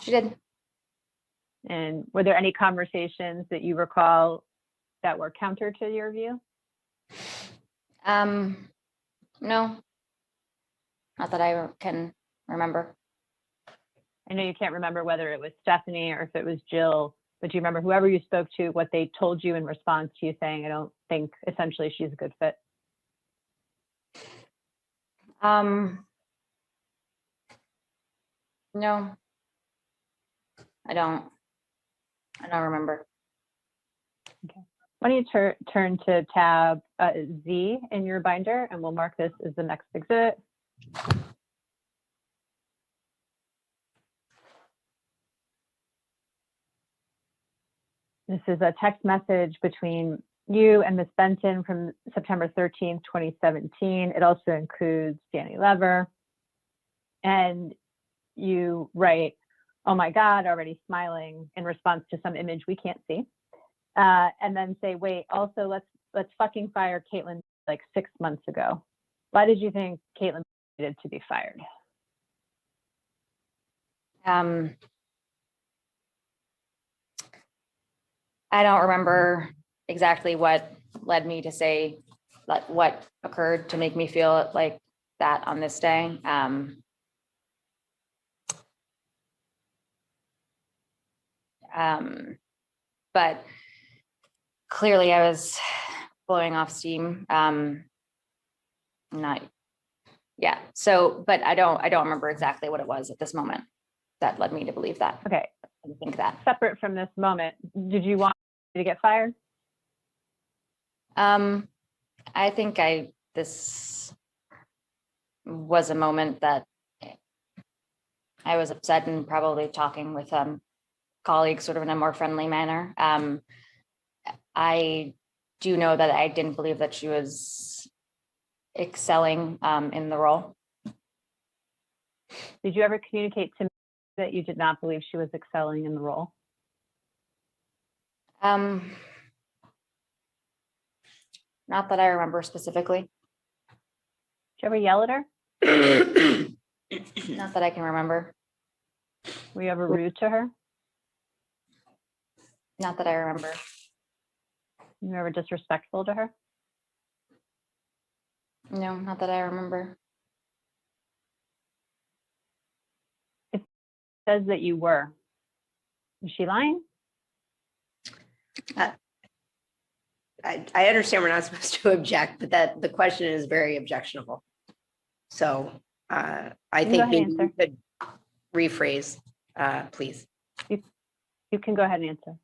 She did. And were there any conversations that you recall that were counter to your view? No, not that I can remember. I know you can't remember whether it was Stephanie or if it was Jill, but do you remember whoever you spoke to, what they told you in response to you saying, I don't think essentially she's a good fit? No, I don't remember. Okay. Why don't you turn to tab Z in your binder, and we'll mark this as the next exhibit. This is a text message between you and Ms. Benton from September 13th, 2017. It also includes Danny Lever. And you write, oh my God, already smiling in response to some image we can't see. And then say, wait, also let's fucking fire Caitlin like 6 months ago. Why did you think Caitlin needed to be fired? I don't remember exactly what led me to say what occurred to make me feel like that on this day. But clearly I was blowing off steam. So, but I don't remember exactly what it was at this moment that led me to believe that. Okay. I think that. Separate from this moment, did you want to get fired? I think this was a moment that I was upset and probably talking with colleagues sort of in a more friendly manner. I do know that I didn't believe that she was excelling in the role. Did you ever communicate to me that you did not believe she was excelling in the role? Not that I remember specifically. Did you ever yell at her? Not that I can remember. Were you ever rude to her? Not that I remember. You ever disrespectful to her? No, not that I remember. It says that you were. Is she lying? I understand we're not supposed to object, but that the question is very objectionable. So I You can think go ahead maybe and you answer. could rephrase, please. You can go ahead and answer.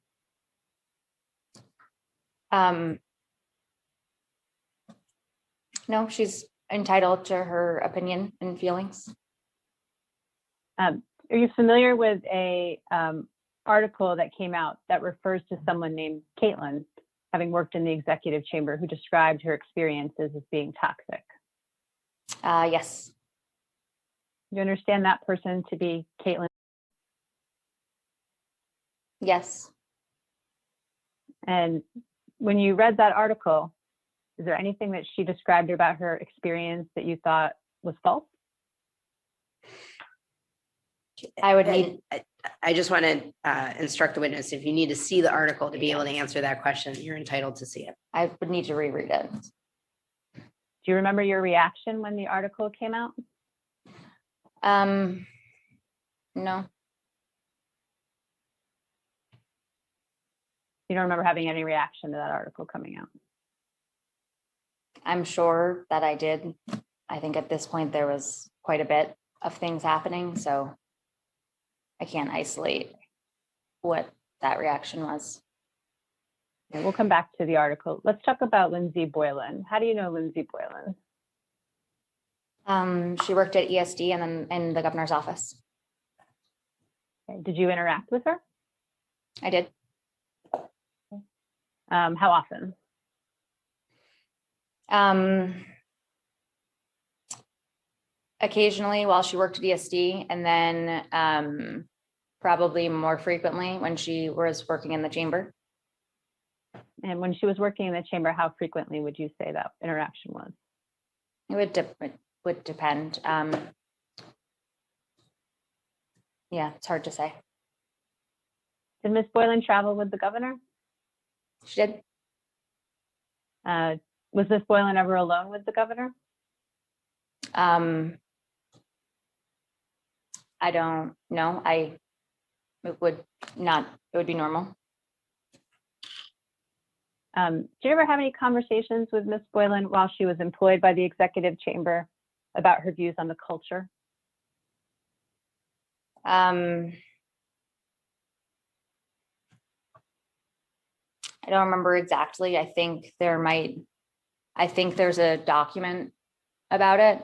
No, she's entitled to her opinion and feelings. Are you familiar with a article that came out that refers to someone named Caitlin, having worked in the executive chamber, who described her experiences as being toxic? Yes. You understand that person to be Caitlin? Yes. And when you read that article, is there anything that she described about her experience that you thought was false? I would need, I just want to instruct the witness, if you need to see the article to be able to answer that question, you're entitled to see it. I would need to reread it. Do you remember your reaction when the article came out? No. You don't remember having any reaction to that article coming out? I'm sure that I did. I think at this point there was quite a bit of things happening, so I can't isolate what that reaction was. Okay, we'll come back to the article. Let's talk about Lindsay Boylan. How do you know Lindsay Boylan? She worked at ESD and then in the governor's office. Okay, did you interact with her? I did. How often? Occasionally while she worked at ESD, and then probably more frequently when she was working in the chamber. And when she was working in the chamber, how frequently would you say that interaction was? It would depend. Yeah, it's hard to say. Did Ms. Boylan travel with the governor? She did. Was Ms. Boylan ever alone with the governor? I don't know. It would be normal. Do you ever have any conversations with Ms. Boylan while she was employed by the executive chamber about her views on the culture? I don't remember exactly. I think there's a document about it.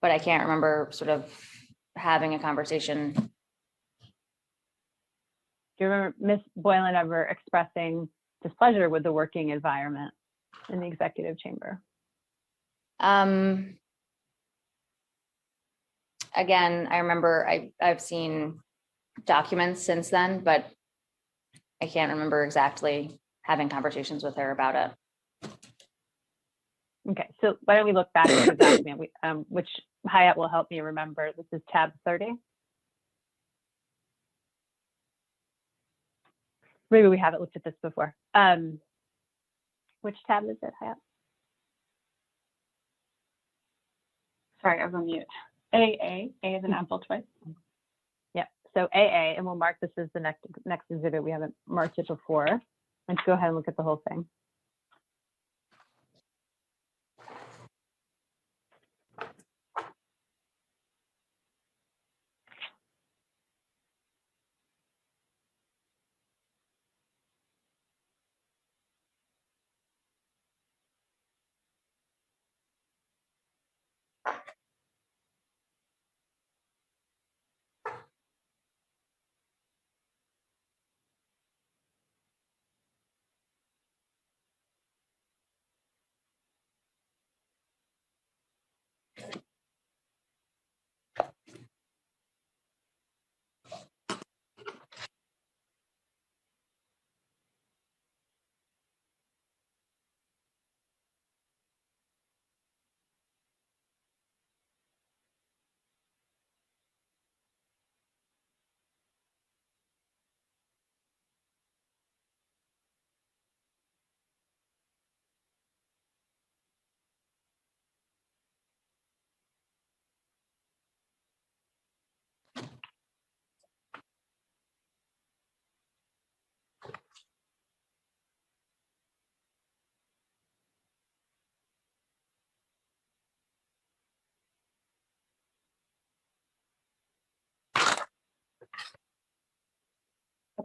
But I can't remember sort of having a conversation. Do you remember Ms. Boylan ever expressing displeasure with the working environment in the executive chamber? Again, I remember I've seen documents since then, but I can't remember exactly having conversations with her about it. Okay, so why don't we look back at the document, which Hayat will help me remember. This is tab 30. Maybe we haven't looked at this before. Which tab is it, Hayat? Sorry, I was on mute. A is an apple twice. Yeah, so AA, and we'll mark this as the next exhibit. We haven't marked it before. Let's go ahead and look at the whole thing.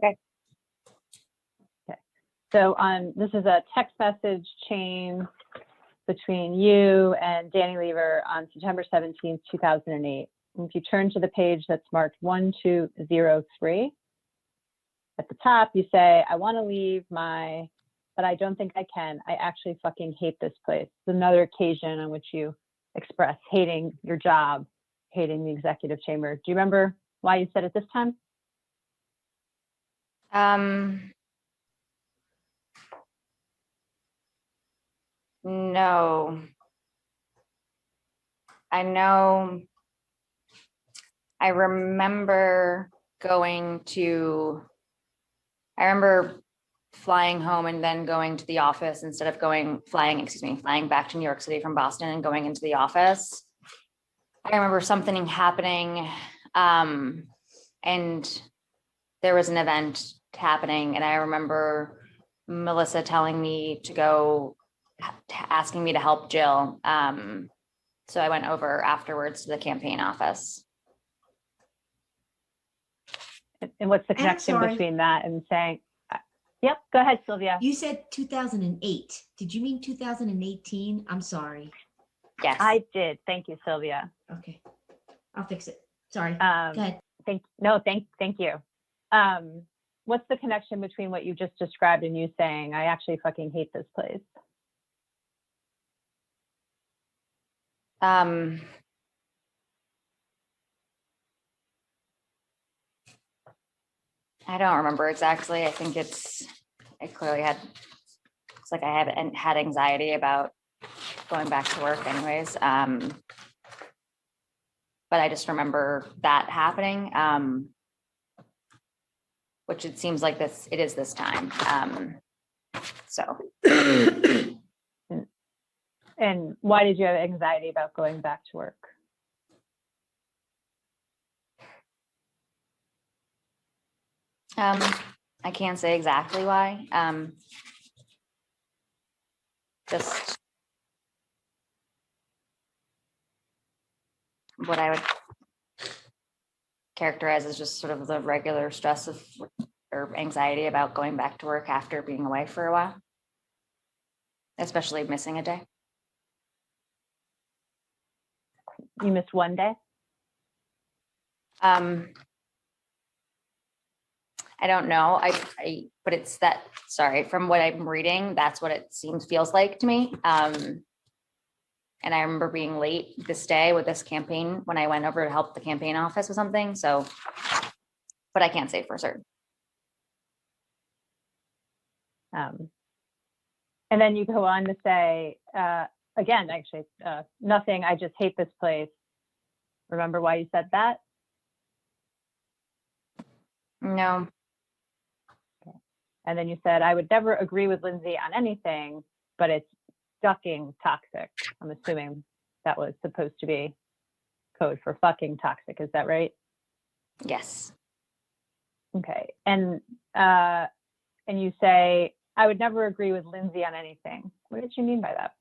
Okay. So this is a text message chain between you and Danny Lever on September 17th, 2008. And if you turn to the page that's marked 1203, at the top you say, I want to leave but I don't think I can. I actually fucking hate this place. It's another occasion on which you express hating your job, hating the executive chamber. Do you remember why you said it this time? No. I know, I remember flying home and then going to the office instead of flying back to New York City from Boston and going into the office. I remember something happening, and there was an event happening, and I remember Melissa telling me to go, asking me to help Jill. So I went over afterwards to the campaign office. And what's the connection sorry. between that and saying, yep, go ahead, Sylvia. You said 2008. Did you mean 2018? I'm sorry. Yes. I did. Thank you, Sylvia. Okay. I'll fix it. Sorry. Go ahead. Thank you. What's the connection between what you just described and you saying, I actually fucking hate this place? I don't remember exactly. I think I clearly it's like I had anxiety about going back to work anyways. But I just remember that happening, which it seems like it is this time. So. And why did you have anxiety about going back to work? I can't say exactly why. Just what I would characterize as just sort of the regular stress or anxiety about going back to work after being away for a while, especially missing a day. You missed one day? I don't know. But it's that, sorry, from what I'm reading, that's what it feels like to me. And I remember being late this day with this campaign when I went over to help the campaign office with something. So, but I can't say for certain. And then you go on to say, again, actually, nothing, I just hate this place. Remember why you said that? No. Okay. And then you said, I would never agree with Lindsay on anything, but it's fucking toxic. I'm assuming that was supposed to be code for fucking toxic. Is that right? Yes. Okay. And you say, I would never agree with Lindsay on anything. What did you mean by that?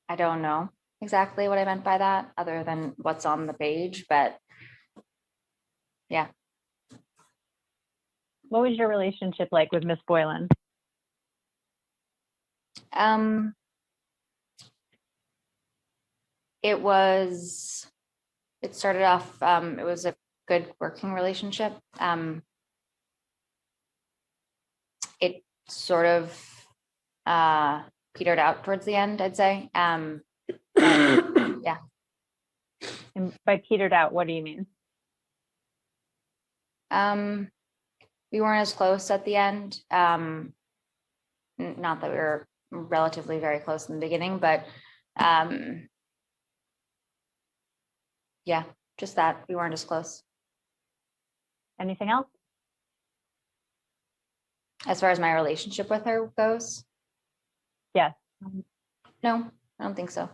I don't know exactly what I meant by that other than what's on the page, but yeah. What was your relationship like with Miss Boylan? It started off, it was a good working relationship. It sort of petered out towards the end, I'd say. Yeah. And by petered out, what do you mean? We weren't as close at the end. Not that we were relatively very close in the beginning, but yeah, just that we weren't as close. Anything else? As far as my relationship with her goes? Yes. No, I don't think so.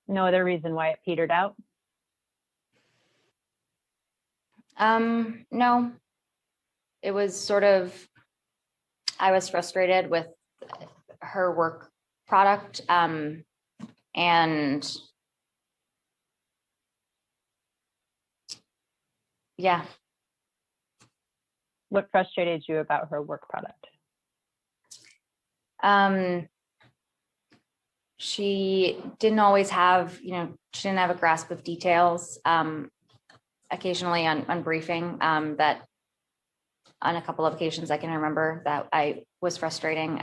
No other reason why it petered out? No. It was sort of, I was frustrated with her work product. And yeah, What frustrated you about her work product? she didn't always have, she didn't have a grasp of details. Occasionally on briefing, that on a couple of occasions I can remember that I was frustrating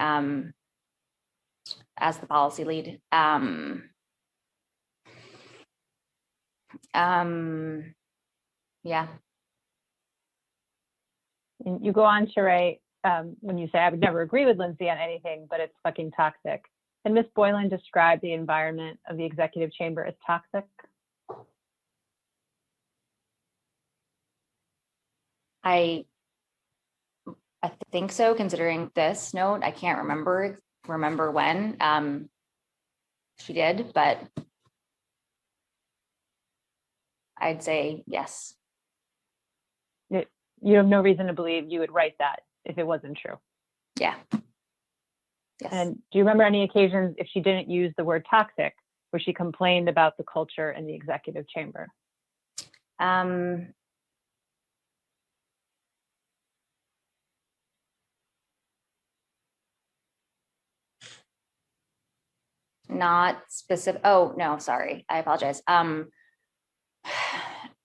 as the policy lead. Yeah. And you go on to write, when you say, I would never agree with Lindsay on anything, but it's fucking toxic. And Ms. Boylan described the environment of the executive chamber as toxic. I think so, considering this note. I can't remember when she did, but I'd say yes. You have no reason to believe you would write that if it wasn't true. Yeah. Yes. And do you remember any occasions, if she didn't use the word toxic, where she complained about the culture in the executive chamber? Not specific. Oh, no, sorry. I apologize.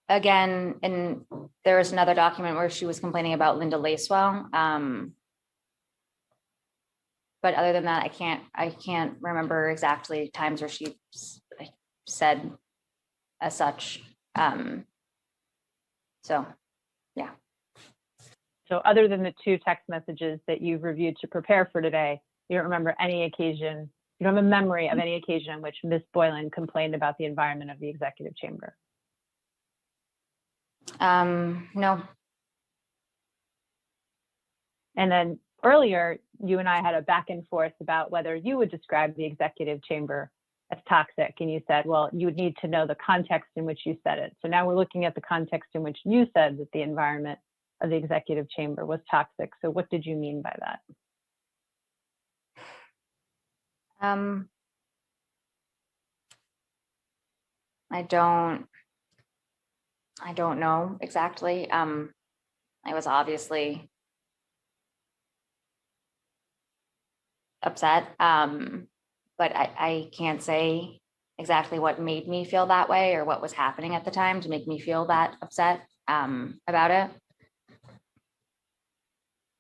Again, and there was another document where she was complaining about Linda Lacewell. But other than that, I can't remember exactly times where she said as such. So, yeah. So other than the 2 text messages that you've reviewed to prepare for today, you don't remember any occasion, you don't have a memory of any occasion in which Ms. Boylan complained about the environment of the executive chamber? No. And then earlier, you and I had a back and forth about whether you would describe the executive chamber as toxic. And you said, well, you would need to know the context in which you said it. So now we're looking at the context in which you said that the environment of the executive chamber was toxic. So what did you mean by that? I don't know exactly. I was obviously upset, but I can't say exactly what made me feel that way or what was happening at the time to make me feel that upset about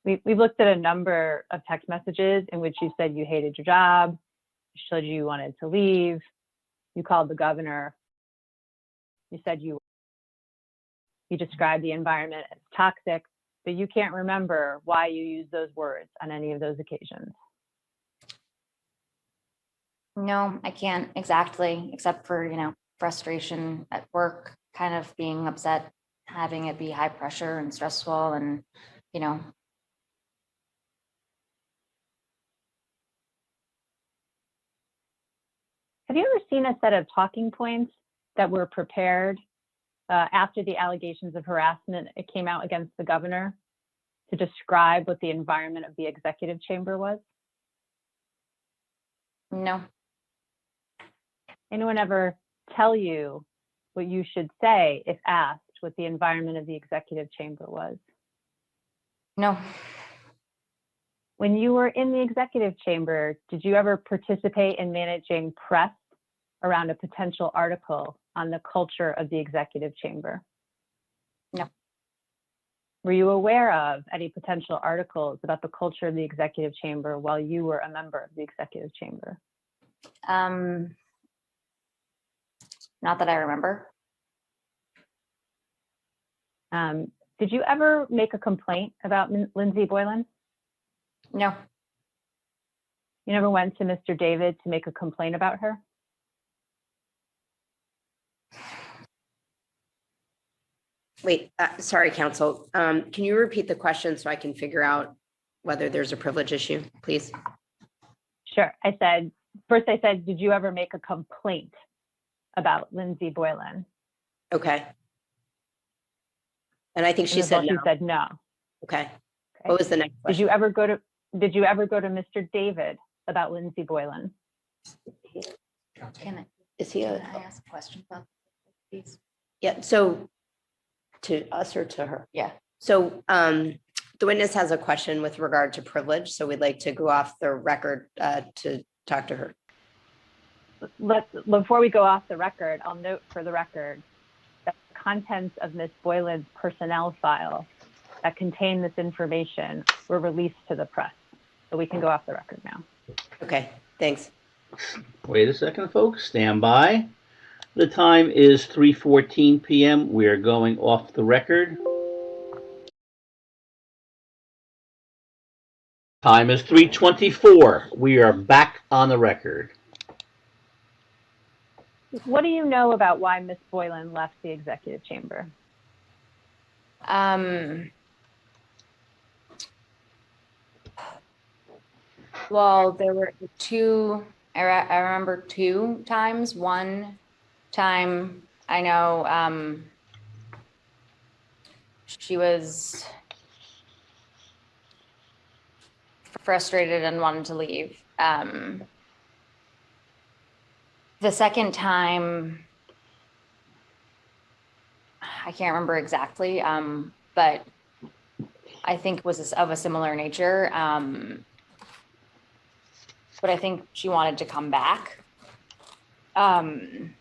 it. We've looked at a number of text messages in which you said you hated your job, you said you wanted to leave, you called the governor, you said you described the environment as toxic, but you can't remember why you used those words on any of those occasions. No, I can't exactly, except for, frustration at work, kind of being upset, having it be high pressure and stressful and, Have you ever seen a set of talking points that were prepared after the allegations of harassment came out against the governor to describe what the environment of the executive chamber was? No. Anyone ever tell you what you should say if asked what the environment of the executive chamber was? No. When you were in the executive chamber, did you ever participate in managing press around a potential article on the culture of the executive chamber? No. Were you aware of any potential articles about the culture of the executive chamber while you were a member of the executive chamber? Not that I remember. Did you ever make a complaint about Lindsay Boylan? No. You never went to Mr. David to make a complaint about her? Wait, sorry, counsel. Can you repeat the question so I can figure out whether there's a privilege issue, please? Sure. First I said, did you ever make a complaint about Lindsay Boylan? Okay. And I think she said no. She said no. Okay. What was the next question? Did you ever go to Mr. David about Lindsay Boylan. Can Is he I a, ask a question about these? yeah, so to us or to her? Yeah. So the witness has a question with regard to privilege, so we'd like to go off the record to talk to her. Before we go off the record, I'll note for the record that the contents of Ms. Boylan's personnel file that contain this information were released to the press. So we can go off the record now. Okay, thanks. Wait a second, folks. Stand by. The time is 3:14 p.m. We are going off the record. Time is 3:24. We are back on the record. What do you know about why Ms. Boylan left the executive chamber? Well, there were two, I remember two times. One time, I know she was frustrated and wanted to leave. The second time, I can't remember exactly, but I think was of a similar nature. But I think she wanted to come back. And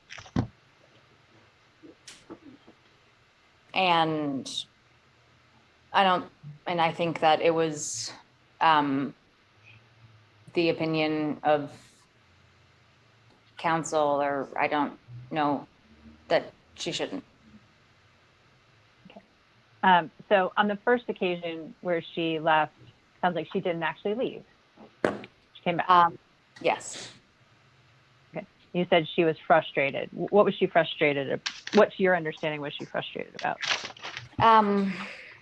I think that it was the opinion of counsel, or I don't know, that she shouldn't. Okay. So on the first occasion where she left, sounds like she didn't actually leave. She came back. Yes. Okay. You said she was frustrated. What was she frustrated? What's your understanding was she frustrated about?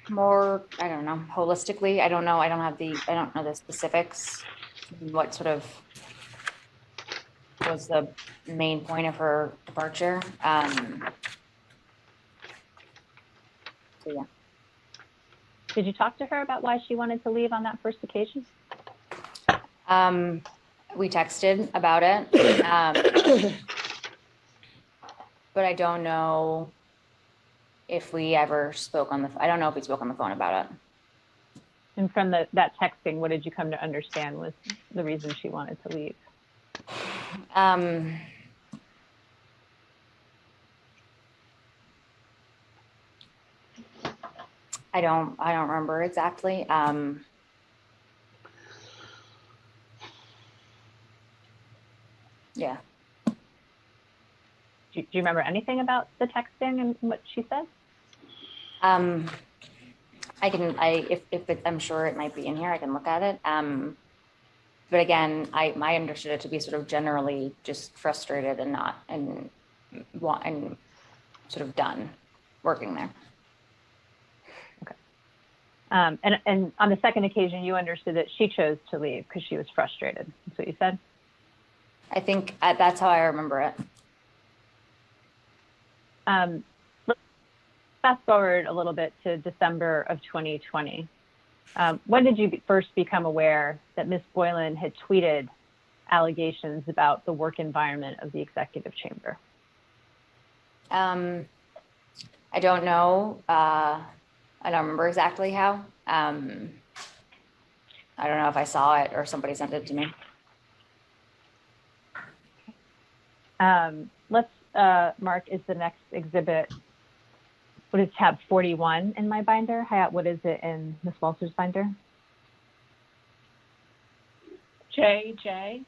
More, I don't know, holistically. I don't know. I don't know the specifics. What sort of was the main point of her departure? So yeah. Did you talk to her about why she wanted to leave on that first occasion? We texted about it, but I don't know if we ever spoke on the. I don't know if we spoke on the phone about it. And from that texting, what did you come to understand was the reason she wanted to leave? I don't remember exactly. Yeah. Do you remember anything about the texting and what she said? I'm sure it might be in here. I can look at it. But again, I understood it to be sort of generally just frustrated and sort of done working there. Okay. And on the second occasion, you understood that she chose to leave because she was frustrated. That's what you said? I think that's how I remember it. Let's fast forward a little bit to December of 2020. When did you first become aware that Ms. Boylan had tweeted allegations about the work environment of the executive chamber? I don't know. I don't remember exactly how. I don't know if I saw it or somebody sent it to me. Let's mark is the next exhibit. What is tab 41 in my binder? Hayat, what is it in Ms. Walter's binder? JJ.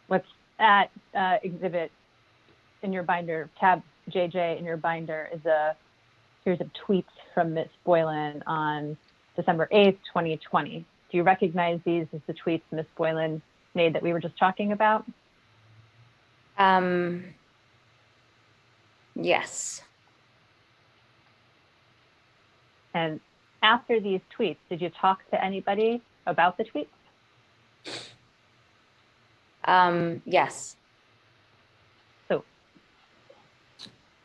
What's at exhibit in your binder, tab JJ in your binder, is a series of tweets from Ms. Boylan on December 8th, 2020. Do you recognize these as the tweets Ms. Boylan made that we were just talking about? Yes. And after these tweets, did you talk to anybody about the tweets? Yes. So,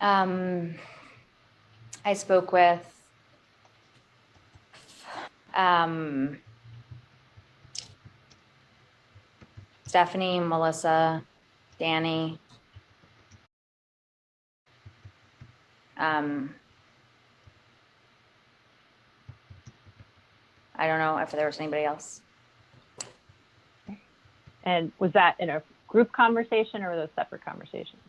I spoke with Stephanie, Melissa, Danny. I don't know if there was anybody else. and was that in a group conversation or were those separate conversations?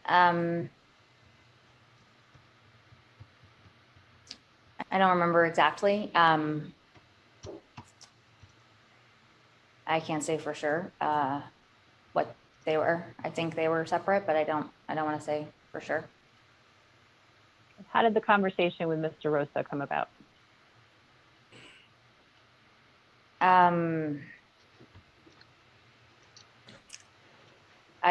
I don't remember exactly. I can't say for sure what they were. I think they were separate, but I don't want to say for sure. How did the conversation with Ms. DeRosa come about? I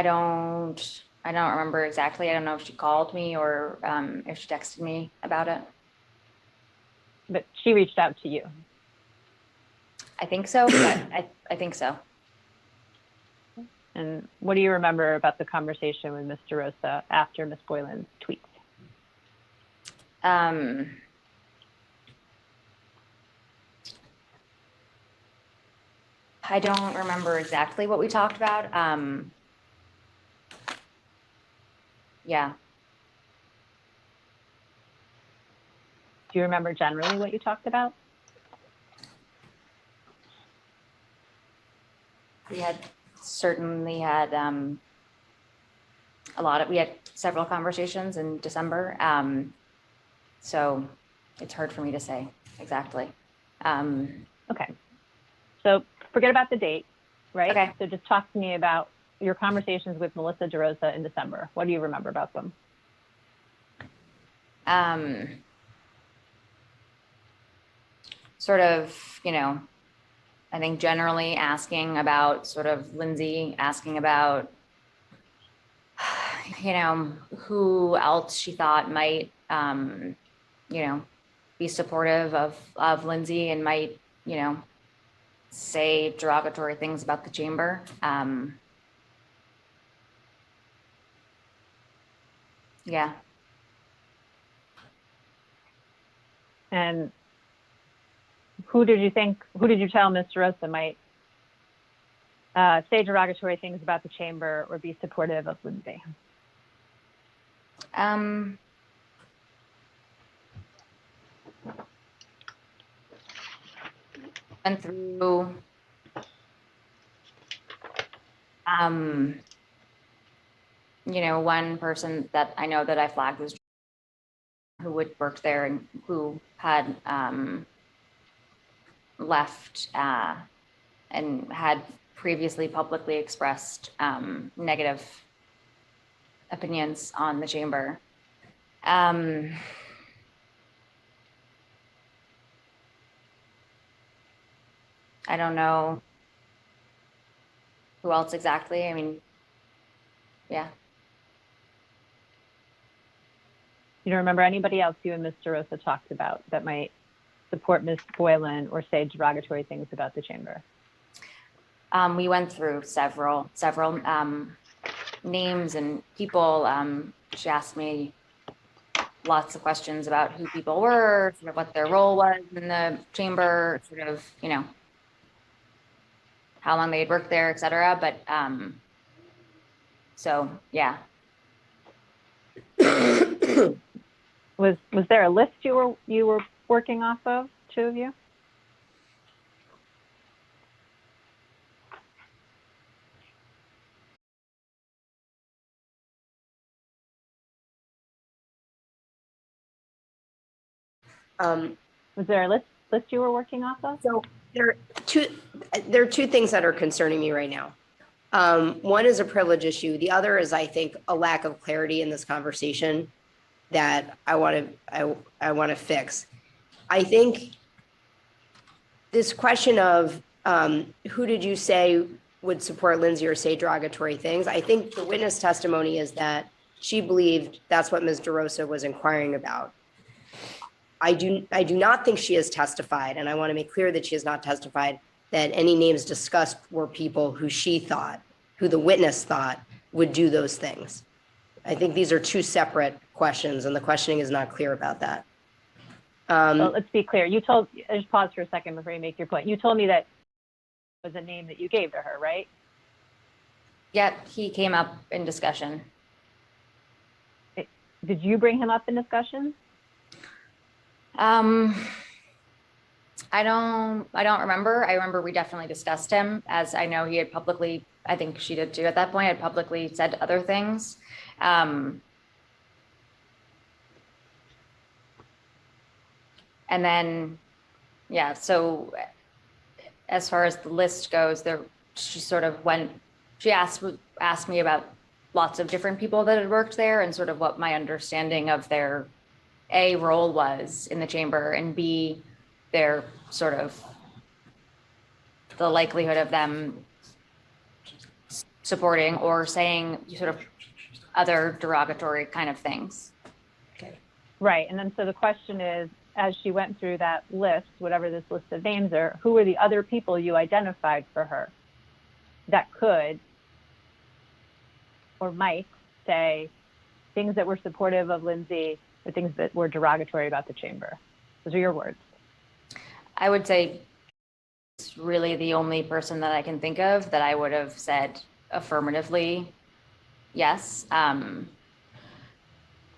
don't remember exactly. I don't know if she called me or if she texted me about it. But she reached out to you. I think so. But I think so. And what do you remember about the conversation with Ms. DeRosa after Ms. Boylan's tweets? I don't remember exactly what we talked about. Yeah. Do you remember generally what you talked about? We had certainly had we had several conversations in December. So it's hard for me to say exactly. Okay. So forget about the date, right? Okay. So just talk to me about your conversations with Melissa DeRosa in December. What do you remember about them? Sort of, I think generally asking about sort of Lindsay, asking about, who else she thought might, be supportive of Lindsay and might, say derogatory things about the chamber. Yeah. And who did you tell Ms. DeRosa might say derogatory things about the chamber or be supportive of Lindsay? Went through one person that I know that I flagged was who would work there and who had left and had previously publicly expressed negative opinions on the chamber. I don't know who else exactly. I mean, yeah. You don't remember anybody else you and Ms. DeRosa talked about that might support Ms. Boylan or say derogatory things about the chamber? We went through several names and people. She asked me lots of questions about who people were, sort of what their role was in the chamber, sort of, how long they had worked there, et cetera. But so, yeah. Was there a list you were working off of, two of you? Was there a list you were working off of? So there are two things that are concerning me right now. One is a privilege issue. The other is, I think, a lack of clarity in this conversation that I want to fix. I think this question of who did you say would support Lindsay or say derogatory things? I think the witness testimony is that she believed that's what Ms. DeRosa was inquiring about. I do not think she has testified, and I want to make clear that she has not testified that any names discussed were people who who the witness thought would do those things. I think these are two separate questions, and the questioning is not clear about that. Well, let's be clear. Just pause for a second before you make your point. You told me that was a name that you gave to her, right? Yep, he came up in discussion. Did you bring him up in discussion? I don't remember. I remember we definitely discussed him, as I know he had publicly, I think she did too at that point, had publicly said other things. And then, yeah, so as far as the list goes, she sort of she asked me about lots of different people that had worked there and sort of what my understanding of their A, role was in the chamber, and B, their sort of the likelihood of them supporting or saying sort of other derogatory kind of things. Okay. Right. And then so the question is, as she went through that list, whatever this list of names are, who were the other people you identified for her that could or might say things that were supportive of Lindsay or things that were derogatory about the chamber? Those are your words. I would say it's really the only person that I can think of that I would have said affirmatively yes.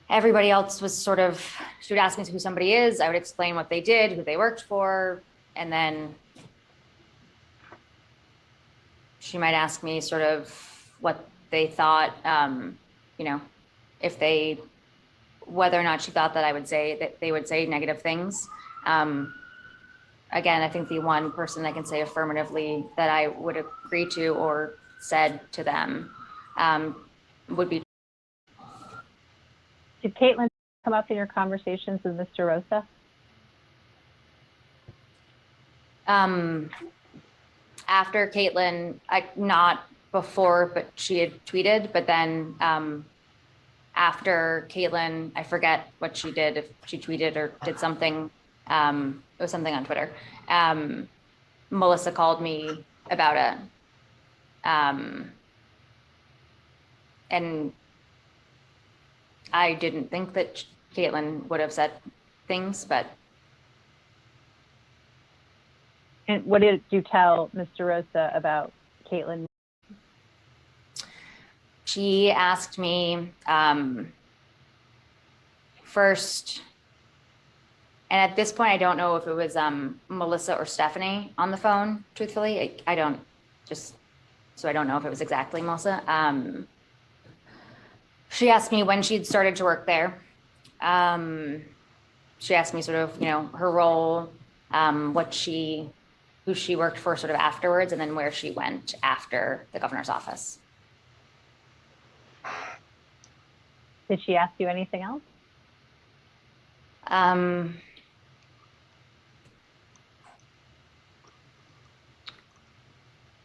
Everybody else was sort of, she would ask me who somebody is, I would explain what they did, who they worked for, and then she might ask me sort of what they thought, whether or not she thought that I would say that they would say negative things. Again, I think the one person I can say affirmatively that I would agree to or said to them would be. Did Caitlin come up in your conversations with Ms. DeRosa? After Caitlin, not before, but she had tweeted, but then after Caitlin, I forget what she did, if she tweeted or did something, it was something on Twitter. Melissa called me about it. And I didn't think that Caitlin would have said things, but. And what did you tell Ms. DeRosa about Caitlin? She asked me first, and at this point, I don't know if it was Melissa or Stephanie on the phone, truthfully. I don't know if it was exactly Melissa. She asked me when she'd started to work there. She asked me sort of, her role, who she worked for sort of afterwards, and then where she went after the governor's office. Did she ask you anything else?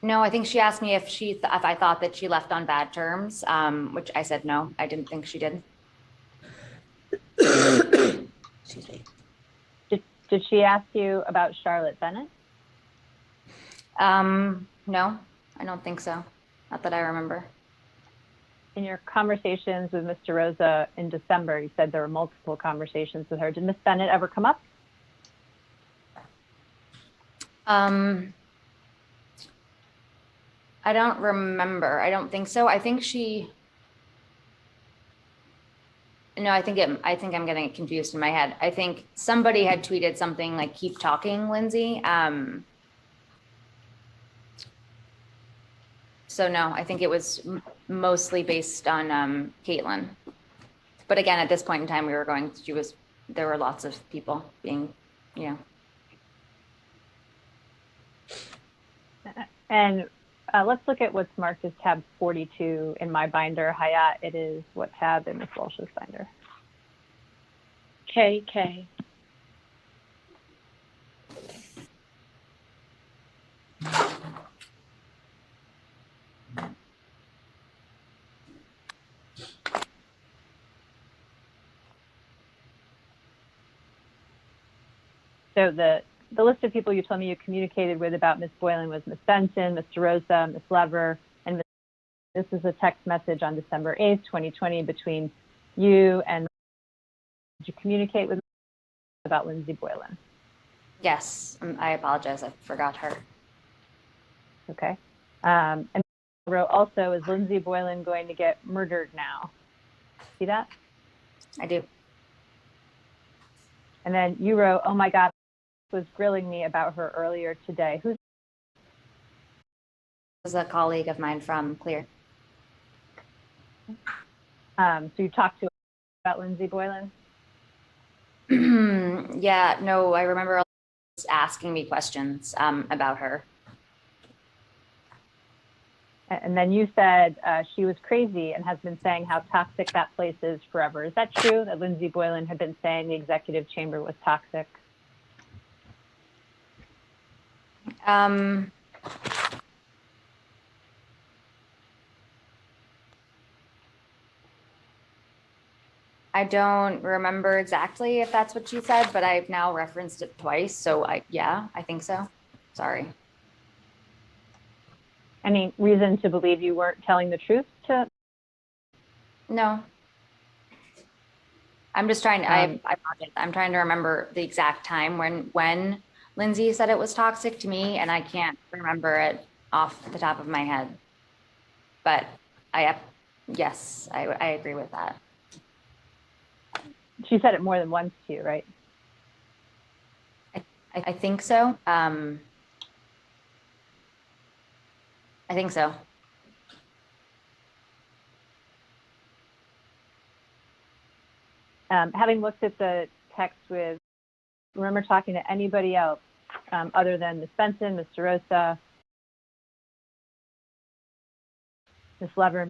No, I think she asked me if I thought that she left on bad terms, which I said no, I didn't think she did. Excuse me. Did she ask you about Charlotte Bennett? No, I don't think so. Not that I remember. In your conversations with Ms. DeRosa in December, you said there were multiple conversations with her. Did Ms. Bennett ever come up? I don't remember. I don't think so. I think no, I think I'm getting it confused in my head. I think somebody had tweeted something like, keep talking, Lindsay. So no, I think it was mostly based on Caitlin. But again, at this point in time, there were lots of people being, And let's look at what's marked as tab 42 in my binder. Hayat, it is what tab in Ms. Walsh's binder? KK. So the list of people you told me you communicated with about Ms. Boylan was Ms. Benton, Ms. DeRosa, Ms. Lever, and this is a text message on December 8th, 2020 between you and, did you communicate with about Lindsay Boylan? Yes, I apologize. I forgot her. Okay. And wrote also, is Lindsay Boylan going to get murdered now? See that? I do. And then you wrote, oh my God, was grilling me about her earlier today. Who's Was a colleague of mine from Clear. so you talked to about Lindsay Boylan? Yeah, no, I remember asking me questions about her. And then you said she was crazy and has been saying how toxic that place is forever. Is that true, that Lindsay Boylan had been saying the executive chamber was toxic? I don't remember exactly if that's what she said, but I've now referenced it twice. So yeah, I think so. Sorry. Any reason to believe you weren't telling the truth to? No. I'm just trying to, I'm trying to remember the exact time when Lindsay said it was toxic to me, and I can't remember it off the top of my head. But yes, I agree with that. She said it more than once to you, right? I think so. I think so. Having looked at the text with, remember talking to anybody else other than Ms. Benton, Ms. DeRosa, Ms. Lever,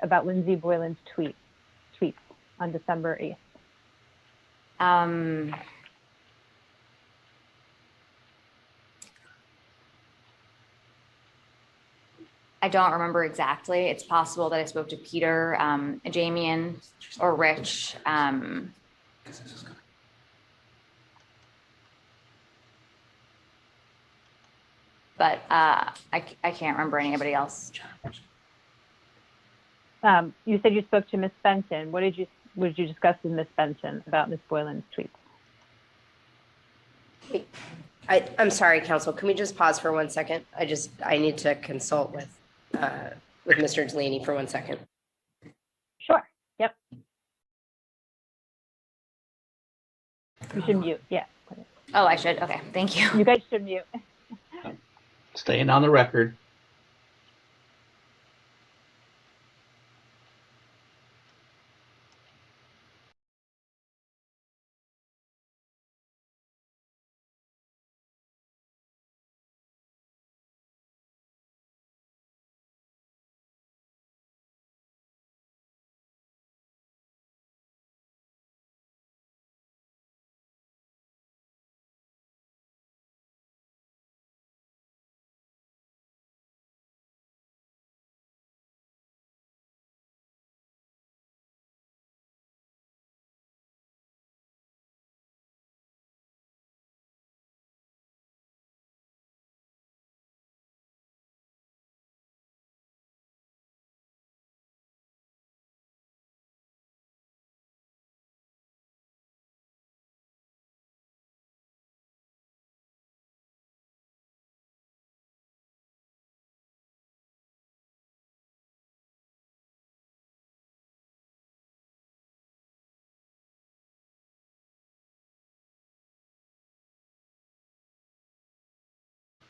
about Lindsay Boylan's tweets on December 8th? I don't remember exactly. It's possible that I spoke to Peter, Jamian, or Rich. But I can't remember anybody else. You said you spoke to Ms. Benton. What did you discuss with Ms. Benton about Ms. Boylan's tweets? I'm sorry, counsel. Can we just pause for 1 second? I need to consult with Mr. Delaney for 1 second. Sure. Yep. You should mute. Yeah. Oh, I should. Okay. Thank you. You guys should mute. Staying on the record.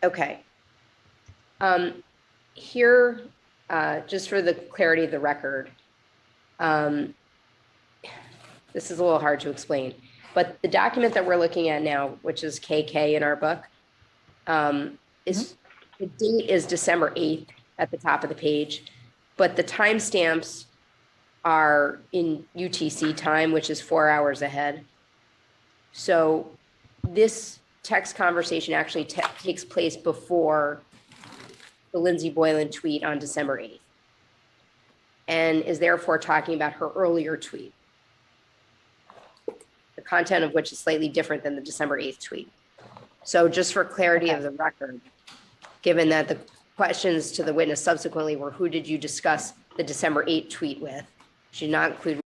Okay. Here, just for the clarity of the record, this is a little hard to explain, but the document that we're looking at now, which is KK in our book, is the date is December 8th at the top of the page, but the timestamps are in UTC time, which is 4 hours ahead. So this text conversation actually takes place before the Lindsay Boylan tweet on December 8th, and is therefore talking about her earlier tweet. the content of which is slightly different than the December 8th tweet. So just for clarity of the record, given that the questions to the witness subsequently were, who did you discuss the December 8th tweet with? She did not include,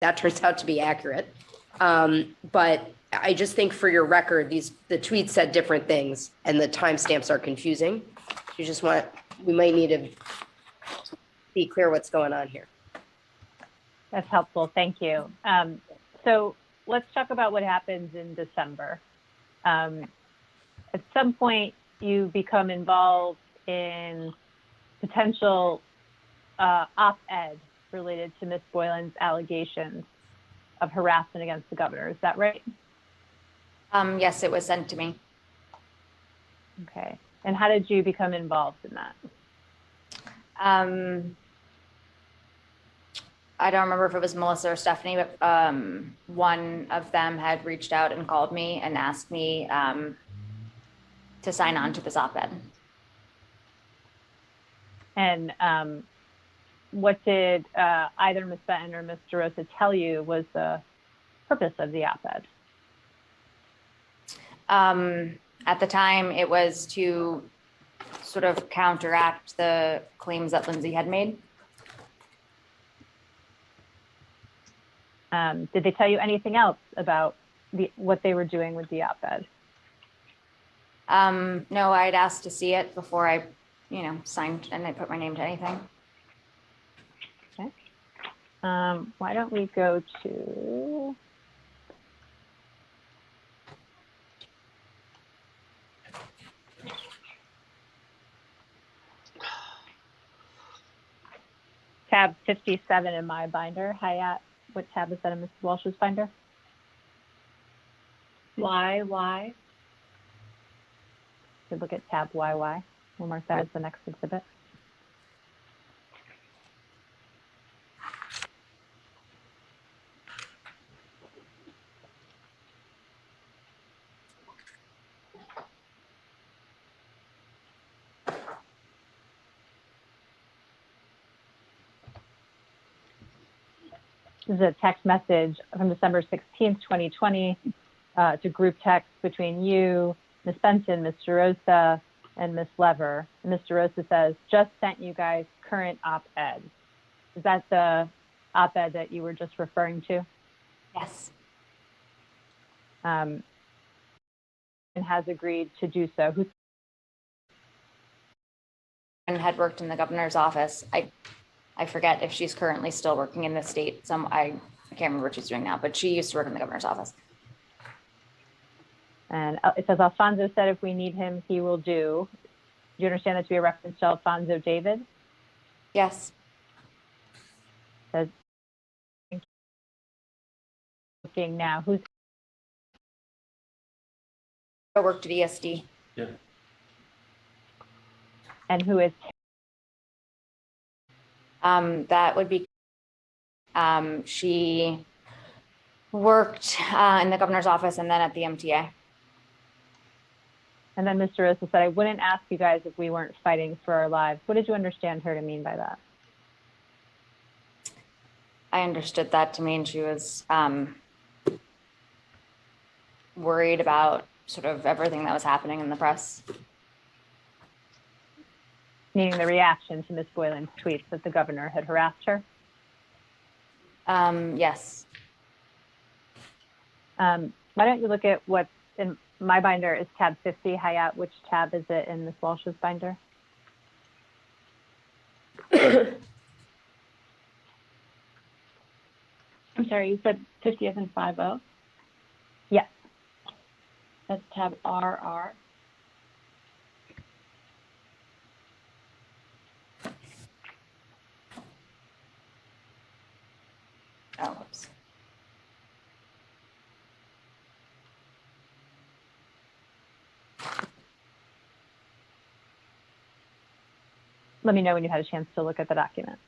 that turns out to be accurate. But I just think for your record, the tweets said different things and the timestamps are confusing. We might need to be clear what's going on here. That's helpful. Thank you. So let's talk about what happens in December. At some point, you become involved in potential op-ed related to Ms. Boylan's allegations of harassment against the governor. Is that right? Yes, it was sent to me. Okay. And how did you become involved in that? I don't remember if it was Melissa or Stephanie, but one of them had reached out and called me and asked me to sign on to this op-ed. And what did either Ms. Benton or Ms. DeRosa tell you was the purpose of the op-ed? At the time, it was to sort of counteract the claims that Lindsay had made. Did they tell you anything else about what they were doing with the op-ed? No, I'd asked to see it before I, signed and I put my name to anything. Okay. Why don't we go to tab 57 in my binder? Hayat, what tab is that in Ms. Walsh's binder? Why? So look at tab YY. We'll mark that as the next exhibit. This is a text message from December 16th, 2020, to group text between you, Ms. Benton, Ms. DeRosa, and Ms. Lever. And Ms. DeRosa says, just sent you guys current op-ed. Is that the op-ed that you were just referring to? Yes. And has agreed to do so. Who And had worked in the governor's office. I forget if she's currently still working in the state. I can't remember what she's doing now, but she used to work in the governor's office. And it says, Alfonso said if we need him, he will do. Do you understand that to be a reference to Alfonso David? Yes. It says, looking now, who's I worked at ESD. Yeah. and who is That would be, she worked in the governor's office and then at the MTA. And then Mr. Rosa said, I wouldn't ask you guys if we weren't fighting for our lives. What did you understand her to mean by that? I understood that to mean she was worried about sort of everything that was happening in the press. Meaning the reaction to Ms. Boylan's tweets that the governor had harassed her? Yes. Why don't you look at what's in my binder is tab 50. Hayat, which tab is it in Ms. Walsh's binder? I'm sorry, you said 50 as in 50? Yes. That's tab RR. Oh, whoops. Let me know when you had a chance to look at the document.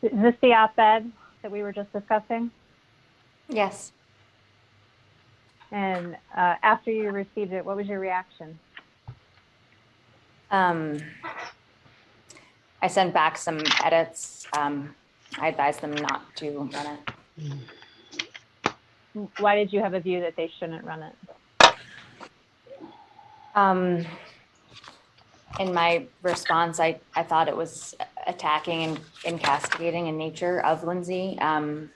Is this the op-ed that we were just discussing? Yes. And after you received it, what was your reaction? I sent back some edits. I advised them not to run it. Why did you have a view that they shouldn't run it? In my response, I thought it was attacking and castigating in nature of Lindsay. I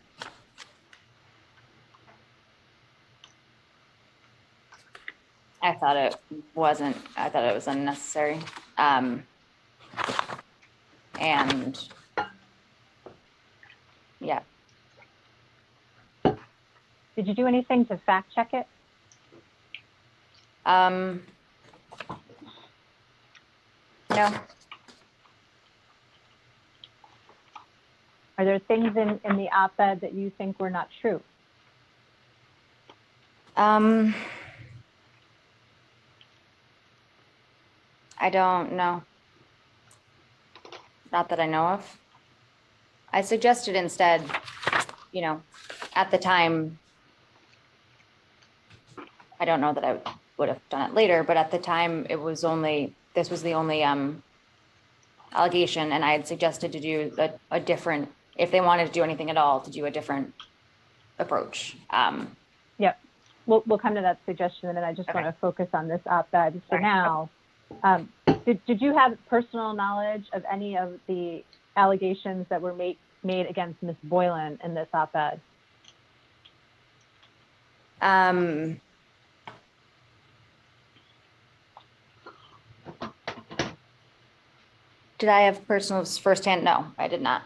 thought it wasn't, I thought it was unnecessary. And yeah. Did you do anything to fact check it? No. Are there things in the op-ed that you think were not true? I don't know. Not that I know of. I suggested instead, you know, at the time, I don't know that I would have done it later, but at the time it was only, this was the only allegation, and I had suggested to do a different, if they wanted to do anything at all, to do a different approach. Yep. We'll come to that suggestion, and then I just want to focus on this op-ed for now. Did you have personal knowledge of any of the allegations that were made against Ms. Boylan in this op-ed? Did I have personal firsthand? No, I did not.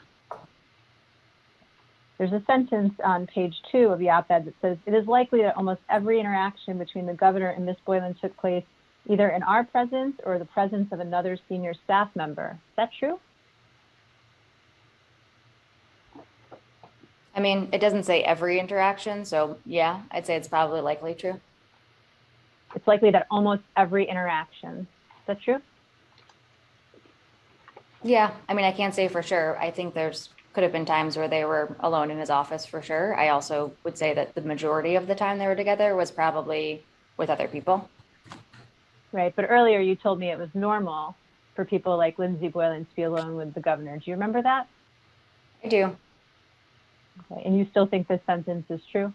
There's a sentence on page 2 of the op-ed that says, "It is likely that almost every interaction between the governor and Ms. Boylan took place either in our presence or the presence of another senior staff member." Is that true? I mean, it doesn't say every interaction, so yeah, I'd say it's probably likely true. It's likely that almost every interaction. Is that true? Yeah, I mean, I can't say for sure. I think could have been times where they were alone in his office for sure. I also would say that the majority of the time they were together was probably with other people. Right, but earlier you told me it was normal for people like Lindsay Boylan to be alone with the governor. Do you remember that? I do. Okay, and you still think this sentence is true?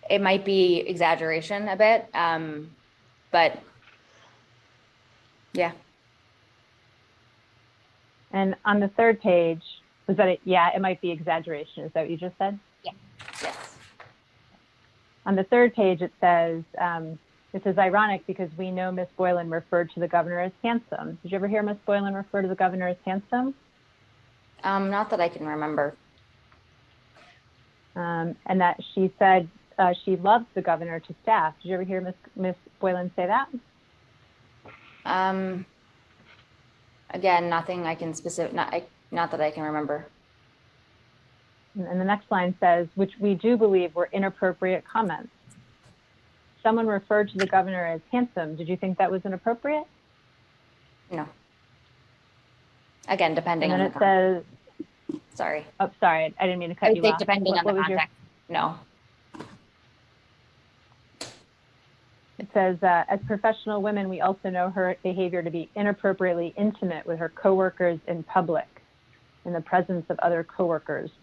It might be exaggeration a bit, but yeah. And on the third page, was that it? Yeah, it might be exaggeration. Is that what you just said? Yeah. Yes. On the third page, it says, this is ironic because we know Miss Boylan referred to the governor as handsome. Did you ever hear Miss Boylan refer to the governor as handsome? Not that I can remember. And that she said she loves the governor to staff. Did you ever hear Miss Boylan say that? Again, nothing I can not that I can remember. And the next line says, which we do believe were inappropriate comments. Someone referred to the governor as handsome. Did you think that was inappropriate? No. Again, depending And on then the it says, context. Sorry. oh, sorry, I didn't mean to I cut would you say off. depending on the What was your- context. No. It says, as professional women, we also know her behavior to be inappropriately intimate with her coworkers in public, in the presence of other coworkers. Do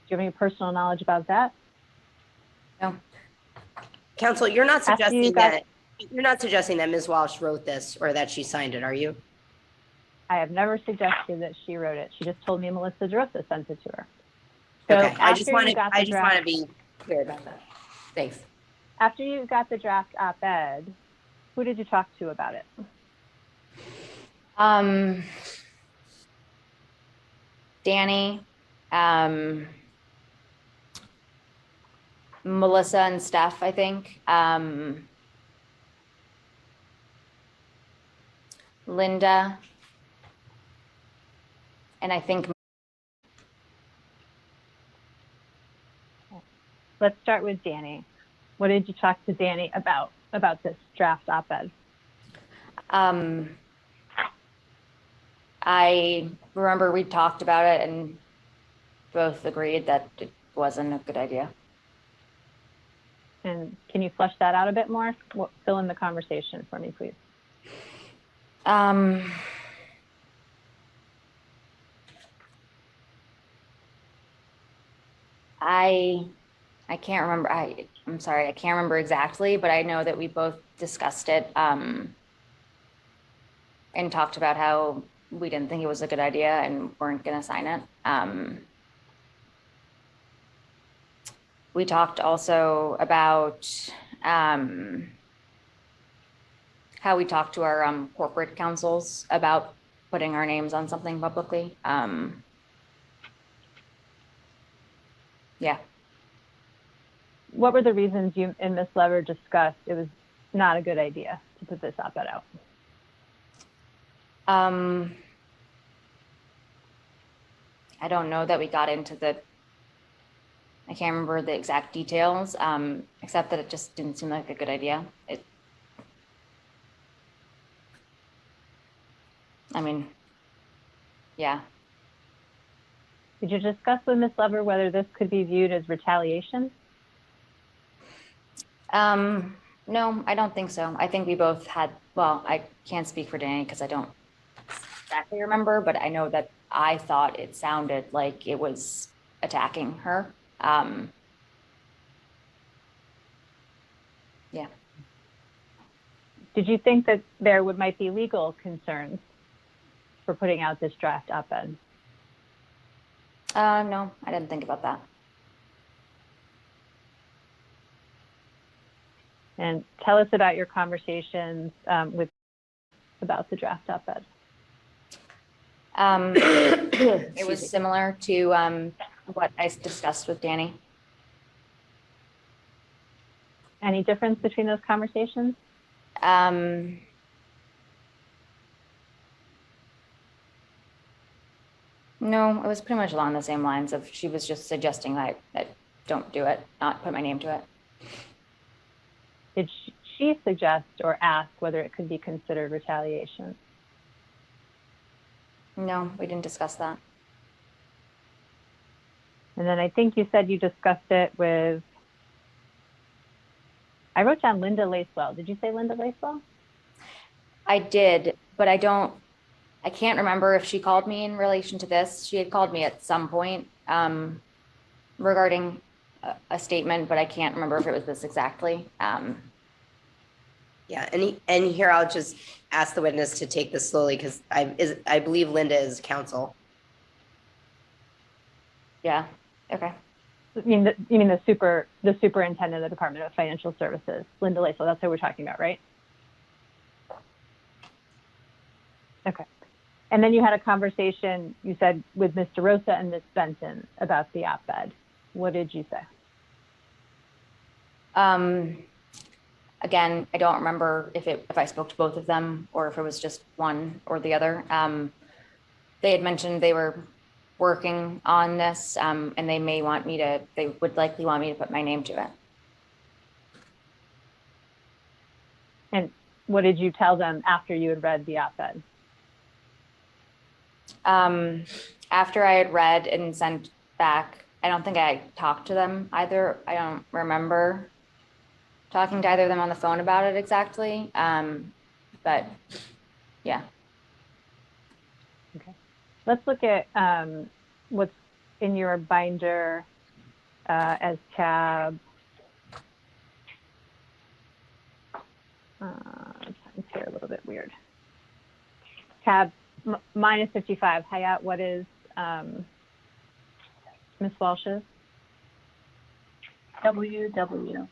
you have any personal knowledge about that? No. Counsel, you're not After you suggesting that Ms. Walsh wrote this or that she signed it, are you? I have never suggested that she wrote it. She just told me Melissa DeRosa sent it to her. So Okay, I just want you got the to draft- be clear about that. Thanks. After you got the draft op-ed, who did you talk to about it? Danny, Melissa and Steph, I think. Linda. And I think. Let's start with Danny. What did you talk to Danny about this draft op-ed? I remember we talked about it and both agreed that it wasn't a good idea. And can you flesh that out a bit more? Fill in the conversation for me, please. I can't remember. I'm sorry, I can't remember exactly, but I know that we both discussed it and talked about how we didn't think it was a good idea and weren't going to sign it. We talked also about how we talked to our corporate counsels about putting our names on something publicly. Yeah. What were the reasons you and Ms. Lever discussed it was not a good idea to put this op-ed out? I don't know that we got into I can't remember the exact details, except that it just didn't seem like a good idea. I mean, yeah. Did you discuss with Ms. Lever whether this could be viewed as retaliation? No, I don't think so. I think we both had, well, I can't speak for Danny because I don't exactly remember, but I know that I thought it sounded like it was attacking her. Yeah. Did you think that there might be legal concerns for putting out this draft op-ed? No, I didn't think about that. And tell us about your conversations about the draft op-ed. It was similar to what I discussed with Danny. Any difference between those conversations? No, it was pretty much along the same lines of she was just suggesting that don't do it, not put my name to it. Did she suggest or ask whether it could be considered retaliation? No, we didn't discuss that. And then I think you said you discussed it with, I wrote down Linda Lacewell. Did you say Linda Lacewell? I did, but I can't remember if she called me in relation to this. She had called me at some point regarding a statement, but I can't remember if it was this exactly. Yeah, and here I'll just ask the witness to take this slowly because I believe Linda is counsel. Yeah. Okay. You mean the superintendent of the Department of Financial Services, Linda Lacewell. That's what we're talking about, right? Okay. And then you had a conversation, you said, with Ms. DeRosa and Ms. Benton about the op-ed. What did you say? Again, I don't remember if I spoke to both of them or if it was just one or the other. They had mentioned they were working on this, and they would likely want me to put my name to it. And what did you tell them after you had read the op-ed? After I had read and sent back, I don't think I talked to them either. I don't remember talking to either of them on the phone about it exactly. But yeah. Okay. Let's look at what's in your binder as tab. It's here a little bit weird. Tab minus 55. Hayat, what is Ms. Walsh's? WW.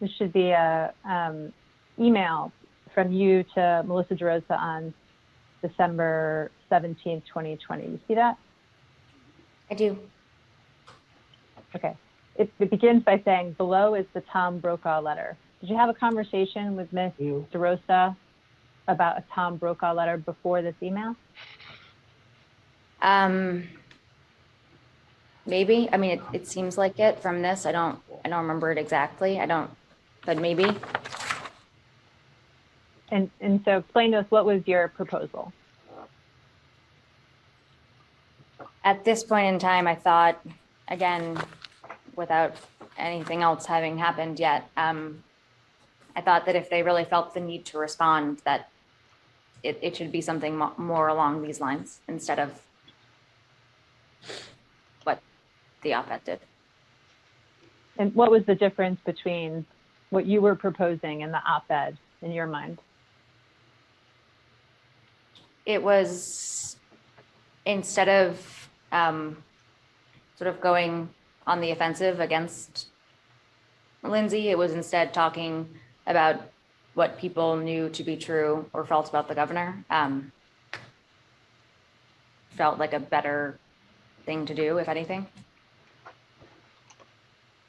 This should be a email from you to Melissa DeRosa on December 17th, 2020. You see that? I do. Okay. It begins by saying, below is the Tom Brokaw letter. Did you have a conversation with Ms. DeRosa about a Tom Brokaw letter before this email? Maybe. I mean, it seems like it from this. I don't remember it exactly. But maybe. And so explain to us, what was your proposal? At this point in time, I thought, again, without anything else having happened yet, I thought that if they really felt the need to respond, that it should be something more along these lines instead of what the op-ed did. And what was the difference between what you were proposing and the op-ed in your mind? It was, instead of sort of going on the offensive against Lindsay, it was instead talking about what people knew to be true or felt about the governor. Felt like a better thing to do, if anything.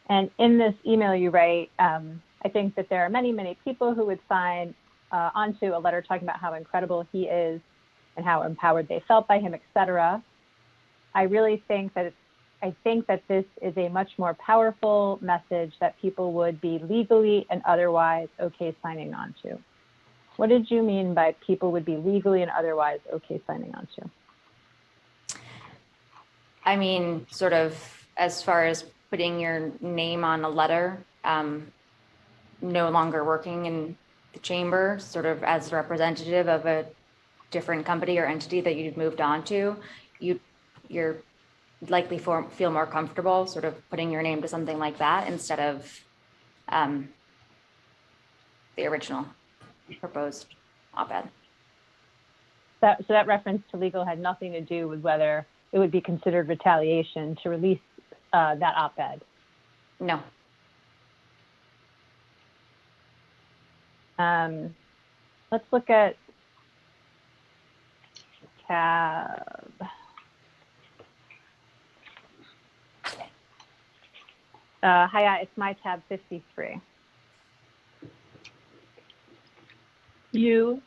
And in this email you write, I think that there are many, many people who would sign onto a letter talking about how incredible he is and how empowered they felt by him, etc. I really think that this is a much more powerful message that people would be legally and otherwise okay signing on to. What did you mean by people would be legally and otherwise okay signing on to? I mean, sort of as far as putting your name on a letter, no longer working in the chamber, sort of as a representative of a different company or entity that you've moved on to, you're likely feel more comfortable sort of putting your name to something like that instead of the original proposed op-ed. So that reference to legal had nothing to do with whether it would be considered retaliation to release that op-ed? No. Let's look at tab. Hi, it's my tab 53. You.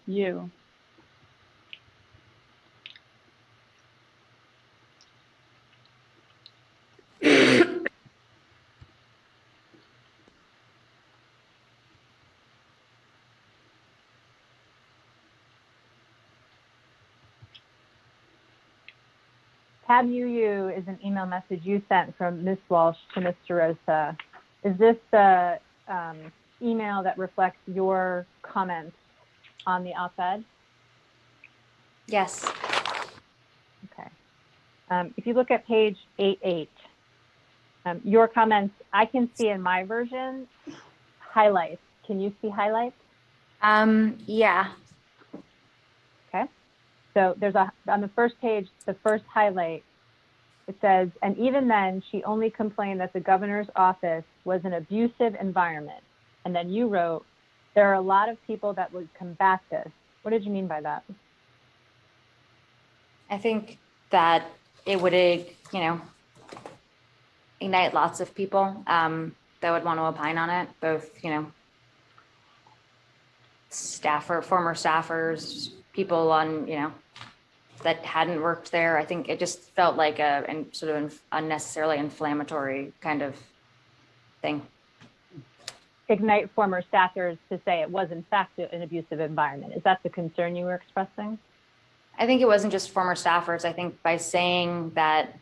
Tab UU is an email message you sent from Ms. Walsh to Ms. DeRosa. Is this the email that reflects your comments on the op-ed? Yes. Okay. If you look at page 88, your comments, I can see in my version, highlights. Can you see highlights? Yeah. Okay. So there's on the first page, the first highlight, it says, and even then, she only complained that the governor's office was an abusive environment. And then you wrote, there are a lot of people that would combat this. What did you mean by that? I think that it would, ignite lots of people that would want to opine on it, both, former staffers, people on, that hadn't worked there. I think it just felt like a sort of unnecessarily inflammatory kind of thing. Ignite former staffers to say it was in fact an abusive environment. Is that the concern you were expressing? I think it wasn't just former staffers. I think by saying that,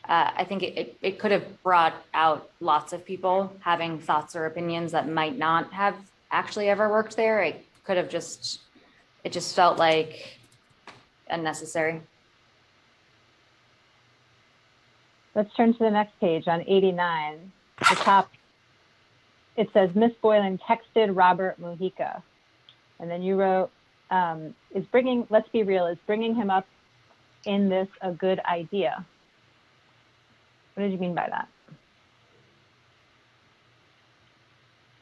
I think it could have brought out lots of people having thoughts or opinions that might not have actually ever worked there. It just felt like unnecessary. Let's turn to the next page on 89. The top, it says, Miss Boylan texted Robert Mujica. And then you wrote, let's be real, is bringing him up in this a good idea? What did you mean by that?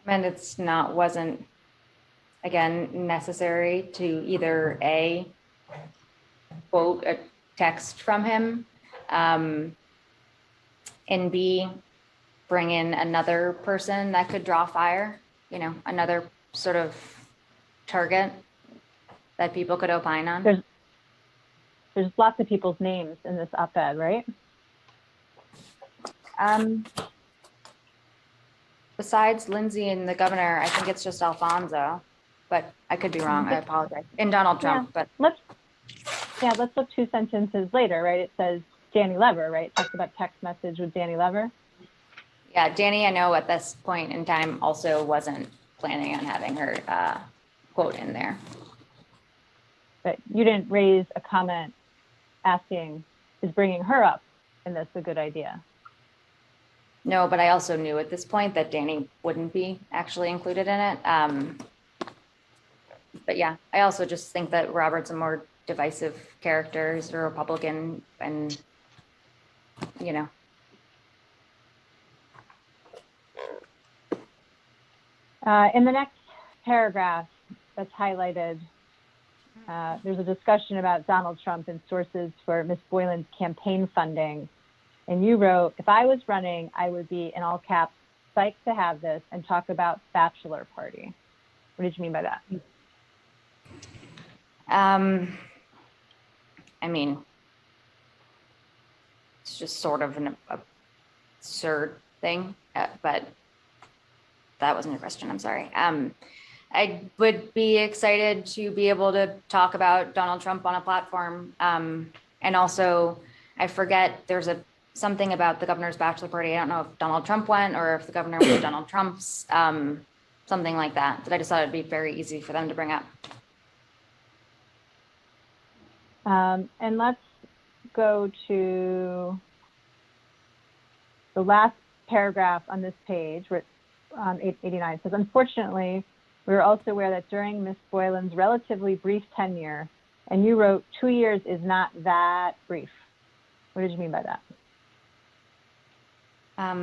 And wasn't, again, necessary to either A, quote a text from him, and B, bring in another person that could draw fire, another sort of target that people could opine on. There's lots of people's names in this op-ed, right? Besides Lindsay and the governor, I think it's just Alfonso, but I could be wrong. I apologize. And Donald Trump, but let's look 2 sentences later, right? It says Danny Lever, right? It talks about text message with Danny Lever. Yeah, Danny, I know at this point in time also wasn't planning on having her quote in there. But you didn't raise a comment asking, is bringing her up in this a good idea? No, but I also knew at this point that Danny wouldn't be actually included in it. But yeah, I also just think that Robert's a more divisive character. He's a Republican, and In the next paragraph that's highlighted, there's a discussion about Donald Trump and sources for Ms. Boylan's campaign funding. And you wrote, if I was running, I would be, in all caps, psyched to have this and talk about bachelor party. What did you mean by that? I mean, it's just sort of an absurd thing, but that wasn't your question. I'm sorry. I would be excited to be able to talk about Donald Trump on a platform. And also, I forget, there's something about the governor's bachelor party. I don't know if Donald Trump went or if the governor went to Donald Trump's, something like that. But I just thought it'd be very easy for them to bring up. And let's go to the last paragraph on this page, on 89. It says, unfortunately, we are also aware that during Ms. Boylan's relatively brief tenure, and you wrote 2 years is not that brief. What did you mean by that? I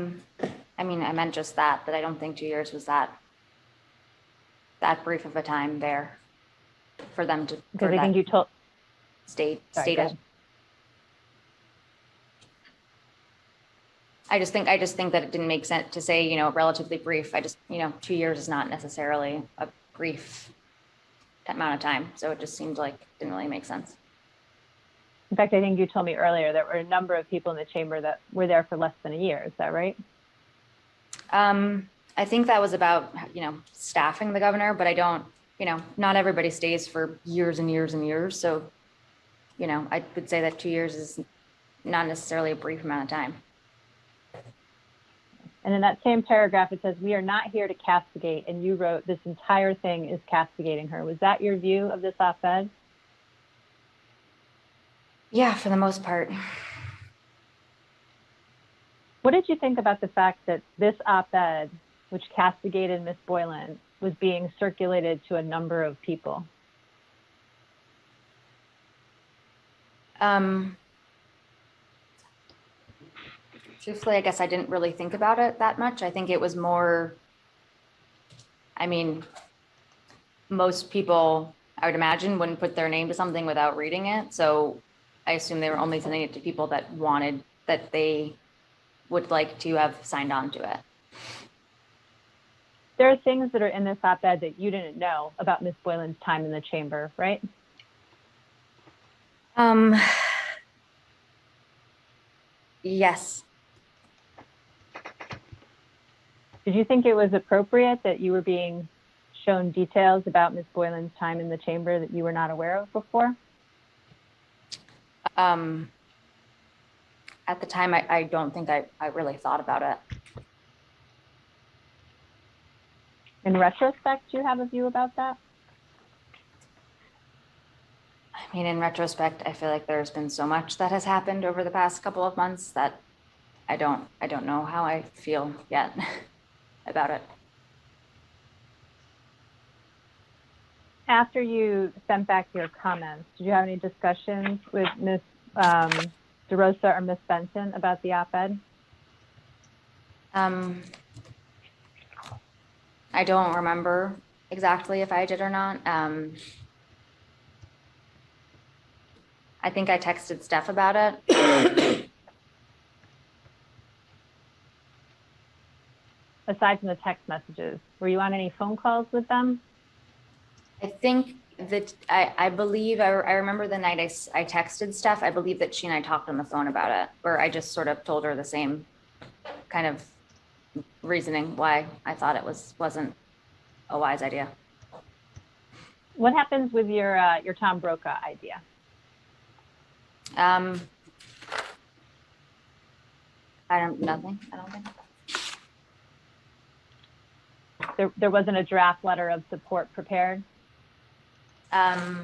mean, I meant just that I don't think 2 years was that brief of a time there for them to. Because I think you told. Stated. I just think that it didn't make sense to say, relatively brief. 2 years is not necessarily a brief amount of time. So it just seemed like it didn't really make sense. In fact, I think you told me earlier there were a number of people in the chamber that were there for less than a year. Is that right? I think that was about, staffing the governor, but I don't, not everybody stays for years and years and years. So, I would say that 2 years is not necessarily a brief amount of time. And in that same paragraph, it says, we are not here to castigate. And you wrote, this entire thing is castigating her. Was that your view of this op-ed? Yeah, for the most part. What did you think about the fact that this op-ed, which castigated Ms. Boylan, was being circulated to a number of people? Truthfully, I guess I didn't really think about it that much. I think it was more, most people I would imagine, wouldn't put their name to something without reading it. So I assume they were only sending it to people that wanted, that they would like to have signed on to it. There are things that are in this op-ed that you didn't know about Ms. Boylan's time in the chamber, right? Yes. Did you think it was appropriate that you were being shown details about Ms. Boylan's time in the chamber that you were not aware of before? At the time, I don't think I really thought about it. In retrospect, do you have a view about that? I mean, in retrospect, I feel like there's been so much that has happened over the past couple of months that I don't know how I feel yet about it. After you sent back your comments, did you have any discussions with Ms. DeRosa or Ms. Benton about the op-ed? I don't remember exactly if I did or not. I think I texted Steph about it. Aside from the text messages, were you on any phone calls with them? I think that I believe I remember the night I texted Steph. I believe that she and I talked on the phone about it, where I just sort of told her the same kind of reasoning why I thought it wasn't a wise idea. What happens with your Tom Brokaw idea? Nothing, I don't think. There wasn't a draft letter of support prepared? I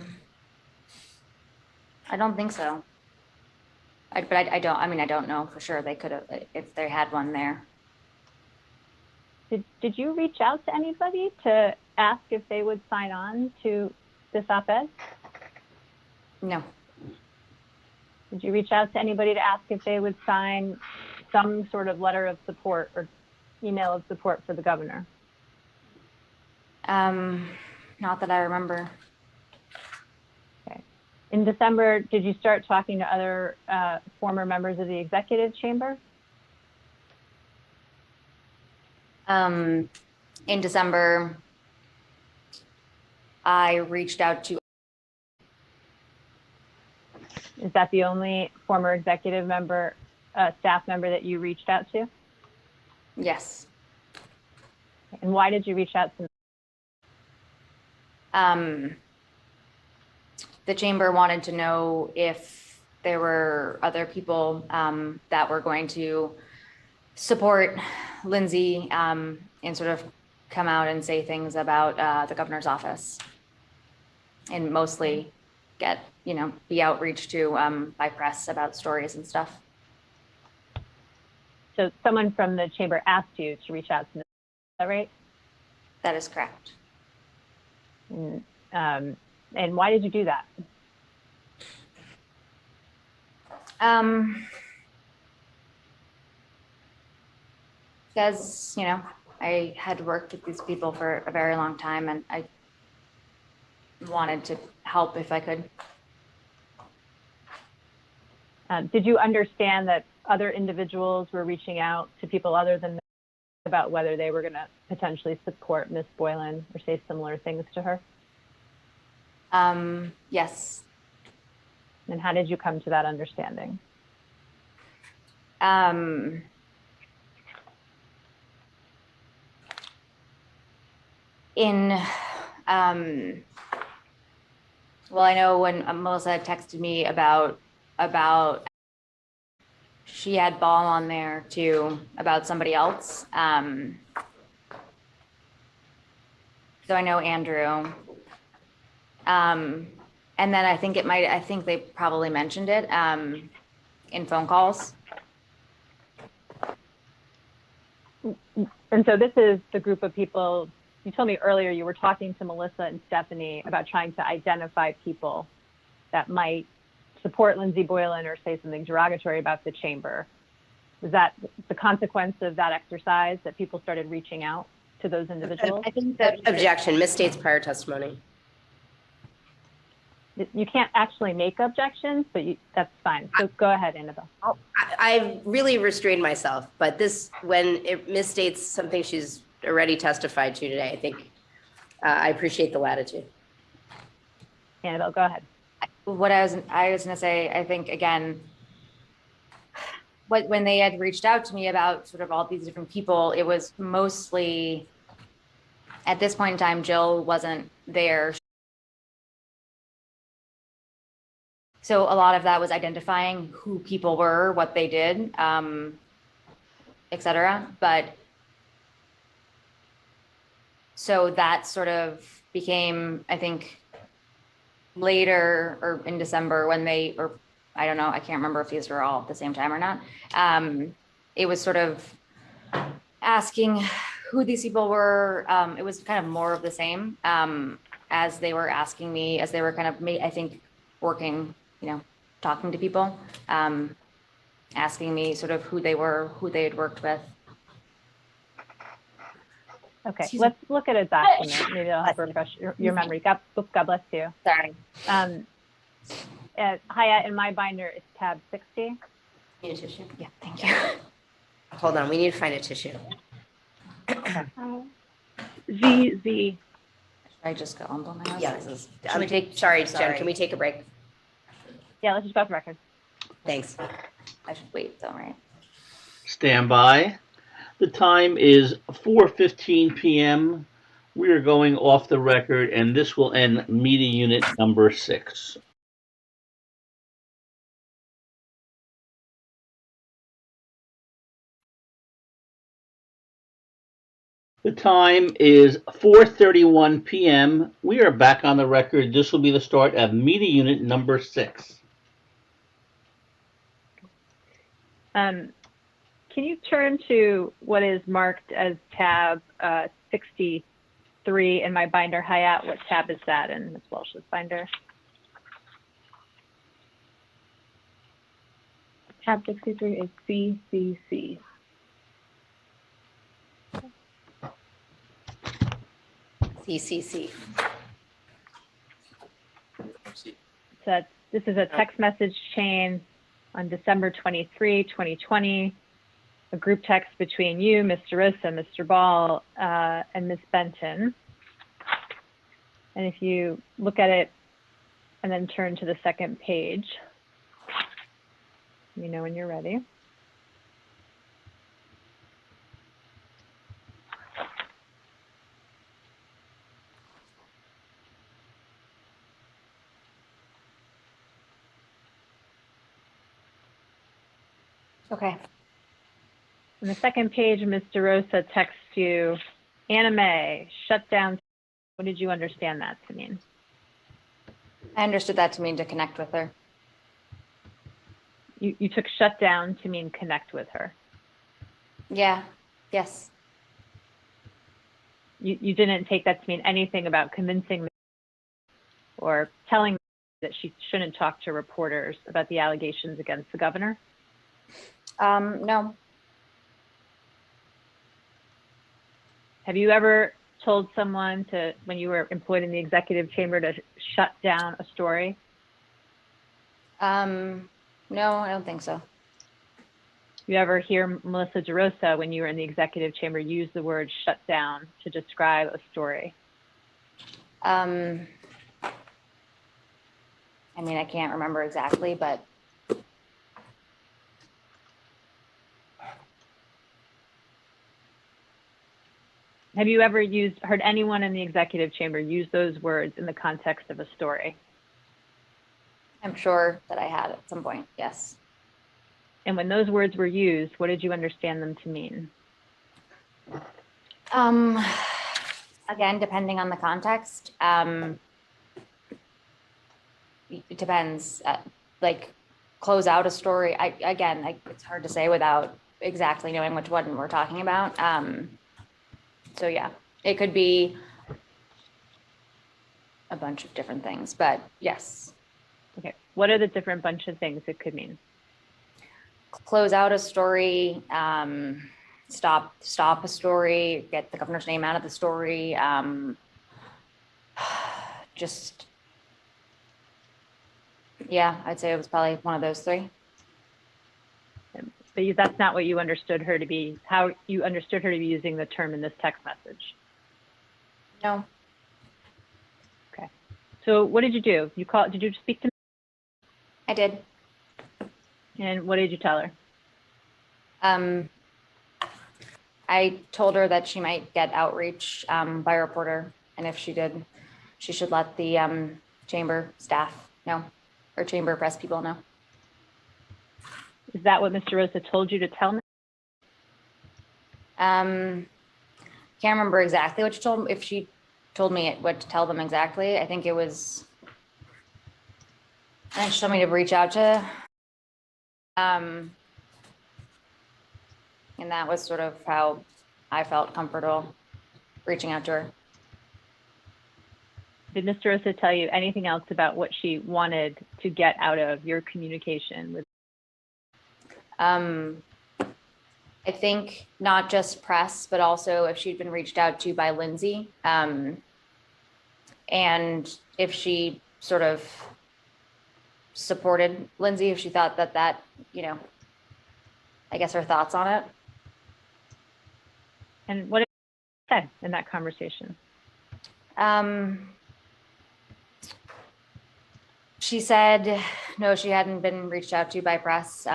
don't think so. But I don't know for sure. They could have, if they had one there. Did you reach out to anybody to ask if they would sign on to this op-ed? No. Did you reach out to anybody to ask if they would sign some sort of letter of support or email of support for the governor? Not that I remember. Okay. In December, did you start talking to other former members of the executive chamber? In December, I reached out to. Is that the only former executive member, staff member that you reached out to? Yes. And why did you reach out to them? The chamber wanted to know if there were other people that were going to support Lindsay and sort of come out and say things about the governor's office, and mostly get, be outreach to by press about stories and stuff. So someone from the chamber asked you to reach out to them, is that right? That is correct. And why did you do that? Because, I had worked with these people for a very long time, and I wanted to help if I could. Did you understand that other individuals were reaching out to people other than about whether they were going to potentially support Ms. Boylan or say similar things to her? Yes. And how did you come to that understanding? Well, I know when Melissa texted me about she had ball on there too about somebody else. So I know Andrew. And then I think they probably mentioned it in phone calls. And so this is the group of people, you told me earlier you were talking to Melissa and Stephanie about trying to identify people that might support Lindsay Boylan or say something derogatory about the chamber. Was that the consequence of that exercise, that people started reaching out to those individuals? I think that objection misstates prior testimony. You can't actually make objections, but that's fine. So go ahead, Annabelle. I really restrained myself, but when it misstates something she's already testified to today, I think I appreciate the latitude. Annabelle, go ahead. What I was gonna say, I think again, when they had reached out to me about sort of all these different people, it was mostly at this point in time, Jill wasn't there. So a lot of that was identifying who people were, what they did, et cetera. But so that sort of became, I think, later or in December when or I don't know, I can't remember if these were all at the same time or not. It was sort of asking who these people were. It was kind of more of the same as they were asking me, as they were kind of, I think, working, talking to people, asking me sort of who they were, who they had worked with. Okay, let's look at a document. Maybe it'll help refresh your memory. God bless you. Sorry. Hayat, in my binder, it's tab 60. Need a tissue? Yeah, thank you. Hold on, we need to find a tissue. ZZ. Should I just go on my house? Yeah. Should we take? Sorry, Jen, can we take a break? Yeah, let's just go off the record. Thanks. I should wait though, right? Stand by. The time is 4:15 p.m. We are going off the record, and this will end media unit number 6. The time is 4:31 p.m. We are back on the record. This will be the start of media unit number 6. Can you turn to what is marked as tab 63 in my binder? Hayat, what tab is that in Ms. Walsh's binder? Tab 63 is CCC. CCC. So this is a text message chain on December 23, 2020, a group text between you, Ms. DeRosa, Mr. Ball, and Ms. Benton. And if you look at it and then turn to the second page, you know when you're ready. Okay. On the second page, Ms. DeRosa texts you, anime, shut down. What did you understand that to mean? I understood that to mean to connect with her. You took shut down to mean connect with her. Yeah. Yes. You didn't take that to mean anything about convincing me or telling me that she shouldn't talk to reporters about the allegations against the governor? No. Have you ever told someone to, when you were employed in the executive chamber, to shut down a story? No, I don't think so. You ever hear Melissa DeRosa, when you were in the executive chamber, use the word shut down to describe a story? I mean, I can't remember exactly, but have you ever heard anyone in the executive chamber use those words in the context of a story? I'm sure that I had at some point, yes. And when those words were used, what did you understand them to mean? Again, depending on the context, it depends. Like, close out a story. It's hard to say without exactly knowing which one we're talking about. So yeah, it could be a bunch of different things, but yes. Okay, what are the different bunch of things it could mean? Close out a story, stop a story, get the governor's name out of the story, just Yeah, I'd say it was probably one of those three. But that's not what you understood her to be, how you understood her to be using the term in this text message. No. Okay. So what did you do? Did you speak to me? I did. And what did you tell her? I told her that she might get outreach by a reporter, and if she did, she should let the chamber staff know, or chamber press people know. Is that what Mr. Rosa told you to tell me? Can't remember exactly what she told me. If she told me what to tell them exactly, I think it was. I think she told me to reach out to. And that was sort of how I felt comfortable reaching out to her. Did Mr. Rosa tell you anything else about what she wanted to get out of your communication with? I think not just press, but also if she'd been reached out to by Lindsay, and if she sort of supported Lindsay, if she thought that, you know, I guess her thoughts on it. And what did you say in that conversation? She said, no, she hadn't been reached out to by press.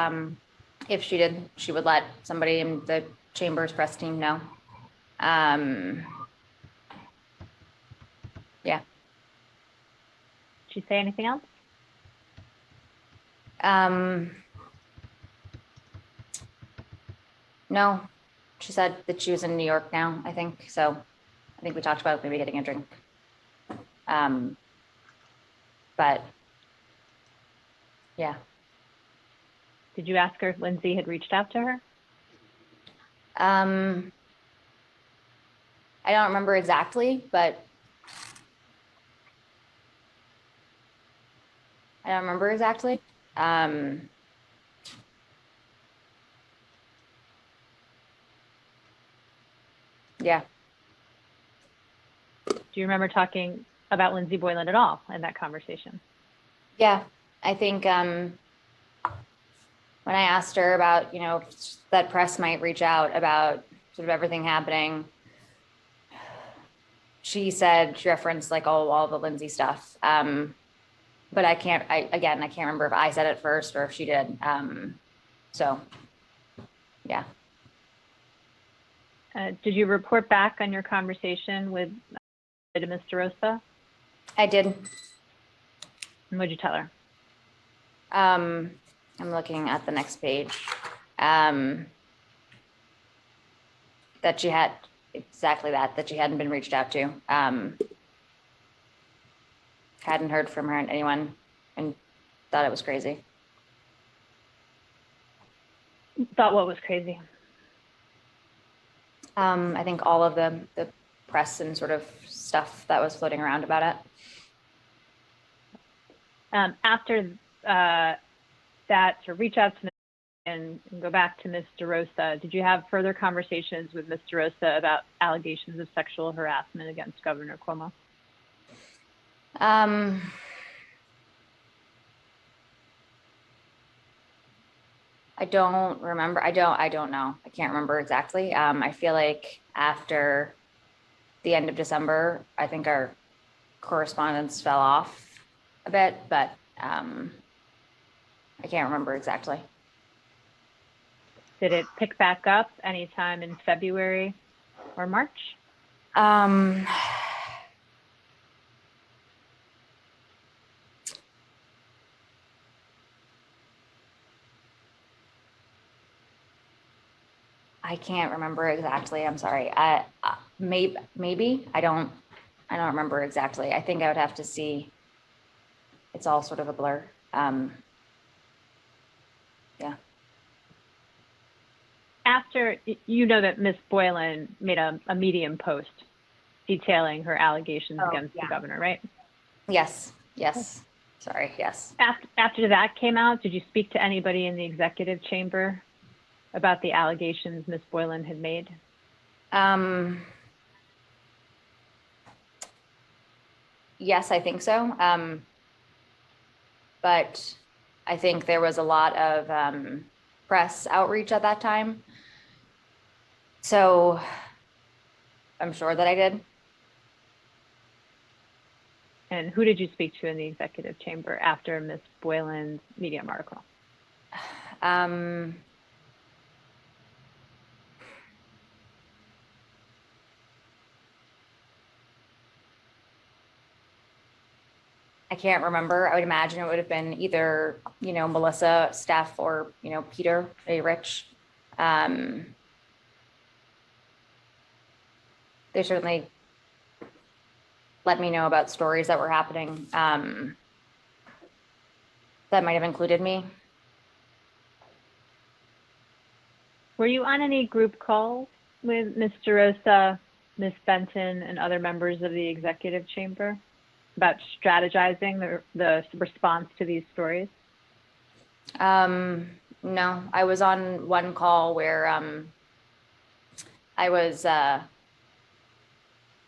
If she did, she would let somebody in the chamber's press team know. Yeah. Did she say anything else? No, she said that she was in New York now, I think. So I think we talked about maybe getting a drink. But yeah. Did you ask her if Lindsay had reached out to her? I don't remember exactly, but I don't remember exactly. Yeah. Do you remember talking about Lindsay Boylan at all in that conversation? Yeah, I think when I asked her about, you know, that press might reach out about sort of everything happening, she said, she referenced like all the Lindsay stuff. But I can't remember if I said it first or if she did. So, yeah. Did you report back on your conversation with Mr. Rosa? I did. And what did you tell her? I'm looking at the next page. That she had exactly that she hadn't been reached out to. Hadn't heard from her and anyone and thought it was crazy. Thought what was crazy? I think all of the press and sort of stuff that was floating around about it. After that, to reach out to and go back to Mr. Rosa, did you have further conversations with Mr. Rosa about allegations of sexual harassment against Governor Cuomo? I don't remember. I don't know. I can't remember exactly. I feel like after the end of December, I think our correspondence fell off a bit, but I can't remember exactly. Did it pick back up anytime in February or March? I can't remember exactly. I'm sorry. Maybe I don't remember exactly. I think I would have to see. It's all sort of a blur. Yeah. After, you know that Ms. Boylan made a Medium post detailing her allegations against the governor, right? Yes. Yes. Sorry. Yes. After that came out, did you speak to anybody in the executive chamber about the allegations Ms. Boylan had made? Yes, I think so. but I think there was a lot of press outreach at that time. So I'm sure that I did. And who did you speak to in the executive chamber after Ms. Boylan's Medium article? I can't remember. I would imagine it would have been either, Melissa, Steph, or, Peter, A. Rich. They certainly let me know about stories that were happening that might have included me. Were you on any group calls with Ms. DeRosa, Ms. Benton, and other members of the executive chamber about strategizing the response to these stories? No, I was on one call where I was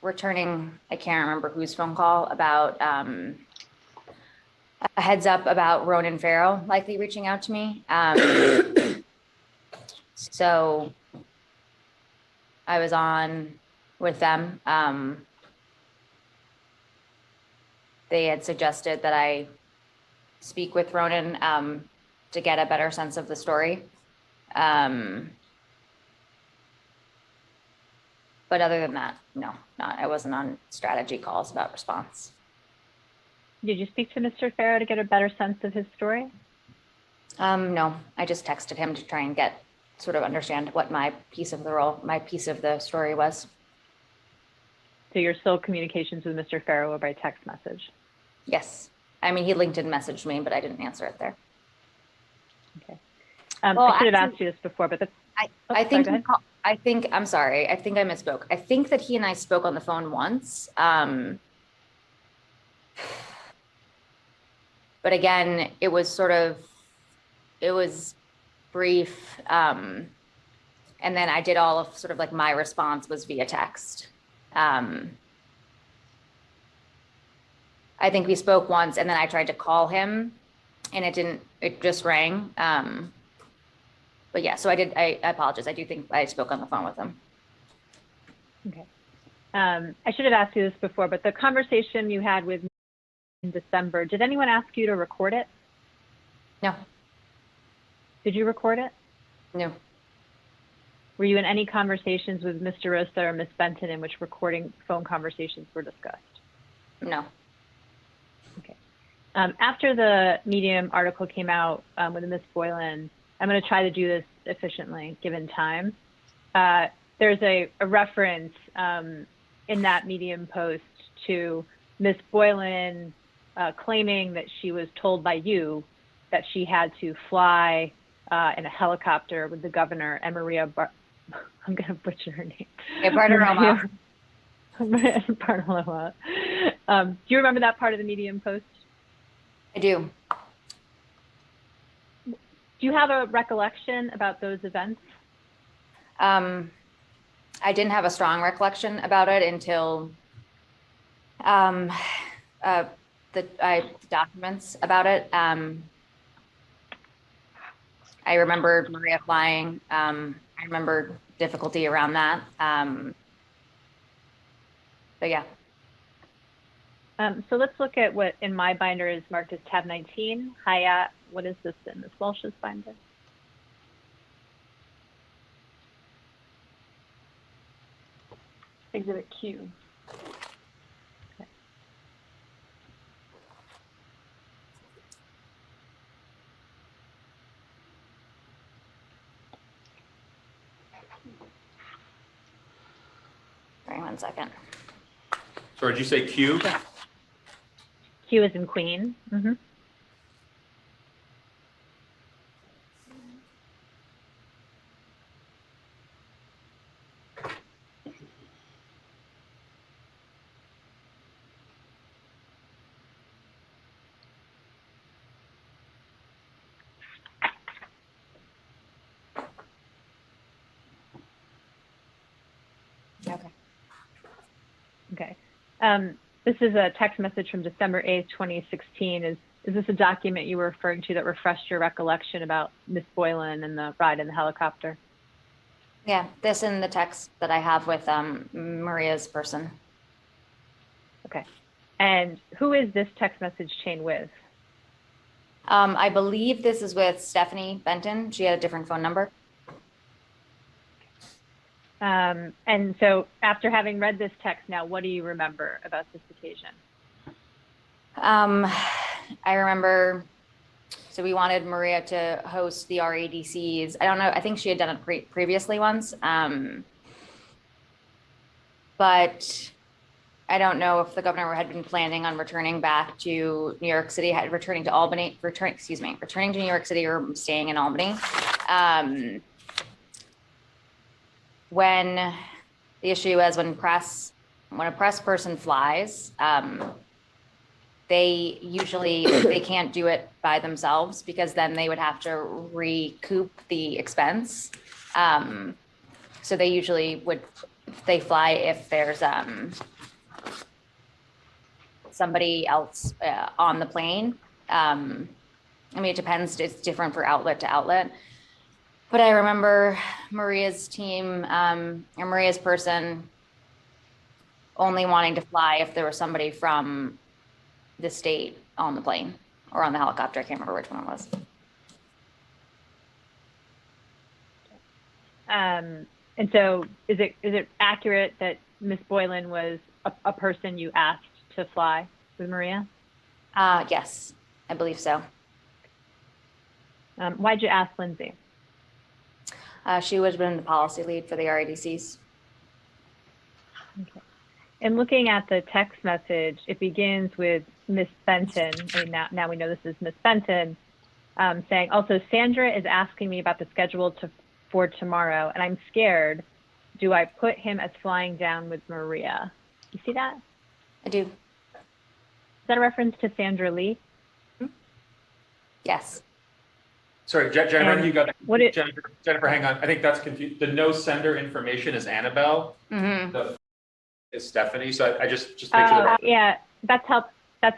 returning, I can't remember whose phone call, about a heads up about Ronan Farrow likely reaching out to me. So I was on with them. They had suggested that I speak with Ronan to get a better sense of the story. But other than that, no, I wasn't on strategy calls about response. Did you speak to Mr. Farrow to get a better sense of his story? No, I just texted him to try and sort of understand what my piece of the story was. So your sole communications with Mr. Farrow were by text message? Yes. I mean, he LinkedIn messaged me, but I didn't answer it there. Okay. I should have asked you this before, but I'm sorry. I think I misspoke. I think that he and I spoke on the phone once. But again, it was brief. And then I did all of sort of like my response was via text. I think we spoke once and then I tried to call him and it just rang. But yeah, so I apologize. I do think I spoke on the phone with him. Okay. I should have asked you this before, but the conversation you had with me in December, did anyone ask you to record it? No. Did you record it? No. Were you in any conversations with Ms. DeRosa or Ms. Benton in which phone conversations were discussed? No. Okay. After the Medium article came out with Ms. Boylan, I'm going to try to do this efficiently given time. There's a reference in that Medium post to Ms. Boylan claiming that she was told by you that she had to fly in a helicopter with the governor and Maria I'm going to butcher her name. Yeah, Bartiromo. Bartiromo. Do you remember that part of the Medium post? I do. Do you have a recollection about those events? I didn't have a strong recollection about it until the documents about it. I remember Maria flying. I remember difficulty around that. But yeah. So let's look at what in my binder is marked as tab 19. Hayat, what is this in Ms. Walsh's binder? Exhibit Q. Okay. Sorry, 1 second. Sorry, did you say Q? Q is in Queen. Mm-hmm. Okay. Okay. This is a text message from December 8th, 2016. Is Is this a document you were referring to that refreshed your recollection about Miss Boylan and the ride in the helicopter? Yeah, this and the text that I have with Maria's person. Okay. And who is this text message chain with? I believe this is with Stephanie Benton. She had a different phone number. And so after having read this text now, what do you remember about this occasion? I remember, so we wanted Maria to host the RADCs. I don't know, I think she had done it previously once. But I don't know if the governor had been planning on returning back to New York City, returning to New York City or staying in Albany. When the issue is when a press person flies, they can't do it by themselves because then they would have to recoup the expense. So they usually they fly if there's somebody else on the plane. I mean, it depends, it's different for outlet to outlet. But I remember Maria's team, or Maria's person only wanting to fly if there was somebody from the state on the plane or on the helicopter. I can't remember which one it was. And so is it accurate that Miss Boylan was a person you asked to fly with Maria? Yes, I believe so. Why'd you ask Lindsay? She would have been the policy lead for the RADCs. Okay. And looking at the text message, it begins with Miss Benton. I mean, now we know this is Miss Benton, saying, also, Sandra is asking me about the schedule for tomorrow, and I'm scared. Do I put him as flying down with Maria? You see that? I do. Is that a reference to Sandra Lee? Yes. Sorry, Jennifer, you got it. Jennifer, hang on. I think that's confused. The no sender information is Annabel. Mm-hmm. The is Stephanie. So I just make sure. Yeah, that's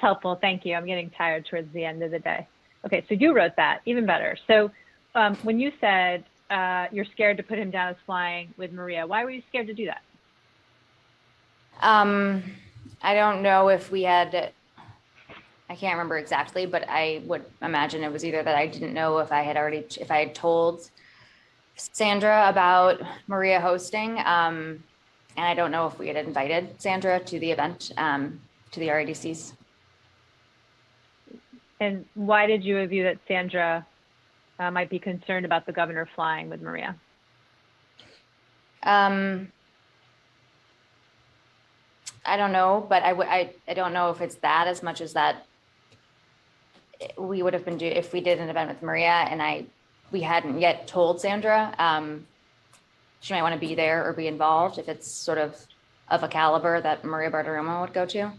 helpful. Thank you. I'm getting tired towards the end of the day. Okay, so you wrote that, even better. So when you said you're scared to put him down as flying with Maria, why were you scared to do that? I don't know if we had, I can't remember exactly, but I would imagine it was either that I didn't know if I had told Sandra about Maria hosting, and I don't know if we had invited Sandra to the event, to the RADCs. And why did you view that Sandra might be concerned about the governor flying with Maria? I don't know, but I don't know if it's that as much as that we would have been if we did an event with Maria and we hadn't yet told Sandra, she might want to be there or be involved if it's sort of a caliber that Maria Bartiromo would go to.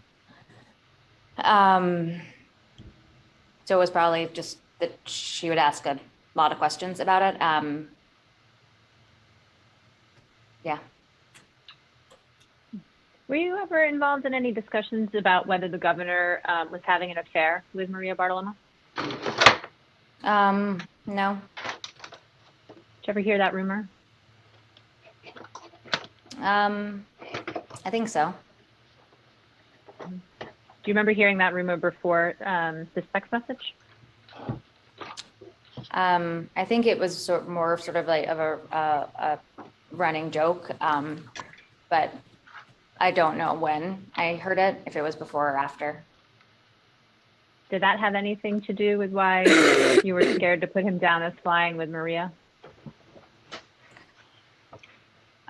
So it was probably just that she would ask a lot of questions about it. Yeah. Were you ever involved in any discussions about whether the governor was having an affair with Maria Bartiromo? No. Did you ever hear that rumor? I think so. Do you remember hearing that rumor before this text message? I think it was more sort of like of a running joke, but I don't know when I heard it, if it was before or after. Did that have anything to do with why you were scared to put him down as flying with Maria?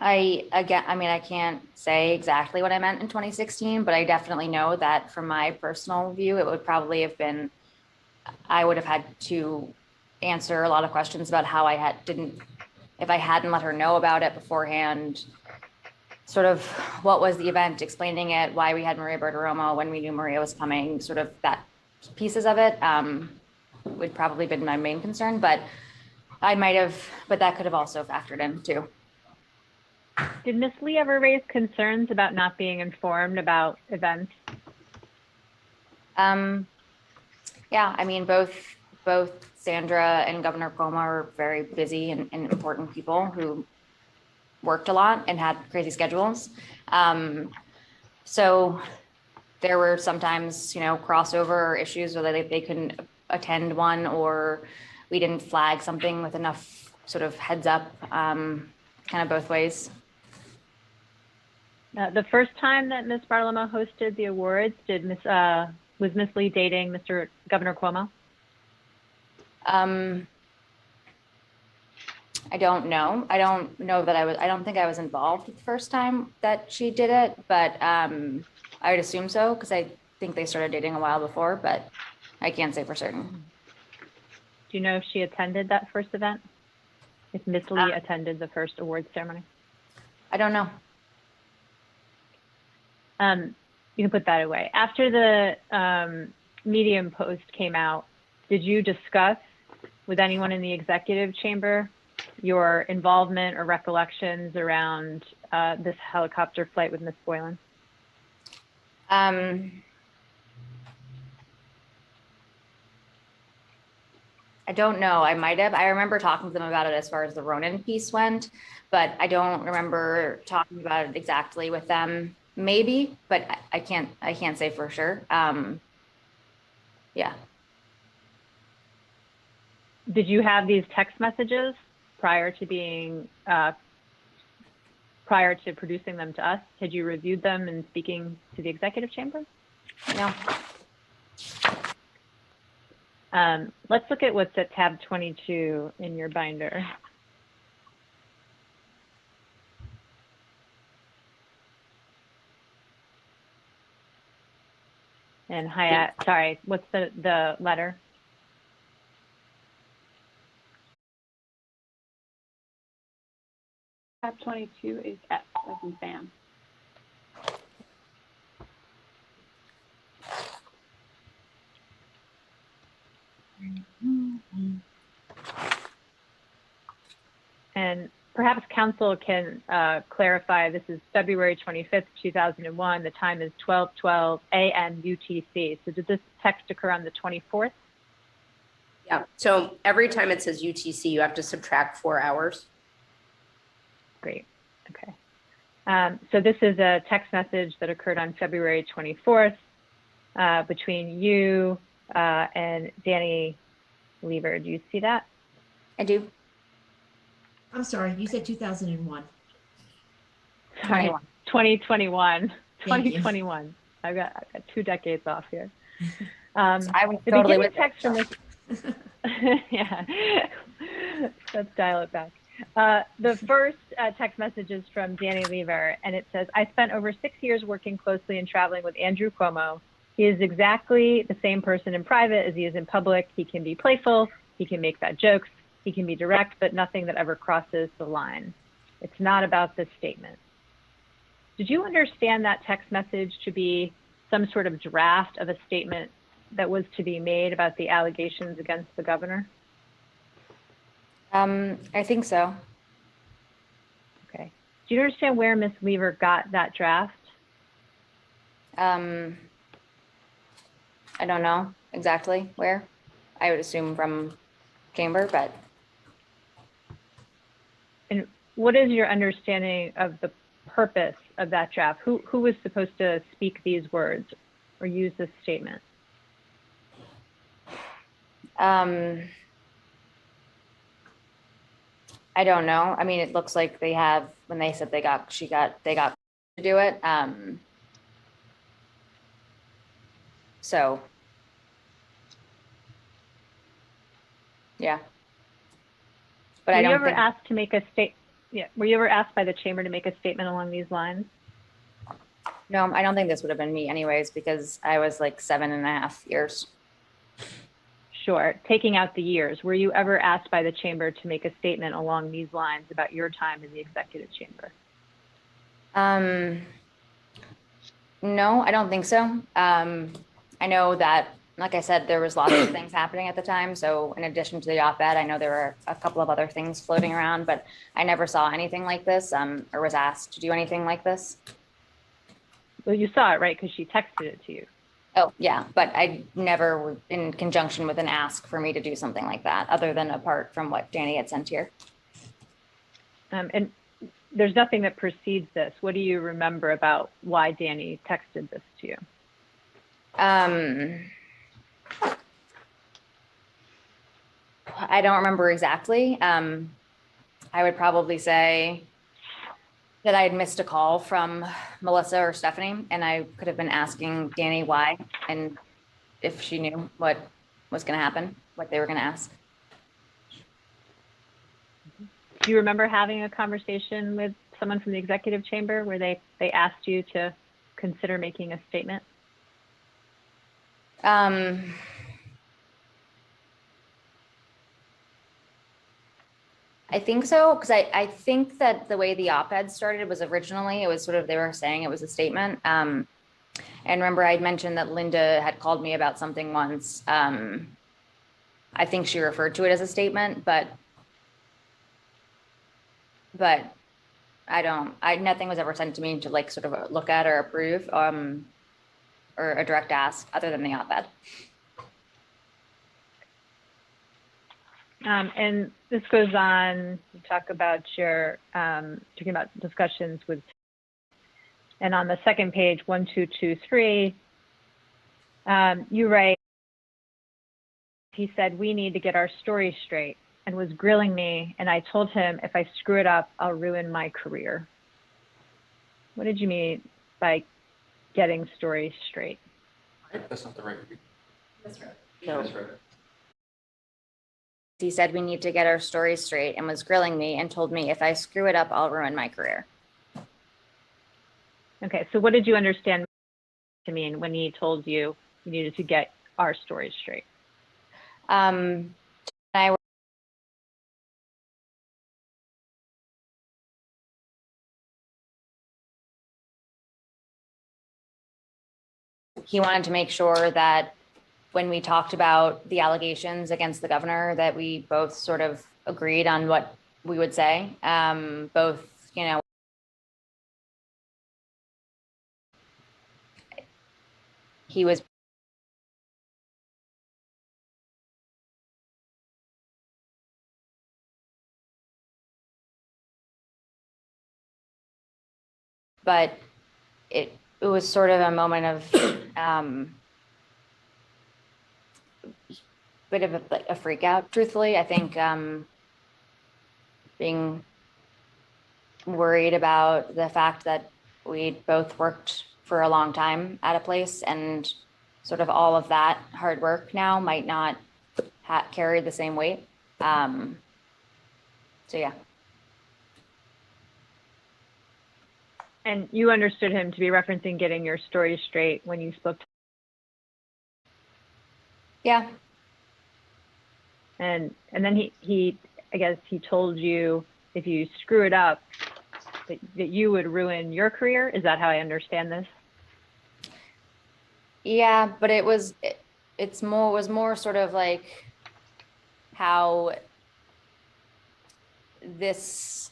I can't say exactly what I meant in 2016, but I definitely know that from my personal view, it would probably have been, I would have had to answer a lot of questions about how if I hadn't let her know about it beforehand, sort of what was the event, explaining it, why we had Maria Bartiromo, when we knew Maria was coming, sort of that pieces of it would probably been my main concern, but that could have also factored in too. Did Ms. Lee ever raise concerns about not being informed about events? Yeah, I mean, both Sandra and Governor Cuomo are very busy and important people who worked a lot and had crazy schedules. So there were sometimes, crossover issues where they couldn't attend one, or we didn't flag something with enough sort of heads up, kind of both ways. The first time that Ms. Bartolome hosted the awards, was Ms. Lee dating Governor Cuomo? I don't know. I don't think I was involved the first time that she did it, but I would assume so, because I think they started dating a while before, but I can't say for certain. Do you know if she attended that first event? If Ms. Lee attended the first awards ceremony? I don't know. You can put that away. After the Medium post came out, did you discuss with anyone in the executive chamber your involvement or recollections around this helicopter flight with Ms. Boylan? I don't know. I might have. I remember talking to them about it as far as the Ronan piece went, but I don't remember talking about it exactly with them. Maybe, but I can't say for sure. Yeah. Did you have these text messages prior to producing them to us? Had you reviewed them and speaking to the executive chamber? No. Let's look at what's at tab 22 in your binder. And Hyatt, sorry, what's the letter? Tab 22 is F, like in Sam. And perhaps council can clarify, this is February 25th, 2001. The time is 12:12 a.m. UTC. So did this text occur on the 24th? Yeah, so every time it says UTC, you have to subtract 4 hours. Great, okay. So this is a text message that occurred on February 24th between you and Danny Lever. Do you see that? I do. I'm sorry, you said 2001. Sorry, 2021. Thank you. 2021. I've got 2 decades off here. I was the totally beginning with text from this. Yeah, let's dial it back. The first text message is from Danny Lever, and it says, I spent over 6 years working closely and traveling with Andrew Cuomo. He is exactly the same person in private as he is in public. He can be playful, he can make bad jokes, he can be direct, but nothing that ever crosses the line. It's not about this statement. Did you understand that text message to be some sort of draft of a statement that was to be made about the allegations against the governor? I think so. Okay. Do you understand where Ms. Lever got that draft? I don't know exactly where. I would assume from chamber, but. And what is your understanding of the purpose of that draft? Who was supposed to speak these words or use this statement? I don't know. I mean, it looks like they have, when they said they got to do it. So, yeah. But Were I you don't ever think. asked to make a were you ever asked by the chamber to make a statement along these lines? No, I don't think this would have been me anyways, because I was like 7.5 years. Sure. Taking out the years, were you ever asked by the chamber to make a statement along these lines about your time in the executive chamber? No, I don't think so. I know that, like I said, there was lots of things happening at the time. So in addition to the op-ed, I know there were a couple of other things floating around, but I never saw anything like this, or was asked to do anything like this. Well, you saw it, right? Because she texted it to you. Oh, yeah, but I never were in conjunction with an ask for me to do something like that, other than apart from what Danny had sent here. And there's nothing that precedes this. What do you remember about why Danny texted this to you? I don't remember exactly. I would probably say that I had missed a call from Melissa or Stephanie, and I could have been asking Danny why and if she knew what was going to happen, what they were going to ask. Do you remember having a conversation with someone from the executive chamber where they asked you to consider making a statement? I think so, because I think that the way the op-ed started was originally, it was sort of, they were saying it was a statement. And remember I'd mentioned that Linda had called me about something once. I think she referred to it as a statement, but nothing was ever sent to me to like sort of look at or approve, or a direct ask other than the op-ed. And this goes on, you talk about your, talking about discussions with, and on the second page, 1223, you write, he said, we need to get our story straight, and was grilling me, and I told him, if I screw it up, I'll ruin my career. What did you mean by getting stories straight? That's not the right read. That's right. No. That's right. He said we need to get our story straight and was grilling me and told me if I screw it up, I'll ruin my career. Okay, so what did you understand to mean when he told you you needed to get our stories straight? He wanted to make sure that when we talked about the allegations against the governor, that we both sort of agreed on what we would say. Both, you know, he was but it was sort of a moment of bit of a freak out, truthfully. I think being worried about the fact that we both worked for a long time at a place, and sort of all of that hard work now might not carry the same weight. So yeah. And you understood him to be referencing getting your story straight when you spoke to him? Yeah. And then he I guess he told you if you screw it up that you would ruin your career. Is that how I understand this? Yeah, but it was more sort of like how it's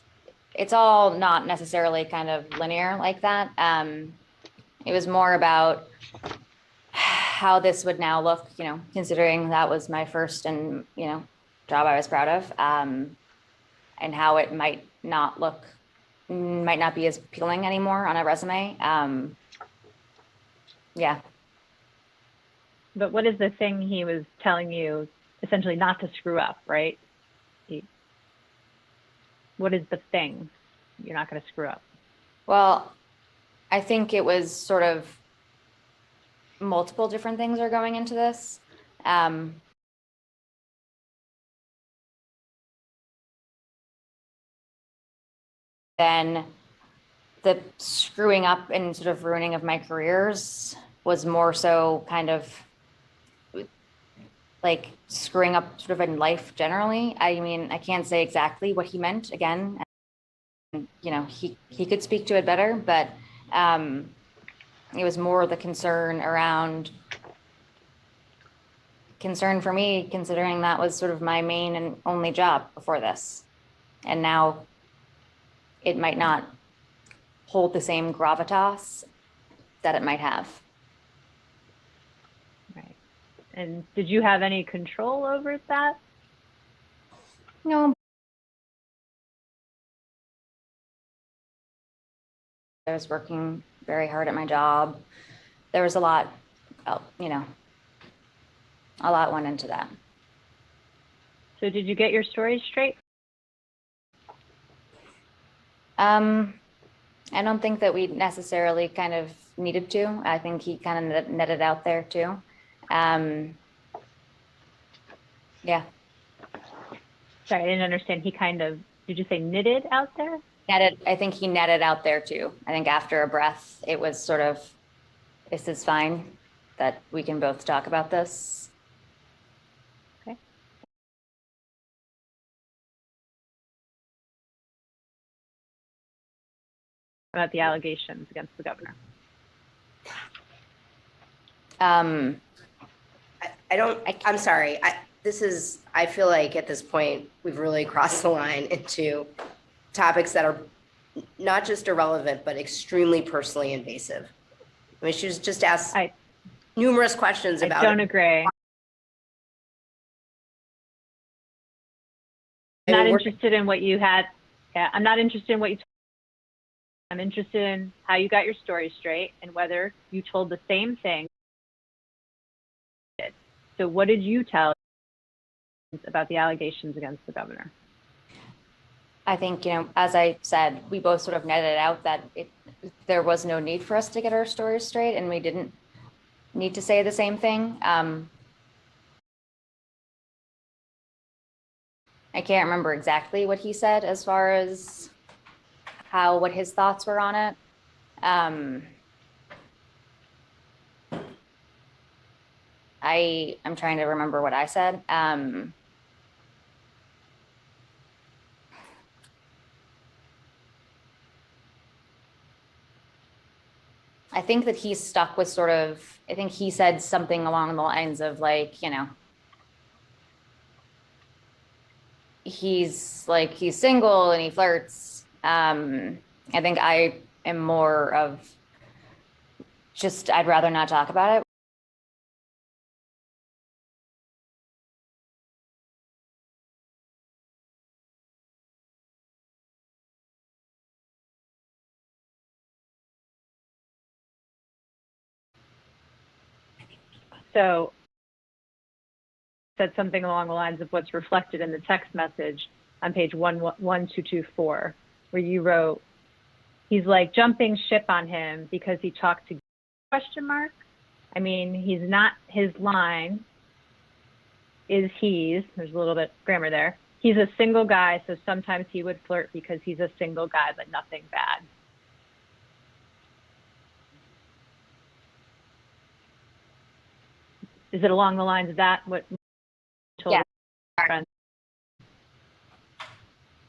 all not necessarily kind of linear like that. It was more about how this would now look, you know, considering that was my first and, you know, job I was proud of, and how it might not be as appealing anymore on a resume. Yeah. But what is the thing he was telling you essentially not to screw up, right? What is the thing you're not going to screw up? Well, I think it was sort of multiple different things are going into this. Then the screwing up and sort of ruining of my careers was more so kind of like screwing up sort of in life generally. I mean, I can't say exactly what he meant again. You know, he could speak to it better, but it was more the concern for me, considering that was sort of my main and only job before this. And now it might not hold the same gravitas that it might have. And did you have any control over that? No. I was working very hard at my job. There was a lot, you know, a lot went into that. So did you get your story straight? I don't think that we necessarily kind of needed to. I think he kind of netted out there too. Yeah. Sorry, I didn't understand. He kind of, did you say knitted out there? Netted, I think he netted out there too. I think after a breath, it was sort of, this is fine that we can both talk about this. Okay. About the allegations against the governor. I'm sorry. I feel like at this point, we've really crossed the line into topics that are not just irrelevant, but extremely personally invasive. I mean, she was just asked numerous questions about it. I don't agree. I'm not interested in what you had. Yeah, I'm not interested in what you told. I'm interested in how you got your story straight and whether you told the same thing. So what did you tell about the allegations against the governor? I think, you know, as I said, we both sort of netted out that there was no need for us to get our stories straight, and we didn't need to say the same thing. I can't remember exactly what he said as far as what his thoughts were on it. I'm trying to remember what I said. I think that he's stuck with sort of, I think he said something along the lines of like, you know, he's single and he flirts. I think I am more of just, I'd rather not talk about it. So said something along the lines of what's reflected in the text message on page 1224, where you wrote, he's like jumping ship on him because he talked to ? I mean, he's not, his line is there's a little bit of grammar there. He's a single guy, so sometimes he would flirt because he's a single guy, but nothing bad. Is it along the lines of that? What? Yeah. And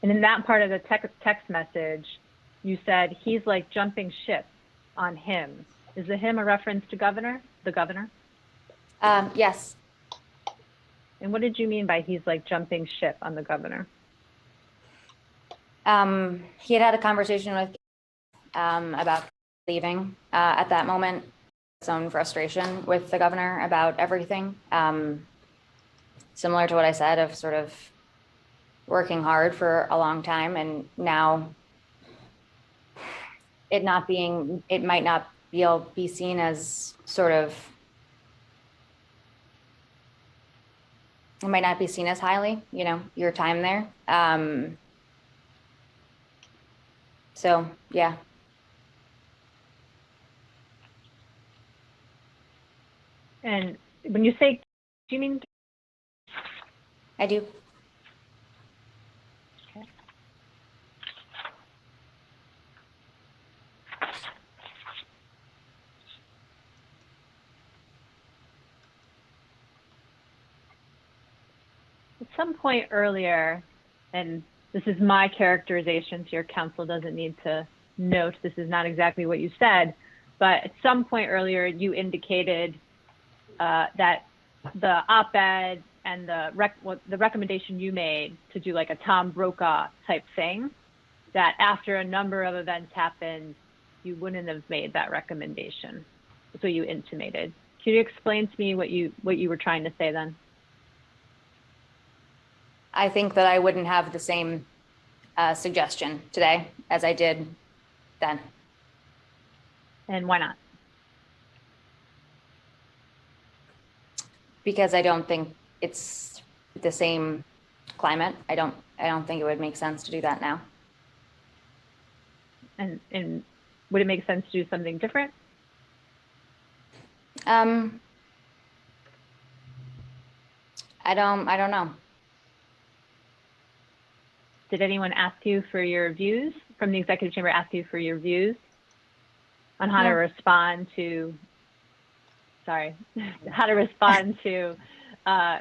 in that part of the text message, you said he's like jumping ship on him. Is the him a reference to the governor? Yes. And what did you mean by he's like jumping ship on the governor? He had a conversation with about leaving at that moment, his own frustration with the governor about everything. Similar to what I said of sort of working hard for a long time, and now it might not be seen as sort of, it might not be seen as highly, you know, your time there. So yeah. And when you say, do you mean? I do. Okay. At some point earlier, and this is my characterization, so your counsel doesn't need to note this is not exactly what you said, but at some point earlier, you indicated that the op-ed and the recommendation you made to do like a Tom Brokaw type thing, that after a number of events happened, you wouldn't have made that recommendation. That's what you intimated. Could you explain to me what you were trying to say then? I think that I wouldn't have the same suggestion today as I did then. And why not? Because I don't think it's the same climate. I don't think it would make sense to do that now. And would it make sense to do something different? I don't know. Did anyone ask you for your views from the executive chamber? Ask you for your views on how to respond to? Sorry, how to respond to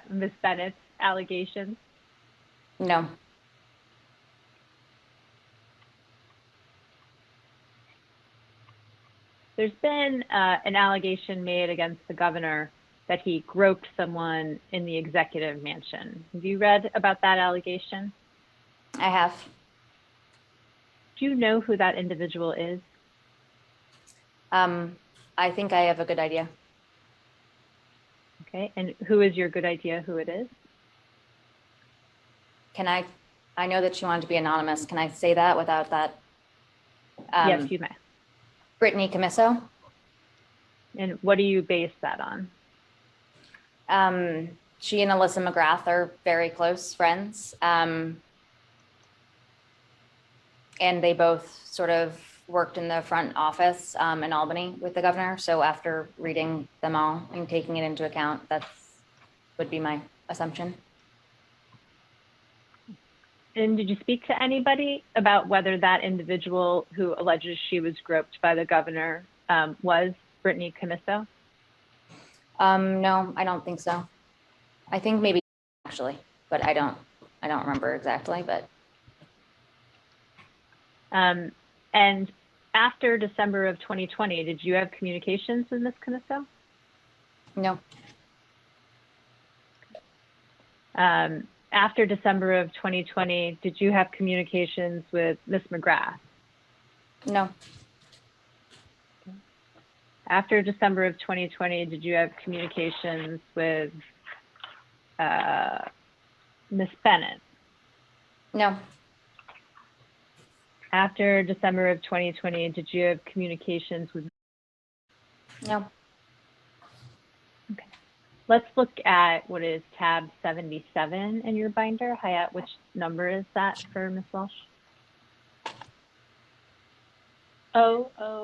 Ms. Bennett's allegations? No. There's been an allegation made against the governor that he groped someone in the executive mansion. Have you read about that allegation? I have. Do you know who that individual is? I think I have a good idea. Okay, and who is your good idea who it is? Can I know that she wanted to be anonymous. Can I say that without that? Yes, you may. Brittany Camiso. And what do you base that on? She and Alyssa McGrath are very close friends. And they both sort of worked in the front office in Albany with the governor. So after reading them all and taking it into account, that would be my assumption. And did you speak to anybody about whether that individual who alleges she was groped by the governor was Brittany Camiso? No, I don't think so. I think maybe actually, but I don't remember exactly, but. And after December of 2020, did you have communications with Ms. Camiso? No. After December of 2020, did you have communications with Ms. McGrath? No. After December of 2020, did you have communications with Ms. Bennett? No. After December of 2020, did you have communications with? No. Okay. Let's look at what is tab 77 in your binder. Hayat, which number is that for Ms. Walsh? 000. A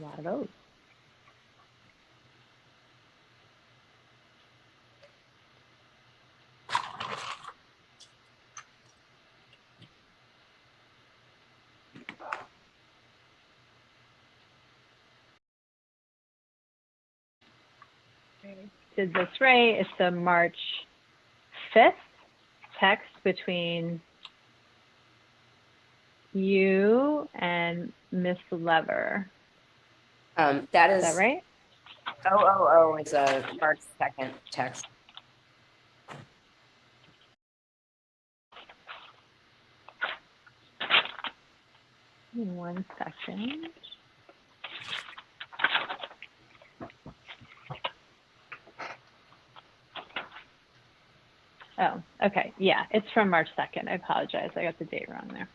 lot of those. Did this right? It's the March 5th text between you and Miss Lever. That is that right? It's a March 2nd text. In 1 second. Oh, okay. Yeah, it's from March 2nd. I apologize. I got the date wrong there.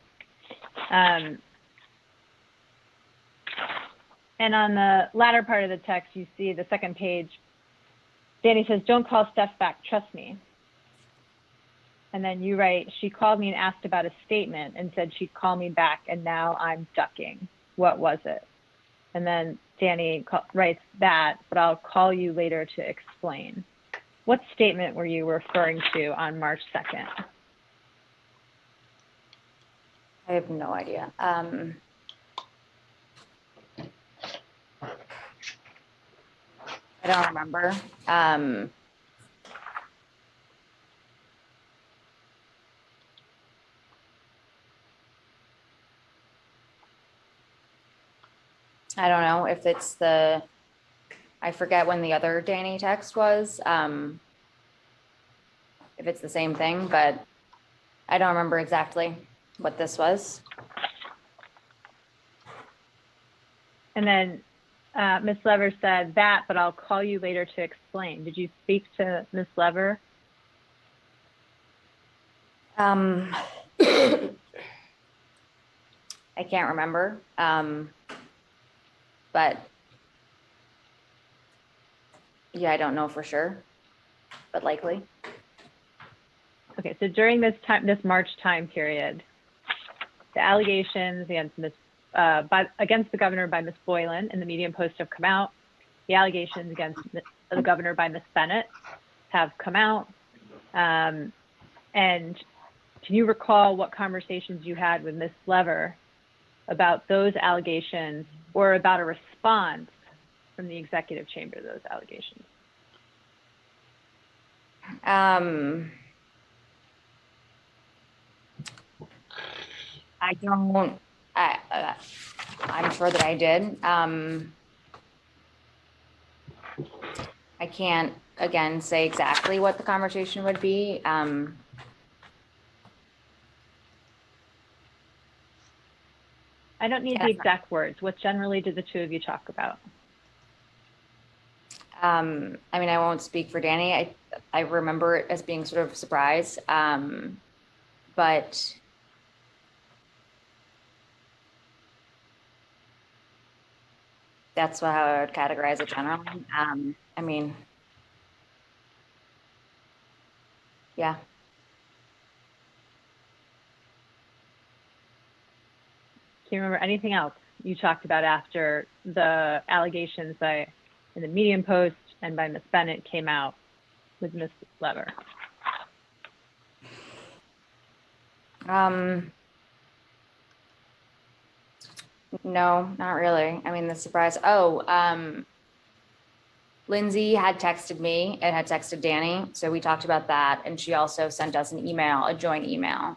And on the latter part of the text, you see the second page. Danny says, "Don't call Steph back. Trust me." And then you write, "She called me and asked about a statement and said she'd call me back, and now I'm ducking. What was it?" And then Danny writes that, "But I'll call you later to explain." What statement were you referring to on March 2nd? I have no idea. I don't remember. I don't know if it's I forget when the other Danny text was, if it's the same thing, but I don't remember exactly what this was. And then Ms. Lever said that, but I'll call you later to explain. Did you speak to Ms. Lever? I can't remember, but yeah, I don't know for sure, but likely. Okay, so during this March time period, the allegations against against the governor by Ms. Boylan in the Medium Post have come out. The allegations against the governor by Ms. Bennett have come out. And can you recall what conversations you had with Ms. Lever about those allegations or about a response from the executive chamber to those allegations? I don't, I'm sure that I did. I can't, again, say exactly what the conversation would be. I don't need the exact words. What generally did the two of you talk about? I mean, I won't speak for Danny. I remember it as being sort of a surprise, but that's how I would categorize it generally. I mean, yeah. Do you remember anything else you talked about after the allegations in the Medium Post and by Ms. Bennett came out with Ms. Lever? No, not really. I mean, the surprise. Lindsay had texted me and had texted Danny. So we talked about that. And she also sent us an email, a joint email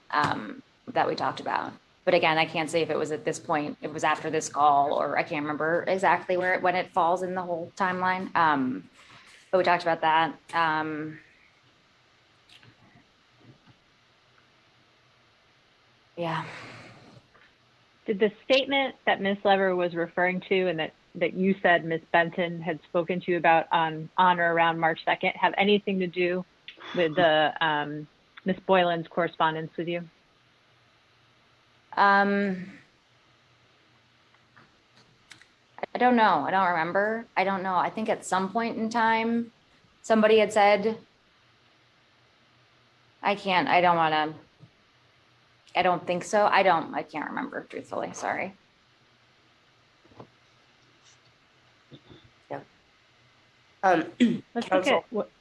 that we talked about. But again, I can't say if it was at this point, it was after this call, or I can't remember exactly when it falls in the whole timeline. But we talked about that. Yeah. Did the statement that Ms. Lever was referring to and that you said Ms. Benton had spoken to you about on or around March 2nd have anything to do with the Ms. Boylan's correspondence with you? I don't know. I don't remember. I don't know. I think at some point in time, somebody had said, I don't think so. I can't remember truthfully. Sorry. Yeah. Let's look at what.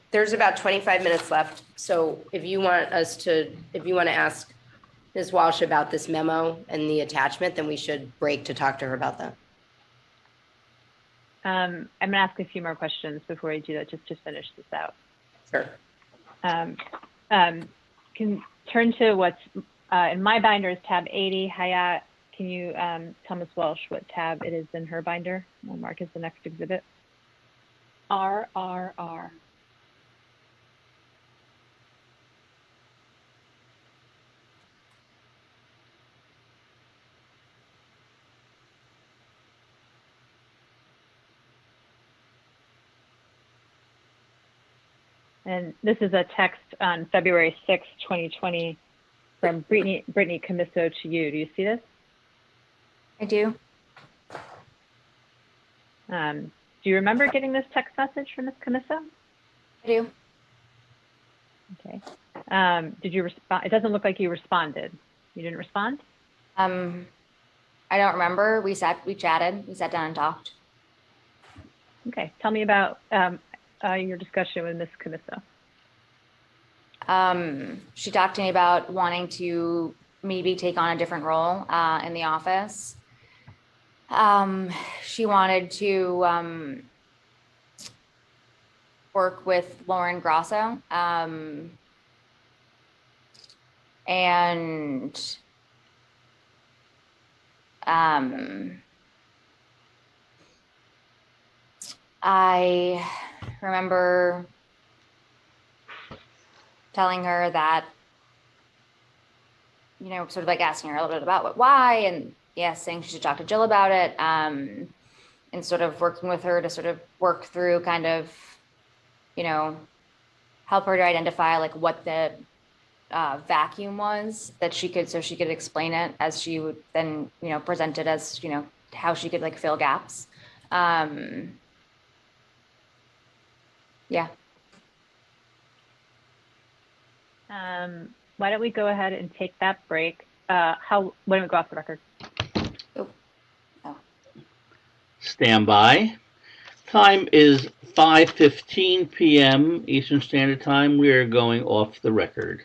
There's about 25 minutes left. So if you want to ask Ms. Walsh about this memo and the attachment, then we should break to talk to her about that. I'm going to ask a few more questions before we do that, just to finish this out. Sure. Can turn to what's in my binder is tab 80. Hayat, can you tell Ms. Walsh what tab it is in her binder? We'll mark as the next exhibit. RRR. And this is a text on February 6, 2020 from Brittany Camisso to you. Do you see this? I do. Do you remember getting this text message from Ms. Camisso? I do. Okay. Did you respond? It doesn't look like you responded. You didn't respond? I don't remember. We sat down and talked. Okay. Tell me about your discussion with Ms. Camisso. She talked to me about wanting to maybe take on a different role in the office. She wanted to work with Lauren Grosso. And I remember telling her that, sort of like asking her a little bit about why, and saying she should talk to Jill about it, and sort of working with her to sort of work through kind of, you know, help her to identify like what the vacuum was that she could, so she could explain it as she would then, you know, present it as, you know, how she could like fill gaps. Yeah. Why don't we go ahead and take that break? Why don't we go off the record? Stand by. Time is 5:15 p.m. Eastern Standard Time. We are going off the record.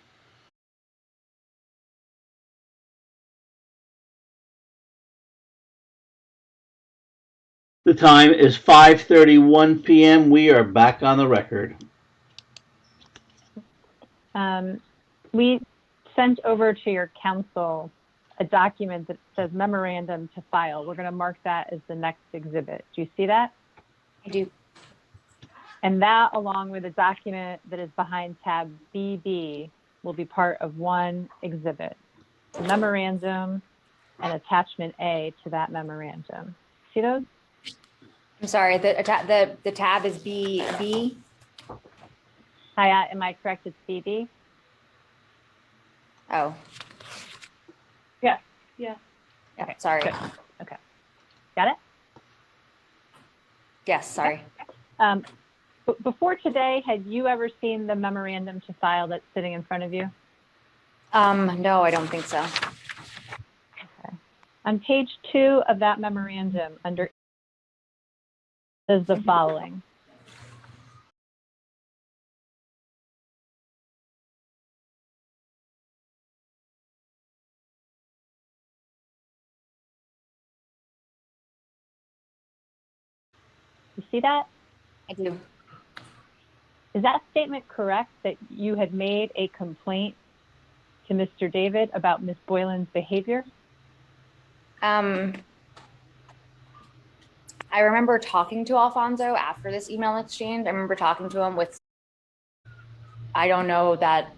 The time is 5:31 p.m. We are back on the record. We sent over to your counsel a document that says memorandum to file. We're going to mark that as the next exhibit. Do you see that? I do. And that, along with a document that is behind tab BB, will be part of one exhibit. The memorandum and attachment A to that memorandum. See those? I'm sorry, the tab is BB? Hi, am I correct? It's BB? Oh. Yeah. Yeah. Okay, sorry. Good. Okay. Got it? Yes, sorry. Before today, had you ever seen the memorandum to file that's sitting in front of you? No, I don't think so. Okay. On page 2 of that memorandum, under says the following. You see that? I do. Is that statement correct, that you had made a complaint to Mr. David about Ms. Boylan's behavior? I remember talking to Alfonso after this email exchange. I remember talking to him with, I don't know that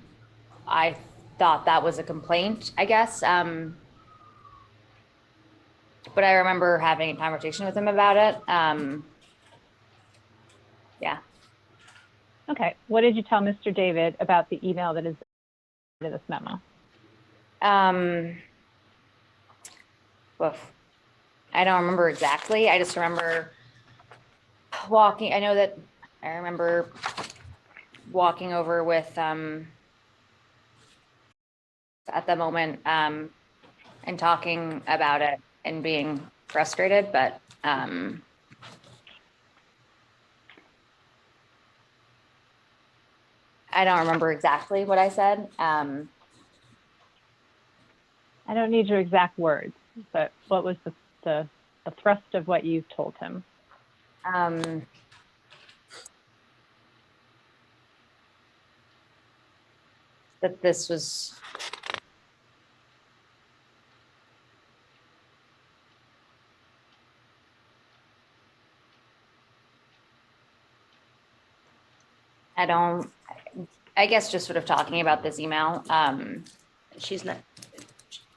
I thought that was a complaint, I guess. But I remember having a conversation with him about it. Yeah. Okay. What did you tell Mr. David about the email that is in this memo? Oof. I don't remember exactly. I just remember walking. I know that I remember walking over with at the moment and talking about it and being frustrated, but I don't remember exactly what I said. I don't need your exact words, but what was the thrust of what you told him? That this was I guess just sort of talking about this email. She's not,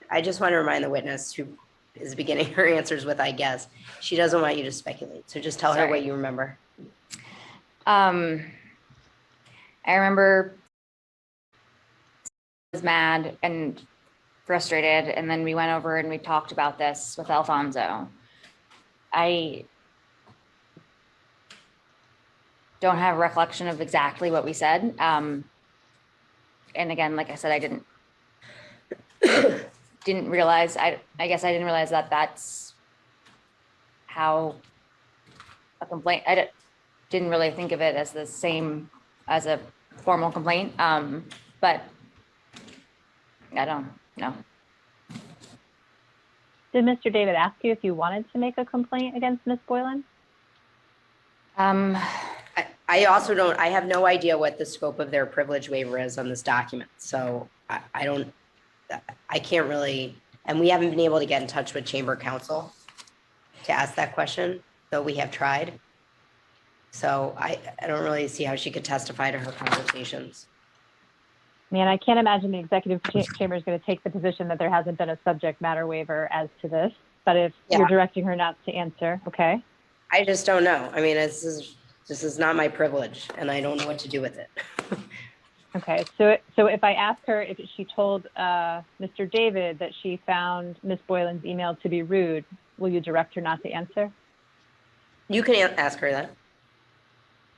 I just want to remind the witness who is beginning her answers with, I guess, she doesn't want you to speculate. So just tell her what you remember. I remember I was mad and frustrated, and then we went over and we talked about this with Alfonso. I don't have a recollection of exactly what we said. And again, like I said, I didn't realize, I guess I didn't realize that that's how a complaint, didn't really think of it as the same as a formal complaint. But I don't know. Did Mr. David ask you if you wanted to make a complaint against Ms. Boylan? I also don't, I have no idea what the scope of their privilege waiver is on this document. So I can't really, and we haven't been able to get in touch with Chamber Counsel to ask that question, though we have tried. So I don't really see how she could testify to her conversations. Man, I can't imagine the executive chamber is going to take the position that there hasn't been a subject matter waiver as to this. but if Yeah. you're directing her not to answer, okay. I just don't know. I mean, this is not my privilege and I don't know what to do with it. Okay, so if I ask her if she told Mr. David that she found Ms. Boylan's email to be rude, will you direct her not to answer? You can ask her that.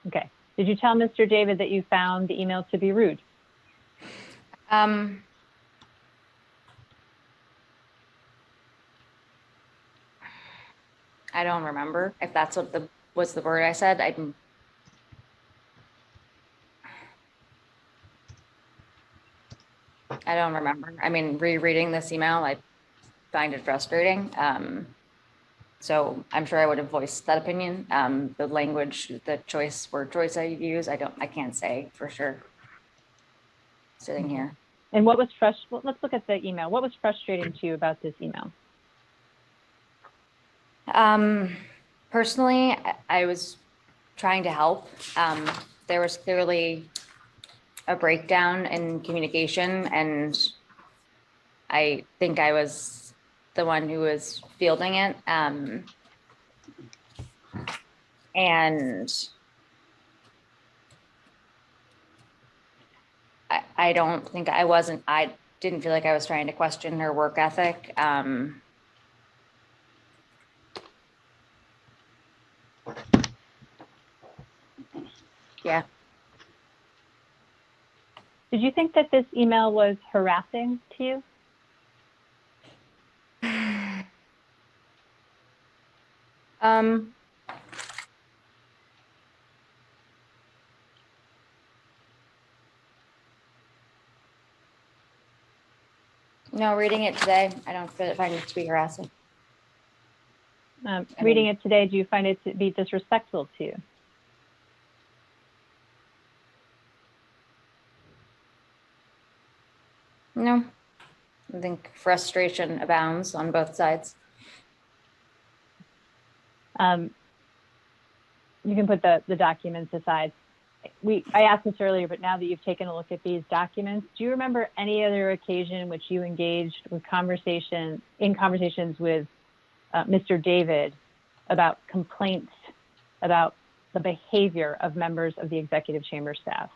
Okay. Did you tell Mr. David that you found the email to be rude? I don't remember if that's what was the word I said. I don't remember. I mean, rereading this email, I find it frustrating. So I'm sure I would have voiced that opinion. The language, word choice I use, I can't say for sure. Sitting here. And what was well, let's look at the email. What was frustrating to you about this email? Personally, I was trying to help. There was clearly a breakdown in communication, and I think I was the one who was fielding it. And I don't think I didn't feel like I was trying to question her work ethic. Yeah. Did you think that this email was harassing to you? No, reading it today, I don't find it to be harassing. Reading it today, do you find it to be disrespectful to you? No, I think frustration abounds on both sides. You can put the documents aside. I asked this earlier, but now that you've taken a look at these documents, do you remember any other occasion in which you engaged with conversations with Mr. David about complaints about the behavior of members of the executive chamber staff?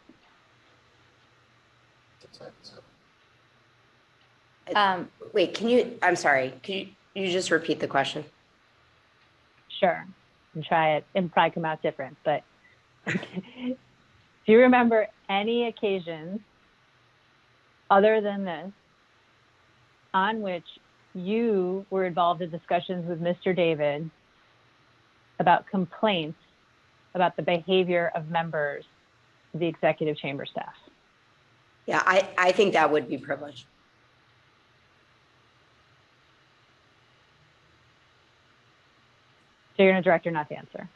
Wait, I'm sorry, can you just repeat the question? Sure, and try it and probably come out different, but do you remember any occasions other than this on which you were involved in discussions with Mr. David about complaints about the behavior of members of the executive chamber staff? Yeah, I think that would be privileged. So you're going to direct her not to answer?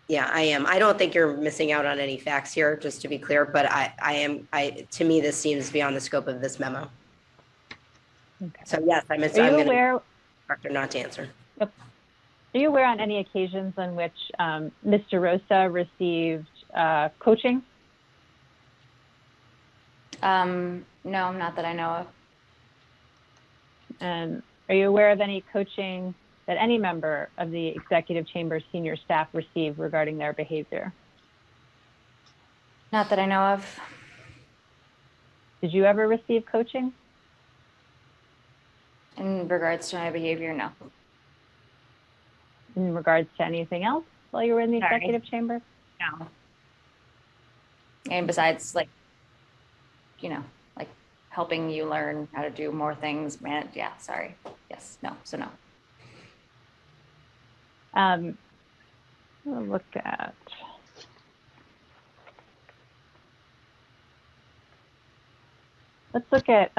Yeah, I am. I don't think you're missing out on any facts here, just to be clear, but to me, this seems beyond the scope of this memo. Okay. So yes, I'm going to direct her not to answer. Yep. Are you aware on any occasions on which Ms. DeRosa received coaching? No, not that I know of. And are you aware of any coaching that any member of the executive chamber senior staff received regarding their behavior? Not that I know of. Did you ever receive coaching? In regards to my behavior, no. In regards to anything else while you were in the executive chamber? No. And besides, like helping you learn how to do more things, man. Yeah, sorry. Yes, no, so no. We'll look at. Let's look at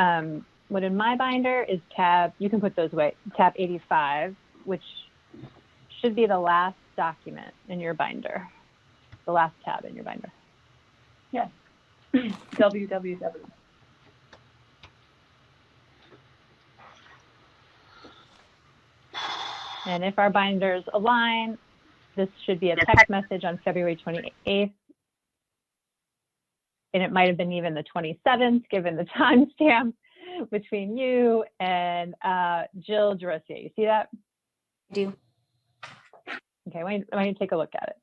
what in my binder is tab, you can put those away, tab 85, which should be the last document in your binder, the last tab in your binder. Yes. www. And if our binders align, this should be a text message on February 28th. And it might have been even the 27th, given the timestamp between you and Jill DeRosa. You see that? I do. Okay, why don't you take a look at it?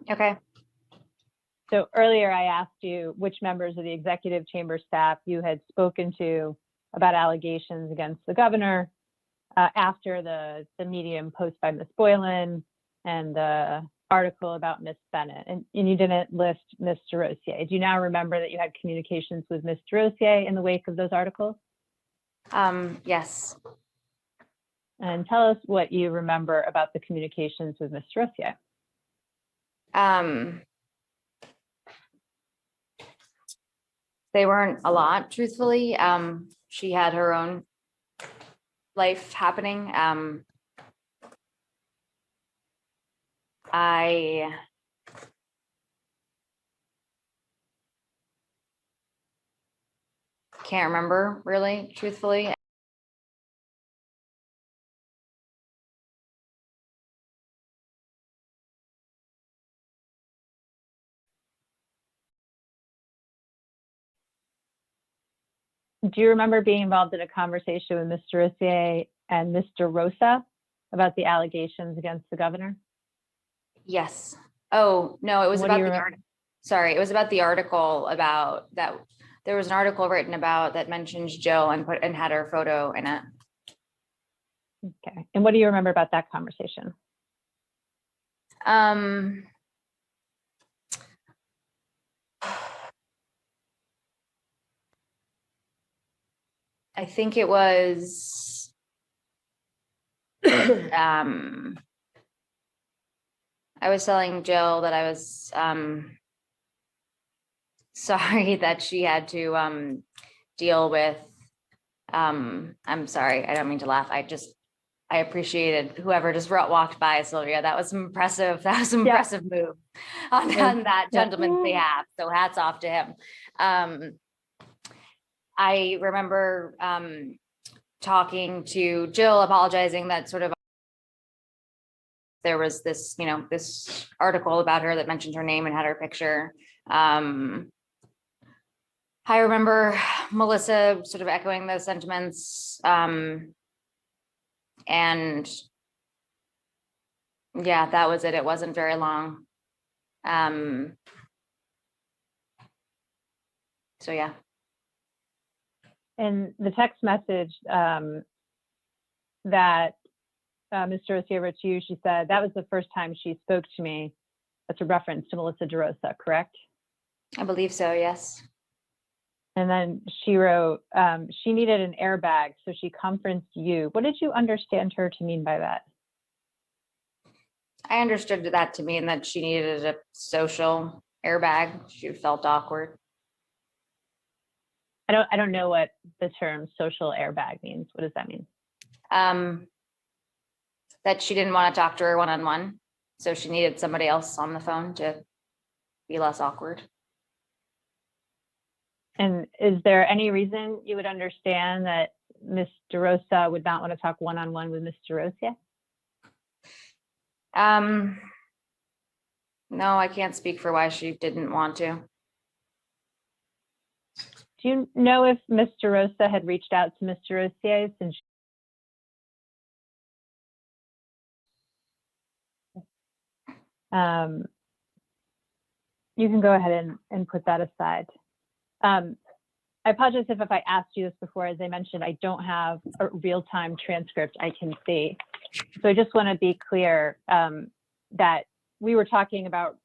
Okay. So earlier I asked you which members of the executive chamber staff you had spoken to about allegations against the governor after the Medium post by Ms. Boylan and the article about Ms. Bennett, and you didn't list Ms. DeRosa. Do you now remember that you had communications with Ms. DeRosa in the wake of those articles? Yes. And tell us what you remember about the communications with Ms. DeRosa. They weren't a lot, truthfully. She had her own life happening. I can't remember really, truthfully. Do you remember being involved in a conversation with Mr. Rossier and Mr. Rosa about the allegations against the governor? Yes. Oh, no, it was What do about you the remember? article. Sorry, it was about the article about that. There was an article written about that mentions Jill and had her photo in it. Okay. And what do you remember about that conversation? I think it was I was telling Jill that I was sorry that she had to deal with I'm sorry, I don't mean to laugh. I appreciated whoever just walked by, Sylvia. That was impressive. That was an impressive move on that gentleman's behalf. So hats off to him. I remember talking to Jill, apologizing that sort of there was this, this article about her that mentioned her name and had her picture. I remember Melissa sort of echoing those sentiments. And yeah, that was it. It wasn't very long. So yeah. And the text message that Mr. Rossier wrote to you, she said that was the first time she spoke to me. That's a reference to Melissa DeRosa, correct? I believe so, yes. And then she wrote, she needed an airbag, so she conferenced you. What did you understand her to mean by that? I understood that to mean that she needed a social airbag. She felt awkward. I don't know what the term social airbag means. What does that mean? That she didn't want to talk to her one-on-one, so she needed somebody else on the phone to be less awkward. And is there any reason you would understand that Ms. DeRosa would not want to talk one-on-one with Ms. DeRosa? No, I can't speak for why she didn't want to. Do you know if Ms. DeRosa had reached out to Ms. DeRosa since you can go ahead and put that aside. I apologize if I asked you this before. As I mentioned, I don't have a real-time transcript I can see. So I just want to be clear that we were talking about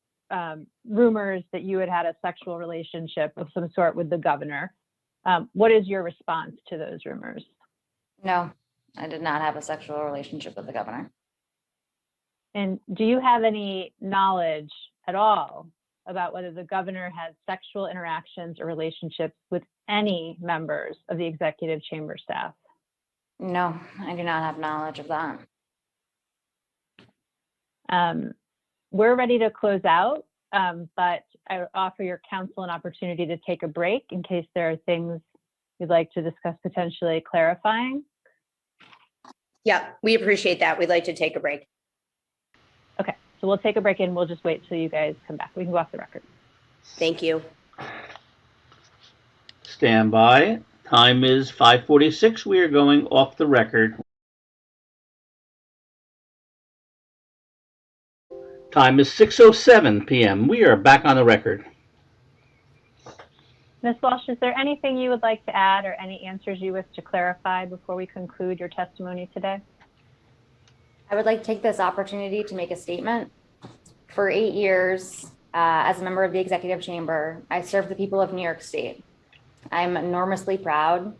rumors that you had had a sexual relationship of some sort with the governor. What is your response to those rumors? No, I did not have a sexual relationship with the governor. And do you have any knowledge at all about whether the governor has sexual interactions or relationships with any members of the executive chamber staff? No, I do not have knowledge of that. We're ready to close out, but I offer your counsel an opportunity to take a break in case there are things you'd like to discuss potentially clarifying? Yeah, we appreciate that. We'd like to take a break. Okay, so we'll take a break and we'll just wait till you guys come back. We can go off the record. Thank you. Stand by. Time is 5:46. We are going off the record. Time is 6:07 p.m. We are back on the record. Ms. Walsh, is there anything you would like to add or any answers you wish to clarify before we conclude your testimony today? I would like to take this opportunity to make a statement. For 8 years, as a member of the executive chamber, I served the people of New York State. I'm enormously proud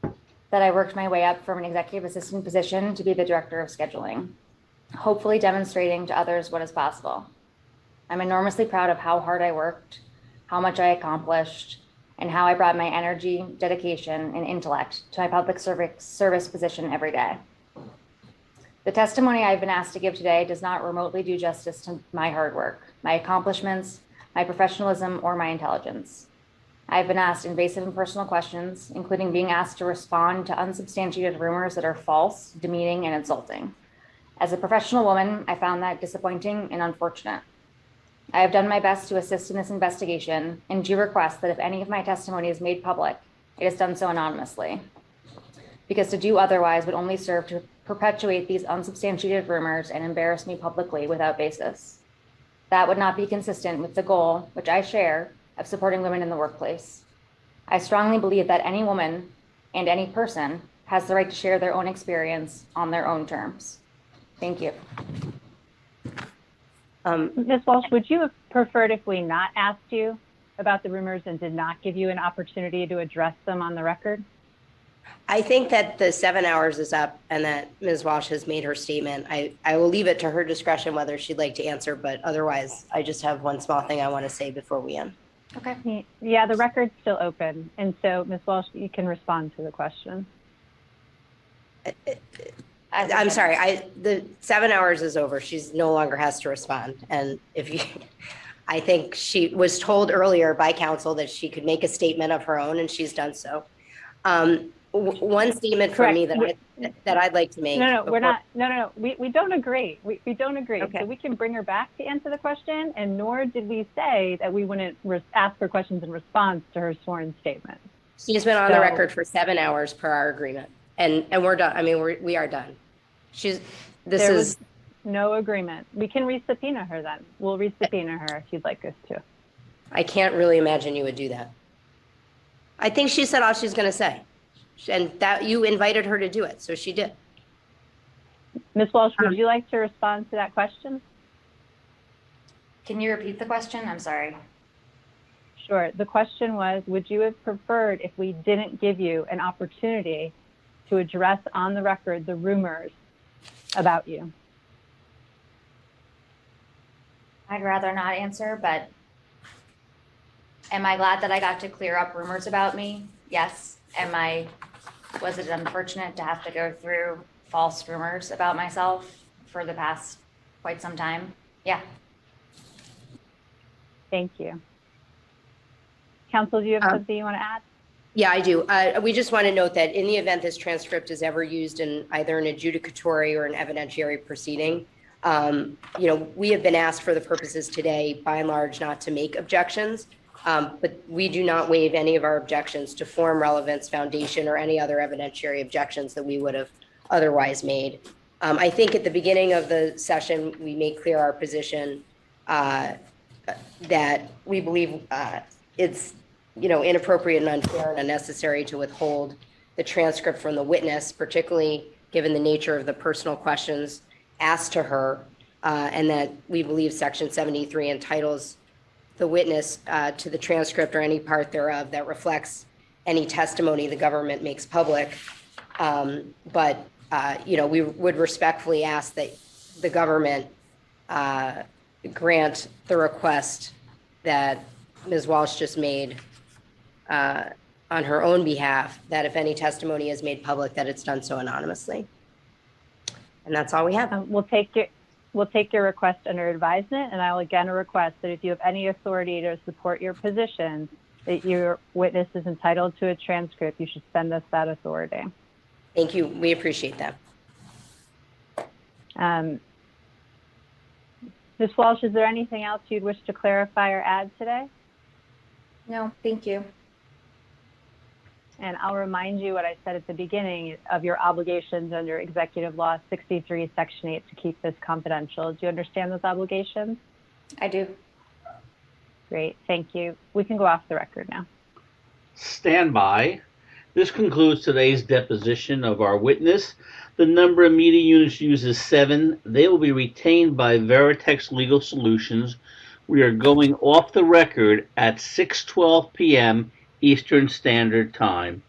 that I worked my way up from an executive assistant position to be the director of scheduling, hopefully demonstrating to others what is possible. I'm enormously proud of how hard I worked, how much I accomplished, and how I brought my energy, dedication, and intellect to my public service position every day. The testimony I've been asked to give today does not remotely do justice to my hard work, my accomplishments, my professionalism, or my intelligence. I've been asked invasive and personal questions, including being asked to respond to unsubstantiated rumors that are false, demeaning, and insulting. As a professional woman, I found that disappointing and unfortunate. I have done my best to assist in this investigation and do request that if any of my testimony is made public, it is done so anonymously, because to do otherwise would only serve to perpetuate these unsubstantiated rumors and embarrass me publicly without basis. That would not be consistent with the goal, which I share, of supporting women in the workplace. I strongly believe that any woman and any person has the right to share their own experience on their own terms. Thank you. Ms. Walsh, would you have preferred if we not asked you about the rumors and did not give you an opportunity to address them on the record? I think that the 7 hours is up and that Ms. Walsh has made her statement. I will leave it to her discretion whether she'd like to answer, but otherwise, I just have one small thing I want to say before we end. Okay. Yeah, the record's still open. And so, Ms. Walsh, you can respond to the question. I'm sorry, the 7 hours is over. She's no longer has to respond. And I think she was told earlier by counsel that she could make a statement of her own, and she's done so. One statement from me that I'd like to make. No, we're not. No. We don't agree. We don't agree. Okay. So we can bring her back to answer the question, and nor did we say that we wouldn't ask her questions in response to her sworn statement. She's been on the record for 7 hours per our agreement, and we're done. I mean, we are done. There was no agreement. We can resubpoena her then. We'll resubpoena her if you'd like us to. I can't really imagine you would do that. I think she said all she's going to say, and that you invited her to do it, so she did. Ms. Walsh, would you like to respond to that question? Can you repeat the question? I'm sorry. Sure. The question was, would you have preferred if we didn't give you an opportunity to address on the record the rumors about you? I'd rather not answer, but am I glad that I got to clear up rumors about me? Yes. Was it unfortunate to have to go through false rumors about myself for the past quite some time? Yeah. Thank you. Counsel, do you have something you want to add? Yeah, I do. We just want to note that in the event this transcript is ever used in either an adjudicatory or an evidentiary proceeding, we have been asked for the purposes today, by and large, not to make objections, but we do not waive any of our objections to form, relevance, foundation, or any other evidentiary objections that we would have otherwise made. I think at the beginning of the session, we made clear our position that we believe it's inappropriate and unfair and unnecessary to withhold the transcript from the witness, particularly given the nature of the personal questions asked to her, and that we believe Section 73 entitles the witness to the transcript or any part thereof that reflects any testimony the government makes public. But we would respectfully ask that the government grant the request that Ms. Walsh just made on her own behalf, that if any testimony is made public, that it's done so anonymously. And that's all we have. We'll take your request under advisement, and I will again request that if you have any authority to support your position, that your witness is entitled to a transcript, you should send us that authority. Thank you. We appreciate that. Ms. Walsh, is there anything else you'd wish to clarify or add today? No, thank you. And I'll remind you what I said at the beginning of your obligations under Executive Law 63, Section 8, to keep this confidential. Do you understand those obligations? I do. Great, thank you. We can go off the record now. Stand by. This concludes today's deposition of our witness. The number of media units used is 7. They will be retained by Veritex Legal Solutions. We are going off the record at 6:12 p.m. Eastern Standard Time.